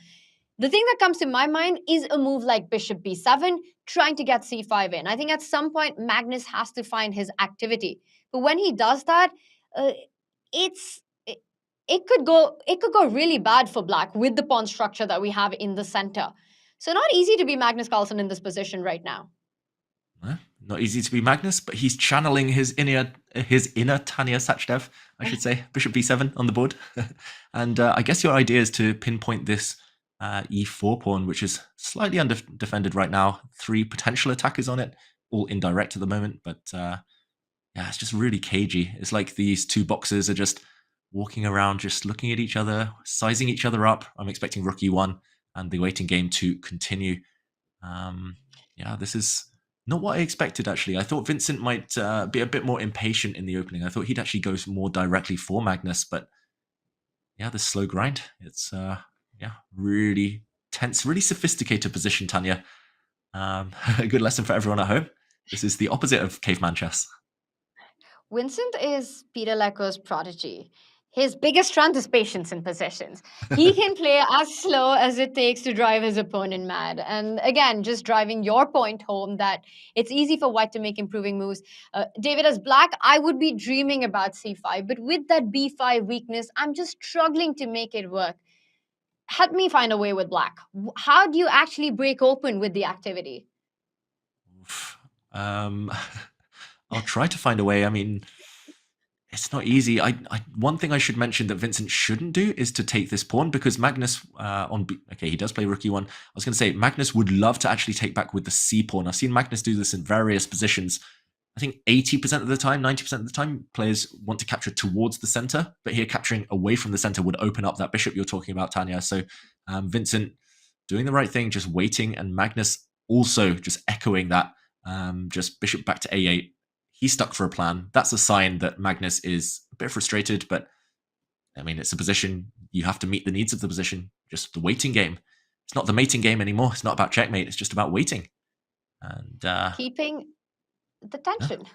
S3: The thing that comes to my mind is a move like bishop b7, trying to get c5 in. I think at some point, Magnus has to find his activity. But when he does that, it could go really bad for black with the pawn structure that we have in the center. So not easy to be Magnus Carlsen in this position right now.
S7: Not easy to be Magnus, but he's channeling his inner Tanya Sachdev, I should say. Bishop b7 on the board. And I guess your idea is to pinpoint this e4 pawn, which is slightly underdefended right now. 3 potential attackers on it, all indirect at the moment. But yeah, it's just really cagey. It's like these 2 boxers are just walking around, just looking at each other, sizing each other up. I'm expecting rook e1 and the waiting game to continue. Yeah, this is not what I expected, actually. I thought Vincent might be a bit more impatient in the opening. I thought he'd actually go more directly for Magnus, but yeah, the slow grind. It's, yeah, really tense, really sophisticated position, Tanya. A good lesson for everyone at home. This is the opposite of caveman chess.
S3: Vincent is Peter Leclerc's prodigy. His biggest strength is patience in positions. He can play as slow as it takes to drive his opponent mad. And again, just driving your point home that it's easy for white to make improving moves. David, as black, I would be dreaming about c5. But with that b5 weakness, I'm just struggling to make it work. Help me find a way with black. How do you actually break open with the activity?
S7: I'll try to find a way. I mean, it's not easy. One thing I should mention that Vincent shouldn't do is to take this pawn, because Magnus okay, he does play rook e1. I was going to say Magnus would love to actually take back with the c pawn. I've seen Magnus do this in various positions. I think 80% of the time, 90% of the time, players want to capture towards the center, but here capturing away from the center would open up that bishop you're talking about, Tanya. So Vincent doing the right thing, just waiting, and Magnus also just echoing that, just bishop back to a8. He's stuck for a plan. That's a sign that Magnus is a bit frustrated, but I mean, it's a position. You have to meet the needs of the position. Just the waiting game. It's not the mating game anymore. It's not about checkmate. It's just about waiting. And
S3: keeping the tension.
S7: Yeah,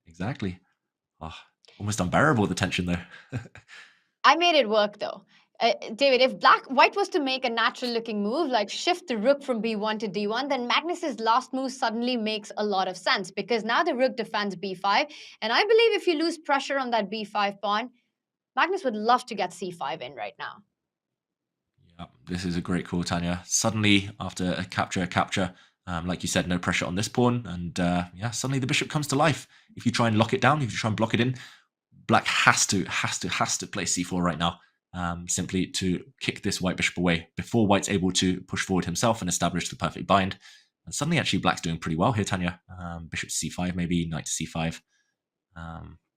S7: exactly. Oh, almost unbearable, the tension, though.
S3: I made it work, though. David, if white was to make a natural-looking move, like shift the rook from b1 to d1, then Magnus's last move suddenly makes a lot of sense, because now the rook defends b5, and I believe if you lose pressure on that b5 pawn, Magnus would love to get c5 in right now.
S7: Yeah, this is a great call, Tanya. Suddenly, after a capture, like you said, no pressure on this pawn, and yeah, suddenly the bishop comes to life. If you try and lock it down, if you try and block it in, black has to play c4 right now. Simply to kick this white bishop away before white's able to push forward himself and establish the perfect bind. And suddenly, actually, black's doing pretty well here, Tanya. Bishop to c5, maybe knight to c5.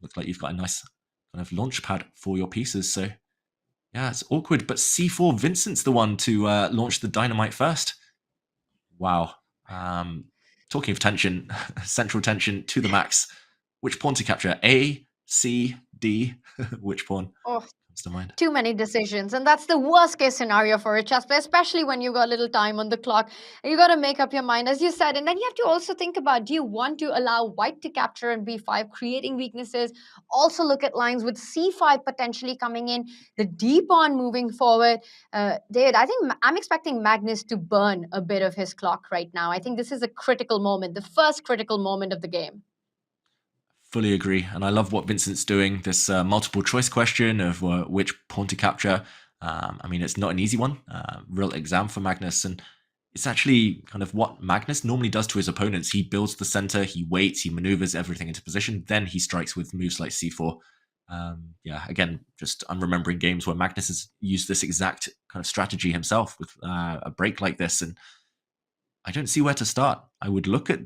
S7: Looks like you've got a nice kind of launch pad for your pieces. So, yeah, it's awkward. But c4, Vincent's the one to launch the dynamite first. Wow. Talking of tension, central tension to the max. Which pawn to capture? A, C, D? Which pawn?
S3: Oh.
S7: To mind.
S3: Too many decisions, and that's the worst case scenario for a chess player, especially when you got little time on the clock. You got to make up your mind, as you said, and then you have to also think about, do you want to allow white to capture in b5, creating weaknesses? Also look at lines with c5 potentially coming in, the d pawn moving forward. David, I think I'm expecting Magnus to burn a bit of his clock right now. I think this is a critical moment, the first critical moment of the game.
S7: Fully agree. And I love what Vincent's doing, this multiple choice question of which pawn to capture. I mean, it's not an easy one, real exam for Magnus. And it's actually kind of what Magnus normally does to his opponents. He builds the center, he waits, he maneuvers everything into position, then he strikes with moves like c4. Yeah, again, just I'm remembering games where Magnus has used this exact kind of strategy himself with a break like this. And I don't see where to start. I would look at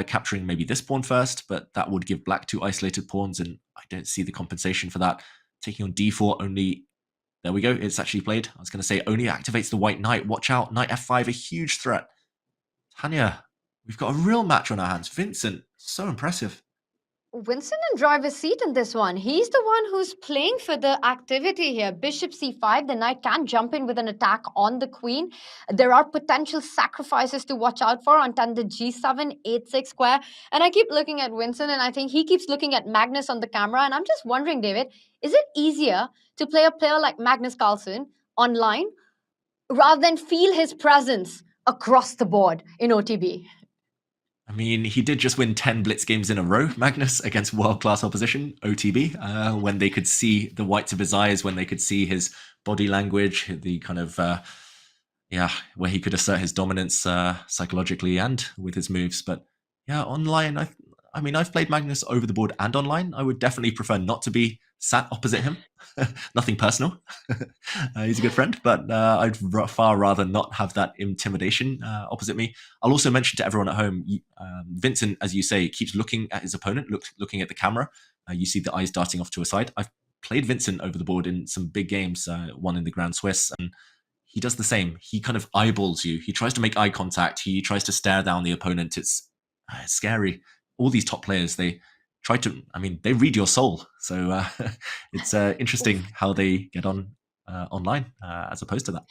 S7: capturing maybe this pawn first, but that would give black 2 isolated pawns, and I don't see the compensation for that. Taking on d4 only, there we go, it's actually played. I was going to say only activates the white knight. Watch out, knight f5, a huge threat. Tanya, we've got a real match on our hands. Vincent, so impressive.
S3: Vincent and driver's seat in this one. He's the one who's playing for the activity here. Bishop c5, the knight can jump in with an attack on the queen. There are potential sacrifices to watch out for on tended g7, 8-6 square. And I keep looking at Vincent, and I think he keeps looking at Magnus on the camera. And I'm just wondering, David, is it easier to play a player like Magnus Carlsen online rather than feel his presence across the board in OTB?
S7: I mean, he did just win 10 blitz games in a row, Magnus, against world-class opposition, OTB, when they could see the whites of his eyes, when they could see his body language, the kind of, where he could assert his dominance psychologically and with his moves. But yeah, online, I mean, I've played Magnus over the board and online. I would definitely prefer not to be sat opposite him. Nothing personal. He's a good friend, but I'd far rather not have that intimidation opposite me. I'll also mention to everyone at home, Vincent, as you say, keeps looking at his opponent, looking at the camera. You see the eyes darting off to a side. I've played Vincent over the board in some big games, one in the Grand Swiss, and he does the same. He kind of eyeballs you. He tries to make eye contact. He tries to stare down the opponent. It's scary. All these top players, they read your soul. So it's interesting how they get on online as opposed to that.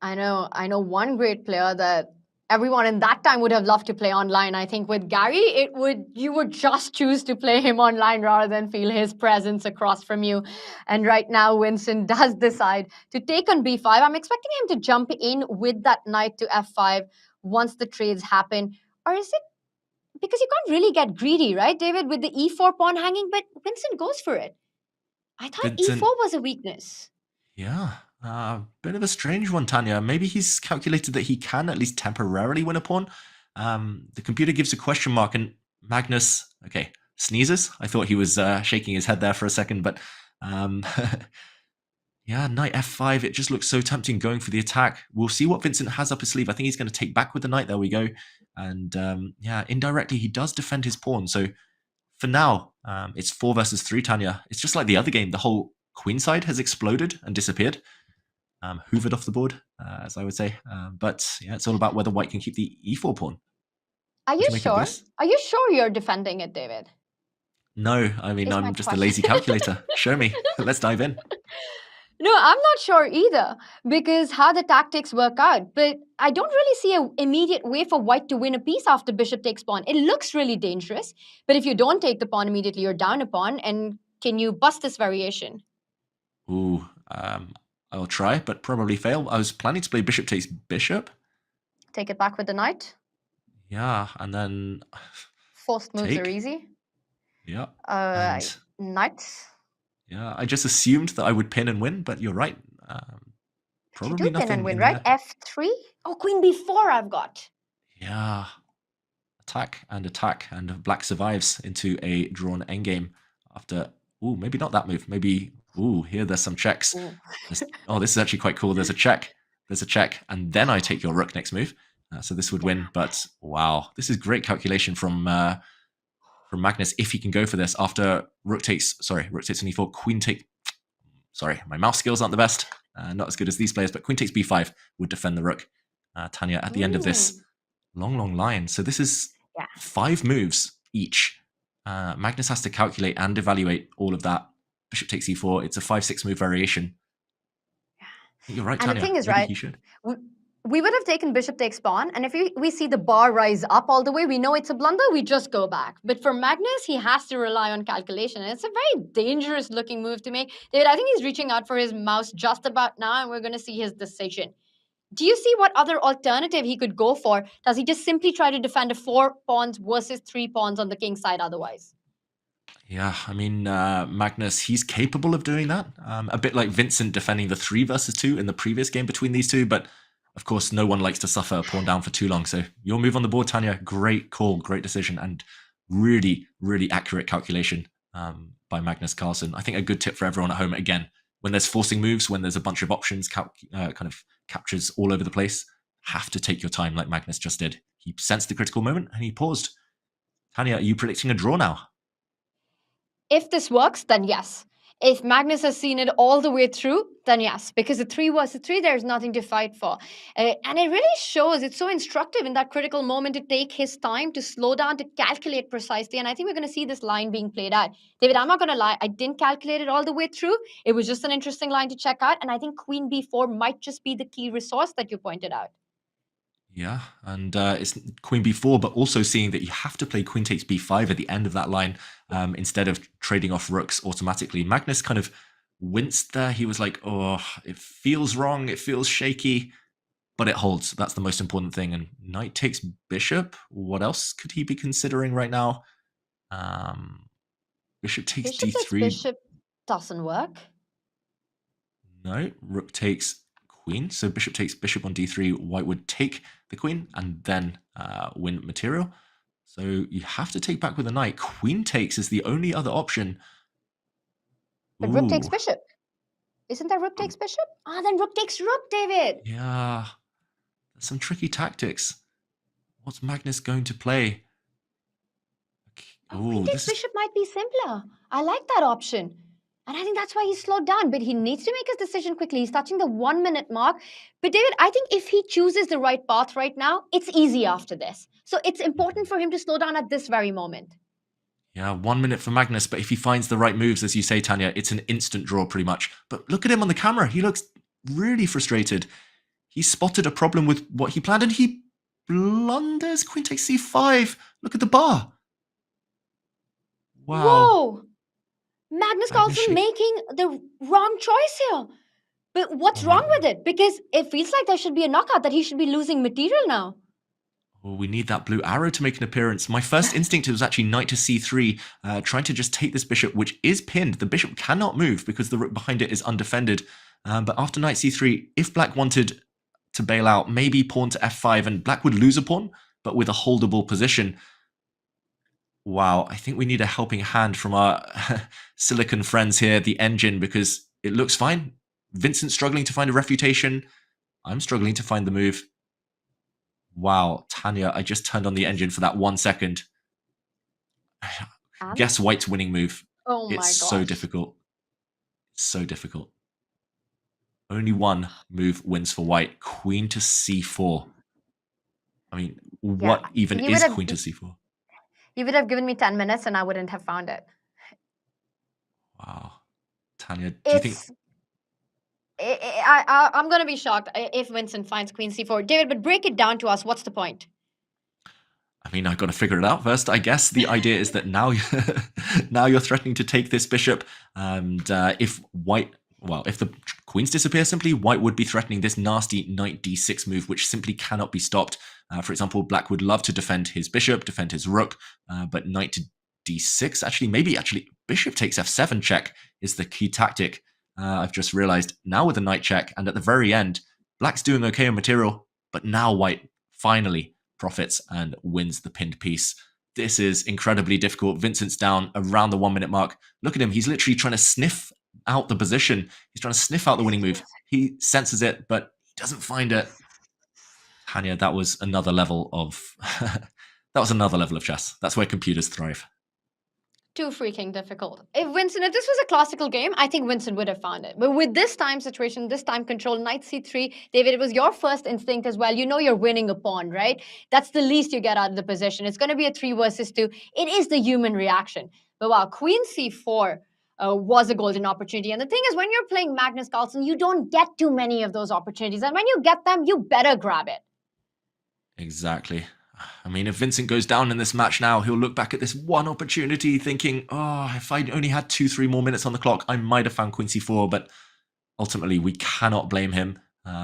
S3: I know one great player that everyone in that time would have loved to play online. I think with Gary, you would just choose to play him online rather than feel his presence across from you. And right now, Vincent does decide to take on b5. I'm expecting him to jump in with that knight to f5 once the trades happen. Or is it because you can't really get greedy, right, David, with the e4 pawn hanging, but Vincent goes for it. I thought
S7: Vincent,
S3: e4 was a weakness.
S7: Yeah, bit of a strange one, Tanya. Maybe he's calculated that he can at least temporarily win a pawn. The computer gives a question mark, and Magnus, sneezes. I thought he was shaking his head there for a second, but yeah, knight f5. It just looks so tempting going for the attack. We'll see what Vincent has up his sleeve. I think he's going to take back with the knight. There we go. And indirectly, he does defend his pawn. So for now, it's 4 versus 3, Tanya. It's just like the other game. The whole queen side has exploded and disappeared. Hoovered off the board, as I would say. But yeah, it's all about whether white can keep the e4 pawn.
S3: Are you sure? Are you sure you're defending it, David?
S7: No, I mean, I'm just a lazy calculator. Show me. Let's dive in.
S3: No, I'm not sure either, because how the tactics work out. But I don't really see an immediate way for white to win a piece after bishop takes pawn. It looks really dangerous, but if you don't take the pawn immediately, you're down a pawn. And can you bust this variation?
S7: Ooh, I'll try, but probably fail. I was planning to play bishop takes bishop.
S3: Take it back with the knight.
S7: Yeah, and then...
S3: Forced moves are easy.
S7: Yeah.
S3: Knight.
S7: Yeah, I just assumed that I would pin and win, but you're right. Probably
S3: you do
S7: nothing
S3: pin and win, right? F3? Oh, queen b4 I've got.
S7: Yeah. Attack, and black survives into a drawn endgame after... Ooh, maybe not that move. Maybe... Ooh, here there's some checks. Oh, this is actually quite cool. There's a check, and then I take your rook next move. So this would win, but wow. This is great calculation from Magnus if he can go for this after rook takes on e4, queen take... Sorry, my mouse skills aren't the best. Not as good as these players, but queen takes b5 would defend the rook. Tanya, at the end of this long line. So this is 5 moves each. Magnus has to calculate and evaluate all of that. Bishop takes e4. It's a 5-6 move variation. You're right, Tanya.
S3: And the thing is,
S7: maybe
S3: right,
S7: he should.
S3: we would have taken bishop takes pawn, and if we see the bar rise up all the way, we know it's a blunder, we just go back. But for Magnus, he has to rely on calculation, and it's a very dangerous looking move to make. David, I think he's reaching out for his mouse just about now, and we're going to see his decision. Do you see what other alternative he could go for? Does he just simply try to defend a 4 pawns versus 3 pawns on the king side otherwise?
S7: Yeah, I mean, Magnus, he's capable of doing that. A bit like Vincent defending the 3 versus 2 in the previous game between these two, but of course, no one likes to suffer a pawn down for too long. So your move on the board, Tanya, great call, great decision, and really, really accurate calculation by Magnus Carlsen. I think a good tip for everyone at home, again, when there's forcing moves, when there's a bunch of options, kind of captures all over the place, have to take your time like Magnus just did. He sensed the critical moment and he paused. Tanya, are you predicting a draw now?
S3: If this works, then yes. If Magnus has seen it all the way through, then yes, because the 3 versus 3, there's nothing to fight for. And it really shows, it's so instructive in that critical moment to take his time, to slow down, to calculate precisely. And I think we're going to see this line being played out. David, I'm not going to lie, I didn't calculate it all the way through. It was just an interesting line to check out. And I think queen b4 might just be the key resource that you pointed out.
S7: Yeah, and it's queen b4, but also seeing that you have to play queen takes b5 at the end of that line instead of trading off rooks automatically. Magnus kind of winced there. He was like, oh, it feels wrong. It feels shaky. but it holds. That's the most important thing. And knight takes bishop. What else could he be considering right now? Bishop takes
S3: Bishop takes
S7: d3.
S3: bishop doesn't work.
S7: No, rook takes queen. So bishop takes bishop on d3. White would take the queen and then win material. So you have to take back with a knight. Queen takes is the only other option.
S3: But rook takes bishop. Isn't that rook takes bishop? Ah, then rook takes rook, David.
S7: Yeah, some tricky tactics. What's Magnus going to play?
S3: Queen takes bishop might be simpler. I like that option. And I think that's why he's slowed down. But he needs to make his decision quickly. He's touching the 1 minute mark. But David, I think if he chooses the right path right now, it's easy after this. So it's important for him to slow down at this very moment.
S7: Yeah, 1 minute for Magnus. But if he finds the right moves, as you say, Tanya, it's an instant draw pretty much. But look at him on the camera. He looks really frustrated. He spotted a problem with what he planned and he blunders. Queen takes c5. Look at the bar. Wow.
S3: Whoa! Magnus Carlsen making the wrong choice here. But what's wrong with it? Because it feels like there should be a knockout, that he should be losing material now.
S7: Well, we need that blue arrow to make an appearance. My first instinct was actually knight to c3, trying to just take this bishop, which is pinned. The bishop cannot move because the rook behind it is undefended. But after knight c3, if black wanted to bail out, maybe pawn to f5, and black would lose a pawn, but with a holdable position. Wow, I think we need a helping hand from our silicon friends here, the engine, because it looks fine. Vincent's struggling to find a refutation. I'm struggling to find the move. Wow, Tanya, I just turned on the engine for that 1 second. Guess White's winning move.
S3: Oh my
S7: It's
S3: gosh.
S7: so difficult. So difficult. Only one move wins for White. Queen to c4. I mean, what even is queen to c4?
S3: You would have given me 10 minutes and I wouldn't have found it.
S7: Wow. Tanya, do you think...
S3: I'm going to be shocked if Vincent finds queen c4. David, but break it down to us. What's the point?
S7: I mean, I've got to figure it out first. I guess the idea is that now, now you're threatening to take this bishop. And if the queens disappear simply, White would be threatening this nasty knight d6 move, which simply cannot be stopped. For example, black would love to defend his bishop, defend his rook, but knight to d6, maybe bishop takes f7 check is the key tactic. I've just realized now with a knight check, and at the very end, black's doing okay on material, but now White finally profits and wins the pinned piece. This is incredibly difficult. Vincent's down around the 1 minute mark. Look at him. He's literally trying to sniff out the position. He's trying to sniff out the winning move. He senses it, but he doesn't find it. Tanya, that was another level of chess. That's where computers thrive.
S3: Too freaking difficult. If this was a classical game, I think Vincent would have found it. But with this time situation, this time control, knight c3, David, it was your first instinct as well. You know you're winning a pawn, right? That's the least you get out of the position. It's going to be a 3 versus 2. It is the human reaction. But wow, queen c4 was a golden opportunity. And the thing is, when you're playing Magnus Carlsen, you don't get too many of those opportunities. And when you get them, you better grab it.
S7: Exactly. I mean, if Vincent goes down in this match now, he'll look back at this one opportunity thinking, oh, if I'd only had 2-3 more minutes on the clock, I might have found queen c4, but ultimately we cannot blame him.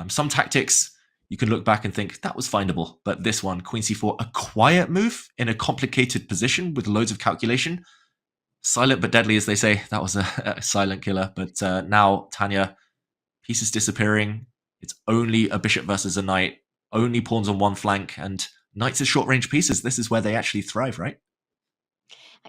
S7: Some tactics, you can look back and think that was findable, but this one, queen c4, a quiet move in a complicated position with loads of calculation. Silent but deadly, as they say. That was a silent killer, but now, Tanya, pieces disappearing. It's only a bishop versus a knight, only pawns on one flank, and knights are short-range pieces. This is where they actually thrive, right?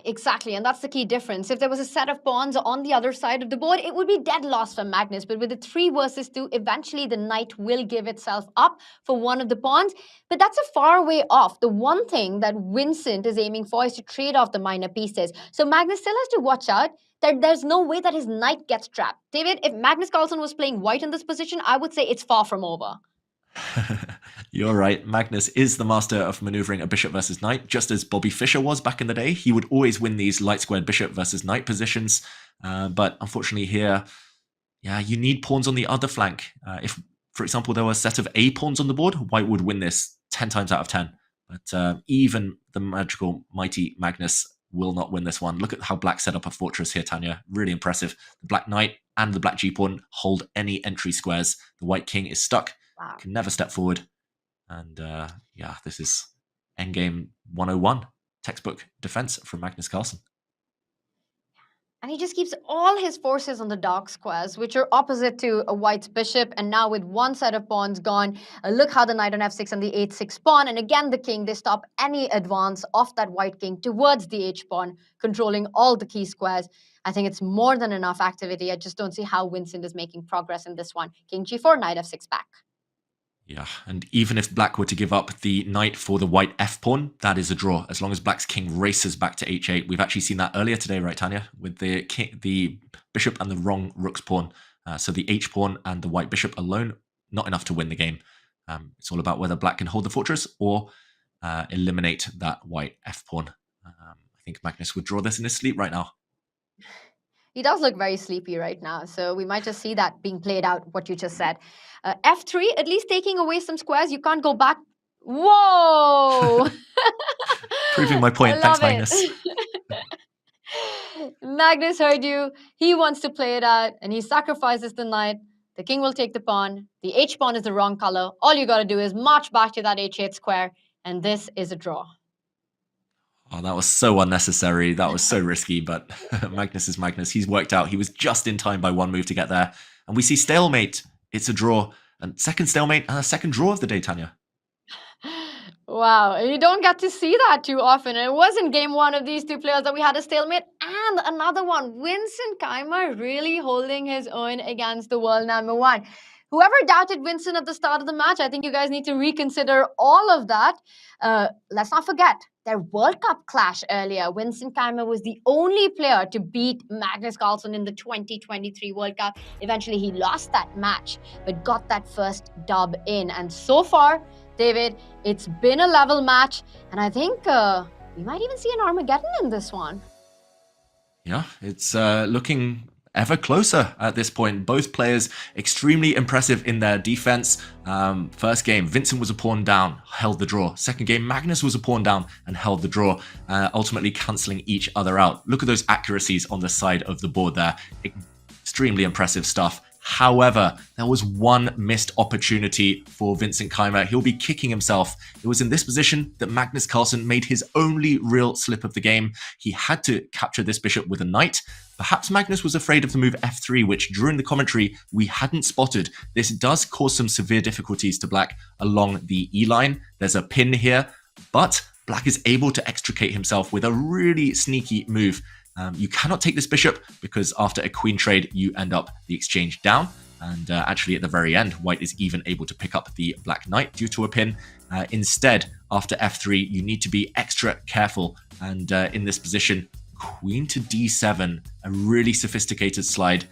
S3: Exactly, and that's the key difference. If there was a set of pawns on the other side of the board, it would be dead loss for Magnus. But with the 3 versus 2, eventually the knight will give itself up for one of the pawns. But that's a far way off. The one thing that Vincent is aiming for is to trade off the minor pieces. So Magnus still has to watch out that there's no way that his knight gets trapped. David, if Magnus Carlsen was playing white in this position, I would say it's far from over.
S7: You're right. Magnus is the master of maneuvering a bishop versus knight, just as Bobby Fischer was back in the day. He would always win these light squared bishop versus knight positions. But unfortunately here, you need pawns on the other flank. If, for example, there were a set of A pawns on the board, White would win this 10 times out of 10. But even the magical, mighty Magnus will not win this one. Look at how Black set up a fortress here, Tanya. Really impressive. The Black Knight and the Black G pawn hold any entry squares. The White King is stuck.
S3: Wow.
S7: can never step forward. And yeah, this is endgame 101, textbook defense from Magnus Carlsen.
S3: And he just keeps all his forces on the dark squares, which are opposite to a white's bishop. And now with one set of pawns gone, look how the knight on f6 and the h6 pawn. And again, the king, they stop any advance of that white king towards the h pawn, controlling all the key squares. I think it's more than enough activity. I just don't see how Vincent is making progress in this one. King g4, knight f6 back.
S7: Yeah, and even if black were to give up the knight for the white f-pawn, that is a draw, as long as black's king races back to h8. We've actually seen that earlier today, right, Tanya? With the bishop and the wrong rook's pawn. So the h-pawn and the white bishop alone, not enough to win the game. It's all about whether black can hold the fortress or eliminate that white f-pawn. I think Magnus would draw this in his sleep right now.
S3: He does look very sleepy right now, so we might just see that being played out, what you just said. F3, at least taking away some squares. You can't go back. Whoa!
S7: Proving my point. Thanks, Magnus.
S3: Magnus heard you. He wants to play it out, and he sacrifices the knight. The king will take the pawn. The h pawn is the wrong color. All you got to do is march back to that h8 square, and this is a draw.
S7: Oh, that was so unnecessary. That was so risky, but Magnus is Magnus. He's worked out. He was just in time by one move to get there. And we see stalemate. It's a draw. And second stalemate and a second draw of the day, Tanya.
S3: Wow, you don't get to see that too often. It wasn't game one of these two players that we had a stalemate. And another one, Vincent Keymer really holding his own against the world number one. Whoever doubted Vincent at the start of the match, I think you guys need to reconsider all of that. Let's not forget their World Cup clash earlier. Vincent Keymer was the only player to beat Magnus Carlsen in the 2023 World Cup. Eventually, he lost that match, but got that first dub in. And so far, David, it's been a level match. And I think we might even see an Armageddon in this one.
S7: Yeah, it's looking ever closer at this point. Both players extremely impressive in their defense. First game, Vincent was a pawn down, held the draw. Second game, Magnus was a pawn down and held the draw, ultimately cancelling each other out. Look at those accuracies on the side of the board there. Extremely impressive stuff. However, there was one missed opportunity for Vincent Keymer. He'll be kicking himself. It was in this position that Magnus Carlsen made his only real slip of the game. He had to capture this bishop with a knight. Perhaps Magnus was afraid of the move f3, which during the commentary we hadn't spotted. This does cause some severe difficulties to black along the E line. There's a pin here, but black is able to extricate himself with a really sneaky move. You cannot take this bishop because after a queen trade, you end up the exchange down. And actually at the very end, white is even able to pick up the black knight due to a pin. Instead, after f3, you need to be extra careful. And in this position, queen to d7, a really sophisticated slide.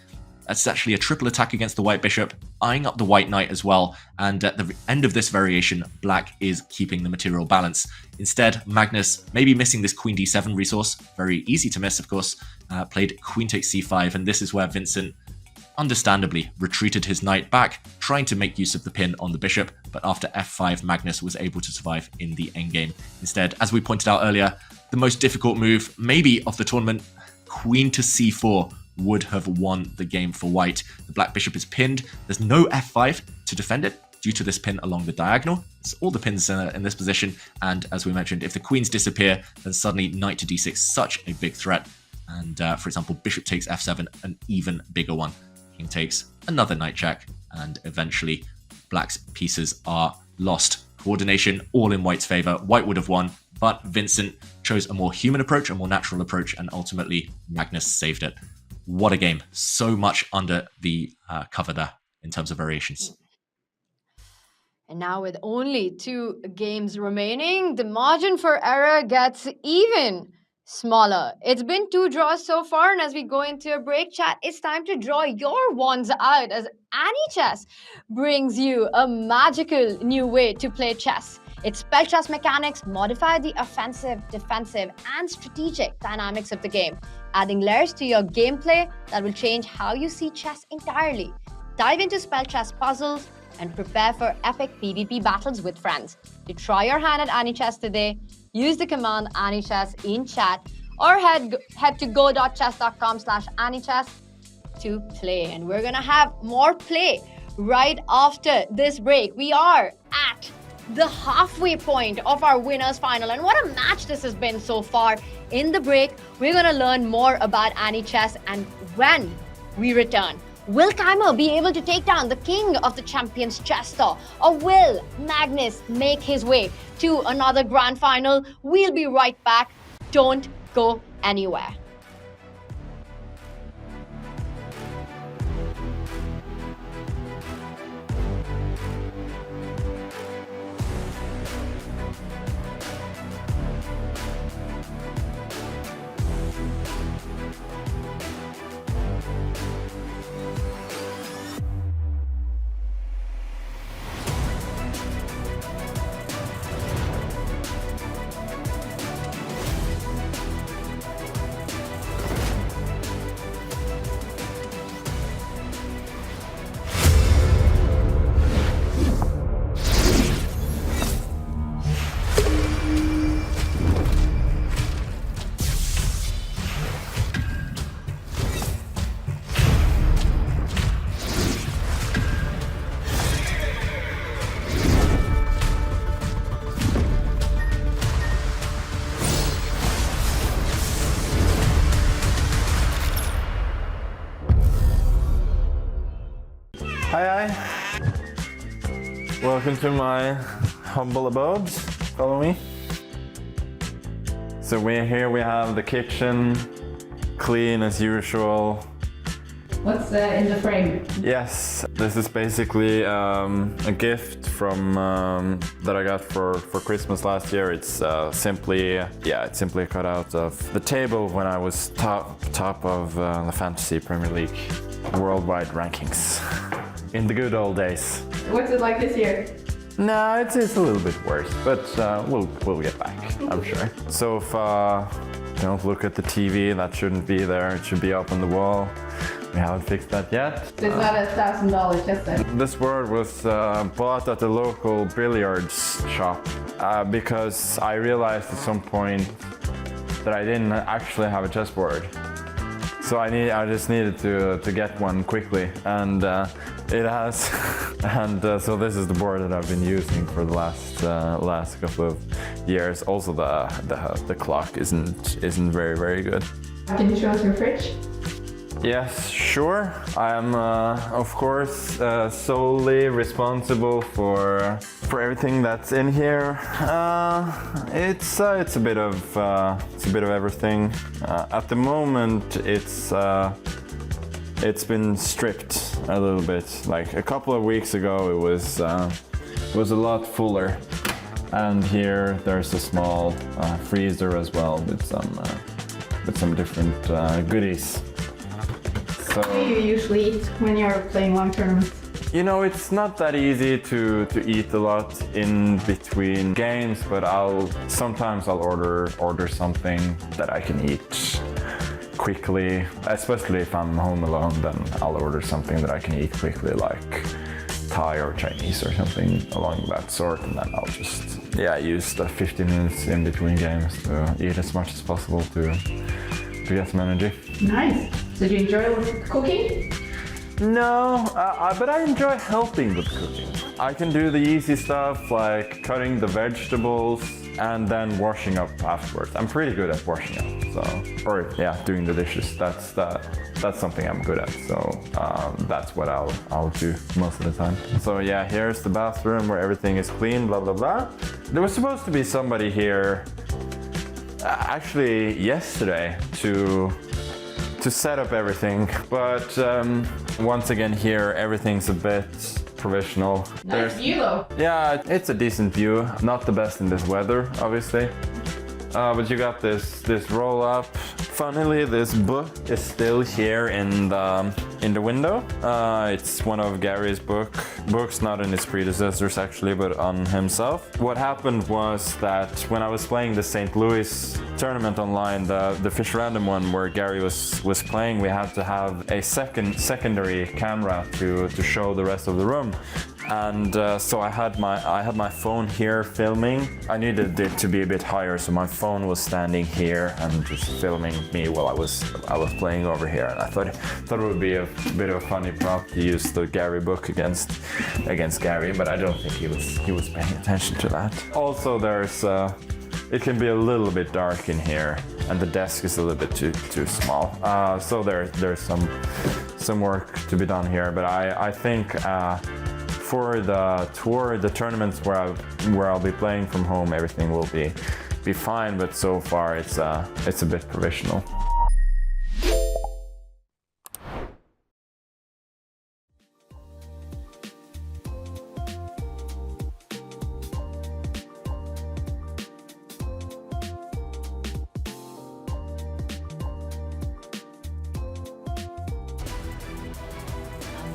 S7: That's actually a triple attack against the white bishop, eyeing up the white knight as well. And at the end of this variation, black is keeping the material balance. Instead, Magnus, maybe missing this queen d7 resource, very easy to miss, of course, played queen takes c5. And this is where Vincent, understandably, retreated his knight back, trying to make use of the pin on the bishop. But after f5, Magnus was able to survive in the endgame. Instead, as we pointed out earlier, the most difficult move, maybe of the tournament, queen to c4, would have won the game for white. The black bishop is pinned. There's no f5 to defend it due to this pin along the diagonal. It's all the pins in this position. And as we mentioned, if the queens disappear, then suddenly knight to d6, such a big threat. And for example, bishop takes f7, an even bigger one. King takes another knight check, and eventually black's pieces are lost. Coordination all in white's favor. White would have won, but Vincent chose a more human approach, a more natural approach, and ultimately Magnus saved it. What a game. So much under the cover there in terms of variations.
S3: And now with only 2 games remaining, the margin for error gets even smaller. It's been 2 draws so far, and as we go into a break, chat, it's time to draw your wands out as AnyChess brings you a magical new way to play chess. Its spell chess mechanics modify the offensive, defensive, and strategic dynamics of the game, adding layers to your gameplay that will change how you see chess entirely. Dive into spell chess puzzles and prepare for epic PvP battles with friends. To try your hand at AnyChess today, use the command AnyChess in chat or head to go.chess.com/AnyChess to play. And we're gonna have more play right after this break. We are at the halfway point of our winners final, and what a match this has been so far. In the break, we're gonna learn more about Annie Chess, and when we return, will Keymer be able to take down the king of the Champions Chess Tour, or will Magnus make his way to another grand final? We'll be right back. Don't go anywhere.
S9: Hi. Welcome to my humble abode. Follow me. So we're here, we have the kitchen, clean as usual.
S14: What's in the frame?
S9: Yes, this is basically a gift from that I got for Christmas last year. It's simply cut out of the table when I was top of the Fantasy Premier League worldwide rankings in the good old days.
S14: What's it like this year?
S9: No, it's a little bit worse, but we'll get back, I'm sure. So if don't look at the TV, that shouldn't be there. It should be up on the wall. We haven't fixed that yet.
S14: It's not a $1,000 chess set.
S9: This board was bought at the local billiards shop because I realized at some point that I didn't actually have a chessboard. So I just needed to get one quickly, and it has. And so this is the board that I've been using for the last couple of years. Also, the clock isn't very good.
S14: Can you show us your fridge?
S9: Yes, sure. I am, of course, solely responsible for everything that's in here. It's a bit of everything. At the moment, it's been stripped a little bit. Like a couple of weeks ago, it was a lot fuller. And here there's a small freezer as well with some different goodies. So,
S14: What do you usually eat when you're playing long tournaments?
S9: you know, it's not that easy to eat a lot in between games, but sometimes I'll order something that I can eat quickly. Especially if I'm home alone, then I'll order something that I can eat quickly, like Thai or Chinese or something along that sort, and then I'll just use the 15 minutes in between games to eat as much as possible to get some energy.
S14: Nice. So do you enjoy cooking?
S9: No, but I enjoy helping with cooking. I can do the easy stuff like cutting the vegetables and then washing up afterwards. I'm pretty good at washing up, doing the dishes. That's something I'm good at. So that's what I'll do most of the time. So yeah, here's the bathroom where everything is clean, blah blah blah. There was supposed to be somebody here actually yesterday to set up everything, but once again here everything's a bit provisional.
S14: Nice view though.
S9: Yeah, it's a decent view. Not the best in this weather, obviously. But you got this roll up. Funnily, this book is still here in the window. It's one of Gary's books, not in his predecessors actually, but on himself. What happened was that when I was playing the St. Louis tournament online, the Fish Random one where Gary was playing, we had to have a secondary camera to show the rest of the room. And so I had my phone here filming. I needed it to be a bit higher, so my phone was standing here and just filming me while I was playing over here. And I thought it would be a bit of a funny prop to use the Gary book against Gary, but I don't think he was paying attention to that. Also, there's it can be a little bit dark in here, and the desk is a little bit too small. So there's some work to be done here, but I think. For the tour, the tournaments where I'll be playing from home, everything will be fine. But so far, it's a bit provisional.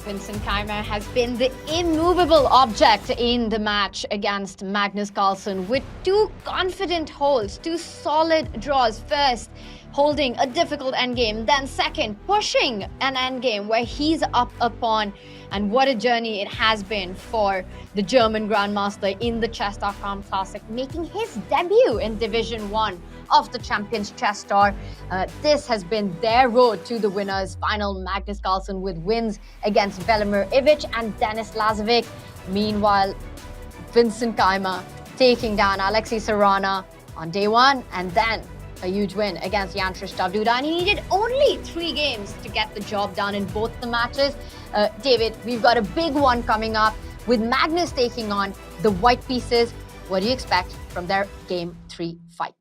S3: Vincent Keymer has been the immovable object in the match against Magnus Carlsen with 2 confident holds, 2 solid draws. First, holding a difficult endgame, then second, pushing an endgame where he's up a pawn. And what a journey it has been for the German Grandmaster in the Chess.com Classic, making his debut in Division 1 of the Champions Chess Tour. This has been their road to the winners final. Magnus Carlsen with wins against Velimir Ivic and Denis Lazavik. Meanwhile, Vincent Keymer taking down Alexei Sarana on day 1, and then a huge win against Jan-Krzysztof Duda, and he needed only 3 games to get the job done in both the matches. David, we've got a big one coming up with Magnus taking on the white pieces. What do you expect from their Game 3 fight?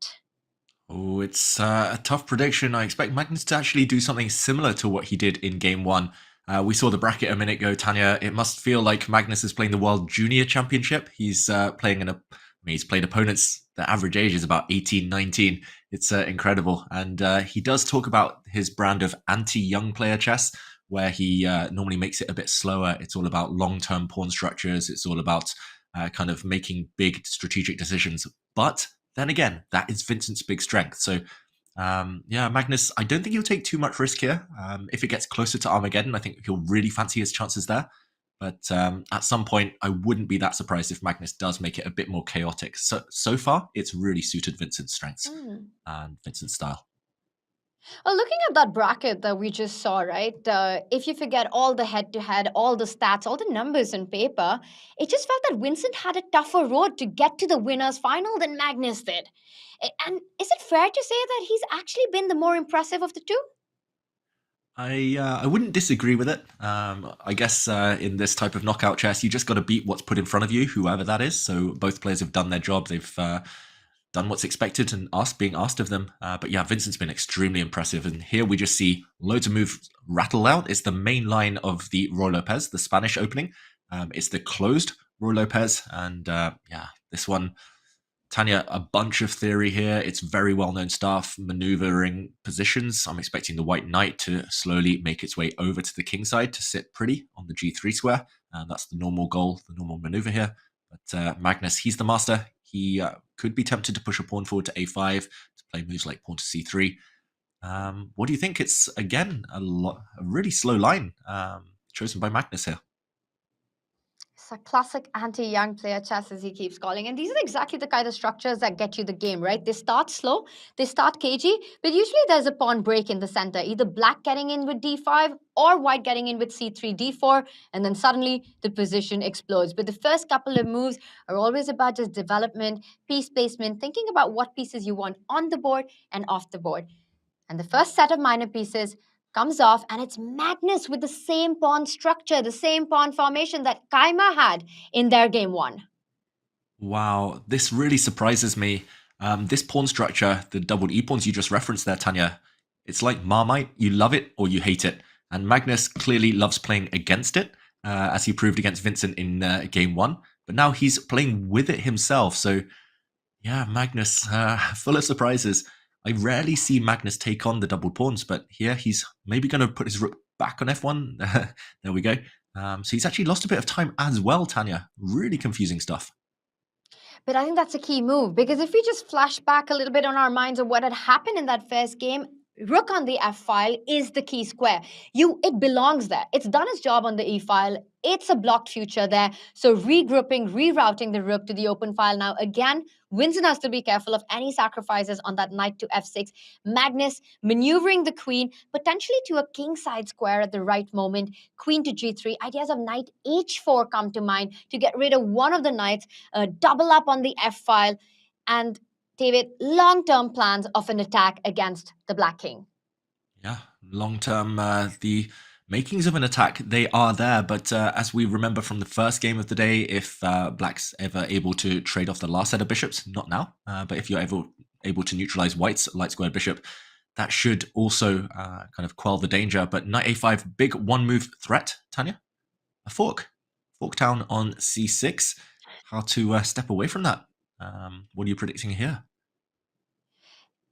S7: Oh, it's a tough prediction. I expect Magnus to actually do something similar to what he did in Game 1. We saw the bracket a minute ago, Tanya. It must feel like Magnus is playing the World Junior Championship. He's he's played opponents, the average age is about 18, 19. It's incredible. And he does talk about his brand of anti-young player chess, where he normally makes it a bit slower. It's all about long-term pawn structures. It's all about kind of making big strategic decisions. But then again, that is Vincent's big strength. So Magnus, I don't think he'll take too much risk here. If it gets closer to Armageddon, I think he'll really fancy his chances there. But at some point, I wouldn't be that surprised if Magnus does make it a bit more chaotic. So far, it's really suited Vincent's strengths and Vincent's style.
S3: Well, looking at that bracket that we just saw, right? If you forget all the head-to-head, all the stats, all the numbers on paper, it just felt that Vincent had a tougher road to get to the winners' final than Magnus did. And is it fair to say that he's actually been the more impressive of the two?
S7: I wouldn't disagree with it. I guess in this type of knockout chess, you just got to beat what's put in front of you, whoever that is. So both players have done their job. They've done what's expected and being asked of them. But yeah, Vincent's been extremely impressive. And here we just see loads of moves rattle out. It's the main line of the Roy Lopez, the Spanish opening. It's the closed Roy Lopez. And this one, Tanya, a bunch of theory here. It's very well-known stuff, maneuvering positions. I'm expecting the white knight to slowly make its way over to the king side to sit pretty on the g3 square. That's the normal goal, the normal maneuver here. But Magnus, he's the master. He could be tempted to push a pawn forward to a5 to play moves like pawn to c3. What do you think? It's, again, a really slow line chosen by Magnus here.
S3: It's a classic anti-young player chess, as he keeps calling. And these are exactly the kind of structures that get you the game, right? They start slow, they start cagey, but usually there's a pawn break in the center, either black getting in with d5 or white getting in with c3, d4, and then suddenly the position explodes. But the first couple of moves are always about just development, piece placement, thinking about what pieces you want on the board and off the board. And the first set of minor pieces comes off, and it's Magnus with the same pawn structure, the same pawn formation that Keymer had in their Game 1.
S7: Wow, this really surprises me. This pawn structure, the doubled e-pawns you just referenced there, Tanya, it's like Marmite. You love it or you hate it. And Magnus clearly loves playing against it, as he proved against Vincent in Game 1. But now he's playing with it himself. So, yeah, Magnus, full of surprises. I rarely see Magnus take on the doubled pawns, but here he's maybe going to put his rook back on f1. There we go. So he's actually lost a bit of time as well, Tanya. Really confusing stuff.
S3: But I think that's a key move, because if we just flash back a little bit on our minds of what had happened in that first game, rook on the f file is the key square. It belongs there. It's done its job on the e file. It's a blocked future there. So regrouping, rerouting the rook to the open file now. Again, Vincent has to be careful of any sacrifices on that knight to f6. Magnus maneuvering the queen, potentially to a kingside square at the right moment. Queen to g3. Ideas of knight h4 come to mind to get rid of one of the knights, double up on the f file, and David, long-term plans of an attack against the Black King.
S7: Yeah, long-term, the makings of an attack, they are there. But as we remember from the first game of the day, if Black's ever able to trade off the last set of bishops, not now, but if you're able to neutralize White's light squared bishop, that should also kind of quell the danger. But knight a5, big one-move threat, Tanya. A fork down on c6. How to step away from that? What are you predicting here?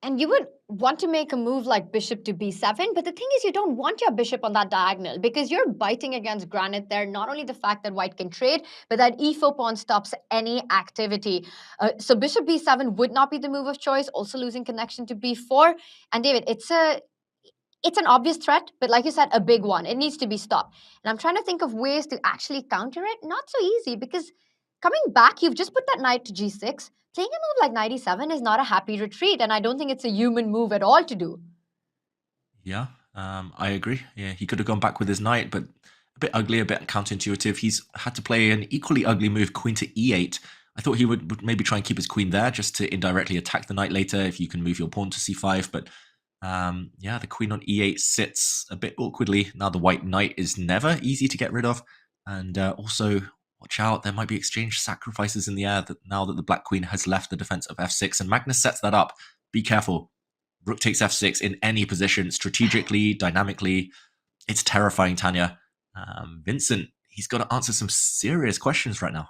S3: And you would want to make a move like bishop to b7, but the thing is you don't want your bishop on that diagonal because you're biting against granite there. Not only the fact that white can trade, but that e4 pawn stops any activity. So bishop b7 would not be the move of choice, also losing connection to b4. And David, it's an obvious threat, but like you said, a big one. It needs to be stopped. And I'm trying to think of ways to actually counter it. Not so easy because coming back, you've just put that knight to g6. Playing a move like knight e7 is not a happy retreat, and I don't think it's a human move at all to do.
S7: Yeah, I agree. Yeah, he could have gone back with his knight, but a bit ugly, a bit counterintuitive. He's had to play an equally ugly move, queen to e8. I thought he would maybe try and keep his queen there just to indirectly attack the knight later if you can move your pawn to c5. But yeah, the queen on e8 sits a bit awkwardly. Now the white knight is never easy to get rid of. And also, watch out, there might be exchange sacrifices in the air now that the black queen has left the defense of f6. And Magnus sets that up. Be careful. Rook takes f6 in any position, strategically, dynamically. It's terrifying, Tanya. Vincent, he's got to answer some serious questions right now.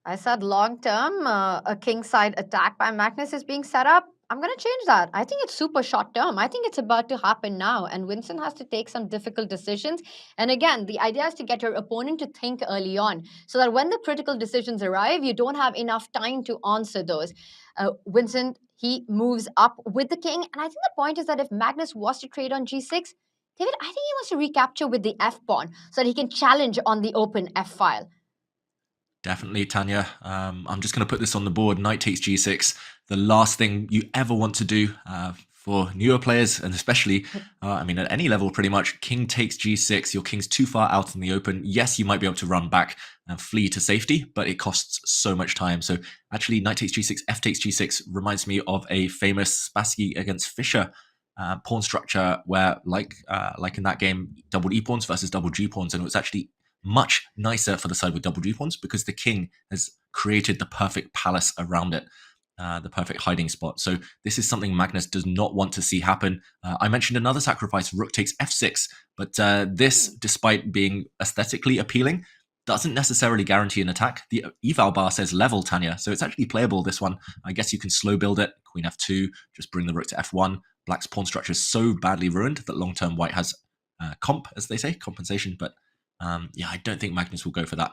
S3: I said long-term, a kingside attack by Magnus is being set up. I'm going to change that. I think it's super short-term. I think it's about to happen now. And Vincent has to take some difficult decisions. And again, the idea is to get your opponent to think early on so that when the critical decisions arrive, you don't have enough time to answer those. Vincent, he moves up with the king. And I think the point is that if Magnus was to trade on g6, David, I think he wants to recapture with the f-pawn so that he can challenge on the open f-file.
S7: Definitely, Tanya. I'm just going to put this on the board. Knight takes g6. The last thing you ever want to do for newer players, and especially, I mean, at any level pretty much, king takes g6. Your king's too far out in the open. Yes, you might be able to run back and flee to safety, but it costs so much time. So actually, knight takes g6, f takes g6 reminds me of a famous Spassky against Fischer pawn structure where, like in that game, double e pawns versus double g pawns, and it was actually much nicer for the side with double g pawns because the king has created the perfect palace around it, the perfect hiding spot. So this is something Magnus does not want to see happen. I mentioned another sacrifice, rook takes f6, but this, despite being aesthetically appealing, doesn't necessarily guarantee an attack. The eval bar says level, Tanya, so it's actually playable, this one. I guess you can slow build it, queen f2, just bring the rook to f1. Black's pawn structure is so badly ruined that long-term white has comp, as they say, compensation, but yeah, I don't think Magnus will go for that.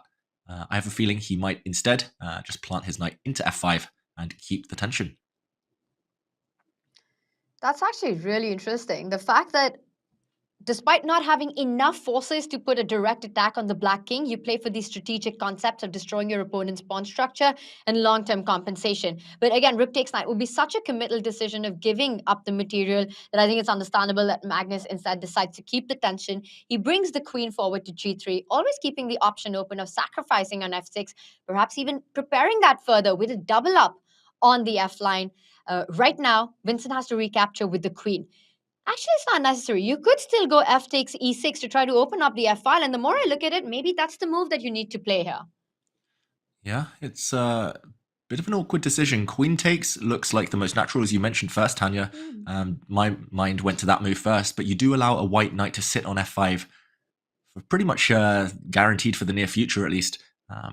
S7: I have a feeling he might instead just plant his knight into f5 and keep the tension.
S3: That's actually really interesting. The fact that despite not having enough forces to put a direct attack on the black king, you play for these strategic concepts of destroying your opponent's pawn structure and long-term compensation. But again, rook takes knight would be such a committal decision of giving up the material that I think it's understandable that Magnus instead decides to keep the tension. He brings the queen forward to g3, always keeping the option open of sacrificing on f6, perhaps even preparing that further with a double up on the f-line. Right now, Vincent has to recapture with the queen. Actually, it's not necessary. You could still go f takes e6 to try to open up the f-file. And the more I look at it, maybe that's the move that you need to play here.
S7: Yeah, it's a bit of an awkward decision. Queen takes looks like the most natural, as you mentioned first, Tanya. My mind went to that move first, but you do allow a white knight to sit on f5 for pretty much guaranteed for the near future, at least.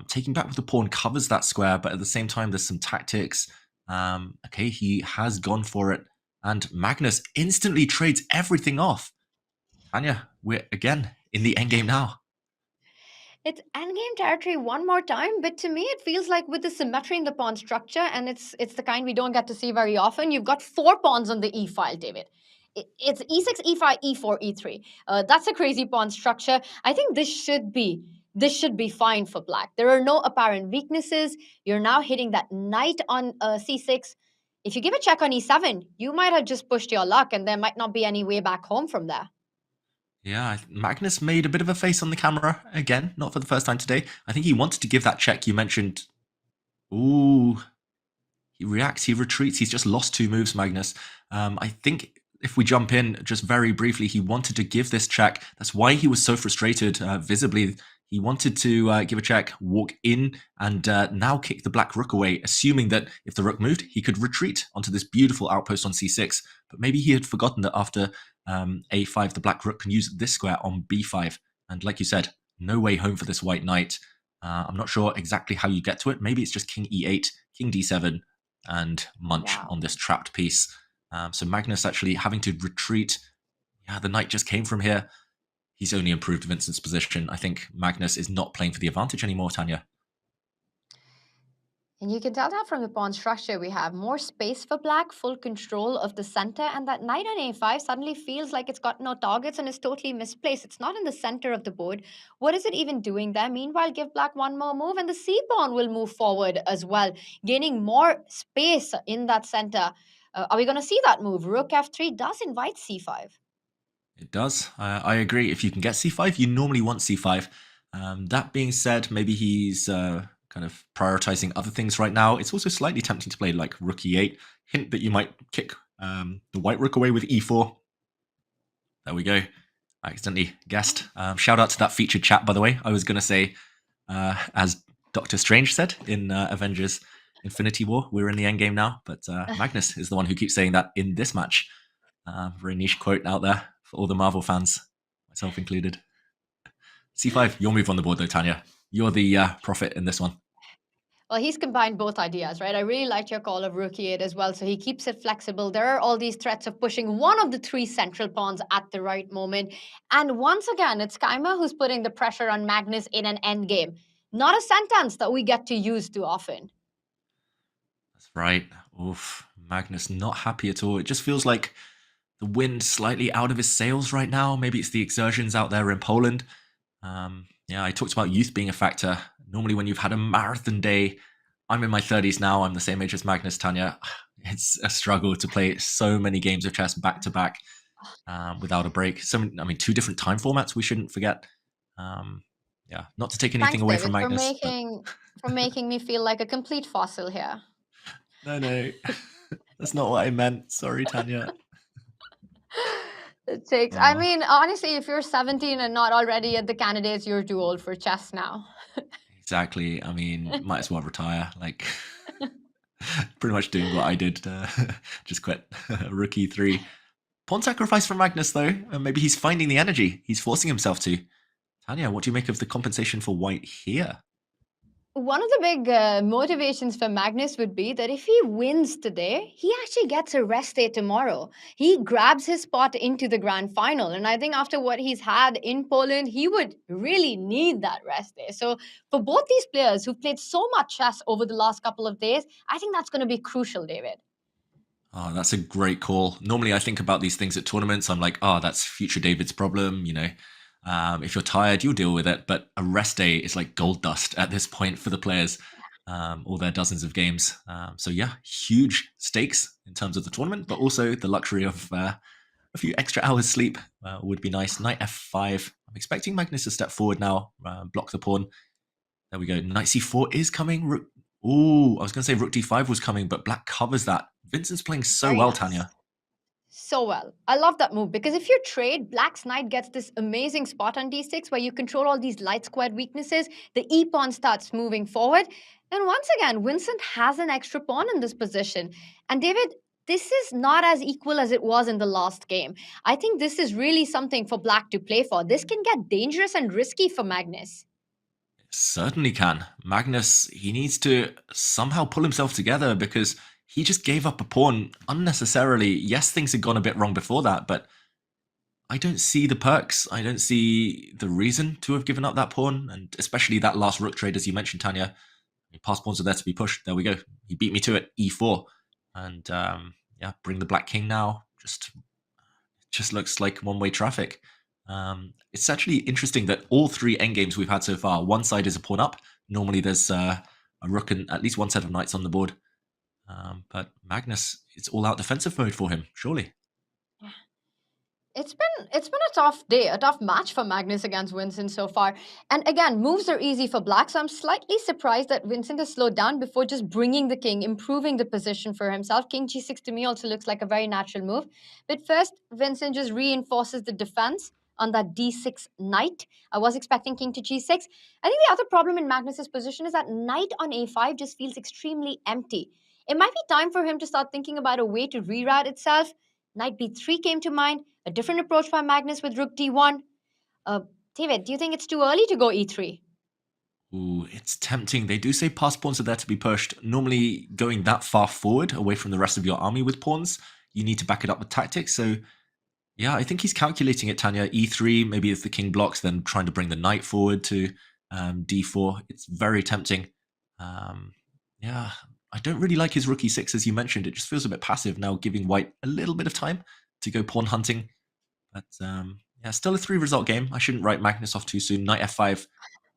S7: Taking back with the pawn covers that square, but at the same time, there's some tactics. Okay, he has gone for it. And Magnus instantly trades everything off. Tanya, we're again in the endgame now.
S3: It's endgame territory one more time, but to me it feels like with the symmetry in the pawn structure, and it's the kind we don't get to see very often, you've got 4 pawns on the e-file, David. It's e6, e5, e4, e3. That's a crazy pawn structure. I think this should be fine for black. There are no apparent weaknesses. You're now hitting that knight on c6. If you give a check on e7, you might have just pushed your luck, and there might not be any way back home from there.
S7: Yeah, Magnus made a bit of a face on the camera again, not for the first time today. I think he wanted to give that check you mentioned. Ooh, he reacts, he retreats. He's just lost 2 moves, Magnus. I think if we jump in just very briefly, he wanted to give this check. That's why he was so frustrated, visibly. He wanted to give a check, walk in, and now kick the black rook away, assuming that if the rook moved, he could retreat onto this beautiful outpost on c6. But maybe he had forgotten that after a5, the black rook can use this square on b5. And like you said, no way home for this white knight. I'm not sure exactly how you get to it. Maybe it's just king e8, king d7, and munch on this trapped piece. So Magnus actually having to retreat. Yeah, the knight just came from here. He's only improved Vincent's position. I think Magnus is not playing for the advantage anymore, Tanya.
S3: And you can tell that from the pawn structure. We have more space for black, full control of the center, and that knight on a5 suddenly feels like it's got no targets and is totally misplaced. It's not in the center of the board. What is it even doing there? Meanwhile, give black one more move, and the c-pawn will move forward as well, gaining more space in that center. Are we going to see that move? Rook f3 does invite c5.
S7: It does. I agree. If you can get c5, you normally want c5. That being said, maybe he's kind of prioritizing other things right now. It's also slightly tempting to play like rook e8. Hint that you might kick the white rook away with e4. There we go. I accidentally guessed. Shout out to that featured chat, by the way. I was going to say, as Doctor Strange said in Avengers Infinity War, we're in the endgame now. But Magnus is the one who keeps saying that in this match. Very niche quote out there for all the Marvel fans, myself included. c5, your move on the board though, Tanya. You're the prophet in this one.
S3: Well, he's combined both ideas, right? I really liked your call of rook e8 as well. So he keeps it flexible. There are all these threats of pushing one of the 3 central pawns at the right moment. And once again, it's Keymer who's putting the pressure on Magnus in an endgame. Not a sentence that we get to use too often.
S7: That's right. Oof, Magnus not happy at all. It just feels like the wind slightly out of his sails right now. Maybe it's the exertions out there in Poland. Yeah, I talked about youth being a factor. Normally when you've had a marathon day, I'm in my 30s now. I'm the same age as Magnus, Tanya. It's a struggle to play so many games of chess back to back without a break. 2 different time formats we shouldn't forget. Yeah, not to take anything away from Magnus.
S3: For making me feel like a complete fossil here.
S7: No. That's not what I meant. Sorry, Tanya.
S3: It takes. I mean, honestly, if you're 17 and not already at the candidates, you're too old for chess now.
S7: Exactly. I mean, might as well retire. Like, pretty much doing what I did. Just quit. Rook e3. Pawn sacrifice from Magnus, though. Maybe he's finding the energy. He's forcing himself to. Tanya, what do you make of the compensation for white here?
S3: One of the big motivations for Magnus would be that if he wins today, he actually gets a rest day tomorrow. He grabs his spot into the grand final. And I think after what he's had in Poland, he would really need that rest day. So for both these players who've played so much chess over the last couple of days, I think that's going to be crucial, David.
S7: Oh, that's a great call. Normally I think about these things at tournaments. I'm like, oh, that's future David's problem, you know. If you're tired, you'll deal with it. But a rest day is like gold dust at this point for the players, all their dozens of games. So yeah, huge stakes in terms of the tournament, but also the luxury of a few extra hours sleep would be nice. Knight f5. I'm expecting Magnus to step forward now, block the pawn. There we go. Knight c4 is coming. Ooh, I was going to say rook d5 was coming, but black covers that. Vincent's playing so well, Tanya.
S3: So well. I love that move because if you trade, black's knight gets this amazing spot on d6 where you control all these light squared weaknesses. The e-pawn starts moving forward. And once again, Vincent has an extra pawn in this position. And David, this is not as equal as it was in the last game. I think this is really something for black to play for. This can get dangerous and risky for Magnus.
S7: Certainly can. Magnus, he needs to somehow pull himself together because he just gave up a pawn unnecessarily. Yes, things had gone a bit wrong before that, but I don't see the perks. I don't see the reason to have given up that pawn, and especially that last rook trade, as you mentioned, Tanya. Past pawns are there to be pushed. There we go. He beat me to it, e4. And yeah, bring the black king now. Just just looks like one-way traffic. It's actually interesting that all 3 endgames we've had so far, one side is a pawn up. Normally there's a rook and at least one set of knights on the board. But Magnus, it's all-out defensive mode for him, surely.
S3: It's been a tough day, a tough match for Magnus against Vincent so far. And again, moves are easy for black, so I'm slightly surprised that Vincent has slowed down before just bringing the king, improving the position for himself. King g6 to me also looks like a very natural move. But first, Vincent just reinforces the defense on that d6 knight. I was expecting king to g6. I think the other problem in Magnus's position is that knight on a5 just feels extremely empty. It might be time for him to start thinking about a way to reroute itself. Knight b3 came to mind. A different approach by Magnus with rook d1. David, do you think it's too early to go e3?
S7: Ooh, it's tempting. They do say pass pawns are there to be pushed. Normally, going that far forward, away from the rest of your army with pawns, you need to back it up with tactics. So, yeah, I think he's calculating it, Tanya. e3, maybe if the king blocks, then trying to bring the knight forward to d4. It's very tempting. Yeah, I don't really like his rook e6, as you mentioned. It just feels a bit passive now, giving white a little bit of time to go pawn hunting. But yeah, still a 3-result game. I shouldn't write Magnus off too soon. Knight f5,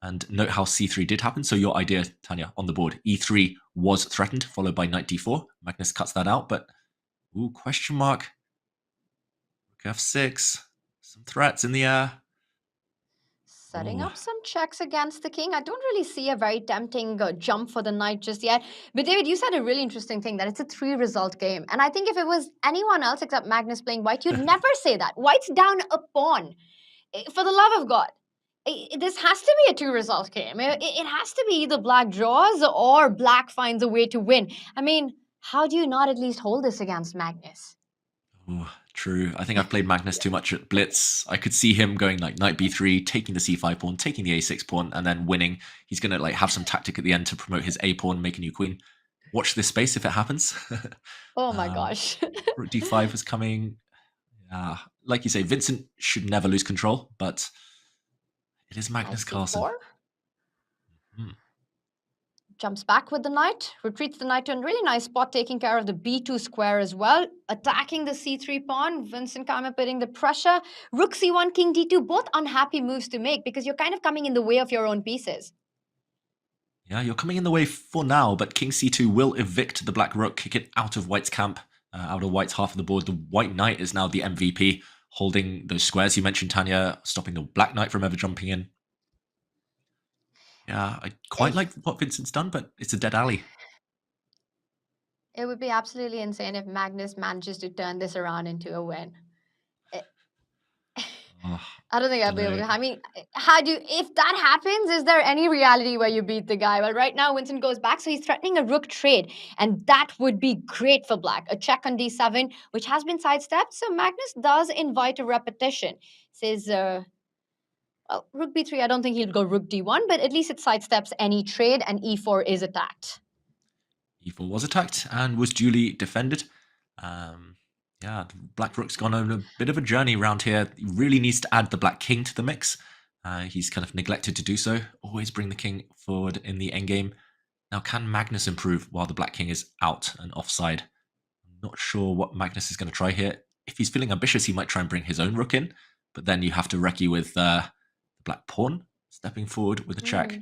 S7: and note how c3 did happen. So your idea, Tanya, on the board, e3 was threatened, followed by knight d4. Magnus cuts that out, but ooh, question mark. Rook f6, some threats in the air.
S3: Setting up some checks against the king. I don't really see a very tempting jump for the knight just yet. But David, you said a really interesting thing, that it's a 3-result game. And I think if it was anyone else except Magnus playing white, you'd never say that. White's down a pawn. For the love of God. This has to be a 2-result game. It has to be either black draws or black finds a way to win. I mean, how do you not at least hold this against Magnus?
S7: Ooh, true. I think I've played Magnus too much at Blitz. I could see him going like knight b3, taking the c5 pawn, taking the a6 pawn, and then winning. He's going to like have some tactic at the end to promote his a pawn, make a new queen. Watch this space if it happens.
S3: Oh my gosh.
S7: Rook d5 is coming. Like you say, Vincent should never lose control, but it is Magnus Carlsen.
S3: Jumps back with the knight, retreats the knight to a really nice spot, taking care of the b2 square as well, attacking the c3 pawn. Vincent Keymer putting the pressure. Rook c1, king d2, both unhappy moves to make because you're kind of coming in the way of your own pieces.
S7: Yeah, you're coming in the way for now, but king c2 will evict the black rook, kick it out of white's camp, out of white's half of the board. The white knight is now the MVP, holding those squares you mentioned, Tanya, stopping the black knight from ever jumping in. Yeah, I quite like what Vincent's done, but it's a dead alley.
S3: It would be absolutely insane if Magnus manages to turn this around into a win. I don't think I'd be able to. I mean, if that happens, is there any reality where you beat the guy? Well, right now, Vincent goes back, so he's threatening a rook trade, and that would be great for black. A check on d7, which has been sidestepped, so Magnus does invite a repetition. Says, well, rook b3, I don't think he'll go rook d1, but at least it sidesteps any trade, and e4 is attacked.
S7: e4 was attacked and was duly defended. Yeah, black rook's gone on a bit of a journey around here. He really needs to add the black king to the mix. He's kind of neglected to do so. Always bring the king forward in the endgame. Now, can Magnus improve while the black king is out and offside? I'm not sure what Magnus is going to try here. If he's feeling ambitious, he might try and bring his own rook in, but then you have to recce with the black pawn stepping forward with a check.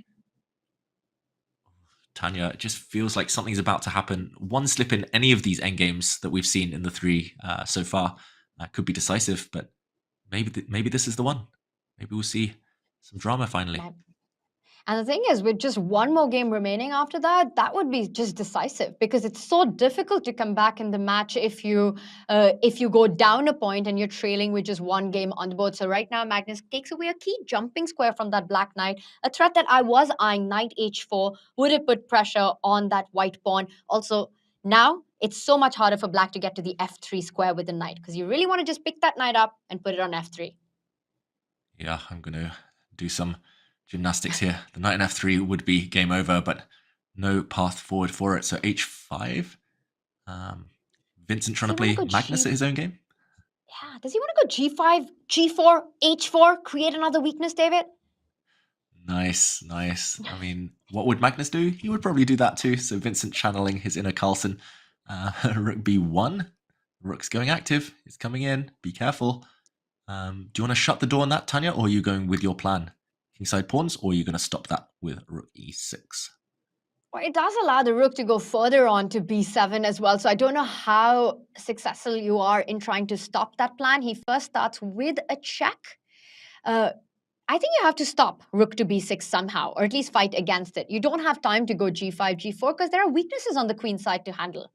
S7: Tanya, it just feels like something's about to happen. One slip in any of these endgames that we've seen in the 3 so far could be decisive, but maybe this is the one. Maybe we'll see some drama finally.
S3: And the thing is, with just one more game remaining after that, that would be just decisive because it's so difficult to come back in the match if you go down a point and you're trailing with just one game on the board. So right now, Magnus takes away a key jumping square from that black knight, a threat that I was eyeing, knight h4, would have put pressure on that white pawn. Also, now it's so much harder for black to get to the f3 square with the knight because you really want to just pick that knight up and put it on f3.
S7: Yeah, I'm going to do some gymnastics here. The knight on f3 would be game over, but no path forward for it. So h5. Vincent trying to play Magnus at his own game.
S3: Yeah, does he want to go g5, g4, h4, create another weakness, David?
S7: Nice. I mean, what would Magnus do? He would probably do that too. So Vincent channeling his inner Carlsen. Rook b1. Rook's going active. It's coming in. Be careful. Do you want to shut the door on that, Tanya, or are you going with your plan? Kingside pawns, or are you going to stop that with rook e6?
S3: Well, it does allow the rook to go further on to b7 as well. So I don't know how successful you are in trying to stop that plan. He first starts with a check. I think you have to stop rook to b6 somehow, or at least fight against it. You don't have time to go g5, g4, because there are weaknesses on the queen side to handle.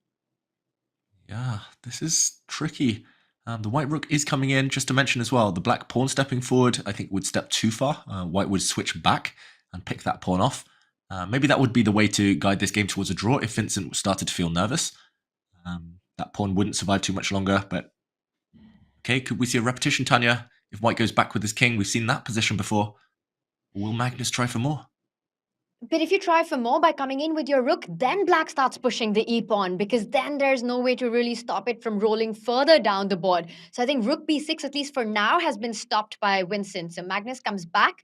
S7: Yeah, this is tricky. The white rook is coming in. Just to mention as well, the black pawn stepping forward, I think, would step too far. White would switch back and pick that pawn off. Maybe that would be the way to guide this game towards a draw if Vincent started to feel nervous. That pawn wouldn't survive too much longer, but okay, could we see a repetition, Tanya? If white goes back with his king, we've seen that position before. Will Magnus try for more?
S3: But if you try for more by coming in with your rook, then black starts pushing the e-pawn, because then there's no way to really stop it from rolling further down the board. So I think rook b6, at least for now, has been stopped by Vincent. So Magnus comes back.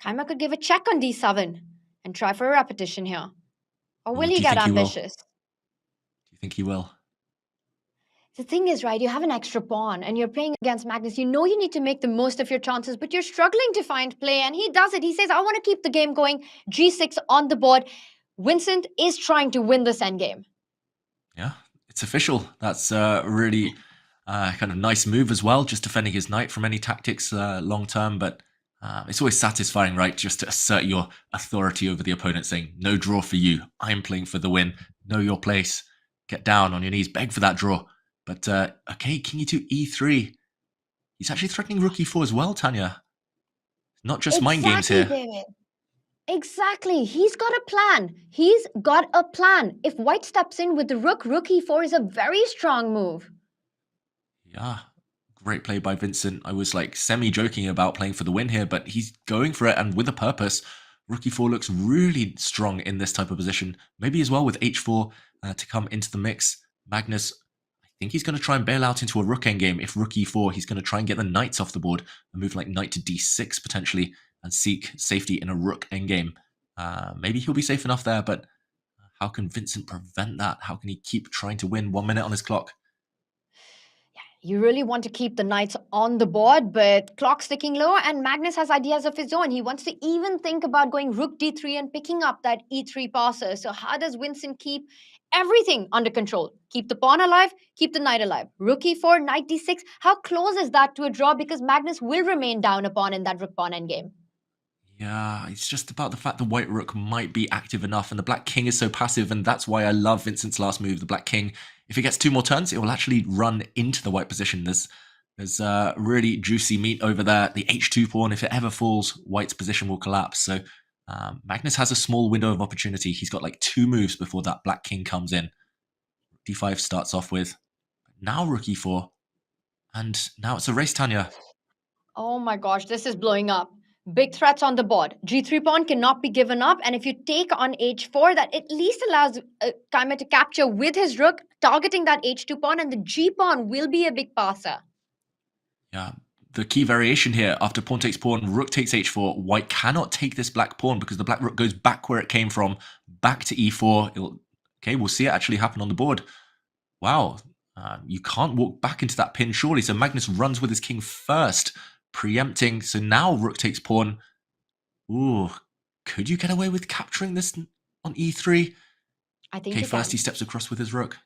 S3: Keymer could give a check on d7 and try for a repetition here. Or will he get ambitious?
S7: Do you think he will?
S3: The thing is, right, you have an extra pawn and you're playing against Magnus. You know you need to make the most of your chances, but you're struggling to find play. And he does it. He says, I want to keep the game going. G6 on the board. Vincent is trying to win this endgame.
S7: Yeah, it's official. That's a really kind of nice move as well, just defending his knight from any tactics long term. But it's always satisfying, right, just to assert your authority over the opponent, saying, no draw for you. I'm playing for the win. Know your place. Get down on your knees. Beg for that draw. But, okay, king e2, e3. He's actually threatening rook e4 as well, Tanya. Not just mind games here.
S3: David. Exactly. He's got a plan. He's got a plan. If white steps in with the rook, rook e4 is a very strong move.
S7: Yeah, great play by Vincent. I was like semi-joking about playing for the win here, but he's going for it and with a purpose. Rook e4 looks really strong in this type of position. Maybe as well with h4 to come into the mix. Magnus, I think he's going to try and bail out into a rook endgame. If rook e4, he's going to try and get the knights off the board and move like knight to d6 potentially and seek safety in a rook endgame. Maybe he'll be safe enough there, but how can Vincent prevent that? How can he keep trying to win 1 minute on his clock?
S3: You really want to keep the knights on the board, but clock's ticking low and Magnus has ideas of his own. He wants to even think about going rook d3 and picking up that e3 passer. So how does Vincent keep everything under control? Keep the pawn alive, keep the knight alive. Rook e4, knight d6. How close is that to a draw? Because Magnus will remain down a pawn in that rook pawn endgame.
S7: Yeah, it's just about the fact the white rook might be active enough and the black king is so passive, and that's why I love Vincent's last move, the black king. If it gets 2 more turns, it will actually run into the white position. There's really juicy meat over there. The h2 pawn, if it ever falls, white's position will collapse. So Magnus has a small window of opportunity. He's got like 2 moves before that black king comes in. d5 starts off with. Now rook e4. And now it's a race, Tanya.
S3: Oh my gosh, this is blowing up. Big threats on the board. G3 pawn cannot be given up. And if you take on h4, that at least allows Keymer to capture with his rook, targeting that h2 pawn, and the g pawn will be a big passer.
S7: Yeah, the key variation here, after pawn takes pawn, rook takes h4, white cannot take this black pawn because the black rook goes back where it came from, back to e4. Okay, we'll see it actually happen on the board. Wow, you can't walk back into that pin surely. So Magnus runs with his king first, preempting. So now rook takes pawn. Ooh, could you get away with capturing this on e3?
S3: I think
S7: okay, first he steps across with his rook.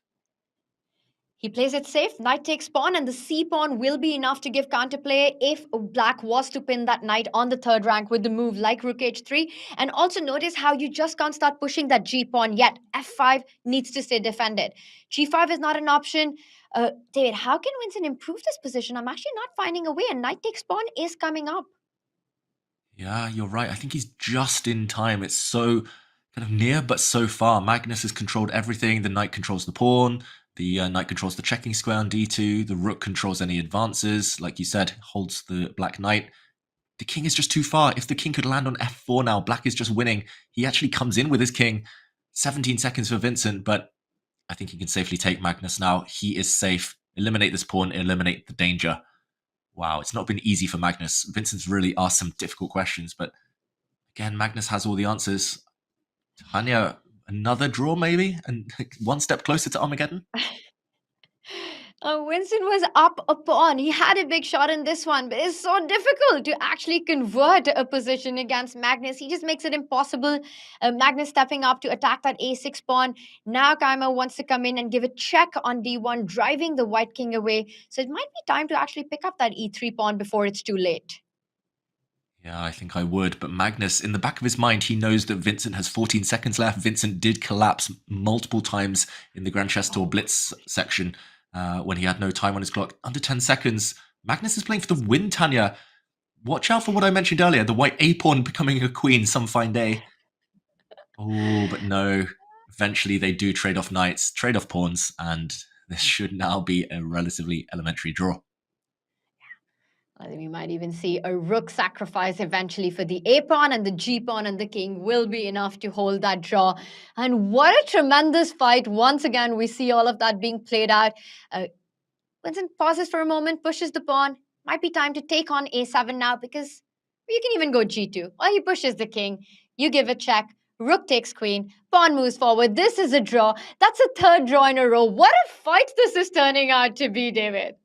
S3: He plays it safe. Knight takes pawn, and the c pawn will be enough to give counterplay if black was to pin that knight on the 3rd rank with the move like rook h3. And also notice how you just can't start pushing that g pawn yet. f5 needs to stay defended. g5 is not an option. David, how can Vincent improve this position? I'm actually not finding a way, and knight takes pawn is coming up.
S7: Yeah, you're right. I think he's just in time. It's so kind of near, but so far. Magnus has controlled everything. The knight controls the pawn. The knight controls the checking square on d2. The rook controls any advances. Like you said, holds the black knight. The king is just too far. If the king could land on f4 now, black is just winning. He actually comes in with his king. 17 seconds for Vincent, but I think he can safely take Magnus now. He is safe. Eliminate this pawn, eliminate the danger. Wow, it's not been easy for Magnus. Vincent's really asked some difficult questions, but again, Magnus has all the answers. Tanya, another draw maybe? And 1 step closer to Armageddon?
S3: Winston was up a pawn. He had a big shot in this one, but it's so difficult to actually convert a position against Magnus. He just makes it impossible. Magnus stepping up to attack that a6 pawn. Now Keymer wants to come in and give a check on d1, driving the white king away. So it might be time to actually pick up that e3 pawn before it's too late.
S7: Yeah, I think I would. But Magnus, in the back of his mind, he knows that Vincent has 14 seconds left. Vincent did collapse multiple times in the Grand Chess Tour Blitz section when he had no time on his clock. Under 10 seconds. Magnus is playing for the win, Tanya. Watch out for what I mentioned earlier, the white a-pawn becoming a queen some fine day. Oh, but no. Eventually they do trade off knights, trade off pawns, and this should now be a relatively elementary draw.
S3: I think we might even see a rook sacrifice eventually for the a-pawn, and the g-pawn and the king will be enough to hold that draw. And what a tremendous fight. Once again, we see all of that being played out. Vincent pauses for a moment, pushes the pawn. Might be time to take on a7 now, because you can even go g2. Or he pushes the king. You give a check. Rook takes queen. Pawn moves forward. This is a draw. That's a third draw in a row. What a fight this is turning out to be, David.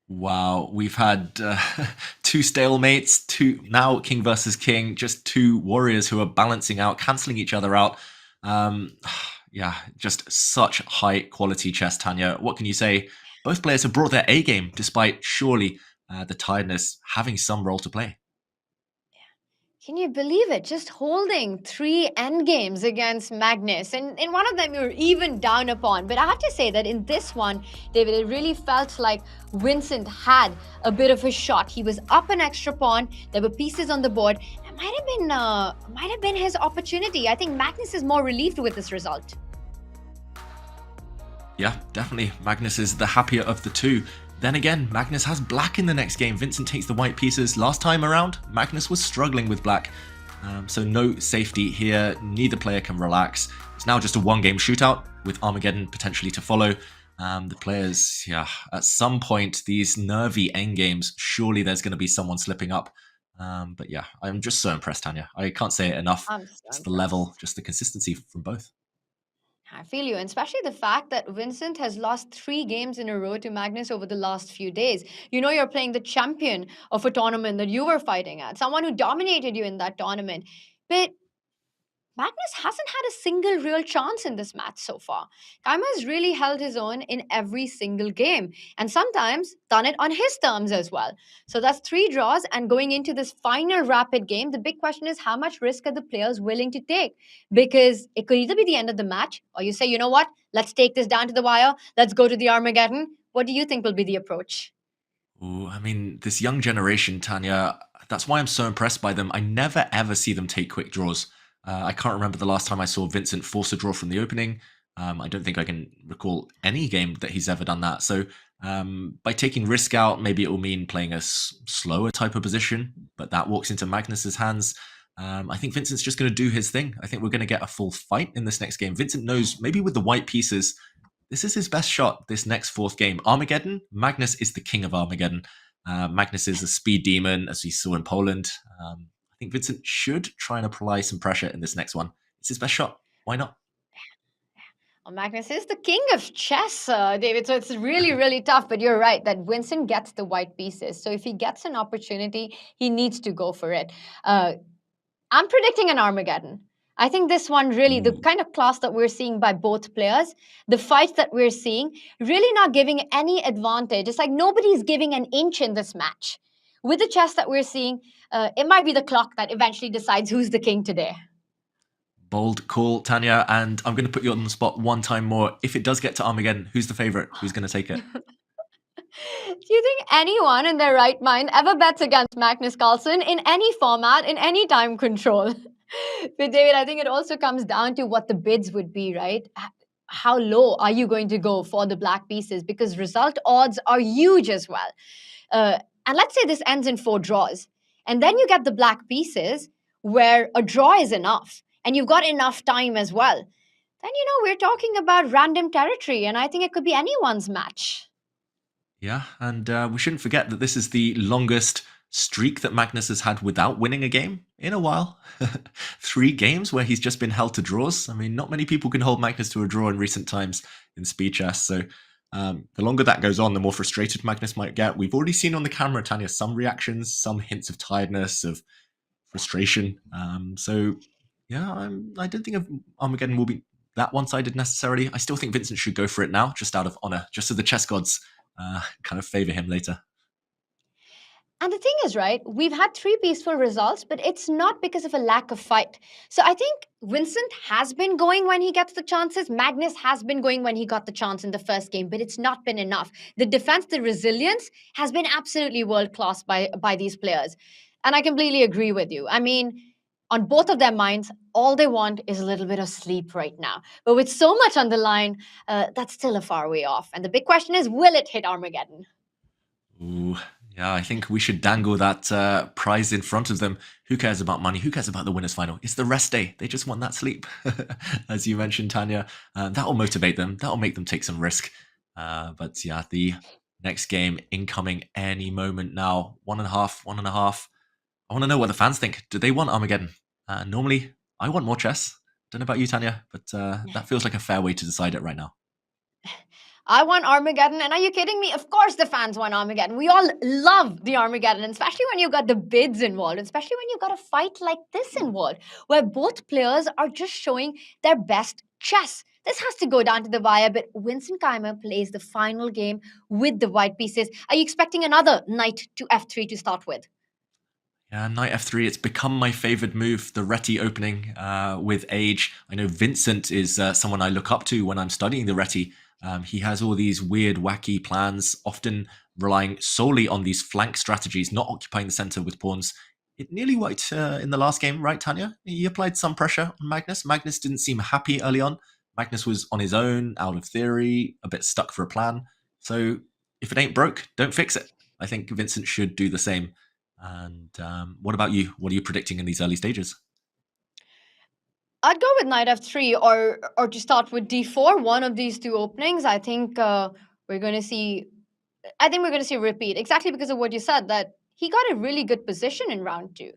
S7: Wow, we've had two stalemates, now king versus king, just two warriors who are balancing out, cancelling each other out. Yeah, just such high quality chess, Tanya. What can you say? Both players have brought their A game, despite surely the tiredness having some role to play.
S3: Can you believe it? Just holding 3 endgames against Magnus. And in one of them, you're even down a pawn. But I have to say that in this one, David, it really felt like Vincent had a bit of a shot. He was up an extra pawn. There were pieces on the board. It might have been his opportunity. I think Magnus is more relieved with this result.
S7: Yeah, definitely. Magnus is the happier of the two. Then again, Magnus has black in the next game. Vincent takes the white pieces. Last time around, Magnus was struggling with black. So no safety here. Neither player can relax. It's now just a one-game shootout with Armageddon potentially to follow. The players, yeah, at some point, these nervy endgames, surely there's going to be someone slipping up. But yeah, I'm just so impressed, Tanya. I can't say it enough. Just the level, just the consistency from both.
S3: I feel you, and especially the fact that Vincent has lost 3 games in a row to Magnus over the last few days. You know, you're playing the champion of a tournament that you were fighting at, someone who dominated you in that tournament. But Magnus hasn't had a single real chance in this match so far. Keymer has really held his own in every single game, and sometimes done it on his terms as well. So that's 3 draws, and going into this final rapid game, the big question is how much risk are the players willing to take? Because it could either be the end of the match, or you say, you know what, let's take this down to the wire, let's go to the Armageddon. What do you think will be the approach?
S7: Ooh, I mean, this young generation, Tanya, that's why I'm so impressed by them. I never ever see them take quick draws. I can't remember the last time I saw Vincent force a draw from the opening. I don't think I can recall any game that he's ever done that. So by taking risk out, maybe it will mean playing a slower type of position, but that walks into Magnus's hands. I think Vincent's just going to do his thing. I think we're going to get a full fight in this next game. Vincent knows maybe with the white pieces, this is his best shot, this next 4th game. Armageddon, Magnus is the king of Armageddon. Magnus is a speed demon, as we saw in Poland. I think Vincent should try and apply some pressure in this next one. It's his best shot. Why not?
S3: Well, Magnus is the king of chess, David, so it's really, really tough. But you're right that Vincent gets the white pieces. So if he gets an opportunity, he needs to go for it. I'm predicting an Armageddon. I think this one really, the kind of class that we're seeing by both players, the fights that we're seeing, really not giving any advantage. It's like nobody's giving an inch in this match. With the chess that we're seeing, it might be the clock that eventually decides who's the king today.
S7: Bold call, Tanya, and I'm going to put you on the spot one time more. If it does get to Armageddon, who's the favorite? Who's going to take it?
S3: Do you think anyone in their right mind ever bets against Magnus Carlsen in any format, in any time control? But David, I think it also comes down to what the bids would be, right? How low are you going to go for the black pieces? Because result odds are huge as well. And let's say this ends in 4 draws. And then you get the black pieces where a draw is enough. And you've got enough time as well. Then, you know, we're talking about random territory. And I think it could be anyone's match.
S7: Yeah, and we shouldn't forget that this is the longest streak that Magnus has had without winning a game in a while. 3 games where he's just been held to draws. I mean, not many people can hold Magnus to a draw in recent times in speed chess. So The longer that goes on, the more frustrated Magnus might get. We've already seen on the camera, Tanya, some reactions, some hints of tiredness, of frustration. I don't think Armageddon will be that one-sided necessarily. I still think Vincent should go for it now, just out of honor, just so the chess gods kind of favor him later.
S3: And the thing is, right, we've had 3 peaceful results, but it's not because of a lack of fight. So I think Vincent has been going when he gets the chances. Magnus has been going when he got the chance in the first game, but it's not been enough. The defense, the resilience has been absolutely world-class by these players. And I completely agree with you. I mean, on both of their minds, all they want is a little bit of sleep right now. But with so much on the line, that's still a far way off. And the big question is, will it hit Armageddon?
S7: Ooh, yeah, I think we should dangle that prize in front of them. Who cares about money? Who cares about the winner's final? It's the rest day. They just want that sleep. As you mentioned, Tanya, that will motivate them. That will make them take some risk. But yeah, the next game incoming any moment now. 1.5. I want to know what the fans think. Do they want Armageddon? Normally, I want more chess. Don't know about you, Tanya, but that feels like a fair way to decide it right now.
S3: I want Armageddon, and are you kidding me? Of course the fans want Armageddon. We all love the Armageddon, and especially when you've got the bids involved, especially when you've got a fight like this involved, where both players are just showing their best chess. This has to go down to the wire, but Vincent Keymer plays the final game with the white pieces. Are you expecting another knight to f3 to start with?
S7: Yeah, knight f3, it's become my favorite move, the Reti opening with age. I know Vincent is someone I look up to when I'm studying the Reti. He has all these weird, wacky plans, often relying solely on these flank strategies, not occupying the center with pawns. It nearly worked in the last game, right, Tanya? He applied some pressure on Magnus. Magnus didn't seem happy early on. Magnus was on his own, out of theory, a bit stuck for a plan. So if it ain't broke, don't fix it. I think Vincent should do the same. And what about you? What are you predicting in these early stages?
S3: I'd go with knight f3 or to start with d4, one of these 2 openings. I think we're going to see a repeat, exactly because of what you said, that he got a really good position in round 2,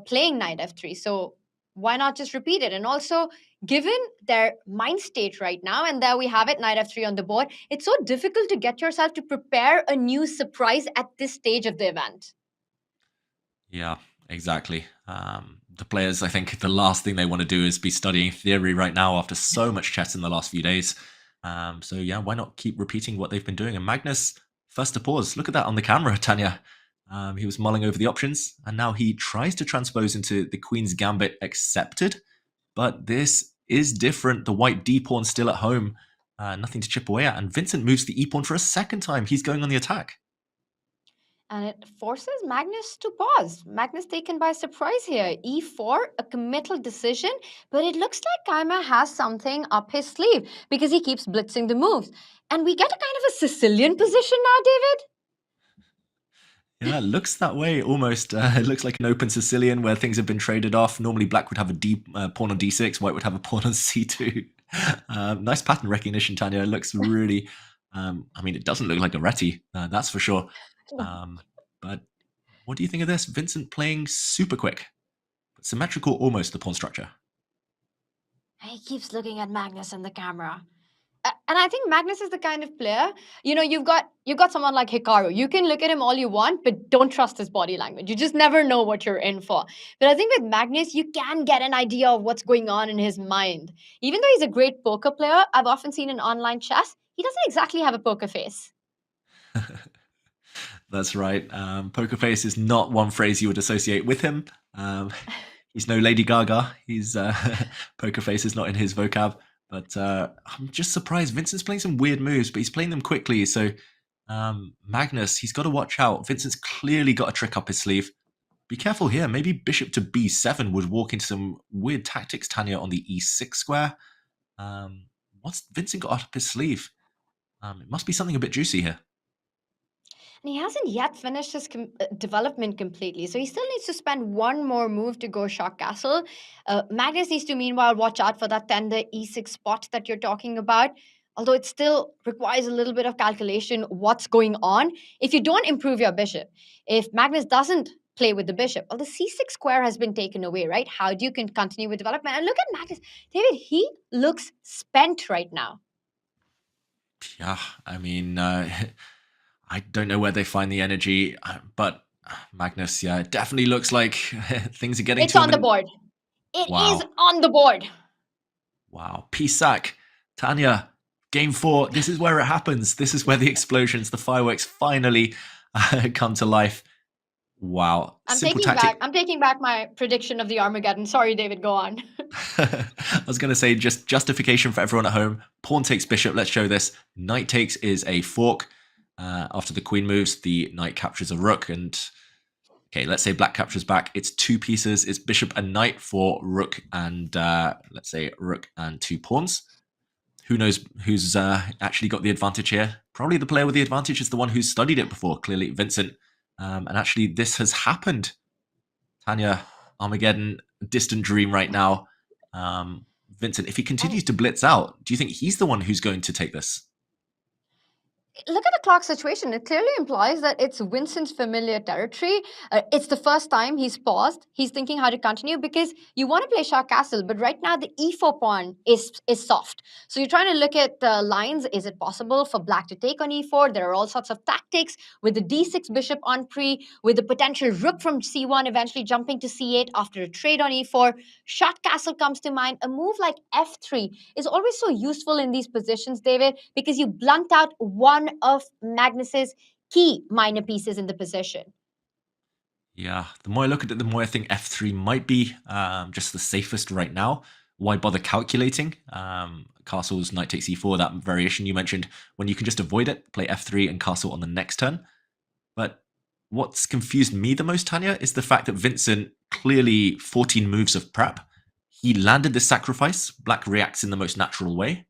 S3: playing knight f3. So why not just repeat it? And also, given their mind state right now, and there we have it, knight f3 on the board, it's so difficult to get yourself to prepare a new surprise at this stage of the event.
S7: Yeah, exactly. The players, I think the last thing they want to do is be studying theory right now after so much chess in the last few days. So yeah, why not keep repeating what they've been doing? And Magnus, first to pause. Look at that on the camera, Tanya. He was mulling over the options, and now he tries to transpose into the Queen's Gambit accepted. But this is different. The white d-pawn still at home. Nothing to chip away at. And Vincent moves the e-pawn for a second time. He's going on the attack.
S3: And it forces Magnus to pause. Magnus taken by surprise here. e4, a committal decision, but it looks like Keymer has something up his sleeve because he keeps blitzing the moves. And we get a kind of a Sicilian position now, David.
S7: Yeah, it looks that way almost. It looks like an open Sicilian where things have been traded off. Normally black would have a pawn on d6, white would have a pawn on c2. Nice pattern recognition, Tanya. It looks really, it doesn't look like a Reti, that's for sure. But what do you think of this? Vincent playing super quick, but symmetrical almost, the pawn structure.
S3: He keeps looking at Magnus in the camera. And I think Magnus is the kind of player, you've got someone like Hikaru. You can look at him all you want, but don't trust his body language. You just never know what you're in for. But I think with Magnus, you can get an idea of what's going on in his mind. Even though he's a great poker player, I've often seen in online chess, he doesn't exactly have a poker face.
S7: That's right. Poker face is not one phrase you would associate with him. He's no Lady Gaga. He's poker face is not in his vocab. But I'm just surprised. Vincent's playing some weird moves, but he's playing them quickly. So Magnus, he's got to watch out. Vincent's clearly got a trick up his sleeve. Be careful here. Maybe bishop to b7 would walk into some weird tactics, Tanya, on the e6 square. What's Vincent got up his sleeve? It must be something a bit juicy here.
S3: And he hasn't yet finished his development completely. So he still needs to spend one more move to go shock castle. Magnus needs to, meanwhile, watch out for that tender e6 spot that you're talking about. Although it still requires a little bit of calculation what's going on. If you don't improve your bishop, if Magnus doesn't play with the bishop, well, the c6 square has been taken away, right? How do you continue with development? And look at Magnus. David, he looks spent right now.
S7: Yeah, I mean, I don't know where they find the energy, but Magnus, yeah, it definitely looks like things are getting
S3: It's
S7: to him.
S3: on the board. It
S7: Wow.
S3: is on the board.
S7: Wow. Pisak, Tanya, game 4. This is where it happens. This is where the explosions, the fireworks finally come to life. Wow.
S3: I'm
S7: Simple
S3: taking
S7: tactic.
S3: I'm taking back my prediction of the Armageddon. Sorry, David, go on.
S7: I was going to say, just justification for everyone at home. Pawn takes bishop. Let's show this. Knight takes is a fork. After the queen moves, the knight captures a rook. And okay, let's say black captures back. It's 2 pieces. It's bishop and knight for rook and let's say rook and 2 pawns. Who knows who's actually got the advantage here? Probably the player with the advantage is the one who's studied it before. Clearly, Vincent. And actually, this has happened. Tanya, Armageddon, distant dream right now. Vincent, if he continues to blitz out, do you think he's the one who's going to take this?
S3: Look at the clock situation. It clearly implies that it's Vincent's familiar territory. It's the first time he's paused. He's thinking how to continue because you want to play Shah Castle, but right now the e4 pawn is soft. So you're trying to look at the lines. Is it possible for black to take on e4? There are all sorts of tactics with the d6 bishop on pre, with the potential rook from c1 eventually jumping to c8 after a trade on e4. Shah Castle comes to mind. A move like f3 is always so useful in these positions, David, because you blunt out one of Magnus's key minor pieces in the position.
S7: Yeah, the more I look at it, the more I think f3 might be just the safest right now. Why bother calculating? Castle's knight takes e4, that variation you mentioned, when you can just avoid it, play f3 and castle on the next turn. But what's confused me the most, Tanya, is the fact that Vincent, clearly 14 moves of prep, he landed this sacrifice. Black reacts in the most natural way.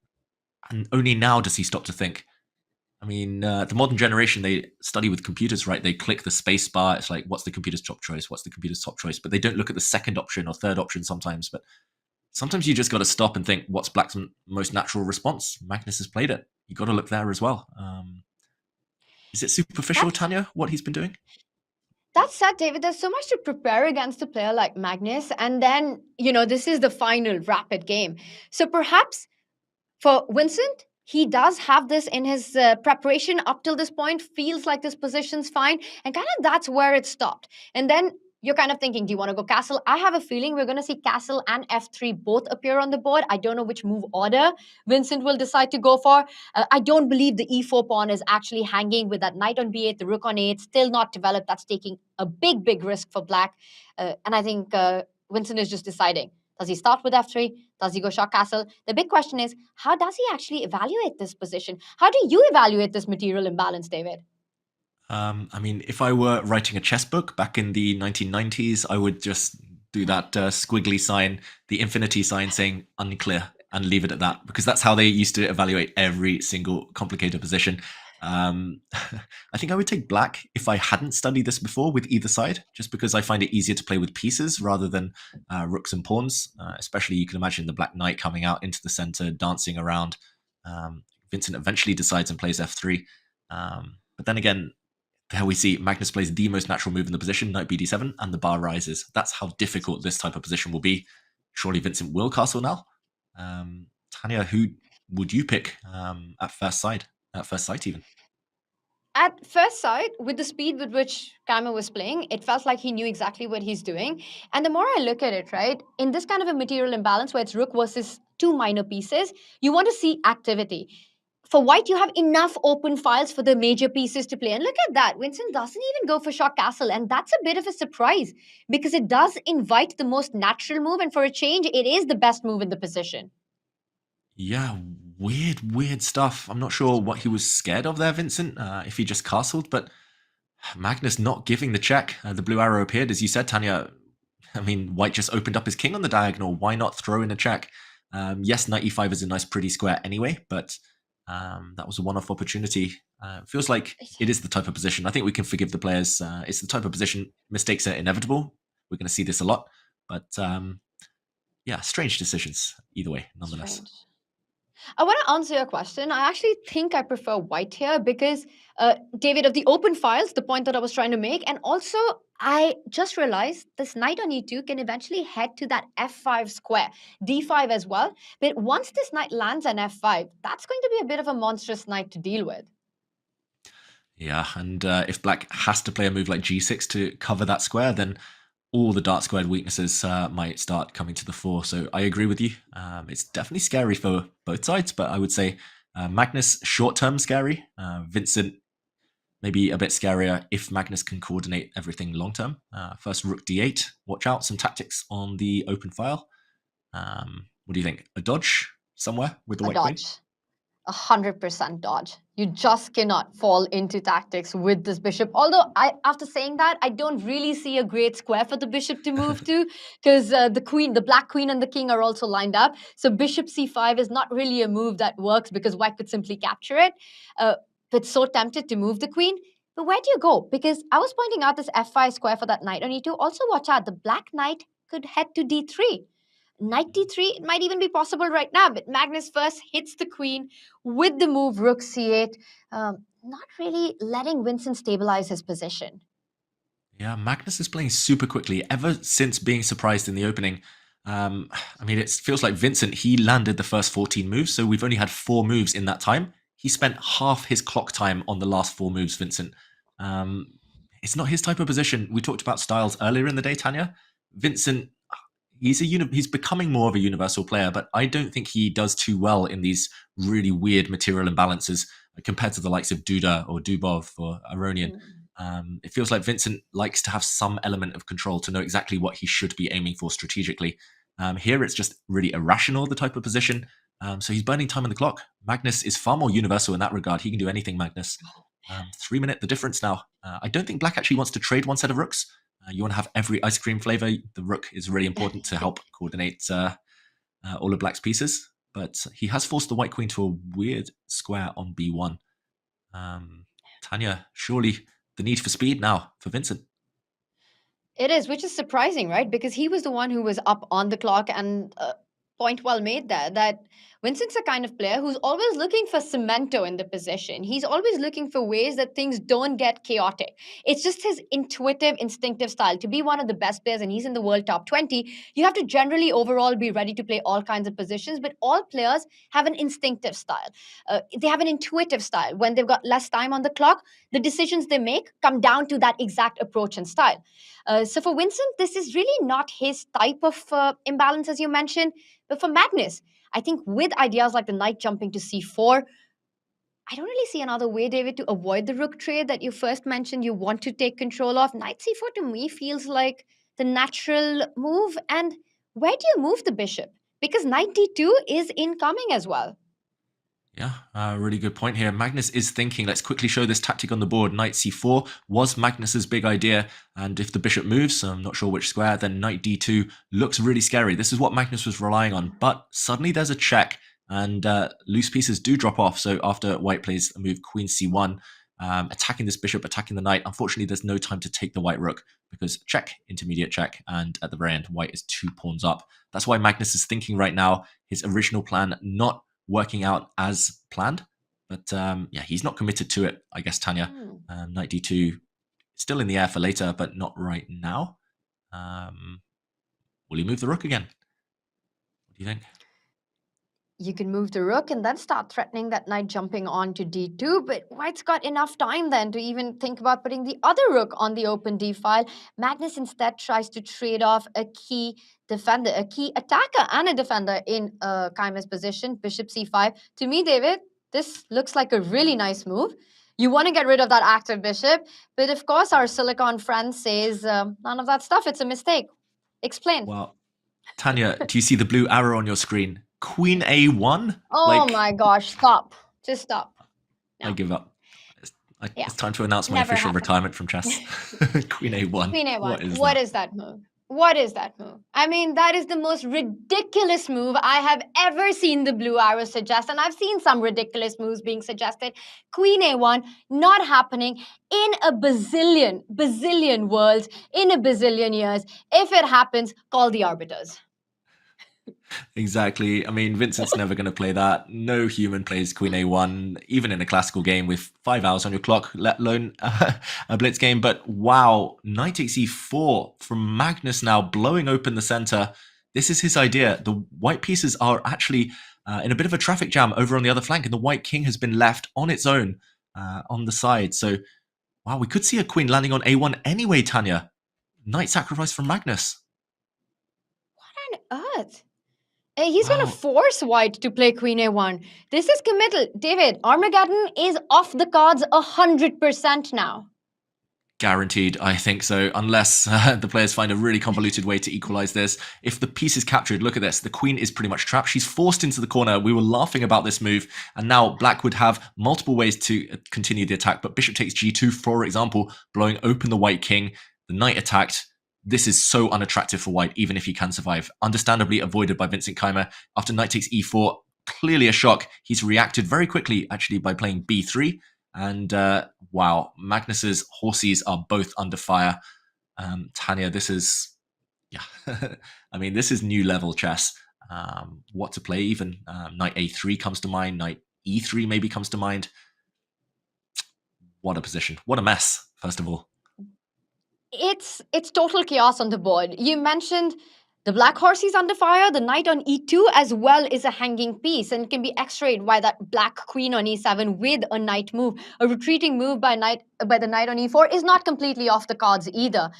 S7: And only now does he stop to think. I mean, the modern generation, they study with computers, right? They click the space bar. It's like, what's the computer's top choice? What's the computer's top choice? But they don't look at the second option or third option sometimes. But sometimes you just got to stop and think, what's Black's most natural response? Magnus has played it. You got to look there as well. Is it superficial, Tanya, what he's been doing?
S3: That said, David, there's so much to prepare against a player like Magnus. And then, this is the final rapid game. So perhaps for Vincent, he does have this in his preparation up till this point, feels like this position's fine, and kind of that's where it stopped. And then you're kind of thinking, do you want to go castle? I have a feeling we're going to see castle and f3 both appear on the board. I don't know which move order Vincent will decide to go for. I don't believe the e4 pawn is actually hanging with that knight on b8, the rook on a8, still not developed. That's taking a big, big risk for black. And I think Vincent is just deciding. Does he start with f3? Does he go Shah Castle? The big question is, how does he actually evaluate this position? How do you evaluate this material imbalance, David?
S7: I mean, if I were writing a chess book back in the 1990s, I would just do that squiggly sign, the infinity sign saying unclear, and leave it at that, because that's how they used to evaluate every single complicated position. I think I would take black if I hadn't studied this before with either side, just because I find it easier to play with pieces rather than rooks and pawns. Especially, you can imagine the black knight coming out into the center, dancing around. Vincent eventually decides and plays f3. But then again, there we see Magnus plays the most natural move in the position, knight bd7, and the bar rises. That's how difficult this type of position will be. Surely Vincent will castle now. Tanya, who would you pick at first sight even?
S3: At first sight, with the speed with which Keymer was playing, it felt like he knew exactly what he's doing. And the more I look at it, right, in this kind of a material imbalance where it's rook versus 2 minor pieces, you want to see activity. For white, you have enough open files for the major pieces to play. And look at that. Vincent doesn't even go for Shah Castle. And that's a bit of a surprise because it does invite the most natural move. And for a change, it is the best move in the position.
S7: Yeah, weird stuff. I'm not sure what he was scared of there, Vincent, if he just castled, but Magnus not giving the check. The blue arrow appeared, as you said, Tanya. I mean, white just opened up his king on the diagonal. Why not throw in a check? Yes, knight e5 is a nice, pretty square anyway, but that was a one-off opportunity. Feels like it is the type of position. I think we can forgive the players. It's the type of position. Mistakes are inevitable. We're going to see this a lot, but yeah, strange decisions either way, nonetheless.
S3: Strange. I want to answer your question. I actually think I prefer white here because, David, of the open files, the point that I was trying to make, and also I just realized this knight on e2 can eventually head to that f5 square, d5 as well. But once this knight lands on f5, that's going to be a bit of a monstrous knight to deal with.
S7: Yeah, and if black has to play a move like g6 to cover that square, then all the dark squared weaknesses might start coming to the fore. So I agree with you. It's definitely scary for both sides, but I would say Magnus short-term scary. Vincent maybe a bit scarier if Magnus can coordinate everything long-term. First rook d8. Watch out, some tactics on the open file. What do you think? A dodge somewhere with the white queen?
S3: 100% dodge. You just cannot fall into tactics with this bishop. Although, after saying that, I don't really see a great square for the bishop to move to, because the black queen and the king are also lined up. So bishop c5 is not really a move that works because white could simply capture it. But so tempted to move the queen. But where do you go? Because I was pointing out this f5 square for that knight on e2. Also watch out, the black knight could head to d3. Knight d3, it might even be possible right now, but Magnus first hits the queen with the move rook c8, not really letting Vincent stabilize his position.
S7: Yeah, Magnus is playing super quickly ever since being surprised in the opening. I mean, it feels like Vincent, he landed the first 14 moves, so we've only had 4 moves in that time. He spent half his clock time on the last 4 moves, Vincent. It's not his type of position. We talked about styles earlier in the day, Tanya. Vincent, he's becoming more of a universal player, but I don't think he does too well in these really weird material imbalances compared to the likes of Duda or Dubov or Aronian. It feels like Vincent likes to have some element of control to know exactly what he should be aiming for strategically. Here, it's just really irrational, the type of position. So he's burning time on the clock. Magnus is far more universal in that regard. He can do anything, Magnus. 3 minute, the difference now. I don't think black actually wants to trade one set of rooks. You want to have every ice cream flavor. The rook is really important to help coordinate all of black's pieces. But he has forced the white queen to a weird square on b1. Tanya, surely the need for speed now for Vincent.
S3: It is, which is surprising, right? Because he was the one who was up on the clock, and point well made there, that Vincent's a kind of player who's always looking for cemento in the position. He's always looking for ways that things don't get chaotic. It's just his intuitive, instinctive style. To be one of the best players, and he's in the world top 20, you have to generally overall be ready to play all kinds of positions, but all players have an instinctive style. They have an intuitive style. When they've got less time on the clock, the decisions they make come down to that exact approach and style. So for Vincent, this is really not his type of imbalance, as you mentioned. But for Magnus, I think with ideas like the knight jumping to c4, I don't really see another way, David, to avoid the rook trade that you first mentioned you want to take control of. Knight c4 to me feels like the natural move. And where do you move the bishop? Because knight d2 is incoming as well.
S7: Yeah, really good point here. Magnus is thinking, let's quickly show this tactic on the board. Knight c4 was Magnus's big idea. And if the bishop moves, I'm not sure which square, then knight d2 looks really scary. This is what Magnus was relying on. But suddenly there's a check and loose pieces do drop off. So after white plays a move queen c1, attacking this bishop, attacking the knight, unfortunately there's no time to take the white rook because check, intermediate check, and at the very end, white is 2 pawns up. That's why Magnus is thinking right now, his original plan not working out as planned, but yeah, he's not committed to it, I guess, Tanya. Knight d2 still in the air for later, but not right now. Will he move the rook again? What do you think?
S3: You can move the rook and then start threatening that knight jumping on to d2, but white's got enough time then to even think about putting the other rook on the open d file. Magnus instead tries to trade off a key defender, a key attacker and a defender in Keymer's position, bishop c5. To me, David, this looks like a really nice move. You want to get rid of that active bishop, but of course our Silicon friend says none of that stuff, it's a mistake. Explain.
S7: Well, Tanya, do you see the blue arrow on your screen? Queen a1?
S3: Oh my gosh, stop. Just stop.
S7: No. I give up. It's time to announce my official retirement from chess. Queen a1.
S3: Queen a1. What is that move? What is that move? I mean, that is the most ridiculous move I have ever seen the blue arrow suggest. And I've seen some ridiculous moves being suggested. Queen a1, not happening in a bazillion worlds, in a bazillion years. If it happens, call the arbiters.
S7: Exactly. I mean, Vincent's never going to play that. No human plays Queen A1, even in a classical game with 5 hours on your clock, let alone a blitz game. But wow, Knight takes E4 from Magnus now, blowing open the center. This is his idea. The white pieces are actually in a bit of a traffic jam over on the other flank, and the white king has been left on its own on the side. So, wow, we could see a queen landing on A1 anyway, Tanya. Knight sacrifice from Magnus.
S3: What on earth? He's going to force white to play Queen A1. This is committal. David, Armageddon is off the cards 100% now.
S7: Guaranteed, I think so, unless the players find a really convoluted way to equalize this. If the piece is captured, look at this. The queen is pretty much trapped. She's forced into the corner. We were laughing about this move, and now black would have multiple ways to continue the attack, but bishop takes G2, for example, blowing open the white king. The knight attacked. This is so unattractive for white, even if he can survive. Understandably avoided by Vincent Keymer. After knight takes E4, clearly a shock. He's reacted very quickly, actually, by playing B3. And wow, Magnus's horses are both under fire. Tanya, this is, yeah, I mean, this is new level chess. What to play even. Knight A3 comes to mind. Knight E3 maybe comes to mind. What a position. What a mess, first of all.
S3: It's total chaos on the board. You mentioned the black horse is under fire. The knight on E2 as well is a hanging piece and can be x-rayed by that black queen on E7 with a knight move. A retreating move by the knight on E4 is not completely off the cards either.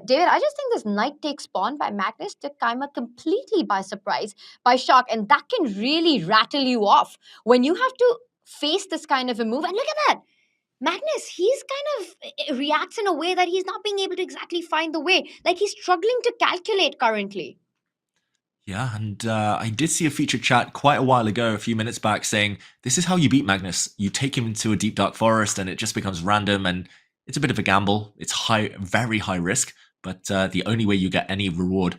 S3: David, I just think this knight takes pawn by Magnus took Keymer completely by surprise, by shock, and that can really rattle you off when you have to face this kind of a move. And look at that. Magnus, he's kind of reacts in a way that he's not being able to exactly find the way. Like he's struggling to calculate currently.
S7: Yeah, and I did see a featured chat quite a while ago, a few minutes back, saying, this is how you beat Magnus. You take him into a deep dark forest and it just becomes random and it's a bit of a gamble. It's high, very high risk, but the only way you get any reward.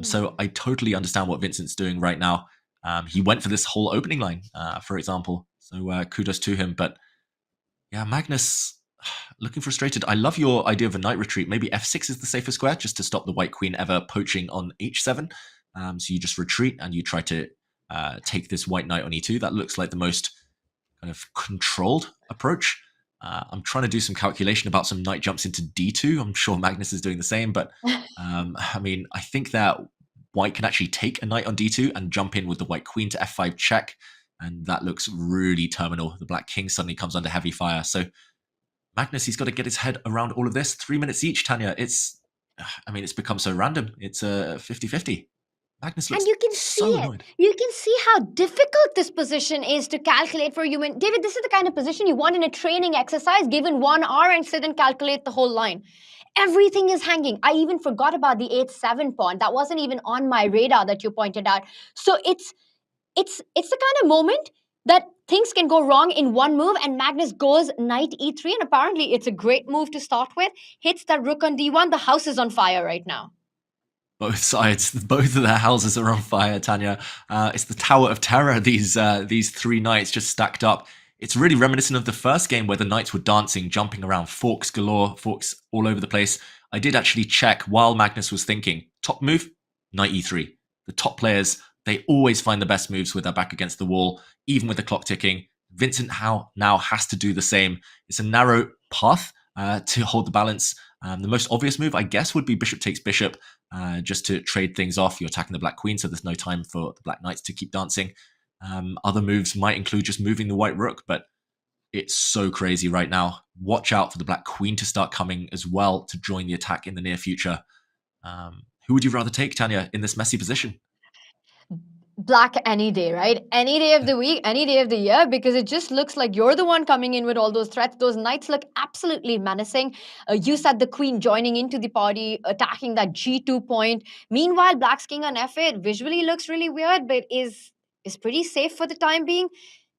S7: So I totally understand what Vincent's doing right now. He went for this whole opening line, for example. So kudos to him. But yeah, Magnus, looking frustrated. I love your idea of a knight retreat. Maybe F6 is the safer square, just to stop the white queen ever poaching on H7. So you just retreat and you try to take this white knight on E2. That looks like the most kind of controlled approach. I'm trying to do some calculation about some knight jumps into D2. I'm sure Magnus is doing the same, but I mean, I think that white can actually take a knight on D2 and jump in with the white queen to F5 check. And that looks really terminal. The black king suddenly comes under heavy fire. So Magnus, he's got to get his head around all of this. 3 minutes each, Tanya. It's become so random. It's a 50-50. Magnus looks
S3: and you can see
S7: so
S3: it.
S7: annoyed.
S3: You can see how difficult this position is to calculate for a human. David, this is the kind of position you want in a training exercise, given 1 hour and sit and calculate the whole line. Everything is hanging. I even forgot about the H7 pawn. That wasn't even on my radar that you pointed out. So it's the kind of moment that things can go wrong in one move, and Magnus goes knight E3, and apparently it's a great move to start with. Hits that rook on D1. The house is on fire right now.
S7: Both sides, both of their houses are on fire, Tanya. It's the Tower of Terror, these 3 knights just stacked up. It's really reminiscent of the first game where the knights were dancing, jumping around, forks galore, forks all over the place. I did actually check while Magnus was thinking. Top move, knight E3. The top players, they always find the best moves with their back against the wall, even with the clock ticking. Vincent now has to do the same. It's a narrow path to hold the balance. The most obvious move, I guess, would be bishop takes bishop, just to trade things off. You're attacking the black queen, so there's no time for the black knights to keep dancing. Other moves might include just moving the white rook, but it's so crazy right now. Watch out for the black queen to start coming as well to join the attack in the near future. Who would you rather take, Tanya, in this messy position?
S3: Black any day, right? Any day of the week, any day of the year, because it just looks like you're the one coming in with all those threats. Those knights look absolutely menacing. You said the queen joining into the party, attacking that G2 point. Meanwhile, black's king on F8 visually looks really weird, but is pretty safe for the time being.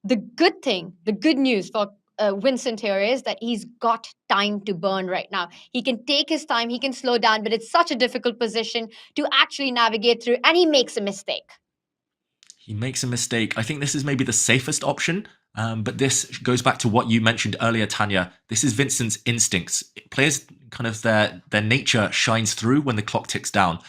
S3: The good thing, the good news for Vincent here is that he's got time to burn right now. He can take his time, he can slow down, but it's such a difficult position to actually navigate through, and he makes a mistake.
S7: He makes a mistake. I think this is maybe the safest option, but this goes back to what you mentioned earlier, Tanya. This is Vincent's instincts. Players, kind of their nature shines through when the clock ticks down.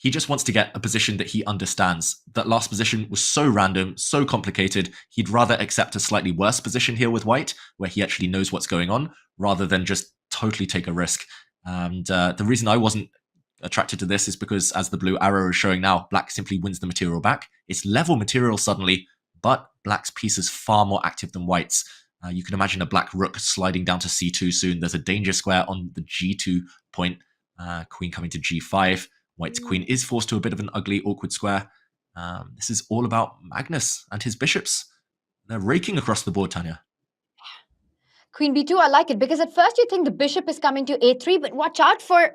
S7: He just wants to get a position that he understands. That last position was so random, so complicated, he'd rather accept a slightly worse position here with white, where he actually knows what's going on, rather than just totally take a risk. And the reason I wasn't attracted to this is because, as the blue arrow is showing now, black simply wins the material back. It's level material suddenly, but black's piece is far more active than white's. You can imagine a black rook sliding down to c2 soon. There's a danger square on the g2 point, queen coming to g5. White's queen is forced to a bit of an ugly, awkward square. This is all about Magnus and his bishops. They're raking across the board, Tanya.
S3: Queen b2, I like it, because at first you think the bishop is coming to a3, but watch out for...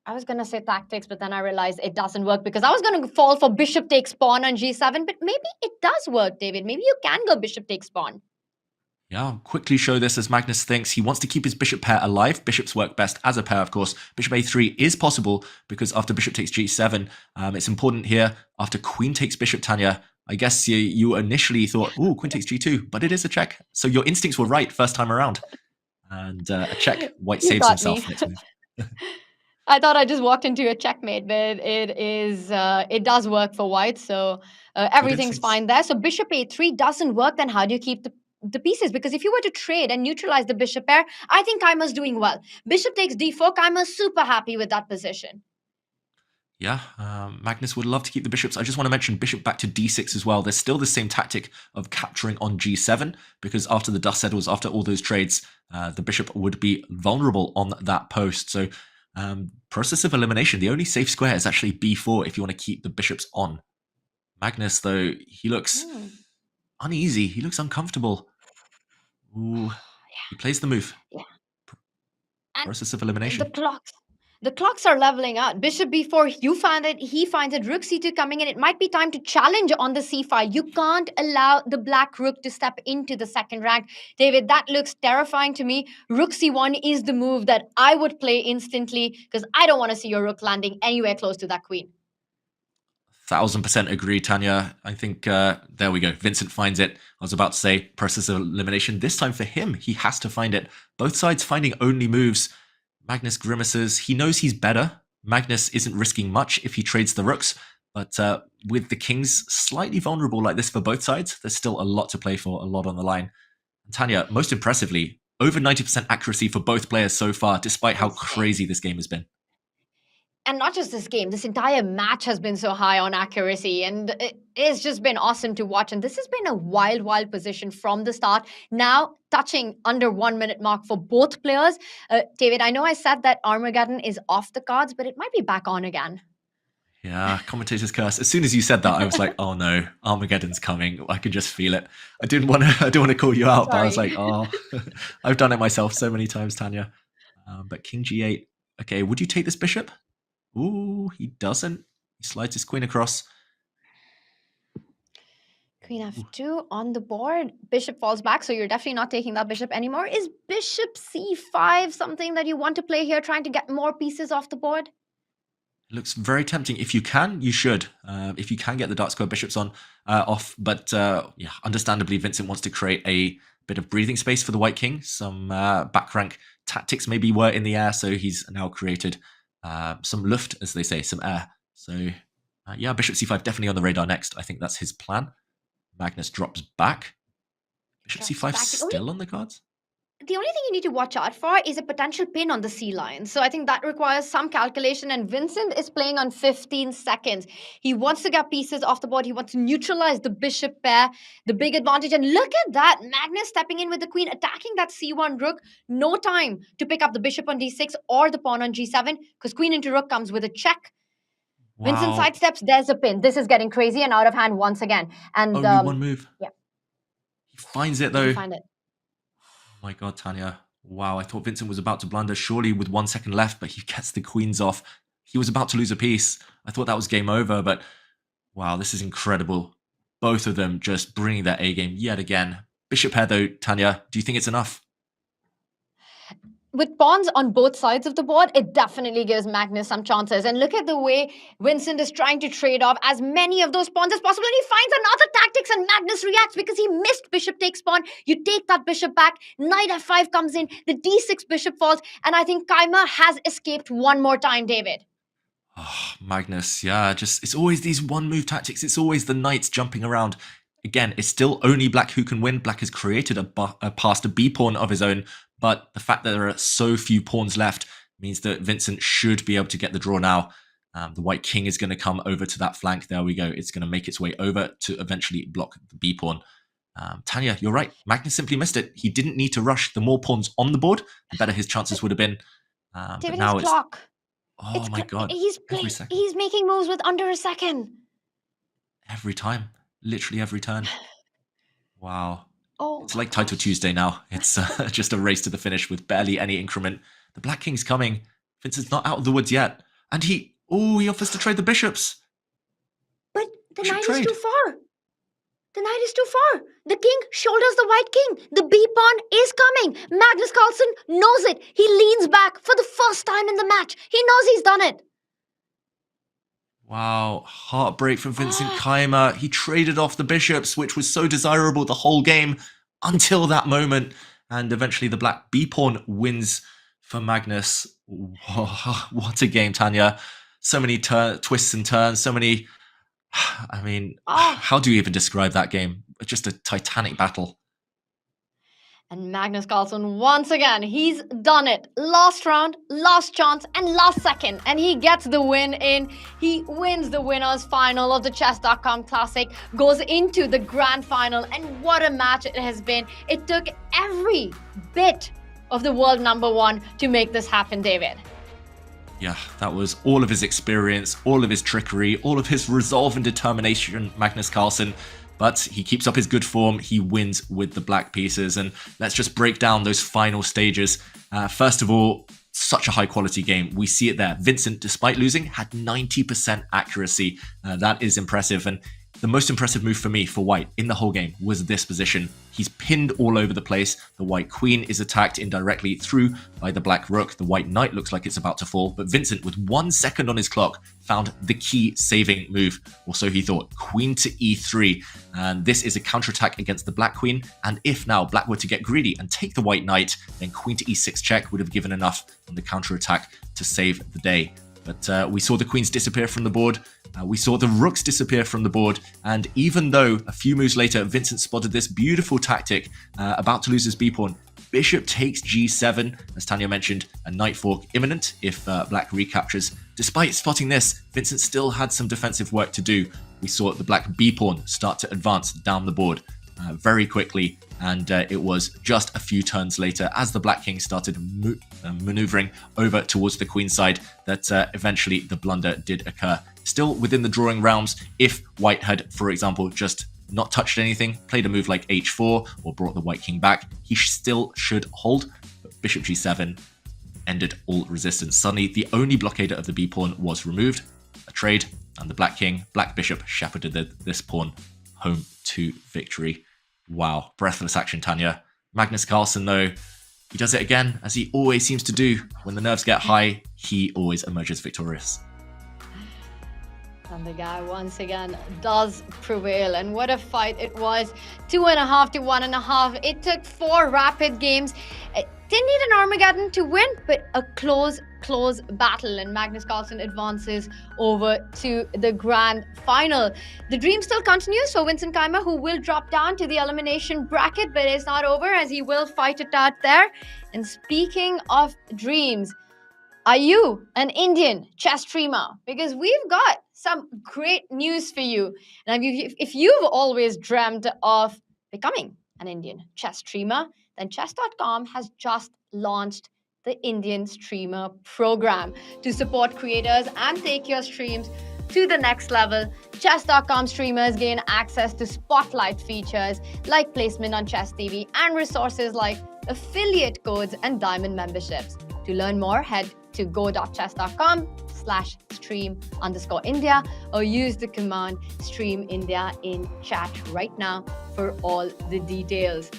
S3: I was going to say tactics, but then I realized it doesn't work, because I was going to fall for bishop takes pawn on g7, but maybe it does work, David. Maybe you can go bishop takes pawn.
S7: Yeah, I'll quickly show this as Magnus thinks. He wants to keep his bishop pair alive. Bishops work best as a pair, of course. Bishop a3 is possible because after bishop takes g7, it's important here. After queen takes bishop, Tanya, I guess you initially thought, oh, queen takes g2, but it is a check. So your instincts were right first time around. And a check, white saves himself next move.
S3: I thought I just walked into a checkmate, but it does work for white, so everything's fine there. So bishop a3 doesn't work, then how do you keep the pieces? Because if you were to trade and neutralize the bishop pair, I think Keymer's doing well. Bishop takes d4, Keymer's super happy with that position.
S7: Yeah, Magnus would love to keep the bishops. I just want to mention bishop back to d6 as well. There's still the same tactic of capturing on g7, because after the dust settles, after all those trades, the bishop would be vulnerable on that post. So process of elimination, the only safe square is actually b4 if you want to keep the bishops on. Magnus, though, he looks uneasy. He looks uncomfortable. Ooh, he plays the move.
S3: Yeah.
S7: Process of elimination.
S3: The clocks are leveling out. Bishop b4, you find it, he finds it. Rook c2 coming in. It might be time to challenge on the c file. You can't allow the black rook to step into the second rank. David, that looks terrifying to me. Rook c1 is the move that I would play instantly, because I don't want to see your rook landing anywhere close to that queen.
S7: 1000% agree, Tanya. I think there we go. Vincent finds it. I was about to say process of elimination. This time for him, he has to find it. Both sides finding only moves. Magnus grimaces. He knows he's better. Magnus isn't risking much if he trades the rooks, but with the kings slightly vulnerable like this for both sides, there's still a lot to play for, a lot on the line. And Tanya, most impressively, over 90% accuracy for both players so far, despite how crazy this game has been.
S3: And not just this game, this entire match has been so high on accuracy, and it's just been awesome to watch. And this has been a wild, wild position from the start. Now touching under 1 minute mark for both players. David, I know I said that Armageddon is off the cards, but it might be back on again.
S7: Yeah, commentator's curse. As soon as you said that, I was like, oh no, Armageddon's coming. I could just feel it. I didn't want to call you out, but I was like, oh, I've done it myself so many times, Tanya. But king g8. Okay, would you take this bishop? Ooh, he doesn't. He slides his queen across.
S3: Queen f2 on the board. Bishop falls back, so you're definitely not taking that bishop anymore. Is bishop c5 something that you want to play here, trying to get more pieces off the board?
S7: It looks very tempting. If you can, you should. If you can get the dark square bishops off. But yeah, understandably, Vincent wants to create a bit of breathing space for the white king. Some back rank tactics maybe were in the air, so he's now created some luft, as they say, some air. So yeah, bishop c5 definitely on the radar next. I think that's his plan. Magnus drops back. Bishop c5 still on the cards?
S3: The only thing you need to watch out for is a potential pin on the C line. So I think that requires some calculation, and Vincent is playing on 15 seconds. He wants to get pieces off the board. He wants to neutralize the bishop pair, the big advantage. And look at that, Magnus stepping in with the queen, attacking that c1 rook. No time to pick up the bishop on d6 or the pawn on g7, because queen into rook comes with a check. Wow. Vincent sidesteps, there's a pin. This is getting crazy and out of hand once again. And
S7: only one move.
S3: Yeah.
S7: He finds it though.
S3: Find it.
S7: Oh my God, Tanya. Wow, I thought Vincent was about to blunder, surely with 1 second left, but he gets the queens off. He was about to lose a piece. I thought that was game over, but wow, this is incredible. Both of them just bringing their A game yet again. Bishop pair though, Tanya, do you think it's enough?
S3: With pawns on both sides of the board, it definitely gives Magnus some chances. And look at the way Vincent is trying to trade off as many of those pawns as possible. And he finds another tactics, and Magnus reacts because he missed bishop takes pawn. You take that bishop back. Knight f5 comes in. The d6 bishop falls. And I think Keymer has escaped one more time, David.
S7: Oh, Magnus, yeah, just it's always these one-move tactics. It's always the knights jumping around. Again, it's still only Black who can win. Black has created a passed a B pawn of his own, but the fact that there are so few pawns left means that Vincent should be able to get the draw now. The white king is going to come over to that flank. There we go. It's going to make its way over to eventually block the B pawn. Tanya, you're right. Magnus simply missed it. He didn't need to rush. The more pawns on the board, the better his chances would have been. But now it's...
S3: clock.
S7: Oh my God.
S3: He's making moves with under a second.
S7: Every time. Literally every turn. Wow.
S3: Oh,
S7: it's like Title Tuesday now. It's just a race to the finish with barely any increment. The Black King's coming. Vincent's not out of the woods yet. And he offers to trade the bishops.
S3: But the knight is too far. The knight is too far. The king shoulders the white king. The B pawn is coming. Magnus Carlsen knows it. He leans back for the first time in the match. He knows he's done it.
S7: Wow, heartbreak from Vincent Keymer. He traded off the bishops, which was so desirable the whole game until that moment. And eventually the black B pawn wins for Magnus. Oh, what a game, Tanya. So many twists and turns, so many... I mean, how do you even describe that game? Just a titanic battle.
S3: And Magnus Carlsen, once again, he's done it. Last round, last chance, and last second. And he gets the win in. He wins the winners final of the Chess.com Classic, goes into the grand final. And what a match it has been. It took every bit of the world #1 to make this happen, David.
S7: Yeah, that was all of his experience, all of his trickery, all of his resolve and determination, Magnus Carlsen. But he keeps up his good form. He wins with the black pieces. And let's just break down those final stages. First of all, such a high quality game. We see it there. Vincent, despite losing, had 90% accuracy. That is impressive. And the most impressive move for me, for white, in the whole game was this position. He's pinned all over the place. The white queen is attacked indirectly through by the black rook. The white knight looks like it's about to fall, but Vincent, with 1 second on his clock, found the key saving move. Or so he thought. Queen to e3. And this is a counterattack against the black queen. And if now black were to get greedy and take the white knight, then queen to e6 check would have given enough on the counterattack to save the day. But we saw the queens disappear from the board. We saw the rooks disappear from the board. And even though a few moves later, Vincent spotted this beautiful tactic, about to lose his b-pawn, bishop takes g7, as Tanya mentioned, a knight fork imminent if black recaptures. Despite spotting this, Vincent still had some defensive work to do. We saw the black b-pawn start to advance down the board very quickly. And it was just a few turns later, as the black king started maneuvering over towards the queen side, that eventually the blunder did occur. Still within the drawing realms, if white had, for example, just not touched anything, played a move like h4 or brought the white king back, he still should hold. But bishop g7 ended all resistance. Suddenly, the only blockader of the b-pawn was removed, a trade, and the black king, black bishop, shepherded this pawn home to victory. Wow, breathless action, Tanya. Magnus Carlsen, though, he does it again, as he always seems to do. When the nerves get high, he always emerges victorious.
S3: And the guy once again does prevail. And what a fight it was. 2.5 to 1.5. It took 4 rapid games. It didn't need an Armageddon to win, but a close battle. And Magnus Carlsen advances over to the grand final. The dream still continues for Vincent Keymer, who will drop down to the elimination bracket, but it's not over, as he will fight it out there. And speaking of dreams, are you an Indian chess streamer? Because we've got some great news for you. And if you've always dreamt of becoming an Indian chess streamer, then Chess.com has just launched the Indian Streamer Program to support creators and take your streams to the next level. Chess.com streamers gain access to spotlight features like placement on Chess TV and resources like affiliate codes and diamond memberships. To learn more, head to go.chess.com/stream_India or use the command stream India in chat right now for all the details.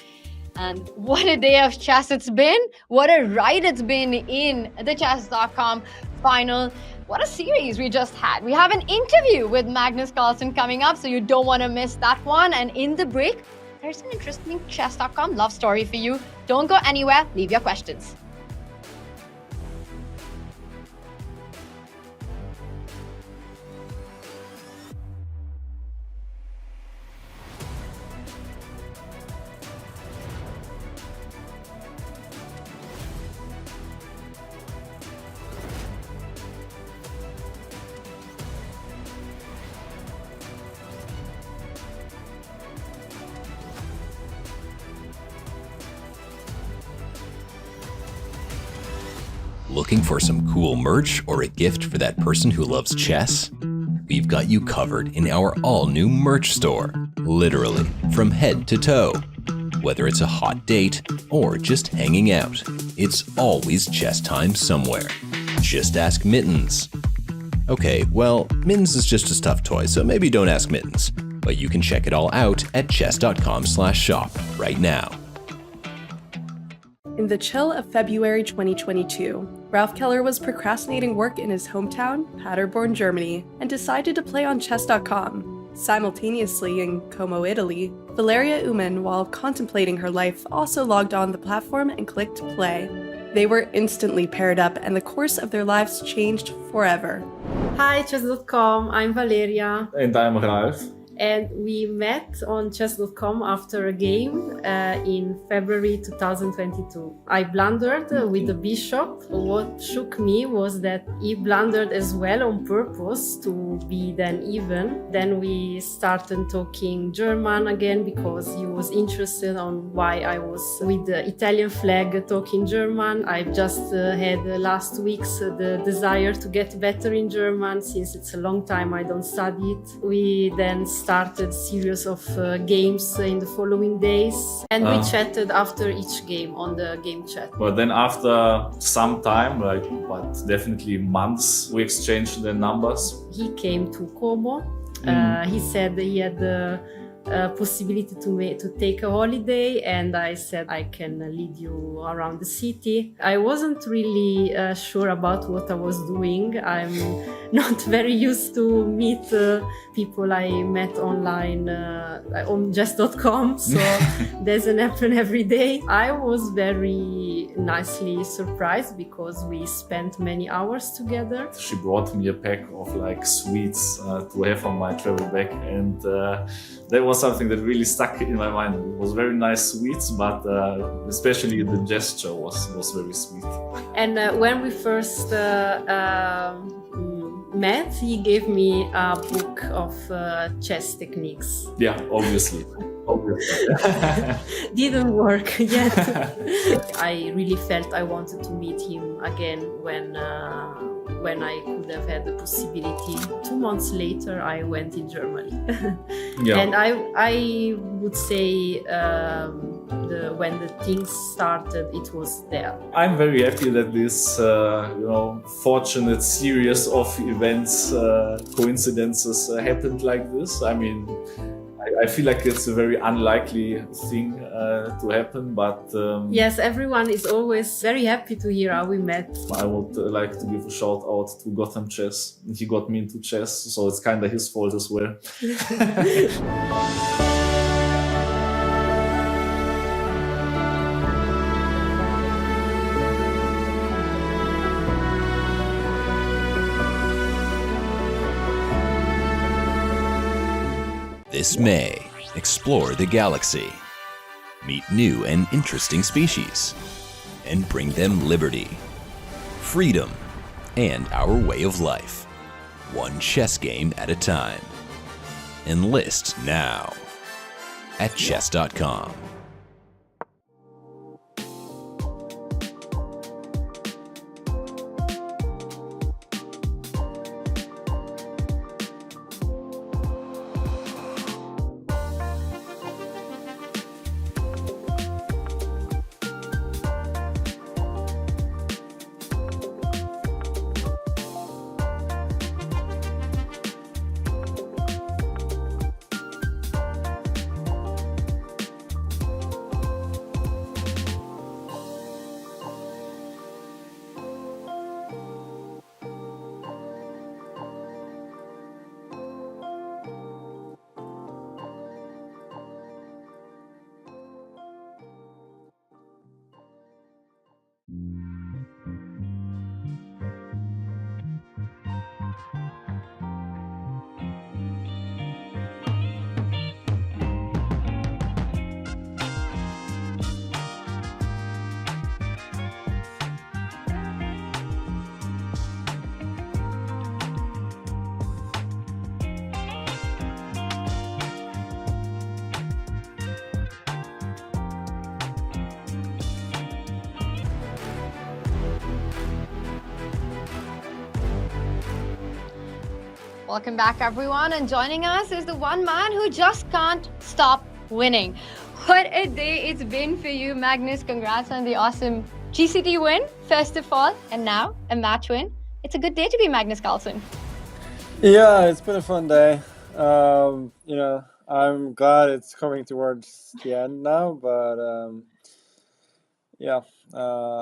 S3: And what a day of chess it's been. What a ride it's been in the Chess.com final. What a series we just had. We have an interview with Magnus Carlsen coming up, so you don't want to miss that one. And in the break, there's an interesting Chess.com love story for you. Don't go anywhere. Leave your questions.
S10: Looking for some cool merch or a gift for that person who loves chess? We've got you covered in our all-new merch store, literally from head to toe. Whether it's a hot date or just hanging out, it's always chess time somewhere. Just ask Mittens. Okay, well, Mittens is just a stuffed toy, so maybe don't ask Mittens. But you can check it all out at chess.com/shop right now.
S15: In the chill of February 2022, Ralph Keller was procrastinating work in his hometown, Paderborn, Germany, and decided to play on Chess.com. Simultaneously in Como, Italy, Valeria Uman, while contemplating her life, also logged on the platform and clicked play. They were instantly paired up, and the course of their lives changed forever.
S16: Hi, Chess.com, I'm Valeria.
S9: And I'm Ralph.
S16: And we met on Chess.com after a game in February 2022. I blundered with the bishop. What shook me was that he blundered as well on purpose to be then even. Then we started talking German again because he was interested on why I was with the Italian flag talking German. I just had last week's the desire to get better in German since it's a long time I don't study it. We then started series of games in the following days, and we chatted after each game on the game chat.
S9: But then after some time, but definitely months, we exchanged the numbers.
S16: He came to Como. He said he had the possibility to take a holiday, and I said I can lead you around the city. I wasn't really sure about what I was doing. I'm not very used to meet people I met online on Chess.com, so doesn't happen every day. I was very nicely surprised because we spent many hours together.
S9: She brought me a pack of sweets to have on my travel bag, and that was something that really stuck in my mind. It was very nice sweets, but especially the gesture was very sweet.
S16: And when we first met, he gave me a book of chess techniques.
S9: Yeah, obviously.
S16: Didn't work yet. I really felt I wanted to meet him again when I could have had the possibility. 2 months later, I went in Germany.
S9: Yeah.
S16: And I would say when the things started, it was there.
S9: I'm very happy that this, fortunate series of events, coincidences happened like this. I mean, I feel like it's a very unlikely thing to happen, but...
S16: yes, everyone is always very happy to hear how we met.
S9: I would like to give a shout out to Gotham Chess. He got me into chess, so it's kind of his fault as well.
S10: This May, explore the galaxy, meet new and interesting species, and bring them liberty, freedom, and our way of life, one chess game at a time. Enlist now at Chess.com.
S3: Welcome back, everyone. And joining us is the one man who just can't stop winning. What a day it's been for you, Magnus. Congrats on the awesome GCT win, first of all, and now a match win. It's a good day to be Magnus Carlsen.
S17: Yeah, it's been a fun day. I'm glad it's coming towards the end now, but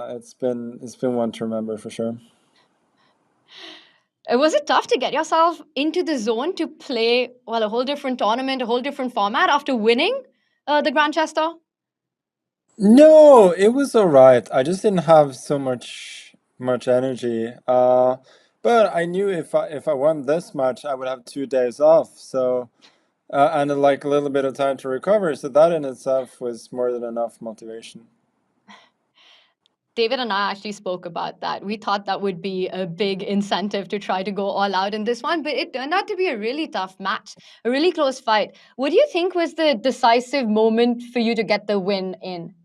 S17: it's been one to remember for sure.
S3: Was it tough to get yourself into the zone to play, well, a whole different tournament, a whole different format after winning the Grand Chess Tour?
S17: No, it was all right. I just didn't have so much energy. But I knew if I won this match, I would have 2 days off. So and like a little bit of time to recover. So that in itself was more than enough motivation.
S3: David and I actually spoke about that. We thought that would be a big incentive to try to go all out in this one, but it turned out to be a really tough match, a really close fight. What do you think was the decisive moment for you to get the win in?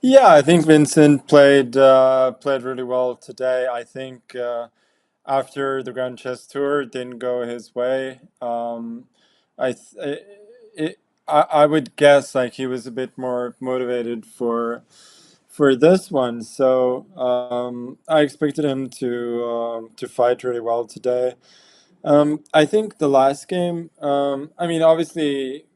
S17: Yeah, I think Vincent played really well today. I think after the Grand Chess Tour it didn't go his way. I would guess like he was a bit more motivated for this one, so I expected him to fight really well today. I think the last game, I mean, obviously,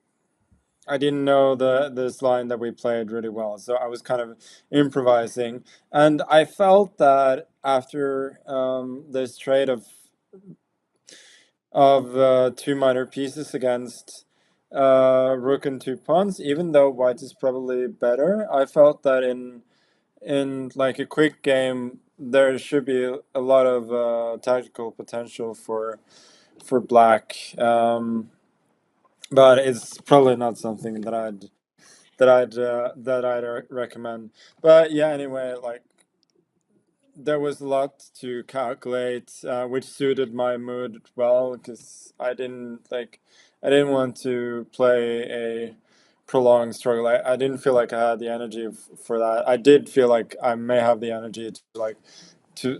S17: I didn't know this line that we played really well, so I was kind of improvising, and I felt that after this trade of 2 minor pieces against rook and 2 pawns, even though white is probably better, I felt that in like a quick game there should be a lot of tactical potential for black, but it's probably not something that I'd recommend. But yeah, anyway, like there was a lot to calculate, which suited my mood well, because I didn't want to play a prolonged struggle. I didn't feel like I had the energy for that. I did feel like I may have the energy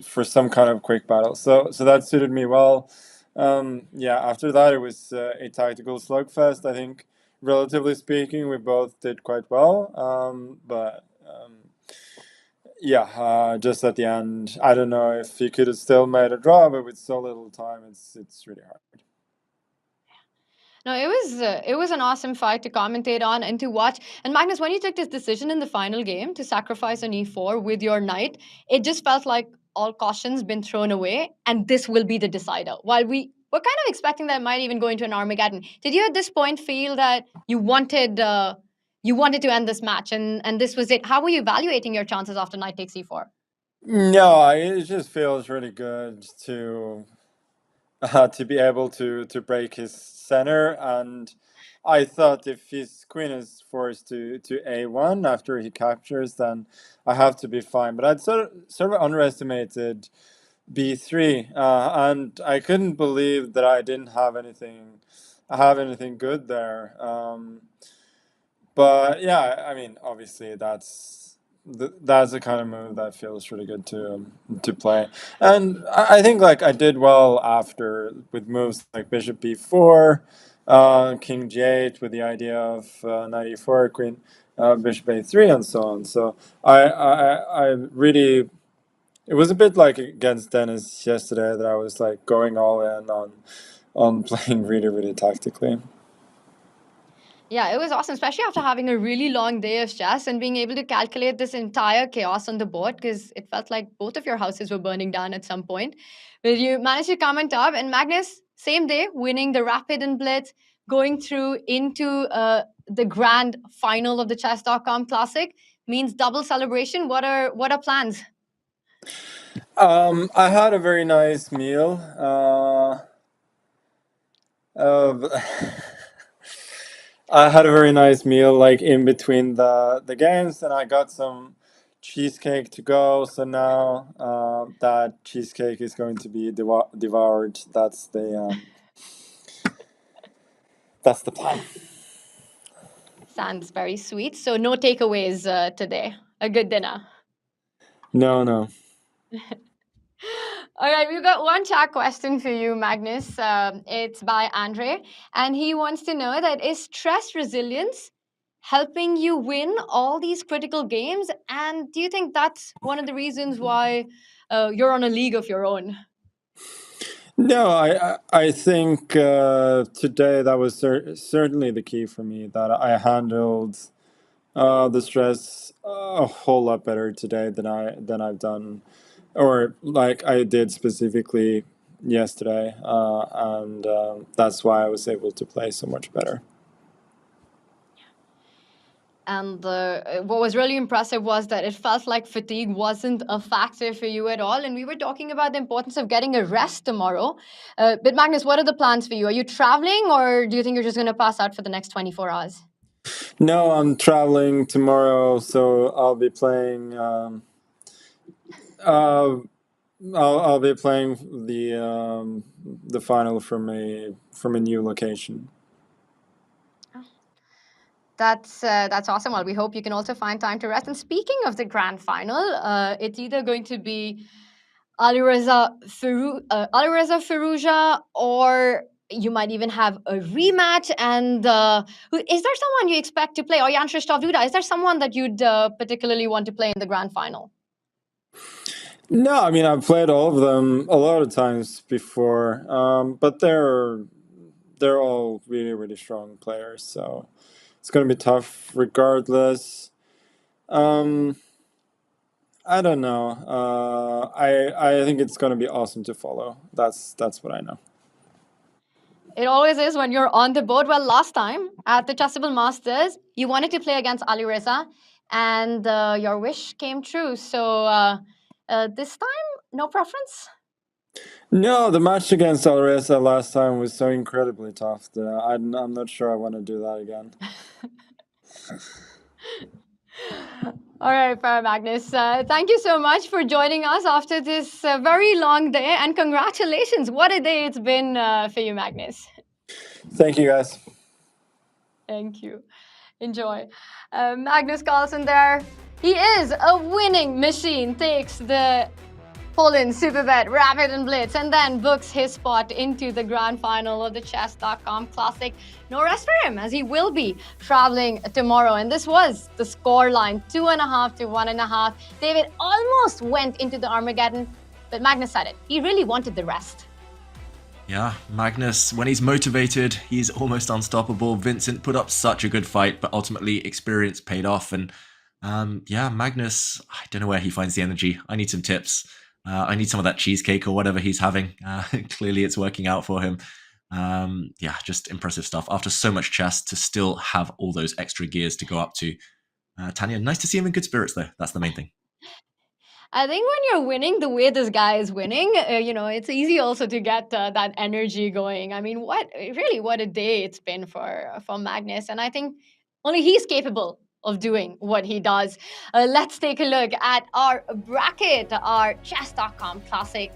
S17: for some kind of quick battle. So that suited me well. After that it was a tactical slugfest. I think relatively speaking we both did quite well. Just at the end, I don't know if he could have still made a draw, but with so little time, it's really hard.
S3: No, it was an awesome fight to commentate on and to watch. And Magnus, when you took this decision in the final game to sacrifice an e4 with your knight, it just felt like all caution's been thrown away, and this will be the decider. While we were kind of expecting that it might even go into an Armageddon, did you at this point feel that you wanted to end this match, and this was it? How were you evaluating your chances after knight takes e4?
S17: No, it just feels really good to be able to break his center, and I thought if his queen is forced to a1 after he captures, then I have to be fine. But I'd sort of underestimated b3, and I couldn't believe that I didn't have anything good there. But yeah, I mean, obviously that's the kind of move that feels really good to play, and I think like I did well after with moves like bishop b4, king g8 with the idea of knight e4, queen bishop a3, and so on. So I really, it was a bit like against Dennis yesterday that I was like going all in on playing really tactically.
S3: Yeah, it was awesome, especially after having a really long day of chess and being able to calculate this entire chaos on the board, because it felt like both of your houses were burning down at some point. But you managed to come on top, and Magnus, same day, winning the Rapid and Blitz, going through into the grand final of the Chess.com Classic means double celebration. What are plans?
S17: I had a very nice meal. I had a very nice meal like in between the games, and I got some cheesecake to go. So now that cheesecake is going to be devoured. That's the plan.
S3: Sounds very sweet. So no takeaways today. A good dinner.
S17: No.
S3: All right, we've got one chat question for you, Magnus. It's by Andre, and he wants to know that is stress resilience helping you win all these critical games? And do you think that's one of the reasons why you're on a league of your own?
S17: No, I think today that was certainly the key for me, that I handled the stress a whole lot better today than I've done, or like I did specifically yesterday, and that's why I was able to play so much better.
S3: And what was really impressive was that it felt like fatigue wasn't a factor for you at all. And we were talking about the importance of getting a rest tomorrow. But Magnus, what are the plans for you? Are you traveling, or do you think you're just going to pass out for the next 24 hours?
S17: No, I'm traveling tomorrow, so I'll be playing. I'll be playing the final from a new location.
S3: That's awesome. Well, we hope you can also find time to rest. And speaking of the grand final, it's either going to be Alireza Firouzja, or you might even have a rematch. And is there someone you expect to play? Or Jan Krzysztof Duda? Is there someone that you'd particularly want to play in the grand final?
S17: No, I mean, I've played all of them a lot of times before, but they're all really, really strong players, so it's going to be tough regardless. I don't know. I think it's going to be awesome to follow. That's what I know.
S3: It always is when you're on the board. Well, last time at the Chessable Masters, you wanted to play against Alireza, and your wish came true. So this time, no preference?
S17: No, the match against Alireza last time was so incredibly tough that I'm not sure I want to do that again.
S3: All right, fair, Magnus. Thank you so much for joining us after this very long day, and congratulations. What a day it's been for you, Magnus.
S17: Thank you, guys.
S3: Thank you. Enjoy. Magnus Carlsen there. He is a winning machine, takes the Poland Superbet Rapid and Blitz, and then books his spot into the grand final of the Chess.com Classic. No rest for him, as he will be traveling tomorrow. And this was the scoreline, 2.5 to 1.5. David almost went into the Armageddon, but Magnus said it. He really wanted the rest.
S7: Yeah, Magnus, when he's motivated, he's almost unstoppable. Vincent put up such a good fight, but ultimately experience paid off. And yeah, Magnus, I don't know where he finds the energy. I need some tips. I need some of that cheesecake or whatever he's having. Clearly it's working out for him. Yeah, just impressive stuff. After so much chess, to still have all those extra gears to go up to. Tanya, nice to see him in good spirits though. That's the main thing.
S3: I think when you're winning the way this guy is winning, it's easy also to get that energy going. I mean, what a day it's been for Magnus. And I think only he's capable of doing what he does. Let's take a look at our bracket, our Chess.com Classic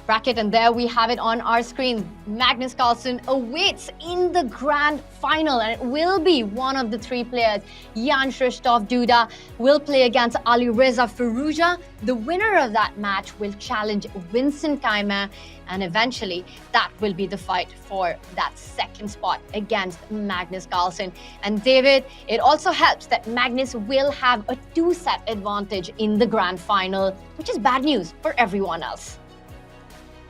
S3: bracket, and there we have it on our screen. Magnus Carlsen awaits in the grand final, and it will be one of the three players. Jan Krzysztof Duda will play against Alireza Firouzja. The winner of that match will challenge Vincent Keymer, and eventually that will be the fight for that second spot against Magnus Carlsen. And David, it also helps that Magnus will have a 2-set advantage in the grand final, which is bad news for everyone else.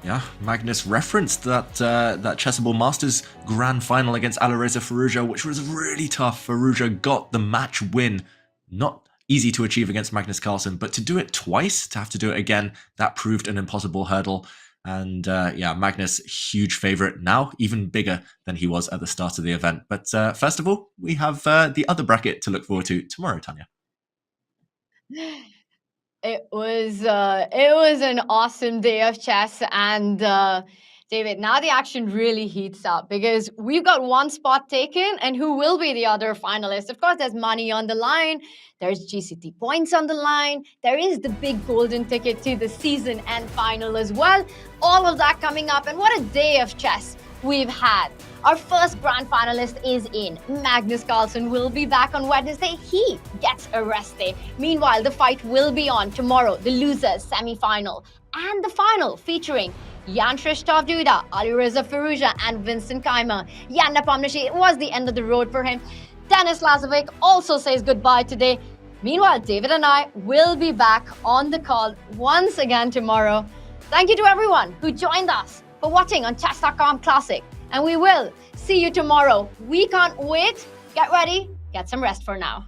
S7: Yeah, Magnus referenced that Chessable Masters grand final against Alireza Firouzja, which was really tough. Firouzja got the match win. Not easy to achieve against Magnus Carlsen, but to do it twice, to have to do it again, that proved an impossible hurdle. And yeah, Magnus, huge favourite now, even bigger than he was at the start of the event. But first of all, we have the other bracket to look forward to tomorrow, Tanya.
S3: It was an awesome day of chess, and David, now the action really heats up because we've got one spot taken, and who will be the other finalist? Of course, there's money on the line, there's GCT points on the line, there is the big golden ticket to the season end final as well. All of that coming up, and what a day of chess we've had. Our first grand finalist is in. Magnus Carlsen will be back on Wednesday. He gets a rest day. Meanwhile, the fight will be on tomorrow, the losers semi-final. And the final featuring Jan Krzysztof Duda, Alireza Firouzja and Vincent Keymer. Jan Nepomniachtchi, it was the end of the road for him. Denis Lazavik also says goodbye today. Meanwhile, David and I will be back on the call once again tomorrow. Thank you to everyone who joined us for watching on Chess.com Classic. And we will see you tomorrow. We can't wait. Get ready, get some rest for now.